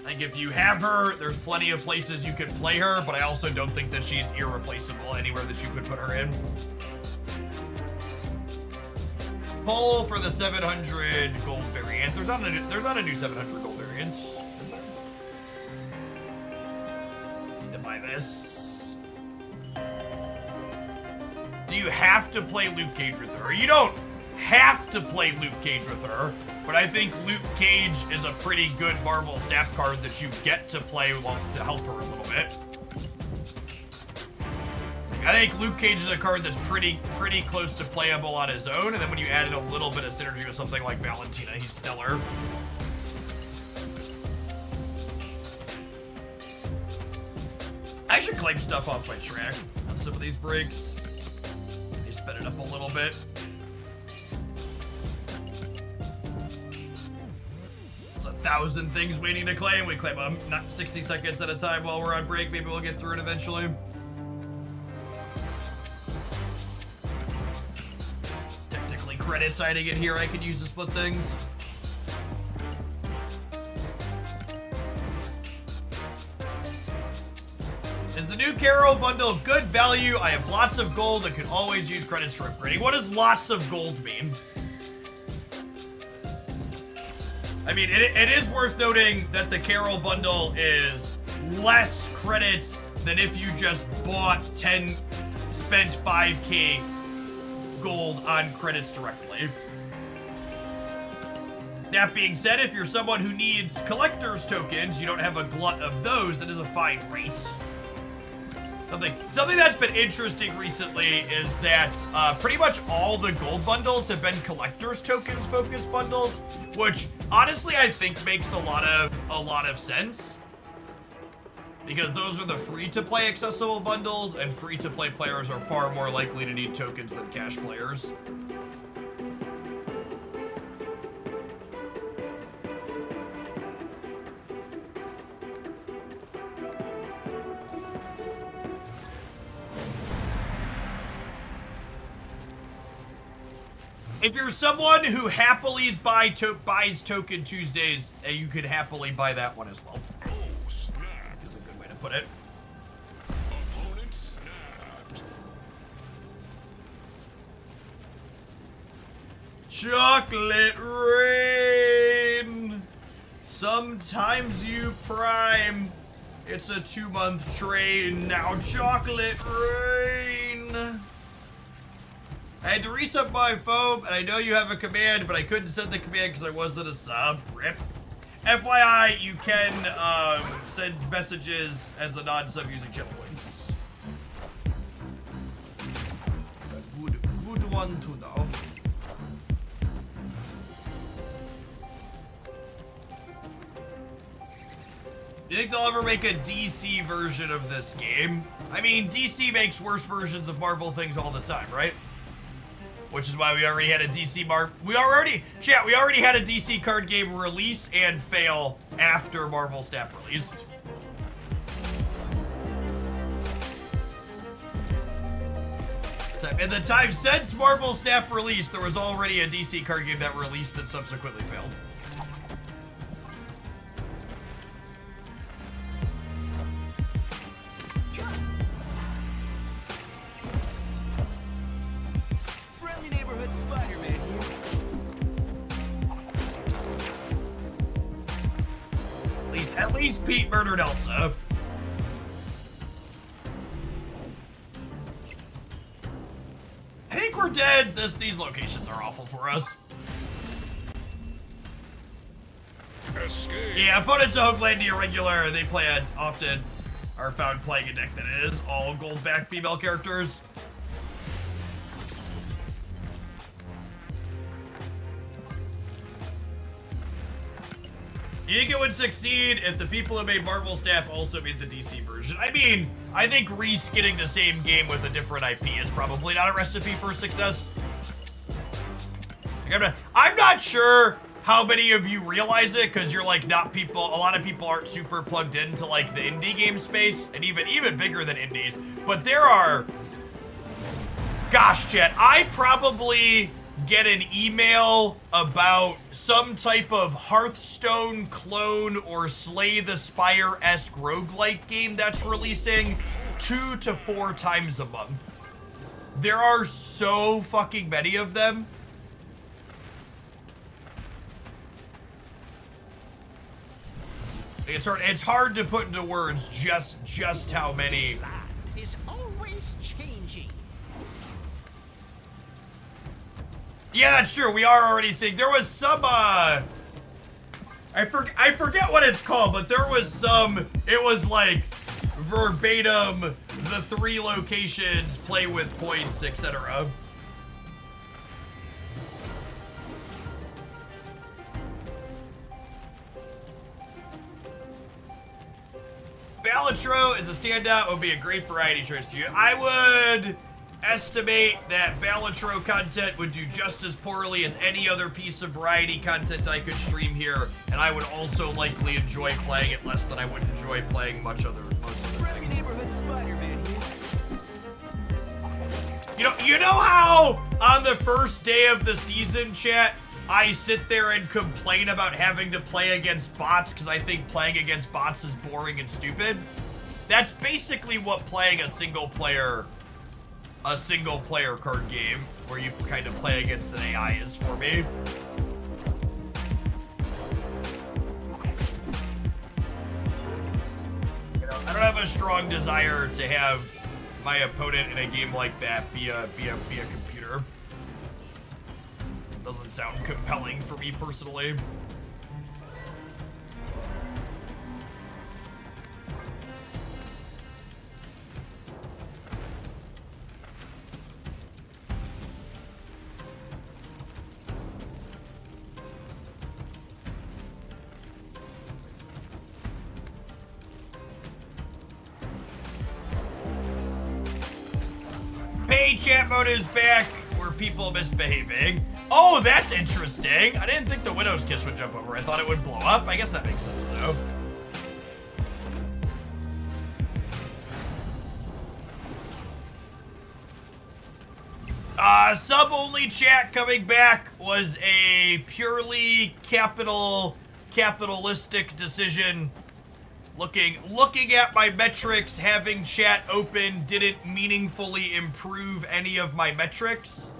I think if you have her, there's plenty of places you could play her, but I also don't think that she's irreplaceable anywhere that you could put her in. Poll for the 700 gold variant. There's not a new 700 gold variant. Is there? Need to buy this. Do you have to play Luke Cage with her? You don't have to play Luke Cage with her, but I think Luke Cage is a pretty good Marvel snap card that you get to play to help her a little bit. I think Luke Cage is a card that's pretty close to playable on his own, and then when you add in a little bit of synergy with something like Valentina, he's stellar. I should claim stuff off my track on some of these breaks. You sped it up a little bit. There's 1,000 things waiting to claim. We claim them not 60 seconds at a time while we're on break. Maybe we'll get through it eventually. Credit signing it here, I could use to split things. Is the new Carol bundle good value? I have lots of gold and can always use credits for upgrading. What does lots of gold mean? I mean, it is worth noting that the Carol bundle is less credits than if you just spent 5k gold on credits directly. That being said, if you're someone who needs collector's tokens, you don't have a glut of those, that is a fine rate. Something that's been interesting recently is that pretty much all the gold bundles have been collector's tokens focused bundles, which honestly I think makes a lot of sense. Because those are the free-to-play accessible bundles, and free-to-play players are far more likely to need tokens than cash players. If you're someone who happily buys Token Tuesdays, you could happily buy that one as well. Put it. Opponent snapped. Chocolate rain. Sometimes you prime. It's a 2-month train. Now chocolate rain. I had to reset my phone, and I know you have a command, but I couldn't send the command because I wasn't a sub. Rip. FYI, you can send messages as a non-sub using channel points. Good one to know. Do you think they'll ever make a DC version of this game? I mean, DC makes worse versions of Marvel things all the time, right? Which is why we already had a DC we already had a DC card game release and fail after Marvel Snap released. In the time since Marvel Snap released, there was already a DC card game that released and subsequently failed. Friendly neighborhood Spider-Man here. At least Pete murdered Elsa. I think we're dead. These locations are awful for us. Escape. Yeah, opponents of Hoagland irregular. They often are found playing a deck that is all gold-backed female characters. You think it would succeed if the people who made Marvel Snap also made the DC version? I mean, I think reskinning the same game with a different IP is probably not a recipe for success. I'm not sure how many of you realize it, because you're like not people, a lot of people aren't super plugged into like the indie game space, and even bigger than indies. But there are, gosh, chat, I probably get an email about some type of Hearthstone clone or Slay the Spire-esque roguelike game that's releasing 2 to 4 times a month. There are so fucking many of them. It's hard to put into words just how many. Is always changing. Yeah, that's true. We are already seeing. There was some, I forget what it's called, but there was some, it was like verbatim, the 3 locations, play with points, etc. Balatro is a standout, would be a great variety choice for you. I would estimate that Balatro content would do just as poorly as any other piece of variety content I could stream here, and I would also likely enjoy playing it less than I would enjoy playing most other Friendly things. neighborhood Spider-Man here. You know how on the first day of the season, chat, I sit there and complain about having to play against bots because I think playing against bots is boring and stupid? That's basically what playing a single player card game where you kind of play against an AI is for me. I don't have a strong desire to have my opponent in a game like that be a computer. Doesn't sound compelling for me personally. Pay chat mode is back, where people misbehaving. Oh, that's interesting. I didn't think the Widow's Kiss would jump over. I thought it would blow up. I guess that makes sense, though. Sub-only chat coming back was a purely capitalistic decision. Looking at my metrics, having chat open didn't meaningfully improve any of my metrics,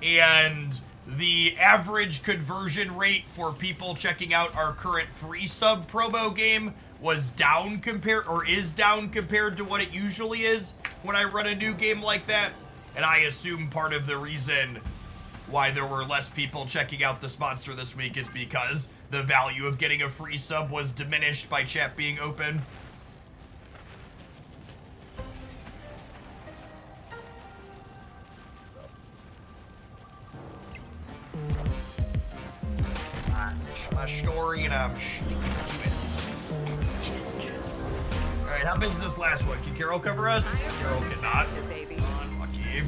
and the average conversion rate for people checking out our current free sub promo game was down compared to what it usually is when I run a new game like that. And I assume part of the reason why there were less people checking out the sponsor this week is because the value of getting a free sub was diminished by chat being open. My story, and I'm sticking to it. Alright, how big is this last one? Can Carol cover us? Carol cannot. Baby. Unlucky.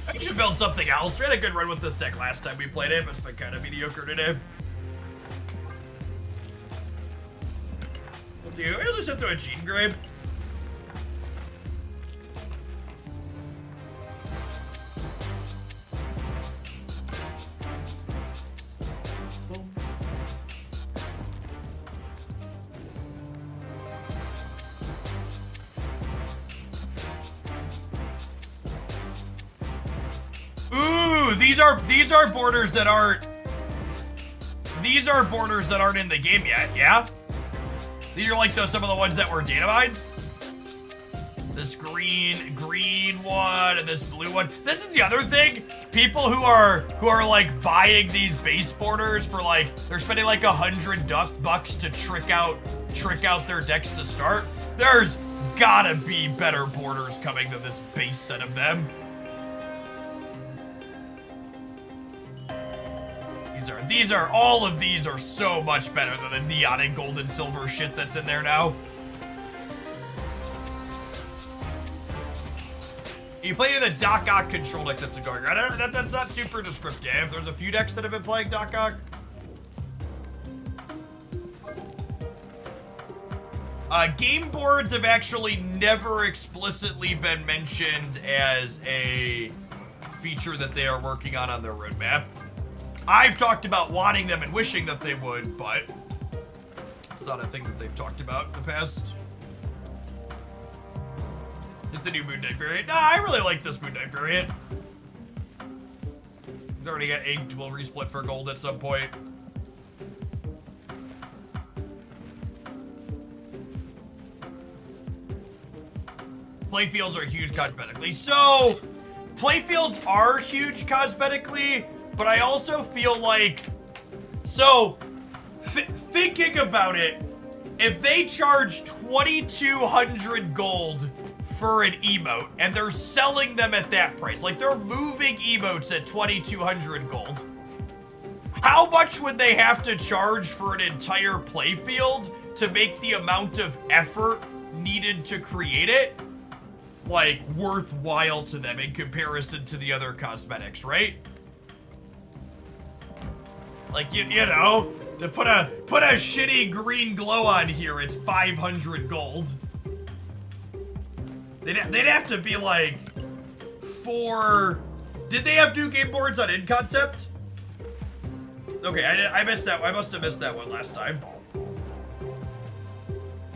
I should build something else. We had a good run with this deck last time we played it, but it's been kind of mediocre today. We'll just have to a Gene grade. Ooh, these are borders that aren't. These are borders that aren't in the game yet. Yeah. These are like some of the ones that were data mined. This green one and this blue one. This is the other thing. People who are like buying these base borders for like they're spending like $100 to trick out their decks to start. There's gotta be better borders coming than this base set of them. All of these are so much better than the neon and gold and silver shit that's in there now. You played in the Doc Ock control deck that's going around. That's not super descriptive. There's a few decks that have been playing Doc Ock. Game boards have actually never explicitly been mentioned as a feature that they are working on their roadmap. I've talked about wanting them and wishing that they would, but it's not a thing that they've talked about in the past. Hit the new Moon Knight variant. Nah, I really like this Moon Knight variant. It's already got inked. We'll resplit for gold at some point. Playfields are huge cosmetically. So, playfields are huge cosmetically, but I also feel like, thinking about it, if they charge 2,200 gold for an emote and they're selling them at that price, like they're moving emotes at 2,200 gold, how much would they have to charge for an entire playfield to make the amount of effort needed to create it, like, worthwhile to them in comparison to the other cosmetics, right? Like, you know, to put a shitty green glow on here, it's 500 gold. They'd have to be like 4. Did they have new game boards on In Concept? Okay, I missed that. I must have missed that one last time.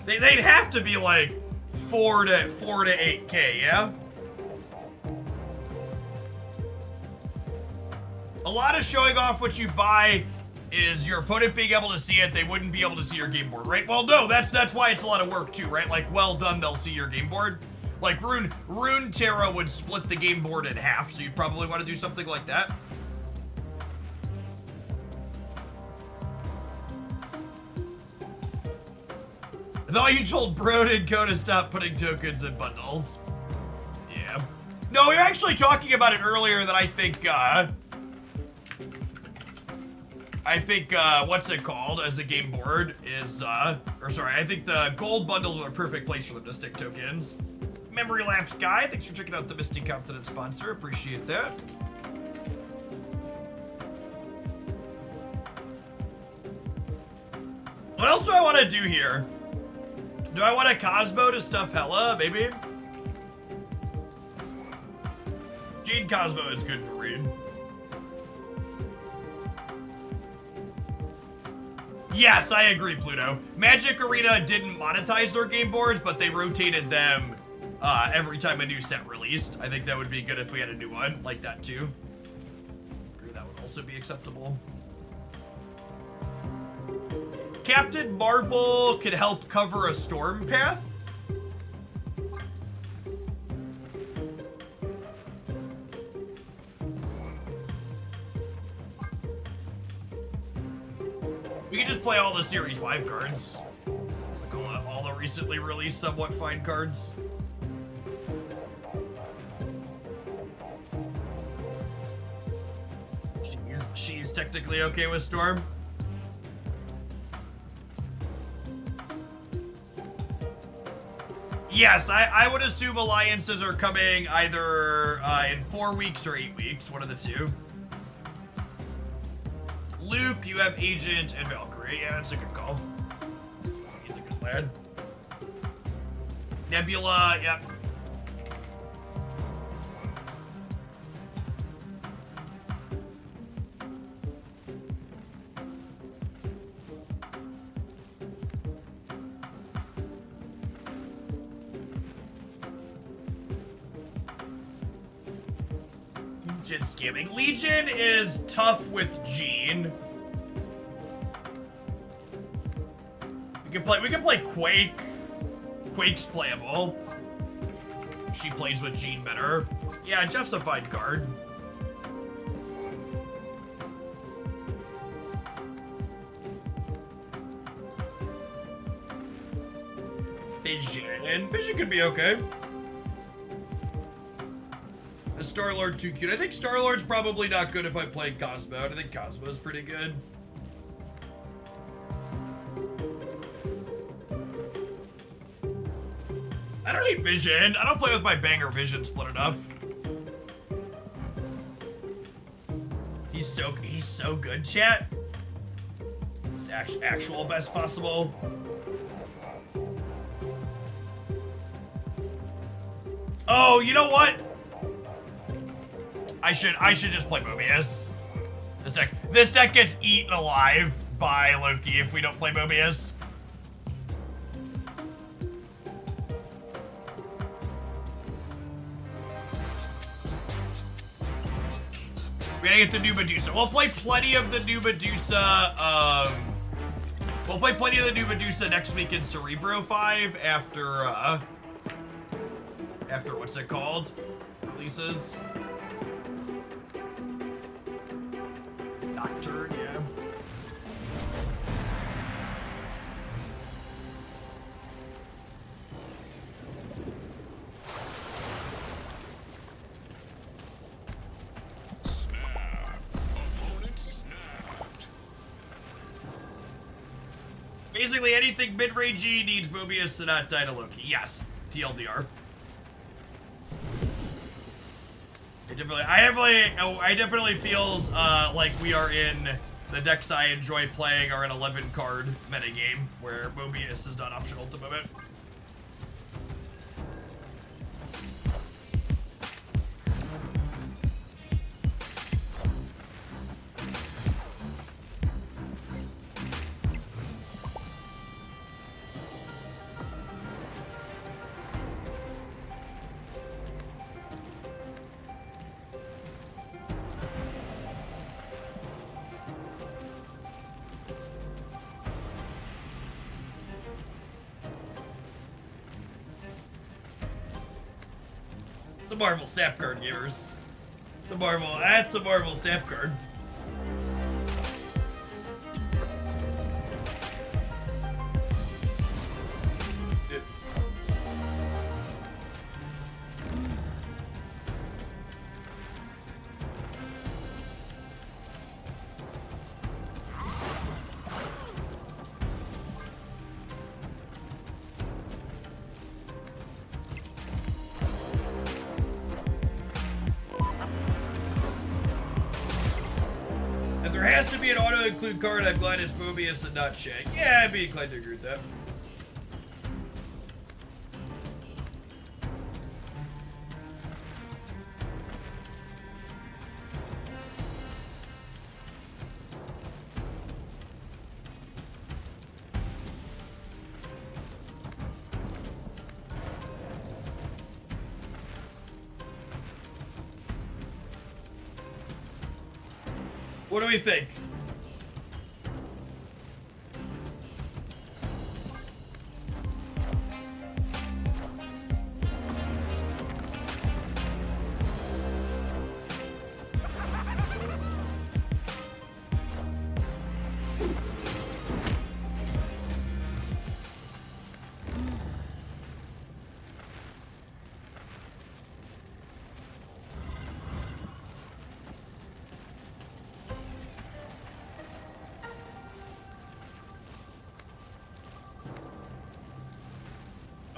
They'd have to be like 4 to 8K, yeah? A lot of showing off what you buy is your opponent being able to see it. They wouldn't be able to see your game board, right? Well, no, that's why it's a lot of work too, right? Like, well done, they'll see your game board. Like, Rune Terra would split the game board in half, so you'd probably want to do something like that. I thought you told Broad and Co to stop putting tokens in bundles. Yeah. No, we were actually talking about it earlier that I think, what's it called as a game board is, I think the gold bundles are the perfect place for them to stick tokens. Memory Lapse Guy, thanks for checking out the Misty Continent sponsor. Appreciate that. What else do I want to do here? Do I want a Cosmo to stuff Hella, maybe? Gene Cosmo is good to read. Yes, I agree, Pluto. Magic Arena didn't monetize their game boards, but they rotated them every time a new set released. I think that would be good if we had a new one like that too. That would also be acceptable. Captain Marvel could help cover a storm path. We can just play all the Series 5 cards. Like all the recently released somewhat fine cards. She's technically okay with Storm. Yes, I would assume alliances are coming either in 4 weeks or 8 weeks, one of the two. Luke, you have Agent and Valkyrie. Yeah, that's a good call. He's a good lad. Nebula, yep. Legion scamming. Legion is tough with Jean. We can play Quake. Quake's playable. She plays with Jean better. Yeah, Jeff's a fine card. Vision. Vision could be okay. The Star-Lord too cute. I think Star-Lord's probably not good if I play Cosmo. I think Cosmo's pretty good. I don't hate Vision. I don't play with my banger Vision split enough. He's so good, chat. He's actual best possible. Oh, you know what? I should just play Mobius. This deck gets eaten alive by Loki if we don't play Mobius. We gotta get the new Medusa. We'll play plenty of the new Medusa. We'll play plenty of the new Medusa next week in Cerebro 5 after what's it called? Releases. Nocturne, yeah. Basically, anything mid-rangey needs Mobius to not die to Loki. Yes, TLDR. I definitely feels like we are in the decks I enjoy playing are an 11 card metagame where Mobius is not optional at the moment. The Marvel Snap card gamers. That's the Marvel Snap card. There has to be an auto-include card. I'm glad it's Mobius and not Shank. Yeah, I'd be inclined to agree with that. What do we think?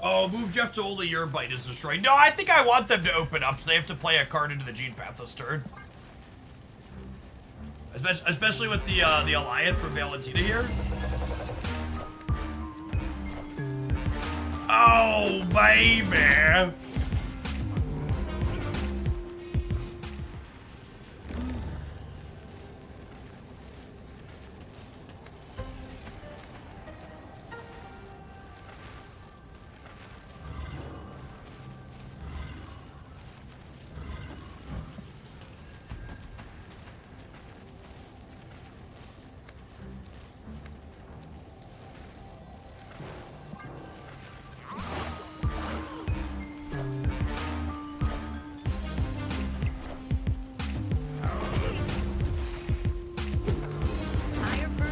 Oh, move Jeff to only your bite is destroyed. No, I think I want them to open up so they have to play a card into the Gene Path this turn. Especially with the Alliance from Valentina here. Oh, baby.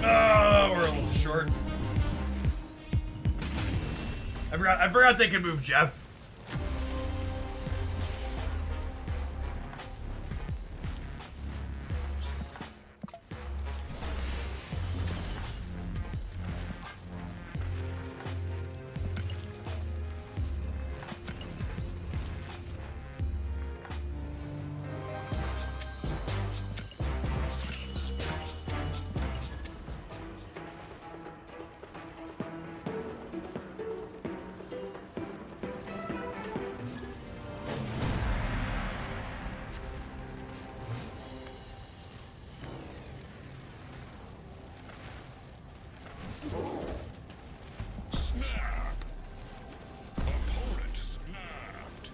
Oh, we're a little short. I forgot they could move Jeff. Snap. Opponent snapped.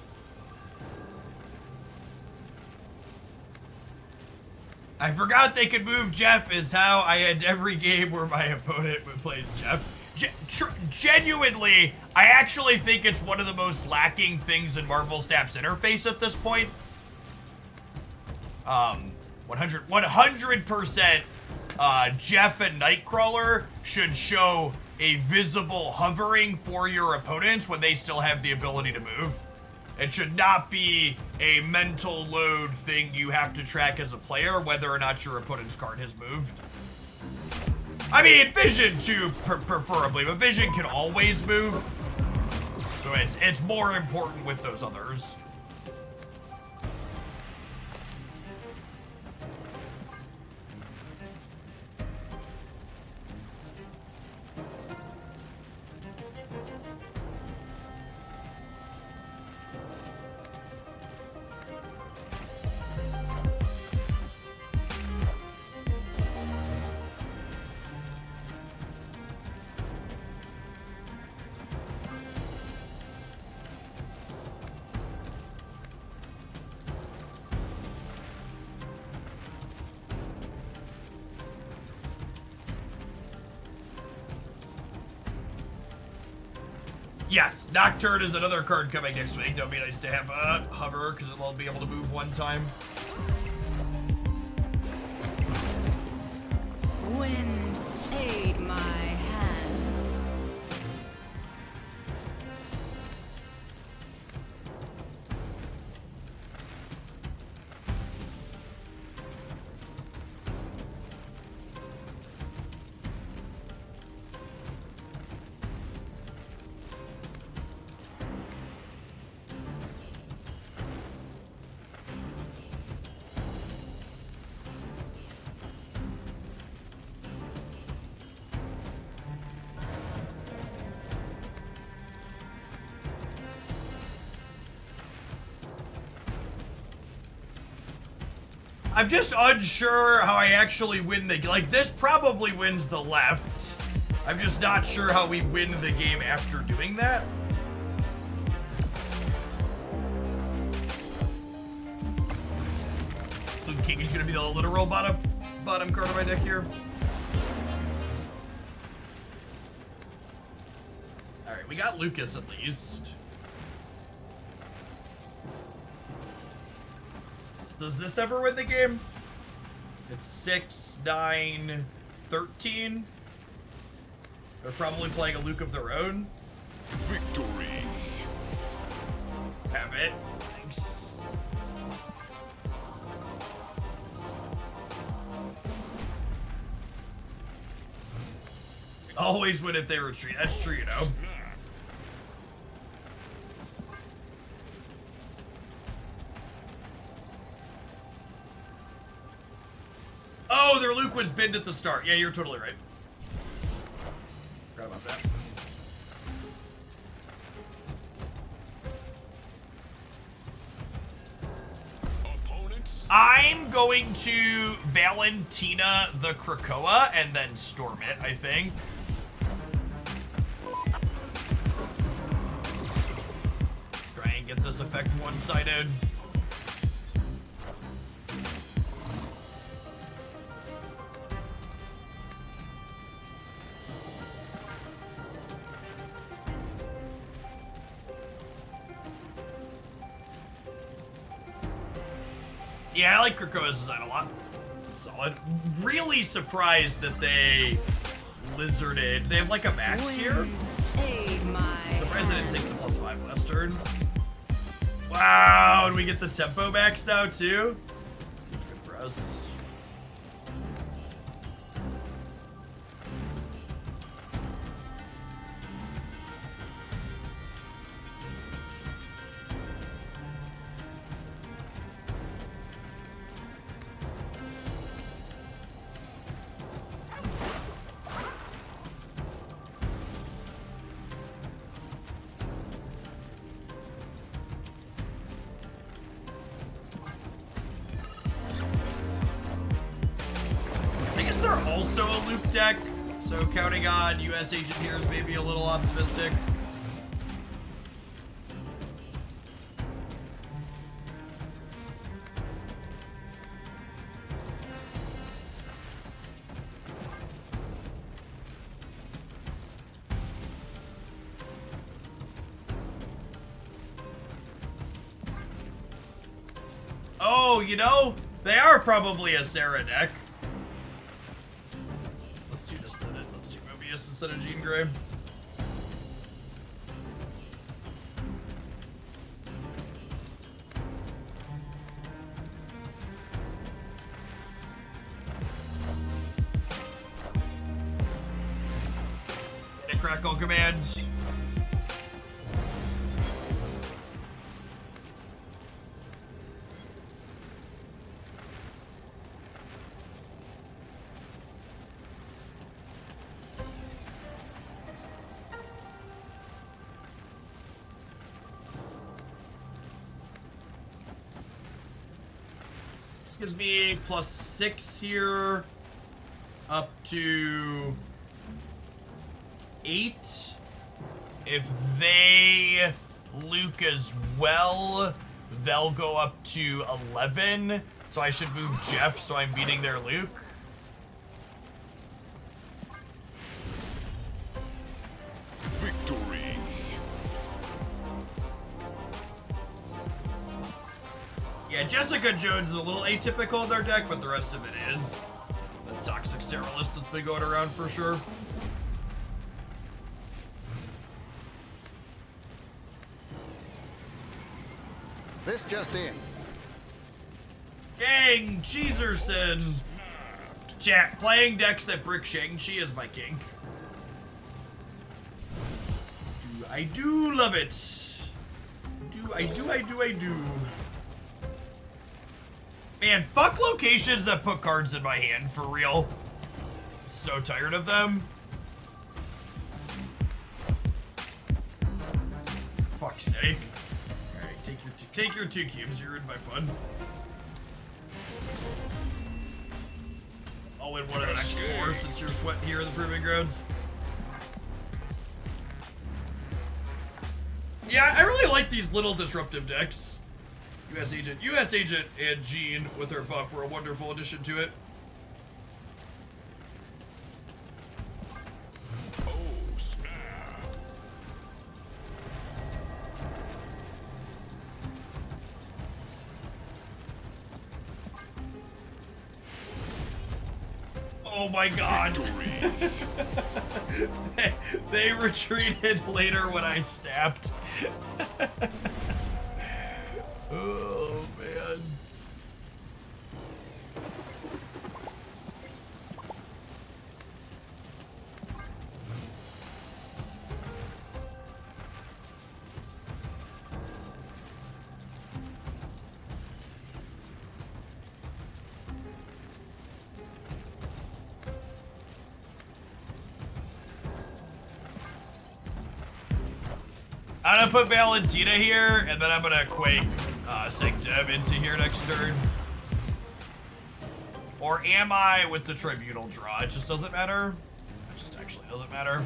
I forgot they could move Jeff is how I end every game where my opponent plays Jeff. Genuinely, I actually think it's one of the most lacking things in Marvel Snap's interface at this point. 100%, Jeff and Nightcrawler should show a visible hovering for your opponents when they still have the ability to move. It should not be a mental load thing you have to track as a player, whether or not your opponent's card has moved. I mean, Vision too, preferably, but Vision can always move. So it's more important with those others. Yes, Nocturne is another card coming next week. That would be nice to have a hover, because it'll be able to move one time. Wind, aid my hand. I'm just unsure how I actually win the... Like, this probably wins the left. I'm just not sure how we win the game after doing that. Luke King is going to be the literal bottom card of my deck here. Alright, we got Lucas at least. Does this ever win the game? It's 6, 9, 13. They're probably playing a Luke of their own. Victory. Have it. Thanks. Always win if they retreat. That's true, you know. Oh, their Luke was binned at the start. Yeah, you're totally right. Forgot about that. I'm going to Valentina the Krakoa and then storm it, I think. Try and get this effect one-sided. Yeah, I like Krakoa's design a lot. Solid. Really surprised that they lizarded. They have like a max here. Aid my Surprised they didn't hand. take the +5 last turn. Wow, and we get the tempo max now too? Seems good for us. I guess they're also a loop deck, so counting on US Agent here is maybe a little optimistic. Oh, you know, they are probably a Sarah deck. Let's do this then. Let's do Mobius instead of Jean Grey. Get a crackle command. This gives me +6 here, up to 8. If they Luke as well, they'll go up to 11. So I should move Jeff so I'm beating their Luke. Victory. Yeah, Jessica Jones is a little atypical in their deck, but the rest of it is. The Toxic Sarah list that's been going around for sure. This just in. Gang Cheeserson. Chat, playing decks that brick Shang-Chi is my kink. I do love it. I do. Man, fuck locations that put cards in my hand, for real. So tired of them. Fuck's sake. Alright, take your 2 cubes, you ruined my fun. I'll win one of the next 4 since you're sweating here in the Proving Grounds. Yeah, I really like these little disruptive decks. US Agent and Jean with her buff were a wonderful addition to it. Oh, snap. Oh my god. Victory. they retreated later when I snapped. Oh man. I'm gonna put Valentina here, and then I'm gonna Quake Sanctum into here next turn. Or am I with the Tribunal draw? It just doesn't matter. It just actually doesn't matter.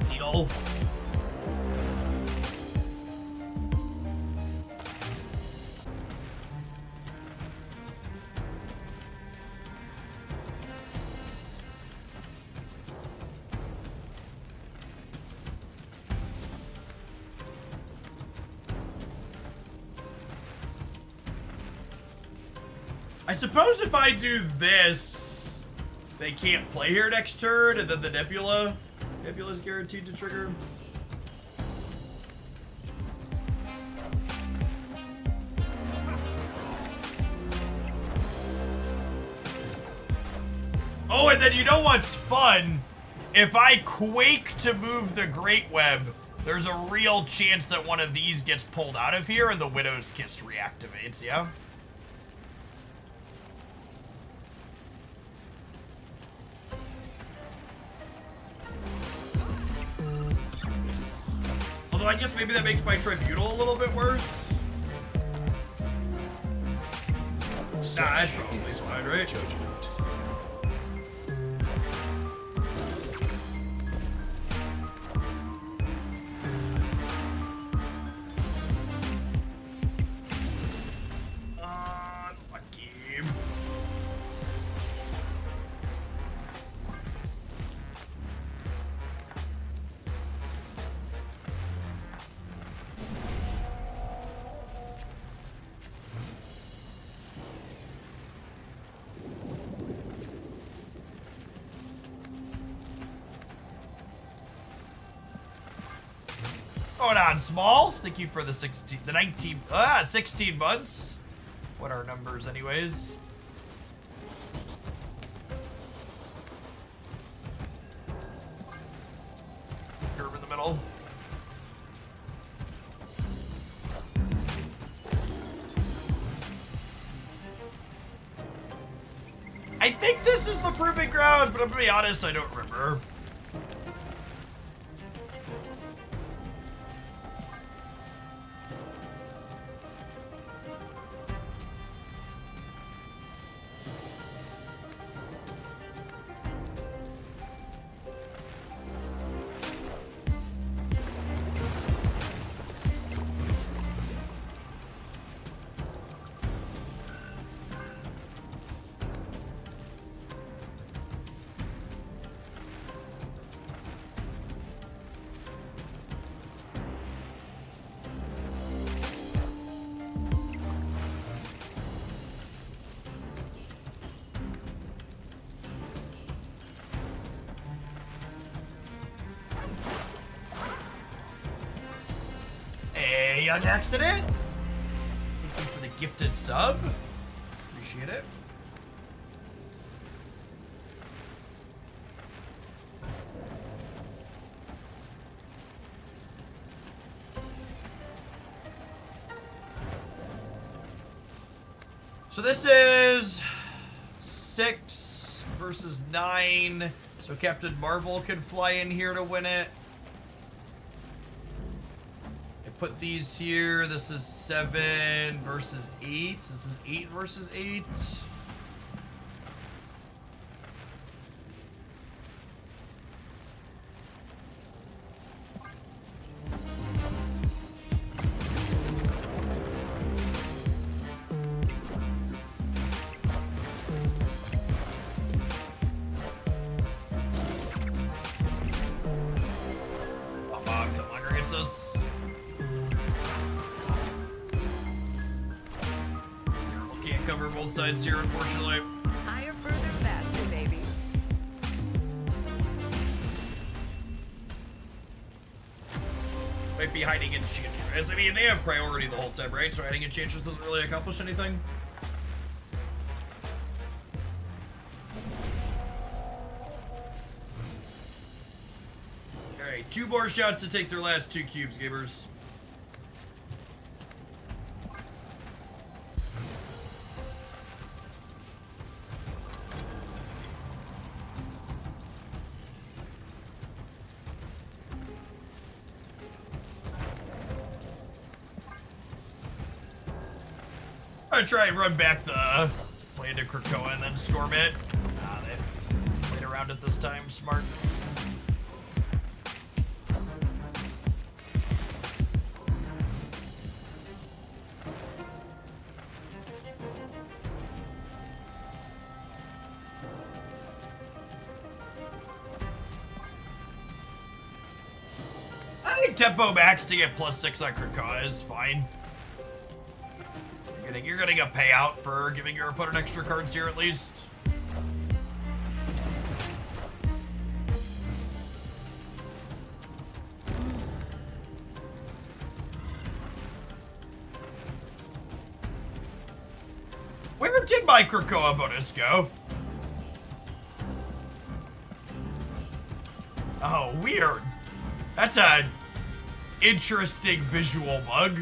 Deal. I suppose if I do this, they can't play here next turn, and then the Nebula's guaranteed to trigger. Oh, and then you know what's fun? If I Quake to move the Great Web, there's a real chance that one of these gets pulled out of here and the Widow's Kiss reactivates, yeah? Although I guess maybe that makes my Tribunal a little bit worse. Nah, that's probably fine, right? Judgment. Lucky. Going on, Smalls. Thank you for the 16 months. What are numbers, anyways? Curve in the middle. I think this is the proving ground, but I'm gonna be honest, I don't remember. Hey, young accident. Thank you for the gifted sub. Appreciate it. So this is 6 versus 9. So Captain Marvel can fly in here to win it. Put these here. This is 7 versus 8. This is 8 versus 8. Come on, against us. Cover both sides here, unfortunately. Higher, further, faster, baby. Might be hiding Enchantress. I mean, they have priority the whole time, right? So hiding Enchantress doesn't really accomplish anything. 2 more shots to take their last 2 cubes, gamers. I'm gonna try and run back the play to Krakoa and then storm it. They played around it this time. Smart. I think tempo max to get +6 on Krakoa is fine. You're getting a payout for giving your opponent extra cards here at least. Where did my Krakoa bonus go? Oh, weird. That's an interesting visual bug.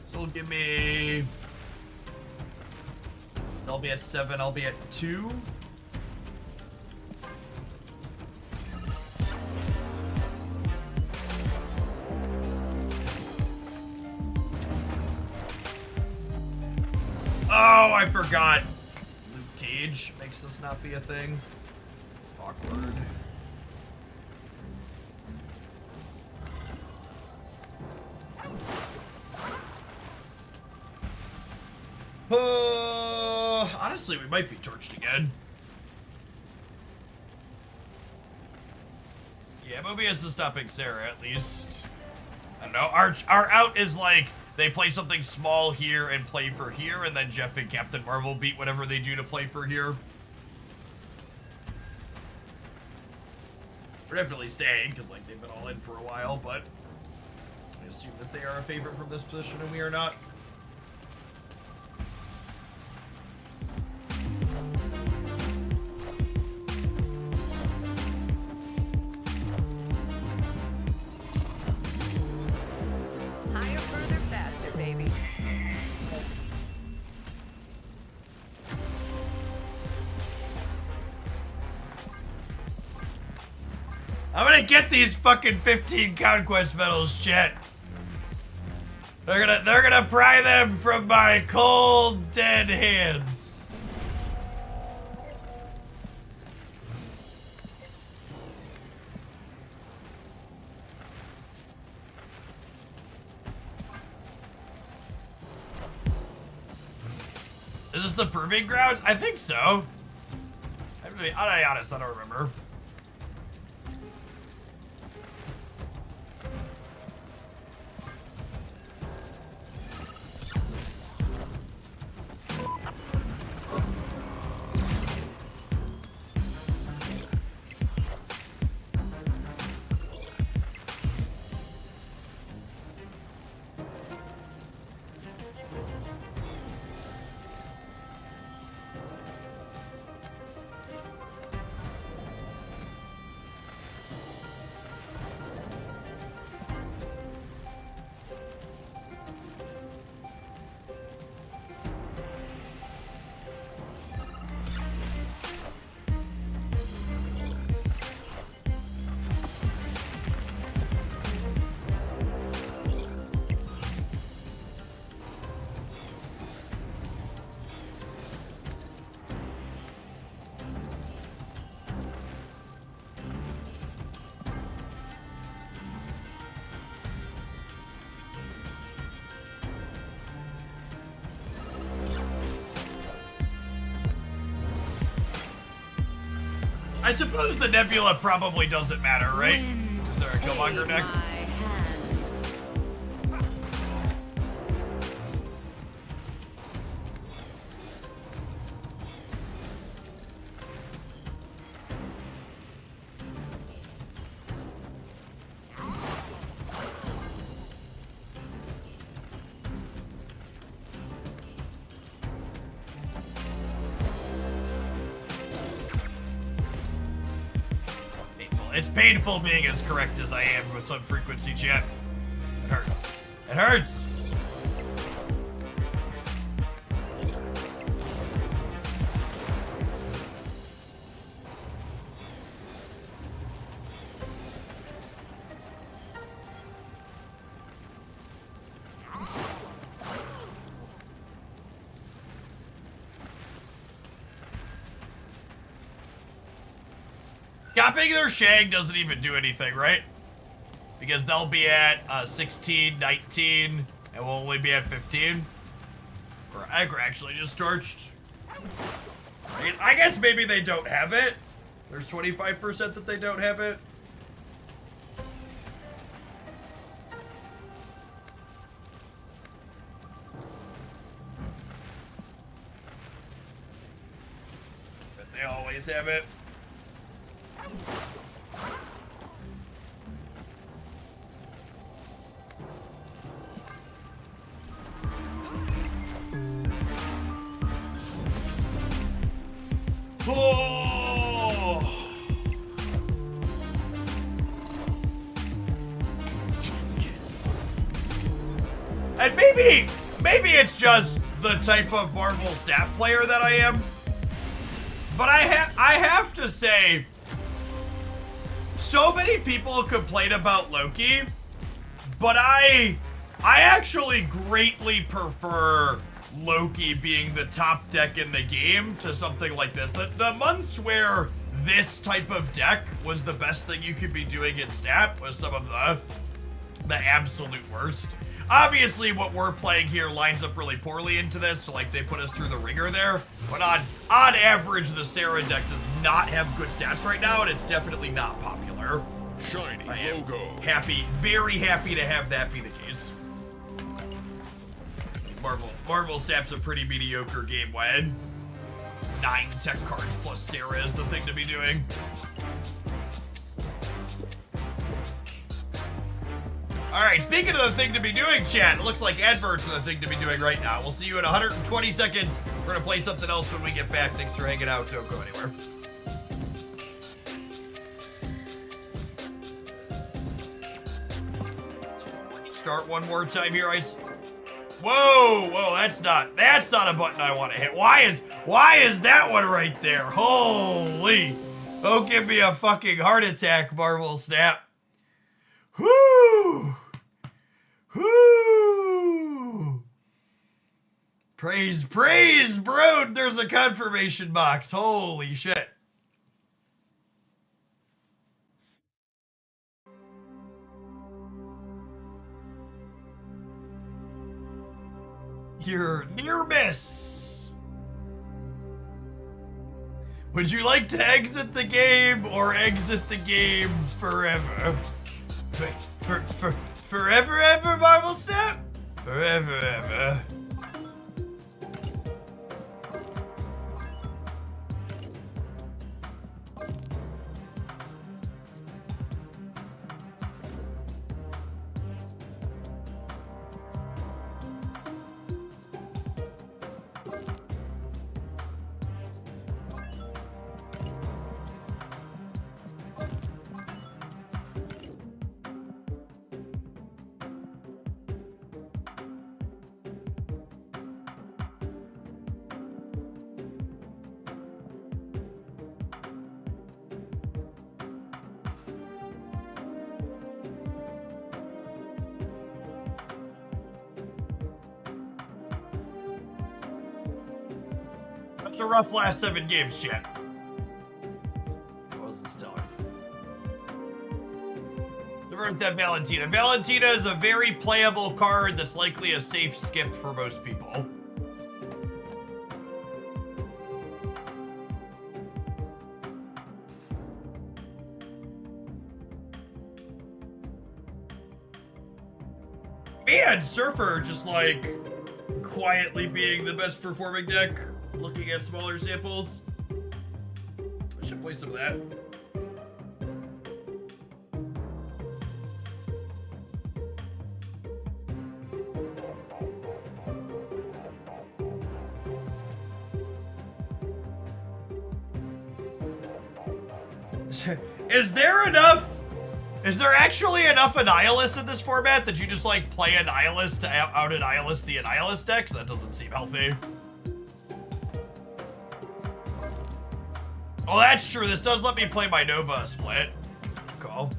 So give me... I'll be at 7, I'll be at 2. Oh, I forgot. Luke Cage makes this not be a thing. Awkward. Honestly, we might be torched again. Yeah, Mobius is stopping Sarah at least. I don't know. Our out is like they play something small here and play for here, and then Jeff and Captain Marvel beat whatever they do to play for here. We're definitely staying because like they've been all in for a while, but I assume that they are a favorite from this position and we are not. Higher, further, faster, baby. I'm gonna get these fucking 15 conquest medals, chat. They're gonna pry them from my cold, dead hands. Is this the proving ground? I think so. I'll be honest, I don't remember. I suppose the Nebula probably doesn't matter, right? Is there a Killmonger deck? It's painful being as correct as I am with some frequency, chat. It hurts. It hurts! Copying their Shag doesn't even do anything, right? Because they'll be at 16, 19, and we'll only be at 15. Or Agra actually just torched. I guess maybe they don't have it. There's 25% that they don't have it. But they always have it. Oh! And maybe it's just the type of Marvel staff player that I am. But I have to say, so many people complain about Loki, but I actually greatly prefer Loki being the top deck in the game to something like this. The months where this type of deck was the best thing you could be doing in Snap was some of the absolute worst. Obviously, what we're playing here lines up really poorly into this, so like they put us through the ringer there. But on average, the Sarah deck does not have good stats right now, and it's definitely not popular. Shiny I am logo. happy, very happy to have that be the case. Marvel Snap's a pretty mediocre game when 9 tech cards plus Sarah is the thing to be doing. Alright, speaking of the thing to be doing, chat, it looks like adverts are the thing to be doing right now. We'll see you in 120 seconds. We're gonna play something else when we get back. Thanks for hanging out. Don't go anywhere. Start one more time here. Whoa, that's not a button I want to hit. Why is that one right there? Holy! Don't give me a fucking heart attack, Marvel Snap. Whoo! Whoo! Praise, bro! There's a confirmation box. Holy shit. You're near miss. Would you like to exit the game or exit the game forever? Wait, forever ever, Marvel Snap? Forever ever. That's a rough last 7 games, chat. That wasn't stellar. Never heard that Valentina. Valentina is a very playable card that's likely a safe skip for most people. And Surfer just like quietly being the best performing deck, looking at smaller samples. I should play some of that. Is there actually enough Annihilus in this format that you just like play Annihilus to out Annihilus the Annihilus decks? That doesn't seem healthy. Oh, that's true. This does let me play my Nova split. Cool.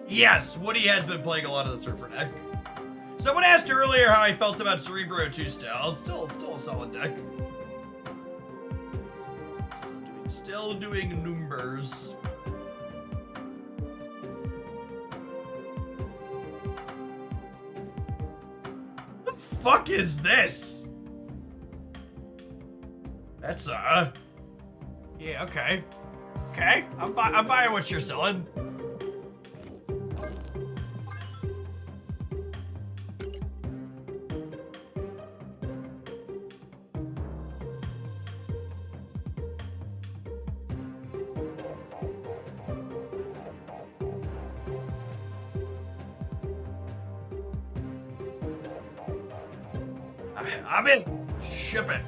Yes, Woody has been playing a lot of the Surfer deck. Someone asked earlier how I felt about Cerebro 2 style. Still a solid deck. Still doing numbers. The fuck is this? That's yeah, okay. Okay, I'm buying what you're selling. I'm in. Ship it.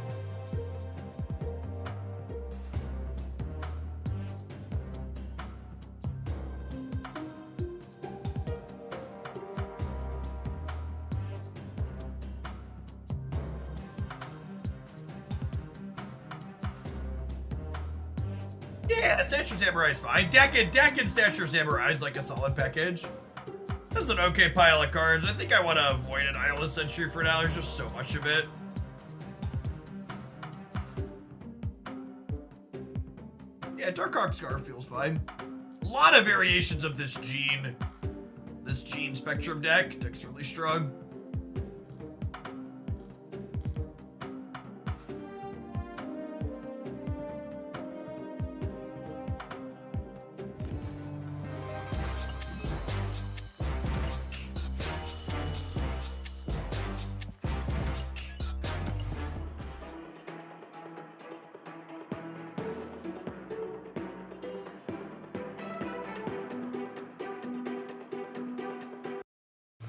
Yeah, Stature Samurai is fine. Deck and Stature Samurai is like a solid package. That's an okay pile of cards. I think I want to avoid an Isle of Century for now. There's just so much of it. Yeah, Darkhawk Scarf feels fine. A lot of variations of this Gene Spectrum deck. Deck's really strong.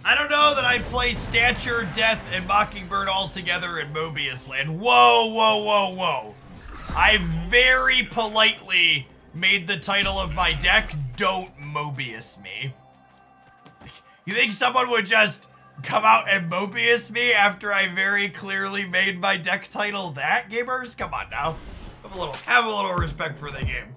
I don't know that I'd play Stature, Death, and Mockingbird all together in Mobius Land. Whoa, whoa, whoa, whoa. I very politely made the title of my deck, Don't Mobius Me. You think someone would just come out and Mobius me after I very clearly made my deck title that, gamers? Come on now. Have a little respect for the game.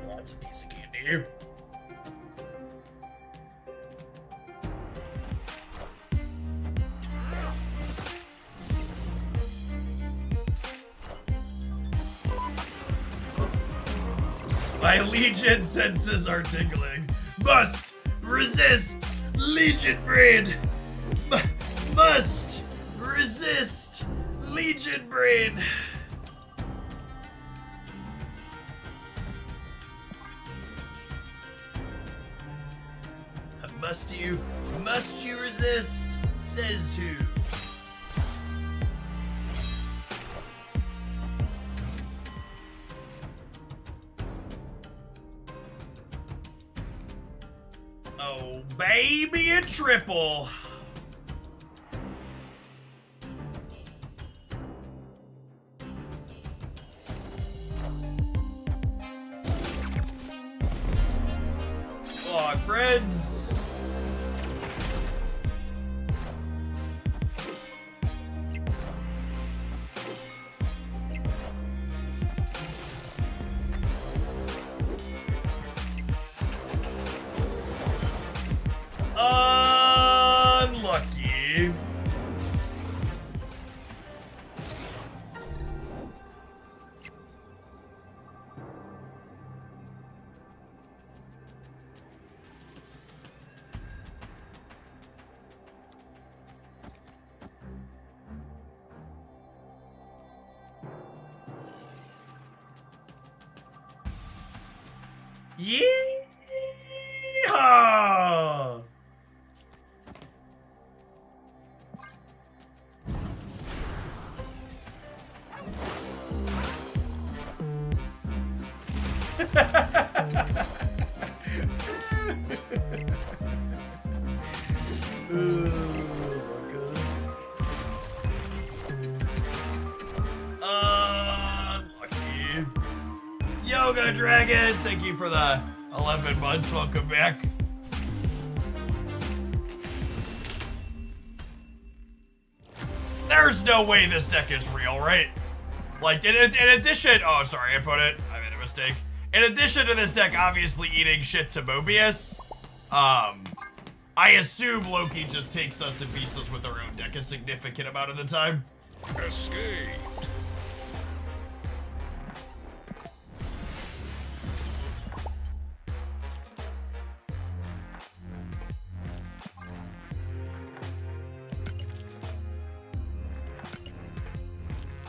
That's a piece of candy. My Legion senses are tingling. Must resist Legion Brain. Must resist Legion Brain. Must you resist? Says who? Baby, a triple. Oh, friends. Unlucky. Yeehaw! Lucky. Yoga Dragon, thank you for the 11 months. Welcome back. There's no way this deck is real, right? Like, in addition, oh, sorry, I made a mistake. In addition to this deck obviously eating shit to Mobius, I assume Loki just takes us and beats us with our own deck a significant amount of the time. Escaped.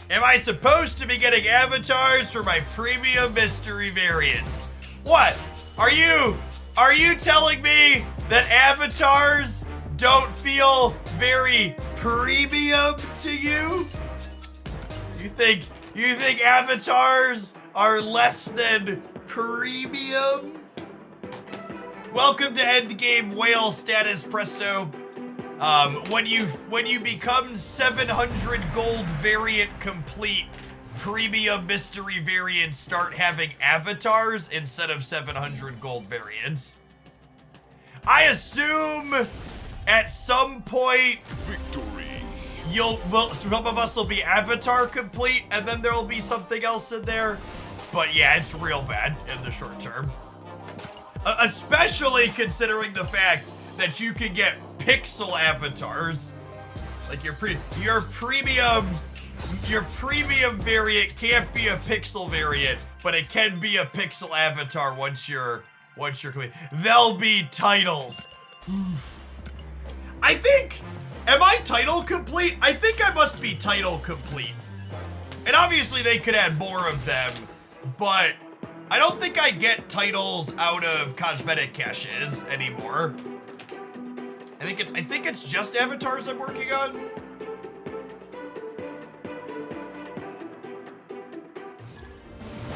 Am I supposed to be getting avatars for my premium mystery variants? What? Are you telling me that avatars don't feel very premium to you? You think avatars are less than premium? Welcome to Endgame Whale status, Presto. When you become 700 gold variant complete, premium mystery variants start having avatars instead of 700 gold variants. I assume at some point Victory. some of us will be avatar complete, and then there'll be something else in there. But yeah, it's real bad in the short term. Especially considering the fact that you can get pixel avatars. Like your premium variant can't be a pixel variant, but it can be a pixel avatar once you're complete. There'll be titles. Am I title complete? I think I must be title complete. And obviously they could add more of them, but I don't think I get titles out of cosmetic caches anymore. I think it's just avatars I'm working on.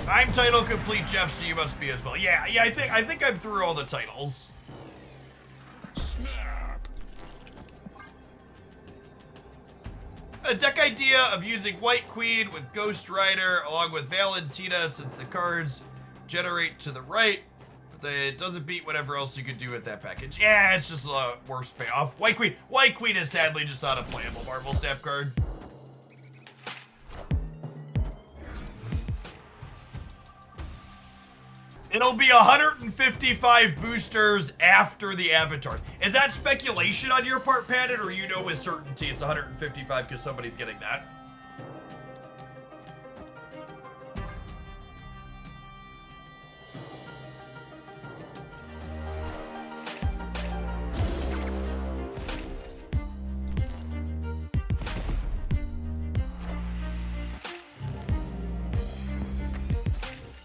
I'm title complete, Jeff, so you must be as well. Yeah, I think I'm through all the titles. Snap. A deck idea of using White Queen with Ghost Rider along with Valentina, since the cards generate to the right. It doesn't beat whatever else you could do with that package. Yeah, it's just a worse payoff. White Queen is sadly just not a playable Marvel Snap card. It'll be 155 boosters after the avatars. Is that speculation on your part, Patton, or you know with certainty it's 155 because somebody's getting that?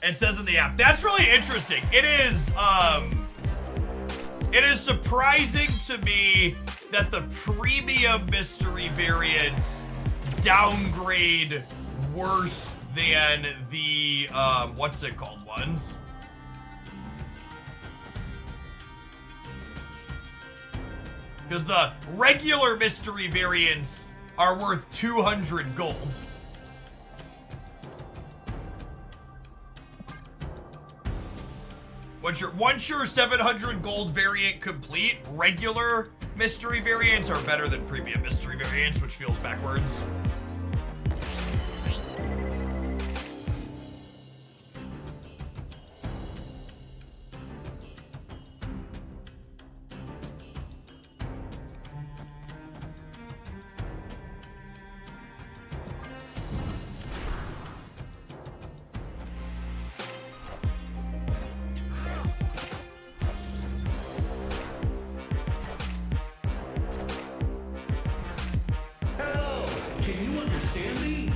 It says in the app. That's really interesting. It is surprising to me that the premium mystery variants downgrade worse than the what's it called ones. Because the regular mystery variants are worth 200 gold. Once your 700 gold variant complete, regular mystery variants are better than premium mystery variants, which feels backwards. Can you understand me?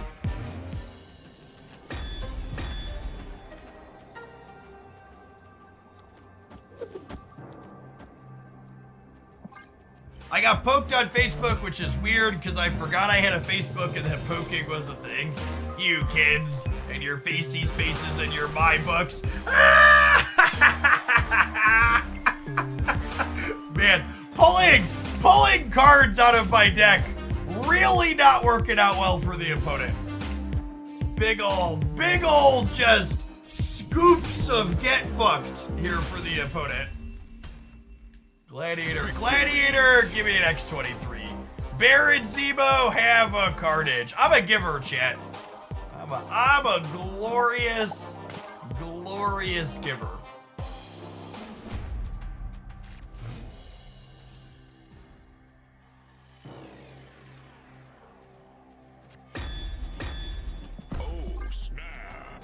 I got poked on Facebook, which is weird because I forgot I had a Facebook and that poking was a thing. You kids and your facey spaces and your my books. Man, pulling cards out of my deck really not working out well for the opponent. Big old just scoops of get fucked here for the opponent. Gladiator, give me an X23. Baron Zemo, have a Carnage. I'm a giver, chat. I'm a glorious giver. Oh, snap.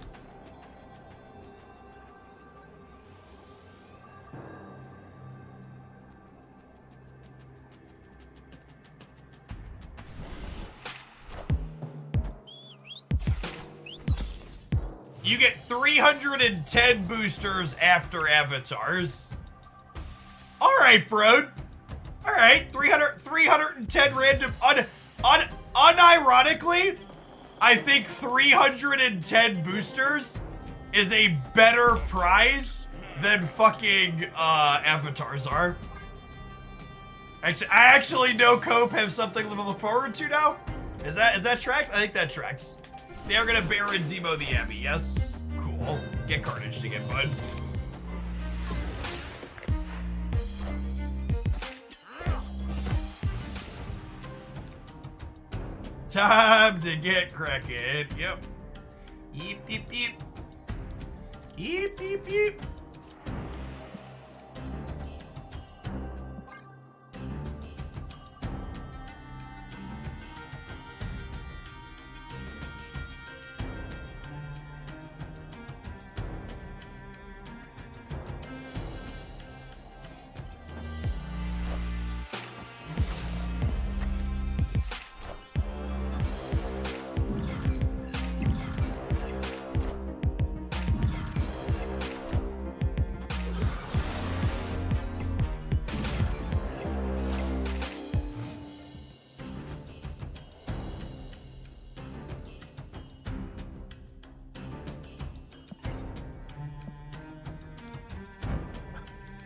You get 310 boosters after avatars. All right, bro. All right, 310 random. Unironically, I think 310 boosters is a better prize than fucking avatars are. Actually, I actually know Cope have something to look forward to now. Is that tracked? I think that tracks. They are gonna Baron Zemo the Abbey, yes? Cool. Get Carnage to get bud. Time to get cracking. Yep. Yeep, yeep, yeep. Yeep, yeep, yeep.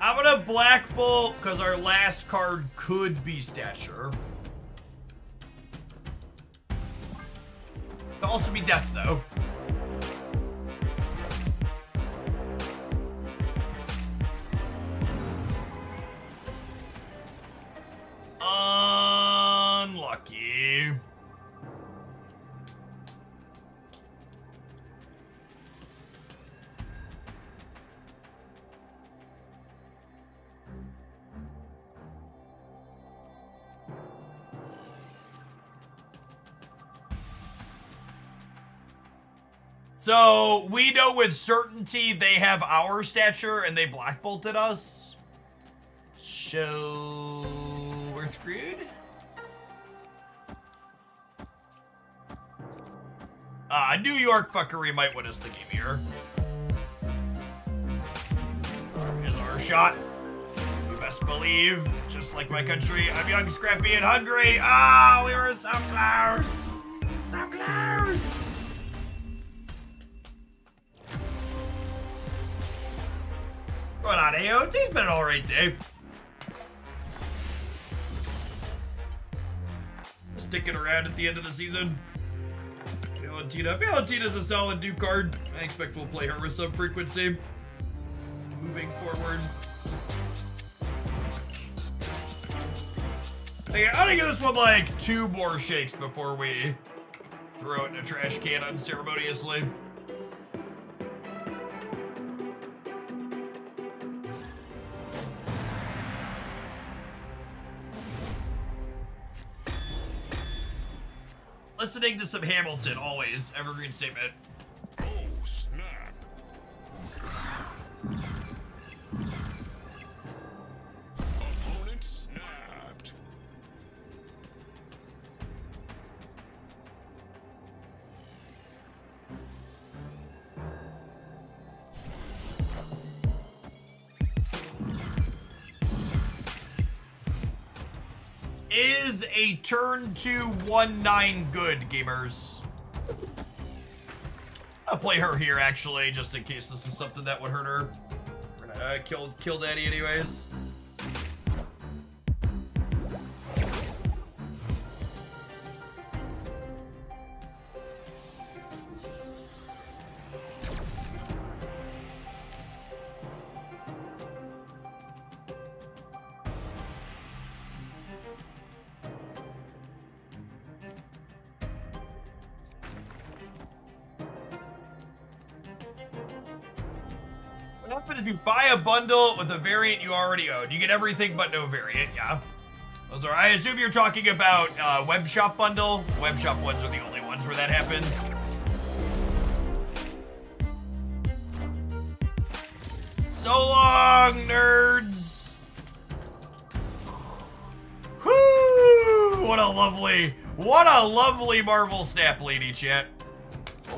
I'm gonna Black Bolt because our last card could be Stature. Could also be Death, though. Unlucky. So, we know with certainty they have our stature and they Black Bolted us. So, we're screwed? New York fuckery might win us the game here. Here's our shot. You best believe, just like my country, I'm young, scrappy, and hungry. Ah, we were so close. So close. What's going on, AO? Today's been an alright day. sticking around at the end of the season. Valentina's a solid new card. I expect we'll play her with some frequency. Moving forward. Okay, I'm gonna give this one like 2 more shakes before we throw it in a trash can unceremoniously. Listening to some Hamilton, always. Evergreen statement. Oh, snap. Opponent snapped. Is a turn 2 1-9 good, gamers? I'll play her here, actually, just in case this is something that would hurt her. We're gonna kill Daddy anyways. What happens if you buy a bundle with a variant you already own? You get everything but no variant, yeah. Those are, I assume you're talking about web shop bundle. Web shop ones are the only ones where that happens. So long, nerds. Whoo! What a lovely Marvel Snap lady, chat.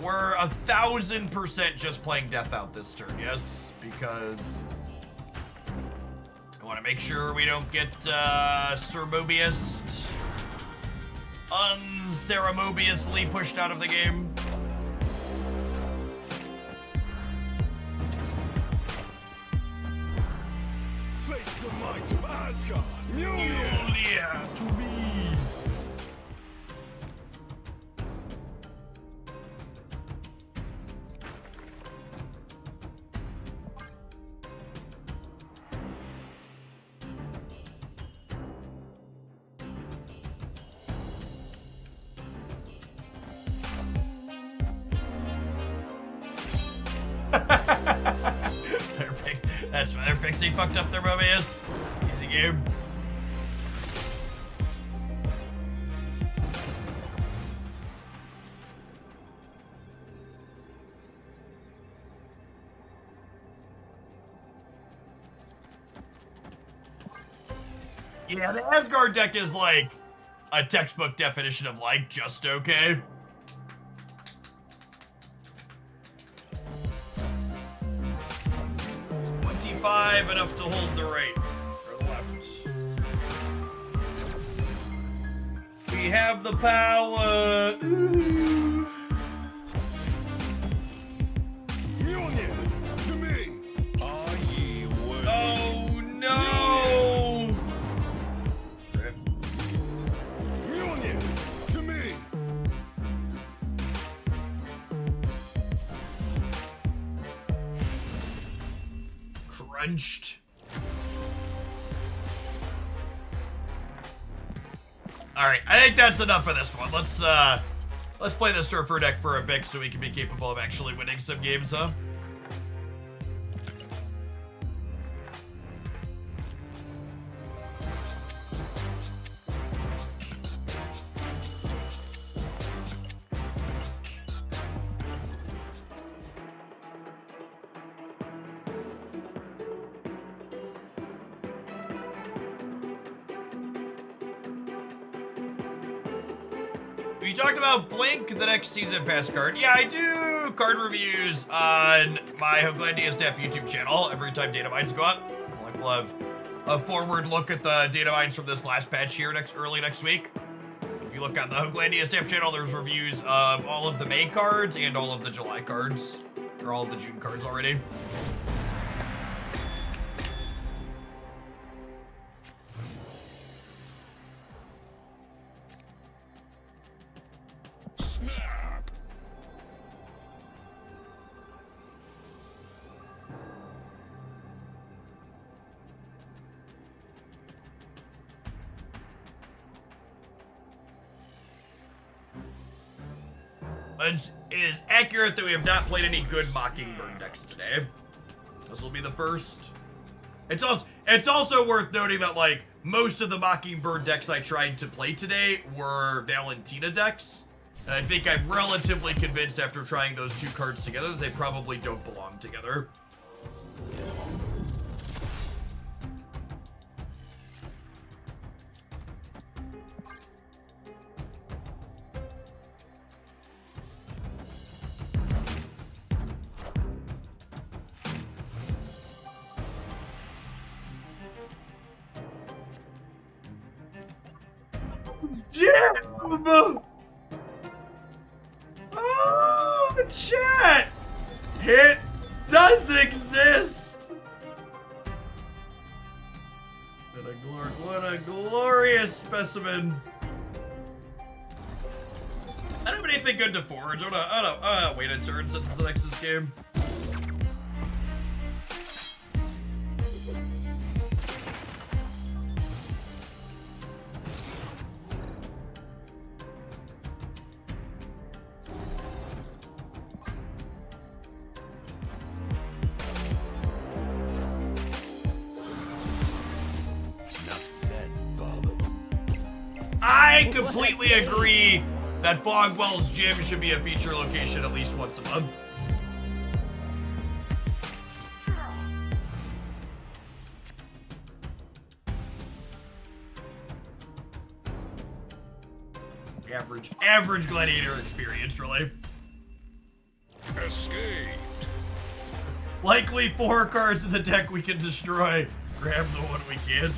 We're 1000% just playing Death Out this turn, yes, because I want to make sure we don't get Sir Mobius unceremoniously pushed out of the game. Face the might of Asgard. Mjolnir. To be. That's why their Pixie fucked up their Mobius. Easy game. Yeah, the Asgard deck is like a textbook definition of like just okay. Enough to hold the right or the left. We have the power. Ooh. Mjolnir. To me. Are ye worthy? Oh no! Mjolnir. To me. Crunched. All right, I think that's enough for this one. Let's play the Surfer deck for a bit so we can be capable of actually winning some games, huh? We talked about Blink, the next season pass card. Yeah, I do card reviews on my Hoaglandia Snap YouTube channel every time data mines go up. Like, we'll have a forward look at the data mines from this last patch here early next week. If you look on the Hoaglandia Snap channel, there's reviews of all of the May cards and all of the July cards, or all of the June cards already. snap. It is accurate that we have not played any good Mockingbird decks today. This will be the first. It's also worth noting that like most of the Mockingbird decks I tried to play today were Valentina decks. And I think I'm relatively convinced after trying those two cards together that they probably don't belong together. Damn! Oh, chat! It does exist! What a glorious specimen. I don't have anything good to forge. I don't wait a turn since it's the Nexus game. Enough said, Bob. I completely agree that Fogwell's Gym should be a feature location at least once a month. Average gladiator experience, really. Escaped. Likely 4 cards in the deck we can destroy. Grab the one we can.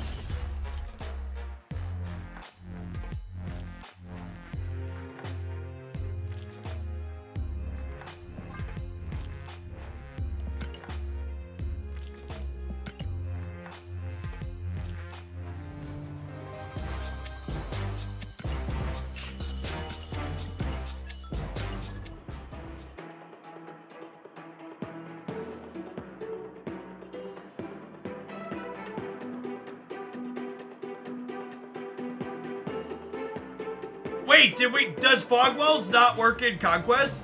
Wait, does Fogwell's not work in Conquest?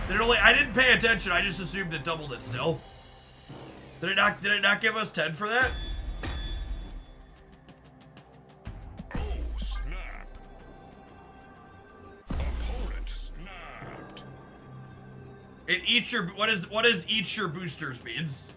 I didn't pay attention, I just assumed it doubled it still. Did it not give us 10 for that? Oh, snap. Opponent snapped. It eats your, what does eat your boosters means?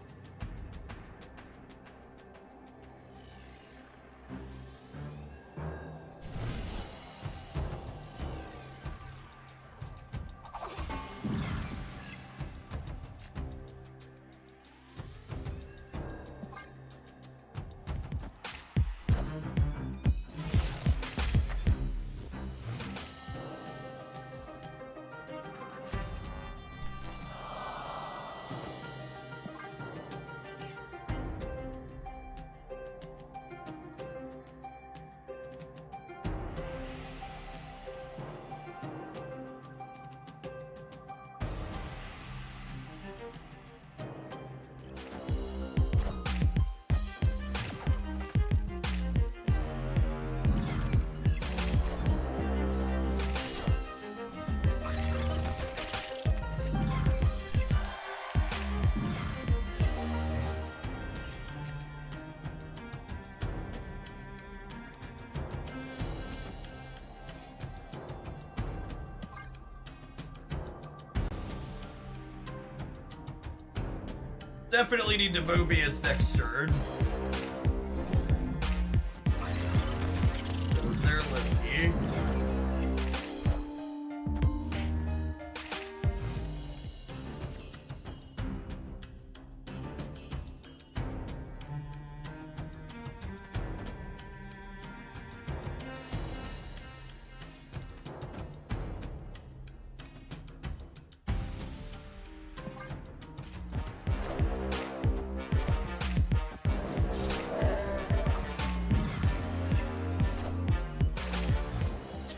Definitely need to Mobius next turn. Was there Limpy?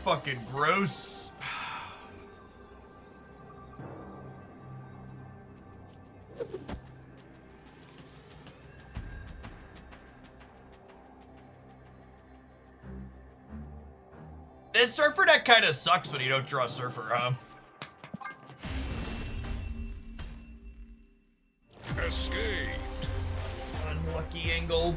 Fucking gross. this Surfer deck kind of sucks when you don't draw Surfer, huh? Escaped. Unlucky angle.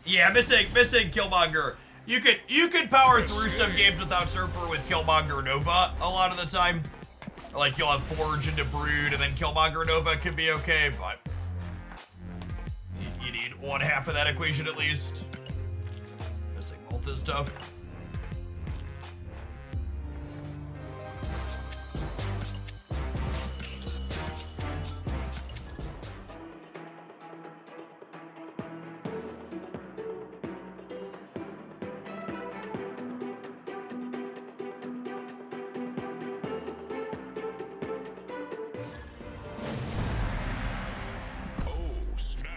Yeah, missing Killmonger. You could power through some games without Surfer with Killmonger Nova a lot of the time. Like you'll have Forge into Brood and then Killmonger Nova could be okay, but you need one half of that equation at least. Missing both is tough. Oh, snap.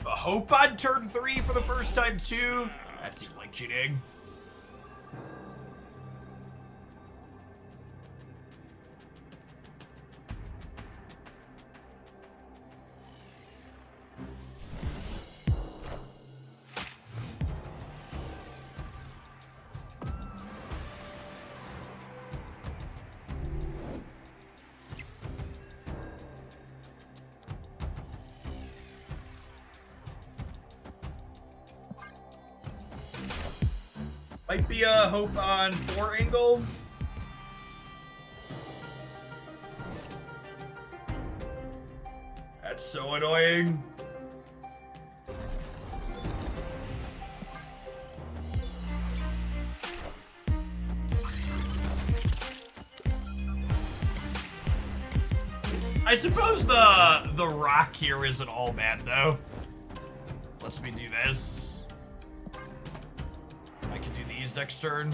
A Hope on turn 3 for the first time too? That seems like cheating. Might be a Hope on 4 angle. That's so annoying. I suppose the rock here isn't all bad though. Lets me do this. I can do these next turn.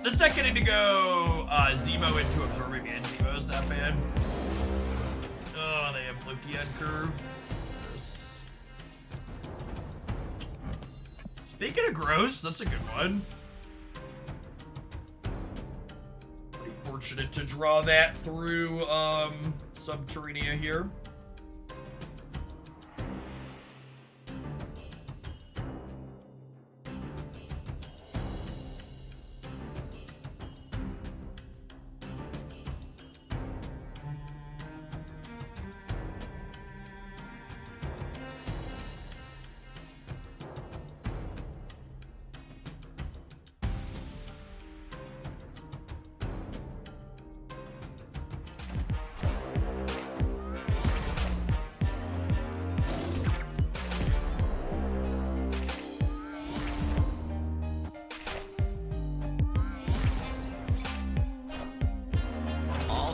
This deck getting to go Zemo into absorbing and Zemo is not bad. Oh, they have Loki on curve. Speaking of gross, that's a good one. Pretty fortunate to draw that through Subterranea here.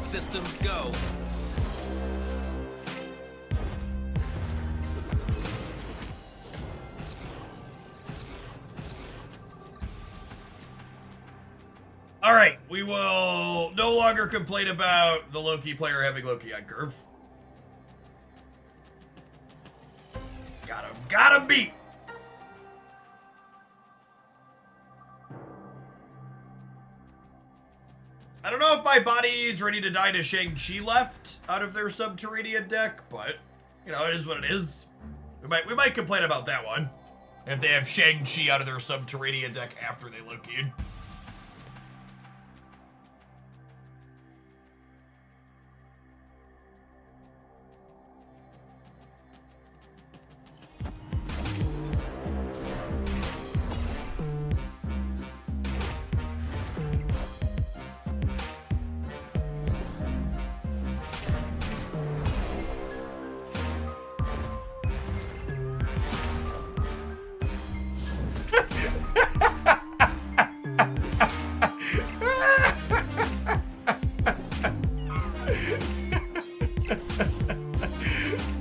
Systems go. All right, we will no longer complain about the Loki player having Loki on curve. Got him beat. I don't know if my body's ready to die to Shang-Chi left out of their Subterranea deck, but, you know, it is what it is. We might complain about that one. If they have Shang-Chi out of their Subterranea deck after they Loki'd.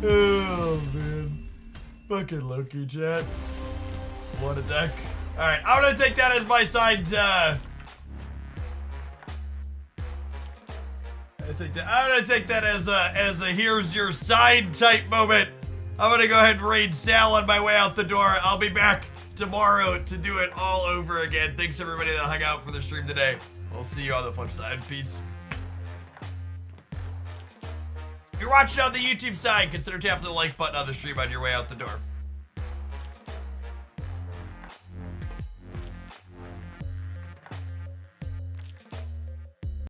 Oh, man. Fucking Loki, chat. What a deck. Alright, I'm gonna take that as my side, I'm gonna take that as a here's your side type moment I'm gonna go ahead and raid Sal on my way out the door. I'll be back tomorrow to do it all over again. Thanks everybody that hung out for the stream today. We'll see you on the flip side. Peace. If you're watching on the YouTube side, consider tapping the like button on the stream on your way out the door.